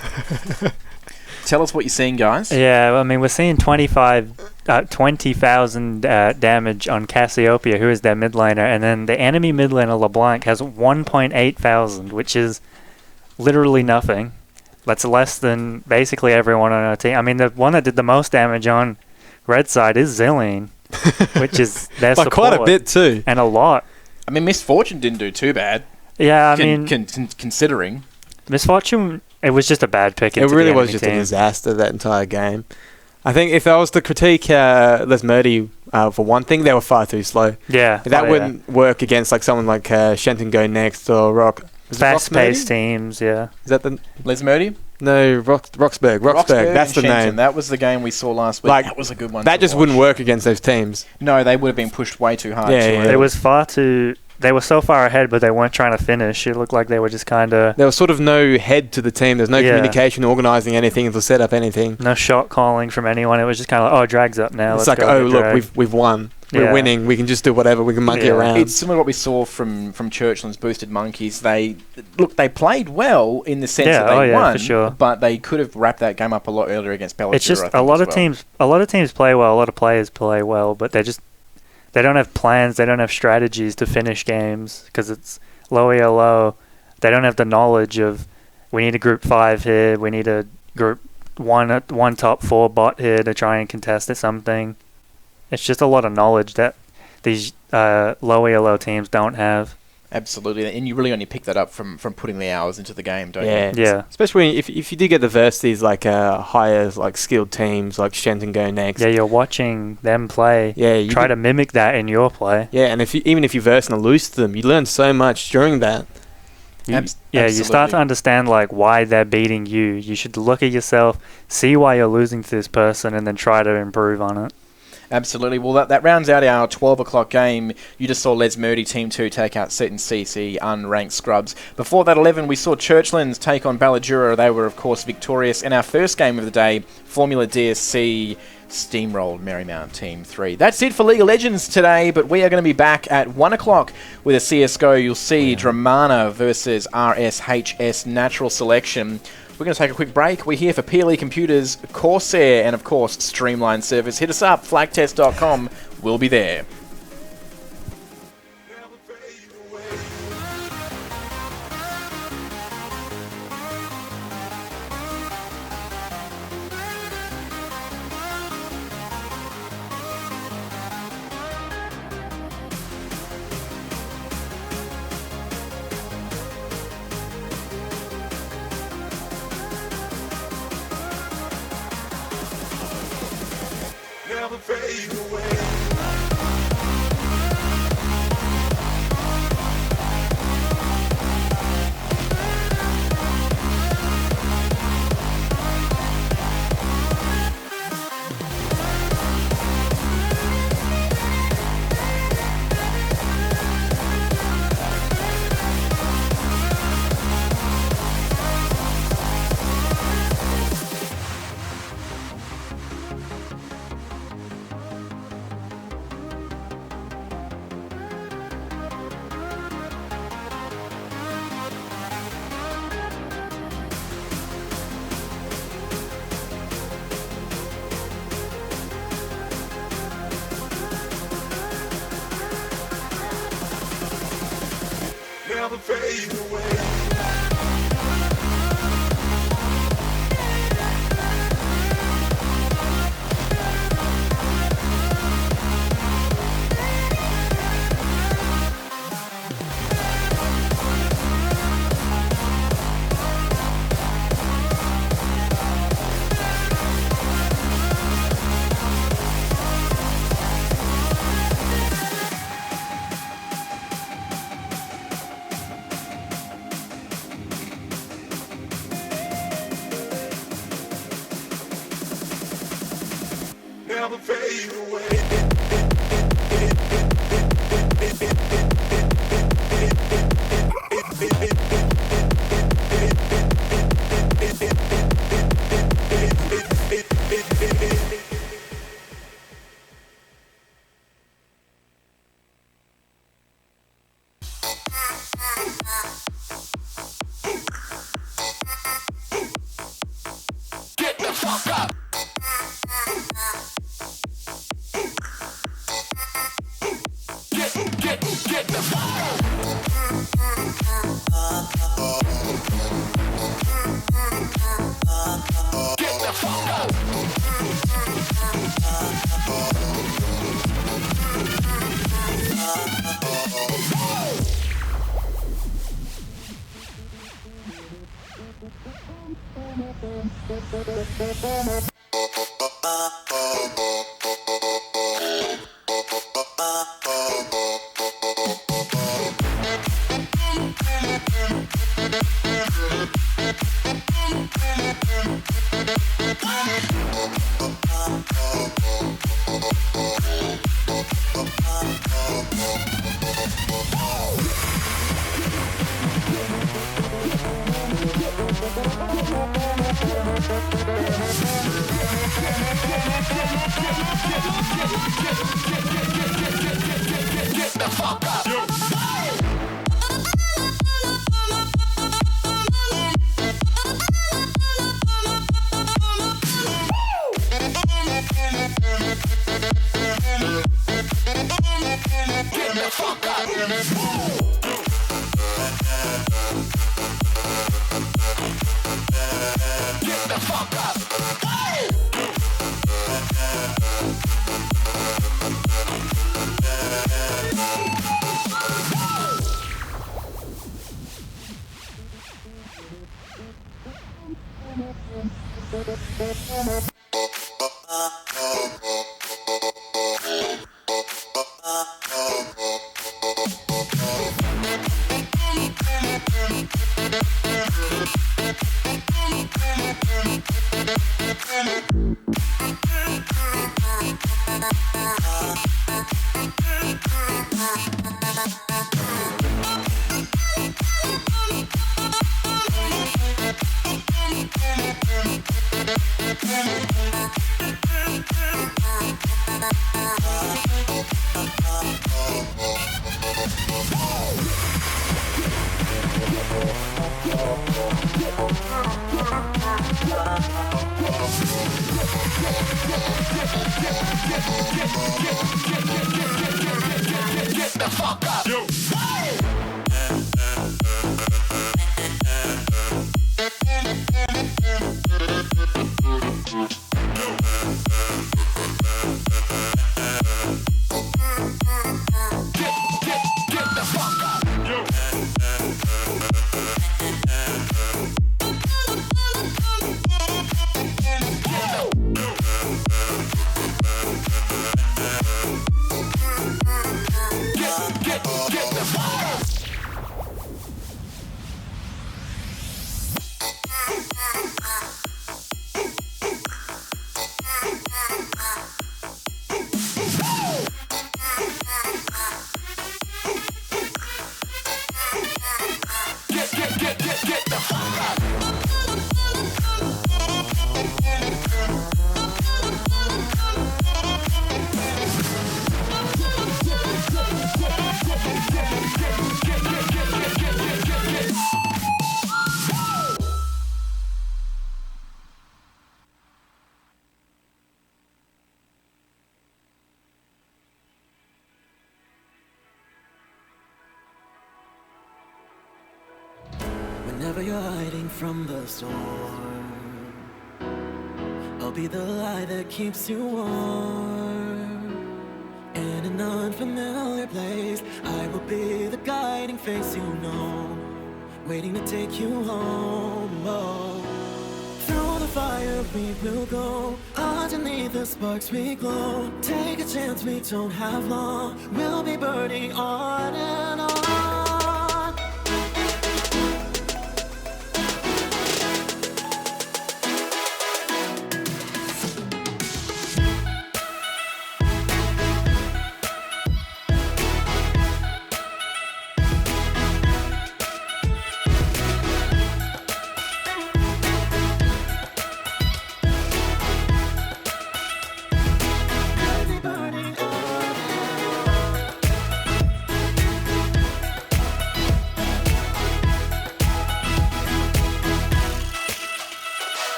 [SPEAKER 1] Tell us what you're seeing, guys.
[SPEAKER 5] Yeah, I mean, we're seeing 20,000 damage on Cassiopeia, who is their mid laner, and then the enemy mid laner LeBlanc has 1.8 thousand, which is literally nothing. That's less than basically everyone on our team. I mean, the one that did the most damage on red side is Zillion, which is their
[SPEAKER 6] Like
[SPEAKER 5] support.
[SPEAKER 6] quite a bit too.
[SPEAKER 5] And a lot.
[SPEAKER 1] I mean, Misfortune didn't do too bad.
[SPEAKER 5] Yeah, I mean,
[SPEAKER 1] considering.
[SPEAKER 5] Misfortune, it was just a bad pick
[SPEAKER 6] It
[SPEAKER 5] into
[SPEAKER 6] really
[SPEAKER 5] the
[SPEAKER 6] was
[SPEAKER 5] enemy
[SPEAKER 6] just
[SPEAKER 5] team.
[SPEAKER 6] a disaster, that entire game. I think if I was to critique Les Murdy for one thing, they were far too slow.
[SPEAKER 5] Yeah.
[SPEAKER 6] That wouldn't work against like someone like Shenton Go Next or Rock. Is it
[SPEAKER 5] Fast-paced
[SPEAKER 6] Roxmurdy?
[SPEAKER 5] teams, yeah.
[SPEAKER 6] Is that the...
[SPEAKER 1] Les Murdy?
[SPEAKER 6] No, Roxburgh. Roxburgh, that's
[SPEAKER 1] and
[SPEAKER 6] the
[SPEAKER 1] Shenton.
[SPEAKER 6] name.
[SPEAKER 1] That was the game we saw last week.
[SPEAKER 6] Like,
[SPEAKER 1] that was a good one.
[SPEAKER 6] That
[SPEAKER 1] to
[SPEAKER 6] just
[SPEAKER 1] watch.
[SPEAKER 6] wouldn't work against those teams.
[SPEAKER 1] No, they would have been pushed way too hard.
[SPEAKER 6] Yeah, yeah.
[SPEAKER 5] They was far too... They were so far ahead, but they weren't trying to finish. It looked like they were just kind of...
[SPEAKER 6] There was sort of no head to the team. There's no
[SPEAKER 5] Yeah.
[SPEAKER 6] communication, organising anything, to set up anything.
[SPEAKER 5] No shot calling from anyone. It was just kind of like, oh, drag's up now.
[SPEAKER 6] It's
[SPEAKER 5] Let's
[SPEAKER 6] like,
[SPEAKER 5] go
[SPEAKER 6] oh,
[SPEAKER 5] get
[SPEAKER 6] look,
[SPEAKER 5] drag.
[SPEAKER 6] we've won. We're
[SPEAKER 5] Yeah.
[SPEAKER 6] winning. We can just do whatever. We can monkey
[SPEAKER 5] Yeah.
[SPEAKER 6] around.
[SPEAKER 1] It's similar to what we saw from Churchland's Boosted Monkeys. They played well in the sense
[SPEAKER 5] Yeah,
[SPEAKER 1] that they won,
[SPEAKER 5] for sure.
[SPEAKER 1] but they could have wrapped that game up a lot earlier against Bellagio.
[SPEAKER 5] It's just
[SPEAKER 1] I think,
[SPEAKER 5] a lot
[SPEAKER 1] as
[SPEAKER 5] of
[SPEAKER 1] well.
[SPEAKER 5] teams. A lot of teams play well. A lot of players play well, but they don't have plans. They don't have strategies to finish games because it's low ELO. They don't have the knowledge of we need a group 5 here. We need a group one top 4 bot here to try and contest at something. It's just a lot of knowledge that these low ELO teams don't have.
[SPEAKER 1] Absolutely, and you really only pick that up from putting the hours into the game, don't
[SPEAKER 6] Yeah.
[SPEAKER 1] you?
[SPEAKER 5] Yeah.
[SPEAKER 6] Especially if you do get the versus like higher like skilled teams like Shenton Go Next.
[SPEAKER 5] Yeah, you're watching them play.
[SPEAKER 6] Yeah, you
[SPEAKER 5] Try
[SPEAKER 6] can-
[SPEAKER 5] to mimic that in your play.
[SPEAKER 6] Yeah, and even if you verse and lose to them, you learn so much during that.
[SPEAKER 5] You start to understand like why they're beating you. You should look at yourself, see why you're losing to this person, and then try to improve on it.
[SPEAKER 1] Absolutely. Well, that rounds out our 12 o'clock game. You just saw Les Murdy Team 2 take out Seton CC unranked scrubs. Before that 11, we saw Churchlands take on Ballajura. They were, of course, victorious. And our first game of the day, Formula DSC steamrolled Marymount Team 3. That's it for League of Legends today, but we are going to be back at 1 o'clock with a CSGO. You'll see Dramana versus RSHS Natural Selection. We're going to take a quick break. We're here for PLE Computers, Corsair, and of course, Streamline Servers. Hit us up, flaktest.com. We'll be there.
[SPEAKER 4] Never fade away. Never fade away.
[SPEAKER 8] Whenever you're hiding from the storm, I'll be the light that keeps you warm. In an unfamiliar place, I will be the guiding face you know, waiting to take you home. Oh. Through the fire we will go, underneath the sparks we glow. Take a chance, we don't have long, we'll be burning on and on.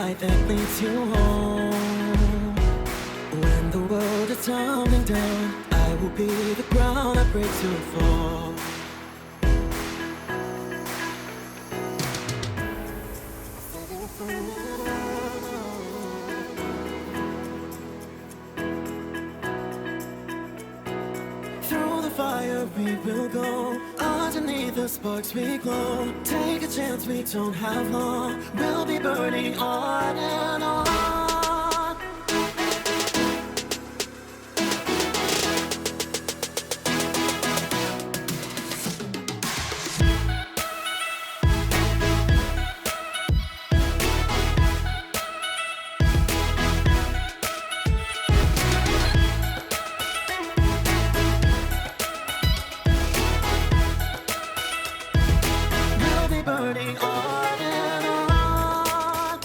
[SPEAKER 8] light that leads you home. When the world is tumbling down, I will be the ground that breaks your fall. Through the fire we will go, underneath the sparks we glow. Take a chance, we don't have long. We'll be burning on and on. Burning on and on.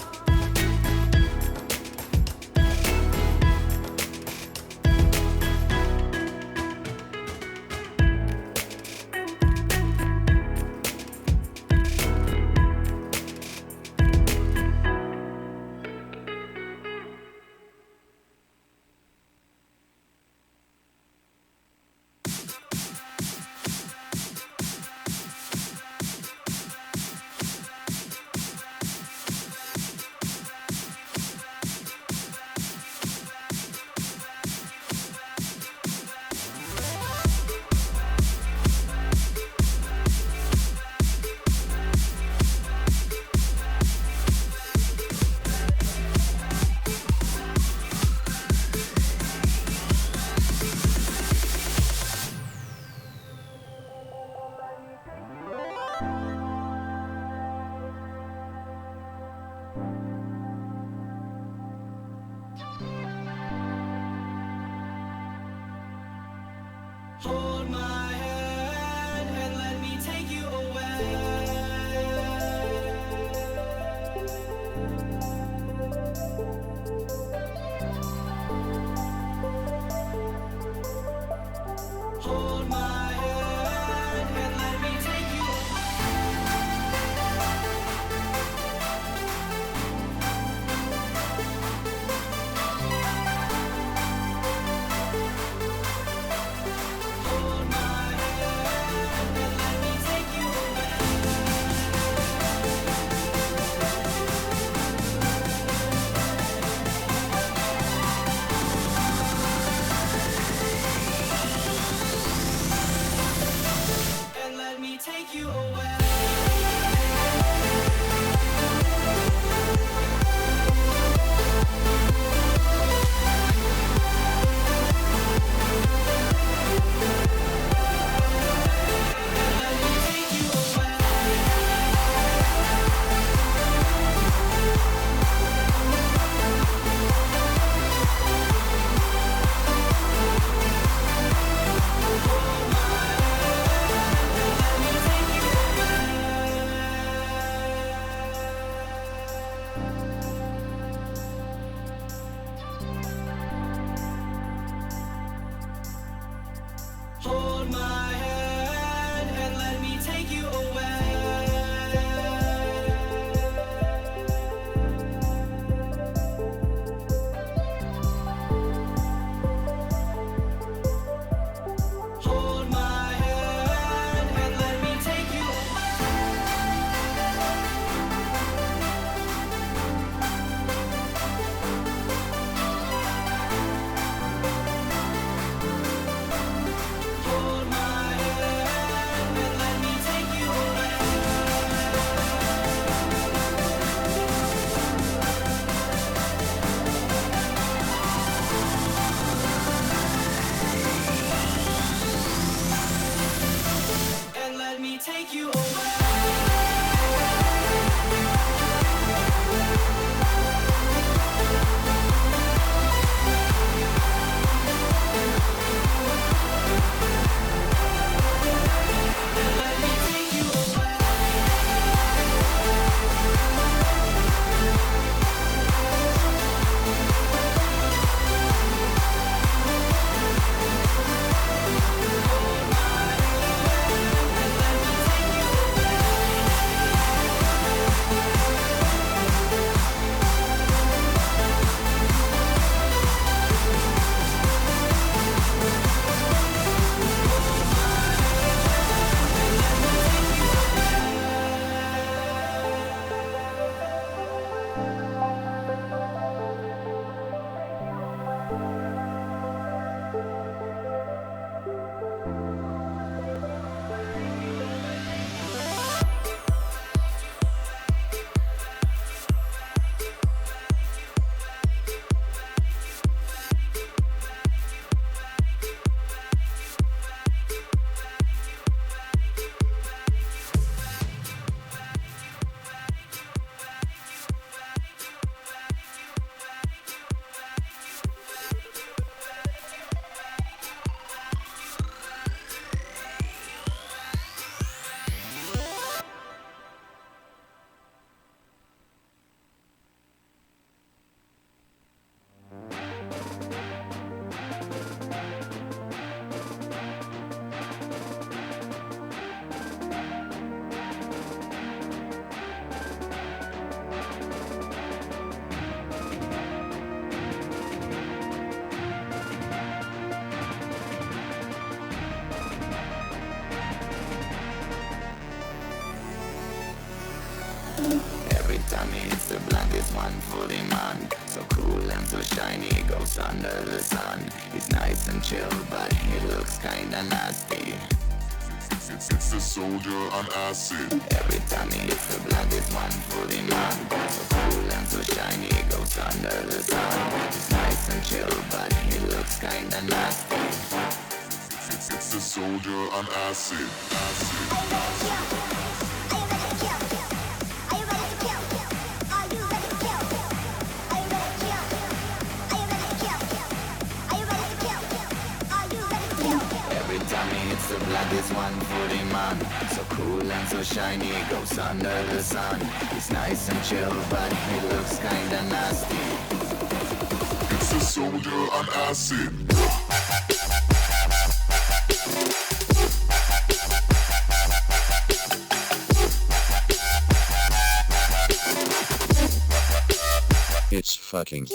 [SPEAKER 8] Hold my hand and let me take you away. Hold my hand and let me take you take you away. Hold my hand and let me take you away. Hold my hand and let me take you Hold my hand and let me take you away. And let me take you away. Hold my hand and let me take you away. time he hits the blunt, it's 140 man. So cool and so shiny, goes under the sun. He's nice and chill, but he looks kinda nasty.
[SPEAKER 9] It's the soldier on acid.
[SPEAKER 8] Every time he hits the blunt, it's 140 man. So cool and so shiny, goes under the sun. He's nice and chill, but he looks kinda nasty.
[SPEAKER 9] It's the soldier on acid.
[SPEAKER 8] Every time he hits the blood, it's 140 man. So cool and so shiny, goes under the sun. He's nice and chill, but he looks kinda nasty.
[SPEAKER 9] It's the soldier on acid.
[SPEAKER 10] It's fucking.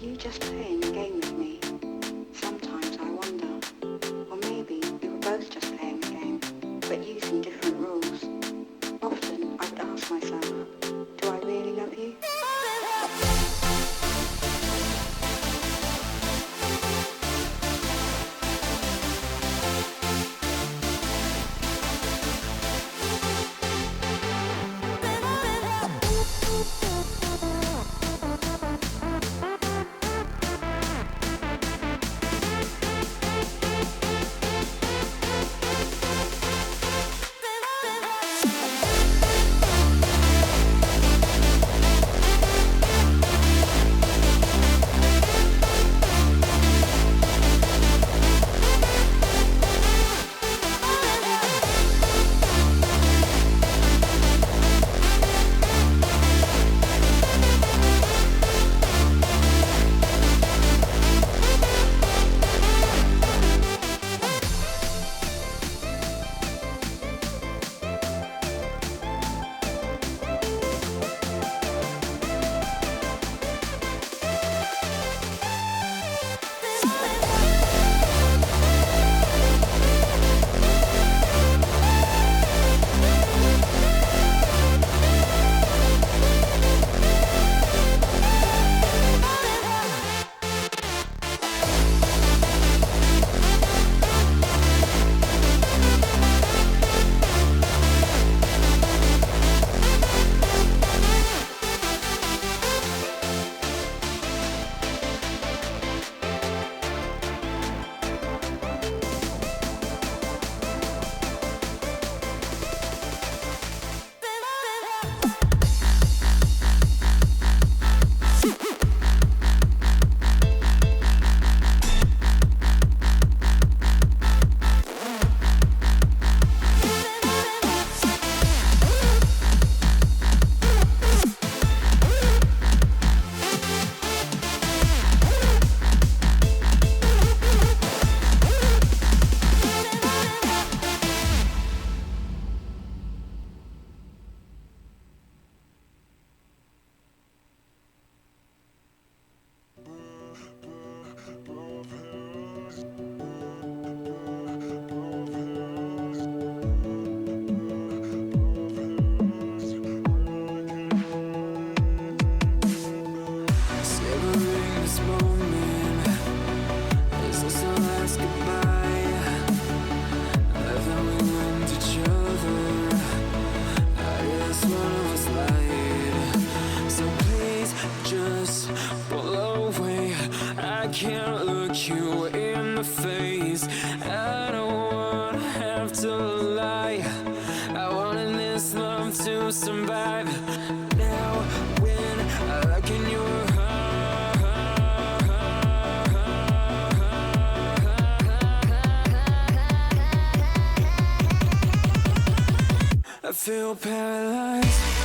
[SPEAKER 11] you just playing a game with me? Sometimes I wonder. Or maybe we were both just playing a game, but using different rules. Often I would ask myself, do I really love you?
[SPEAKER 3] can't look you in the face. I don't wanna have to lie. I wanted this love to survive. Now when I look in your I feel paralyzed.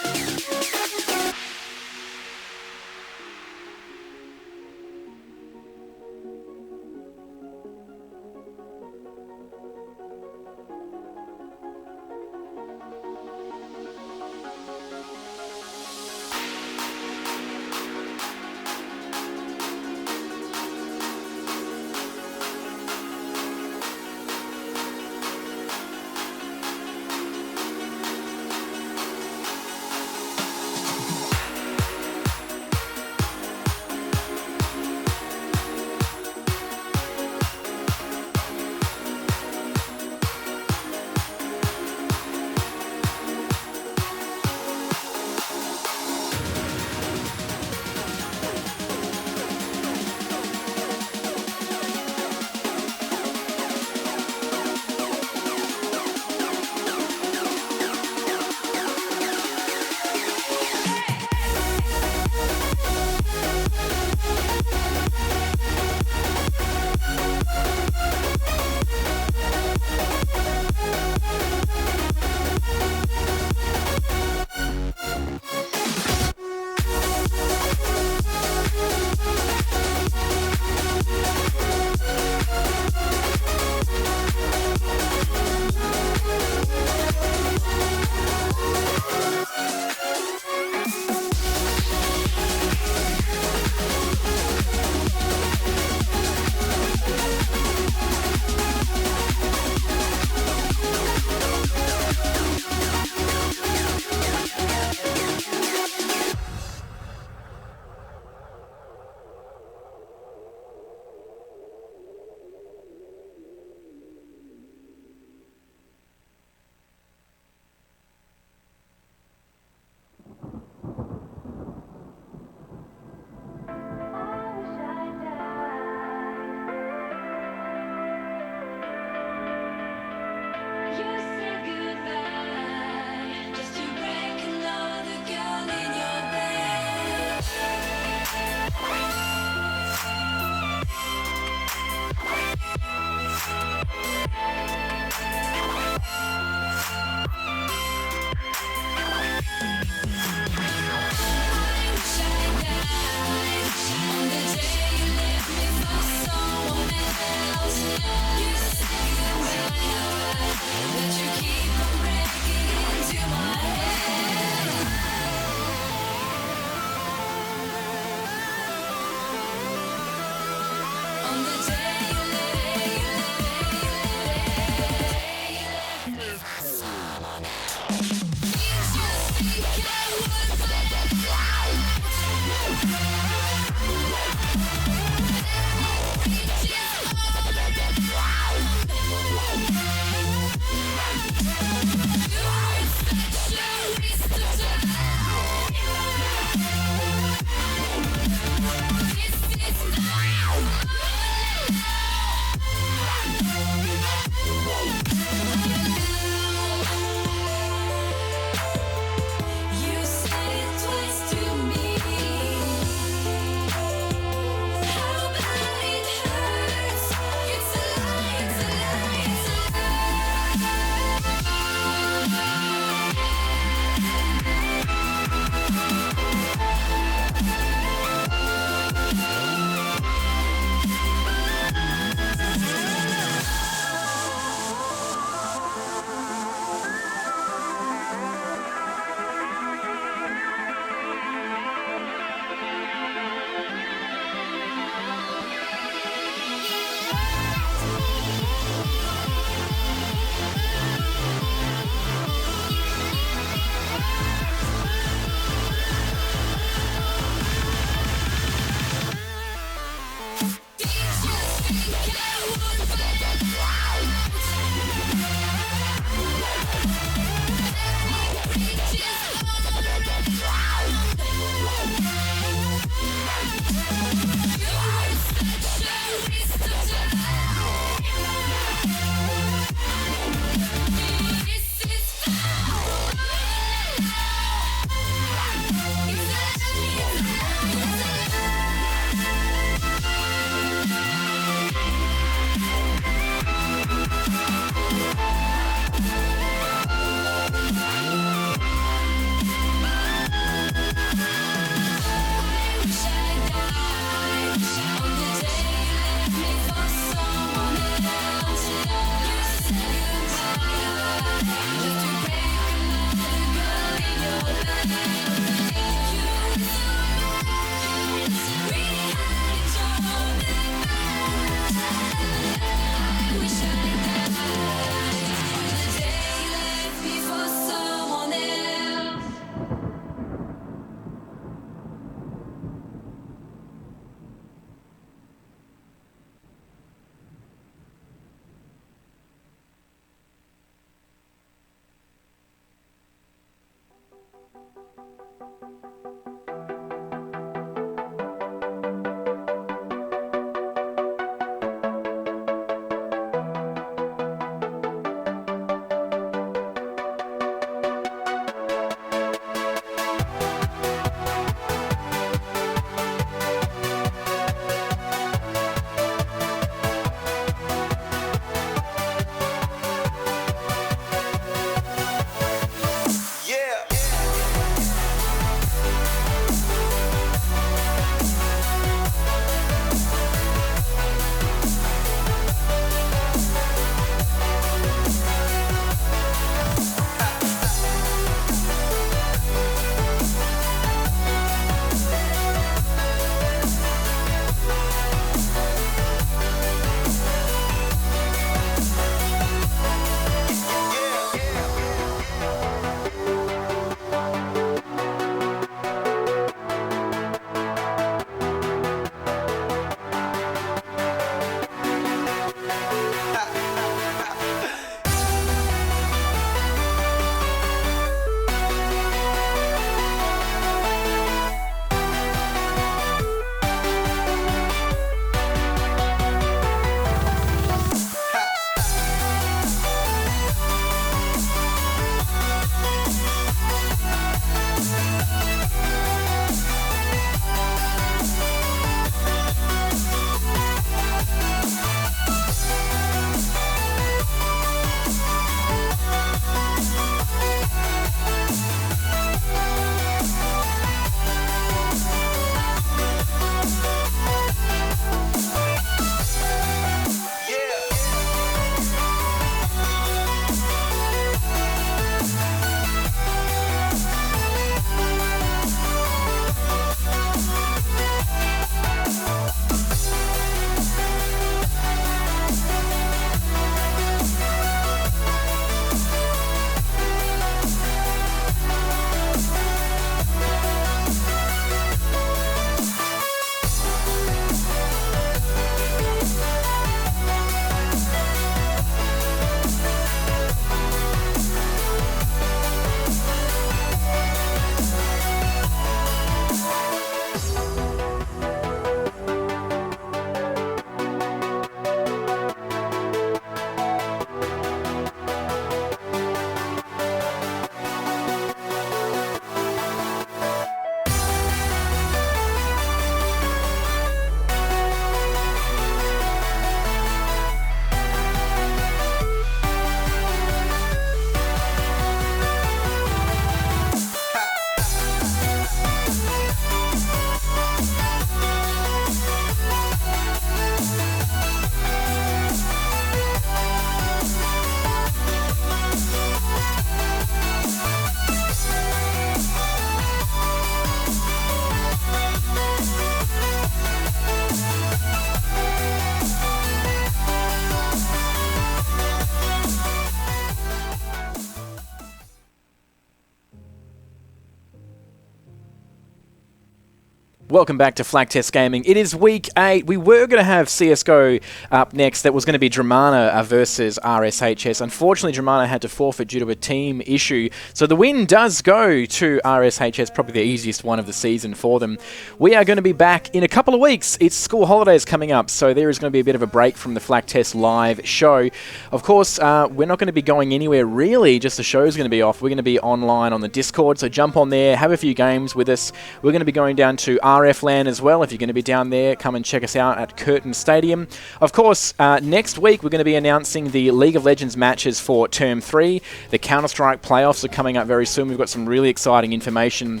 [SPEAKER 1] Welcome back to Flaktest Gaming. It is week 8. We were going to have CSGO up next. That was going to be Dramana versus RSHS. Unfortunately, Dramana had to forfeit due to a team issue. So the win does go to RSHS, probably the easiest one of the season for them. We are going to be back in a couple of weeks. It's school holidays coming up, so there is going to be a bit of a break from the Flaktest live show. Of course, we're not going to be going anywhere really, just the show's going to be off. We're going to be online on the Discord, so jump on there, have a few games with us. We're going to be going down to RF LAN as well. If you're going to be down there, come and check us out at Curtin Stadium. Of course, next week we're going to be announcing the League of Legends matches for Term 3. The Counter-Strike playoffs are coming up very soon. We've got some really exciting information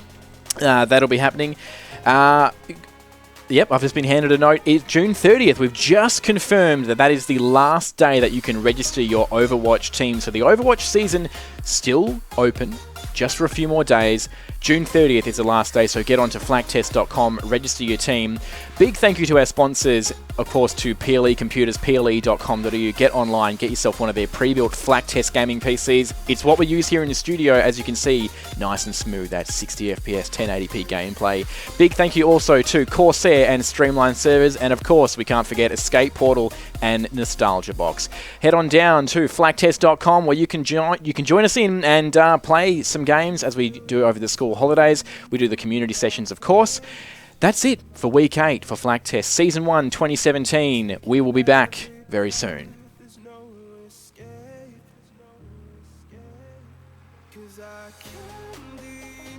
[SPEAKER 1] that'll be happening. Yep, I've just been handed a note. It's June 30th. We've just confirmed that is the last day that you can register your Overwatch team. So the Overwatch season still open, just for a few more days. June 30th is the last day, so get on to flaktest.com, register your team. Big thank you to our sponsors, of course, to PLE Computers, ple.com.au. Get online, get yourself one of their pre-built Flaktest gaming PCs. It's what we use here in the studio, as you can see, nice and smooth, that 60 FPS, 1080p gameplay. Big thank you also to Corsair and Streamline Servers, and of course, we can't forget Escape Portal and Nostalgia Box. Head on down to flaktest.com, where you can join us in and play some games as we do over the school holidays. We do the community sessions, of course. That's it for week 8 for Flaktest Season 1 2017. We will be back very soon.
[SPEAKER 4] There's no escape, 'cause I can be